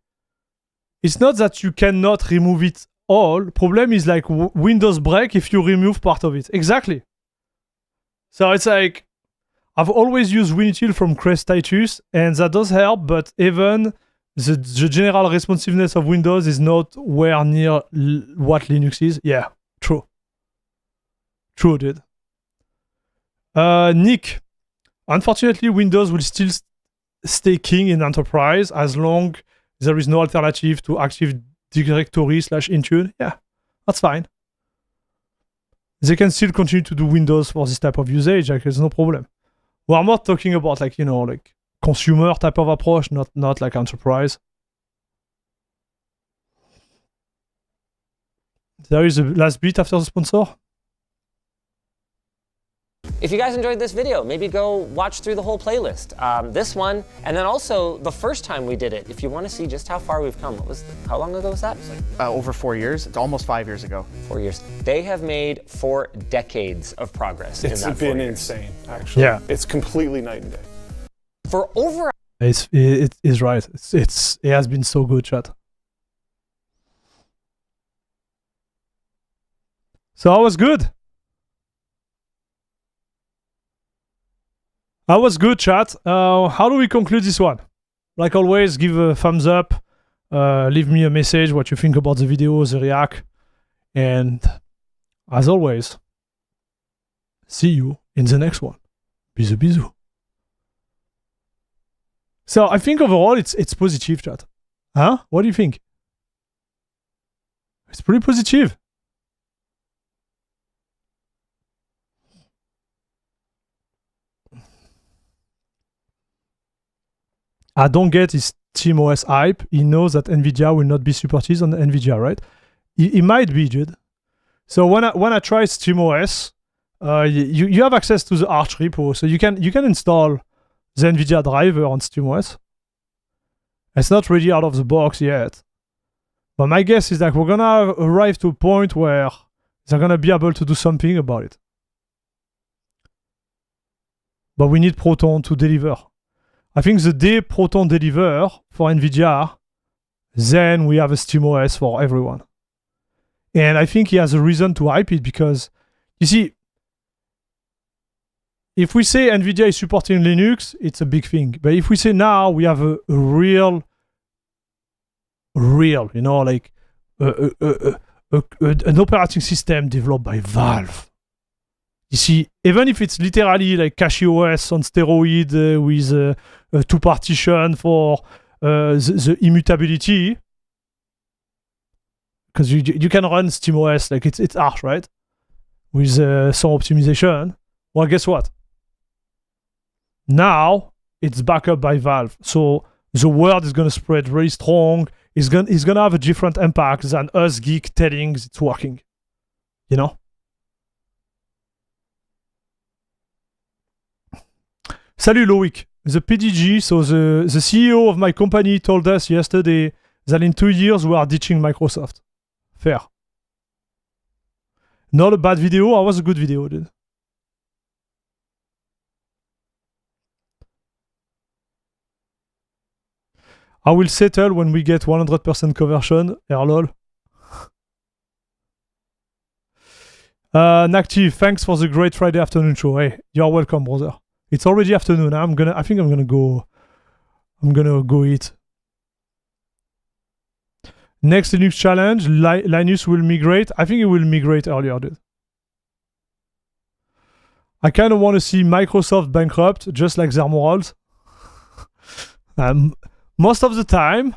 It's not that you cannot remove it all. Problem is like Windows break if you remove part of it. Exactly. So it's like, I've always used Winitil from Crest Titus, and that does help, but even the general responsiveness of Windows is not where near what Linux is. Yeah, true. True, dude. Nick, unfortunately, Windows will still stay king in enterprise as long as there is no alternative to Active Directory / Intune. Yeah, that's fine. They can still continue to do Windows for this type of usage. Like, there's no problem. We're not talking about like, you know, like consumer type of approach, not like enterprise. There is a last bit after the sponsor. If you guys enjoyed this video, maybe go watch through the whole playlist. This one, and then also the first time we did it, if you want to see just how far we've come. How long ago was that? Over 4 years. It's almost 5 years ago. 4 years. They have made 4 decades of progress in It's that 4 been years. insane, actually. Yeah. It's completely night and day. For over It is right. It has been so good, chat. So I was good. I was good, chat. How do we conclude this one? Like always, give a thumbs up. Leave me a message what you think about the video, the react. And as always, see you in the next one. Bisous, bisous. So I think overall it's positive, chat. Huh? What do you think? It's pretty positive. I don't get his TeamOS hype. He knows that NVIDIA will not be supported on NVIDIA, right? He might be, Jude. So when I try SteamOS, you have access to the Arch repo, so you can install the NVIDIA driver on SteamOS. It's not ready out of the box yet, but my guess is that we're gonna arrive to a point where they're gonna be able to do something about it. But we need Proton to deliver. I think the day Proton deliver for NVIDIA, then we have a SteamOS for everyone. And I think he has a reason to hype it because, you see, if we say NVIDIA is supporting Linux, it's a big thing. But if we say now we have a real, you know, like an operating system developed by Valve. You see, even if it's literally like CachyOS on steroid with two partition for the immutability, because you can run SteamOS like it's Arch, right? With some optimization. Well, guess what? Now it's backed up by Valve, so the word is gonna spread really strong. It's gonna have a different impact than us geek telling it's working. You know. Salut Loic. The PDG, so the CEO of my company told us yesterday that in 2 years we are ditching Microsoft. Fair. Not a bad video, it was a good video, dude. I will settle when we get 100% conversion. Lol. Nactive, thanks for the great Friday afternoon show. Hey, you're welcome, brother. It's already afternoon. I think I'm gonna go eat. Next Linux challenge, Linus will migrate. I think it will migrate earlier, dude. I kind of want to see Microsoft bankrupt, just like their morals. Most of the time,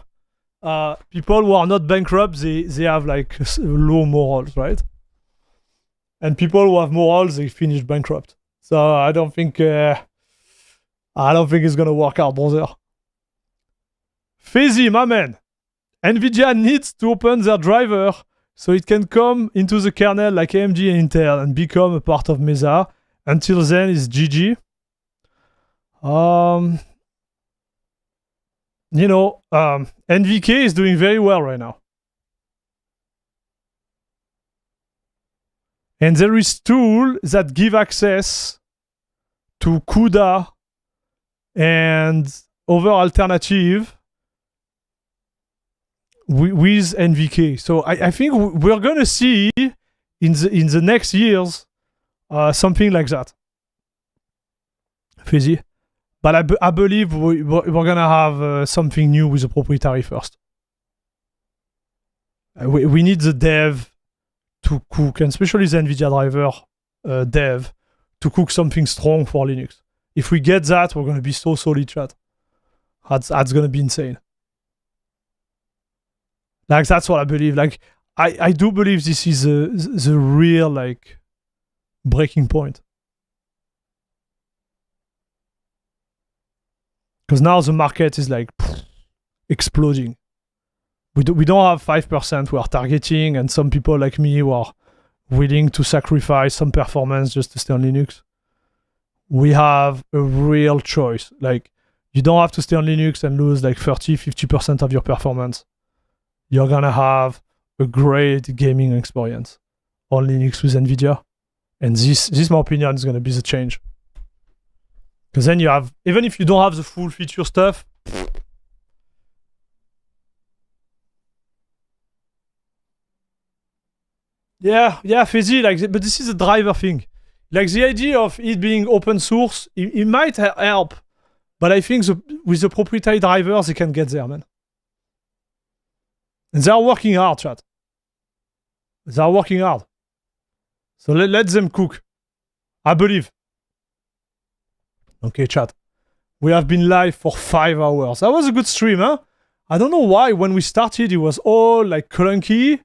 people who are not bankrupt, they have like low morals, right? And people who have morals, they finish bankrupt. So I don't think it's gonna work out, brother. Fizzy, my man. NVIDIA needs to open their driver so it can come into the kernel like AMD and Intel and become a part of Mesa. Until then, it's GG. You know, NVK is doing very well right now. And there is tool that give access to CUDA and other alternative with NVK. So I think we're gonna see in the next years something like that. Fizzy. But I believe we're gonna have something new with the proprietary first. We need the dev to cook, and especially the NVIDIA driver dev, to cook something strong for Linux. If we get that, we're gonna be so solid, chat. That's gonna be insane. Like, that's what I believe. Like, I do believe this is the real, like, breaking point. Because now the market is like exploding. We don't have 5% we are targeting, and some people like me who are willing to sacrifice some performance just to stay on Linux. we have a real choice. Like, you don't have to stay on Linux and lose like 30-50% of your performance. You're gonna have a great gaming experience on Linux with NVIDIA. And this, my opinion, is gonna be the change. Because then you have, even if you don't have the full feature stuff, yeah, Fizzy, like, but this is a driver thing. Like, the idea of it being open source, it might help, but I think with the proprietary drivers, they can get there, man. And they are working hard, chat. They are working hard. So let them cook. I believe. Okay, chat. We have been live for 5 hours. That was a good stream, huh? I don't know why when we started it was all like clunky,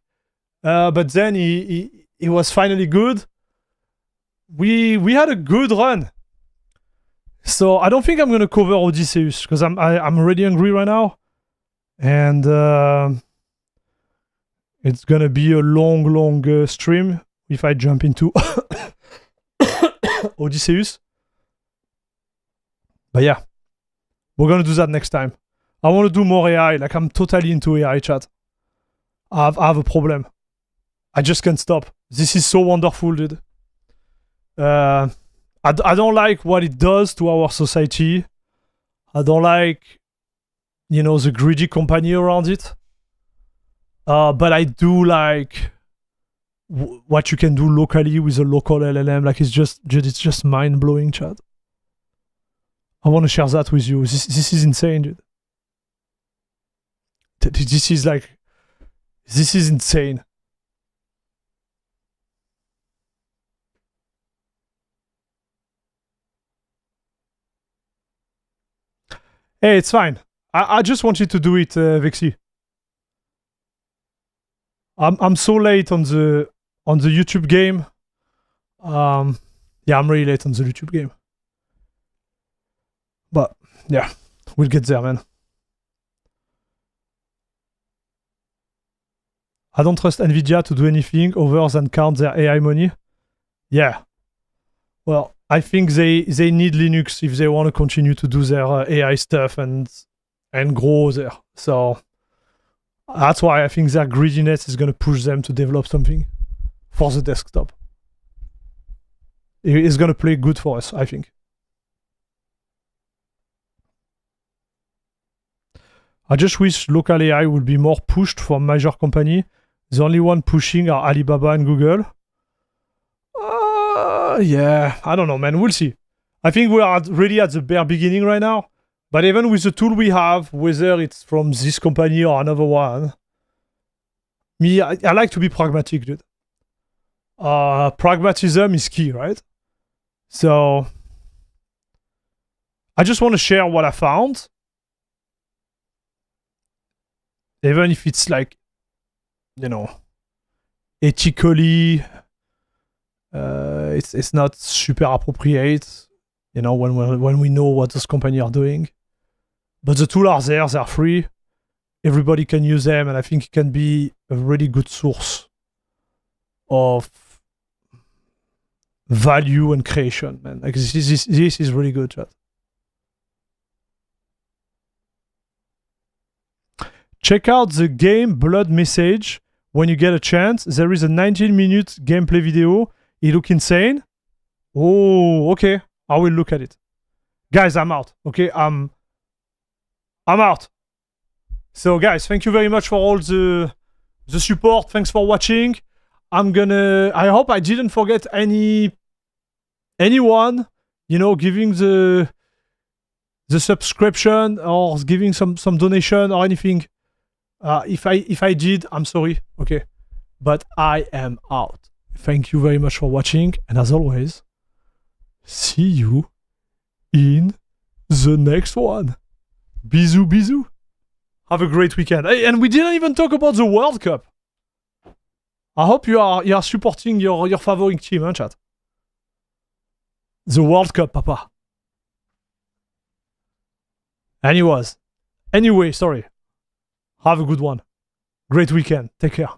but then he was finally good. We had a good run. So I don't think I'm gonna cover Odysseus because I'm already hungry right now, and it's gonna be a long stream if I jump into Odysseus. But yeah, we're gonna do that next time. I want to do more AI. Like, I'm totally into AI, chat. I have a problem. I just can't stop. This is so wonderful, dude. I don't like what it does to our society. I don't like, the greedy company around it. But I do like what you can do locally with a local LLM. Like, it's just mind-blowing, chat. I want to share that with you. This is insane, dude. This is insane. Hey, it's fine. I just wanted to do it, Vexy. I'm so late on the YouTube game. Yeah, I'm really late on the YouTube game. But yeah, we'll get there, man. I don't trust NVIDIA to do anything other than count their AI money. Yeah. Well, I think they need Linux if they want to continue to do their AI stuff and grow there. So that's why I think their greediness is going to push them to develop something for the desktop. It's going to play good for us, I think. I just wish local AI would be more pushed from major company. The only one pushing are Alibaba and Google. Yeah, I don't know, man. We'll see. I think we are really at the bare beginning right now. But even with the tool we have, whether it's from this company or another one, I like to be pragmatic, dude. Pragmatism is key, right? So I just want to share what I found. Even if it's like, ethically, it's not super appropriate, when we know what those companies are doing. But the tools are there, they're free. Everybody can use them, and I think it can be a really good source of value and creation, man. Like, this is really good, chat. Check out the game Blood Message when you get a chance. There is a 19-minute gameplay video. It looks insane. Oh, okay. I will look at it. Guys, I'm out. Okay, I'm out. So, guys, thank you very much for all the support. Thanks for watching. I hope I didn't forget anyone, giving the subscription or giving some donation or anything. If I did, I'm sorry. Okay, but I am out. Thank you very much for watching, and as always, see you in the next one. Bisous, bisous. Have a great weekend. Hey, and we didn't even talk about the World Cup. I hope you are supporting your favorite team, huh, chat? The World Cup, papa. Anyway, sorry. Have a good one. Great weekend. Take care.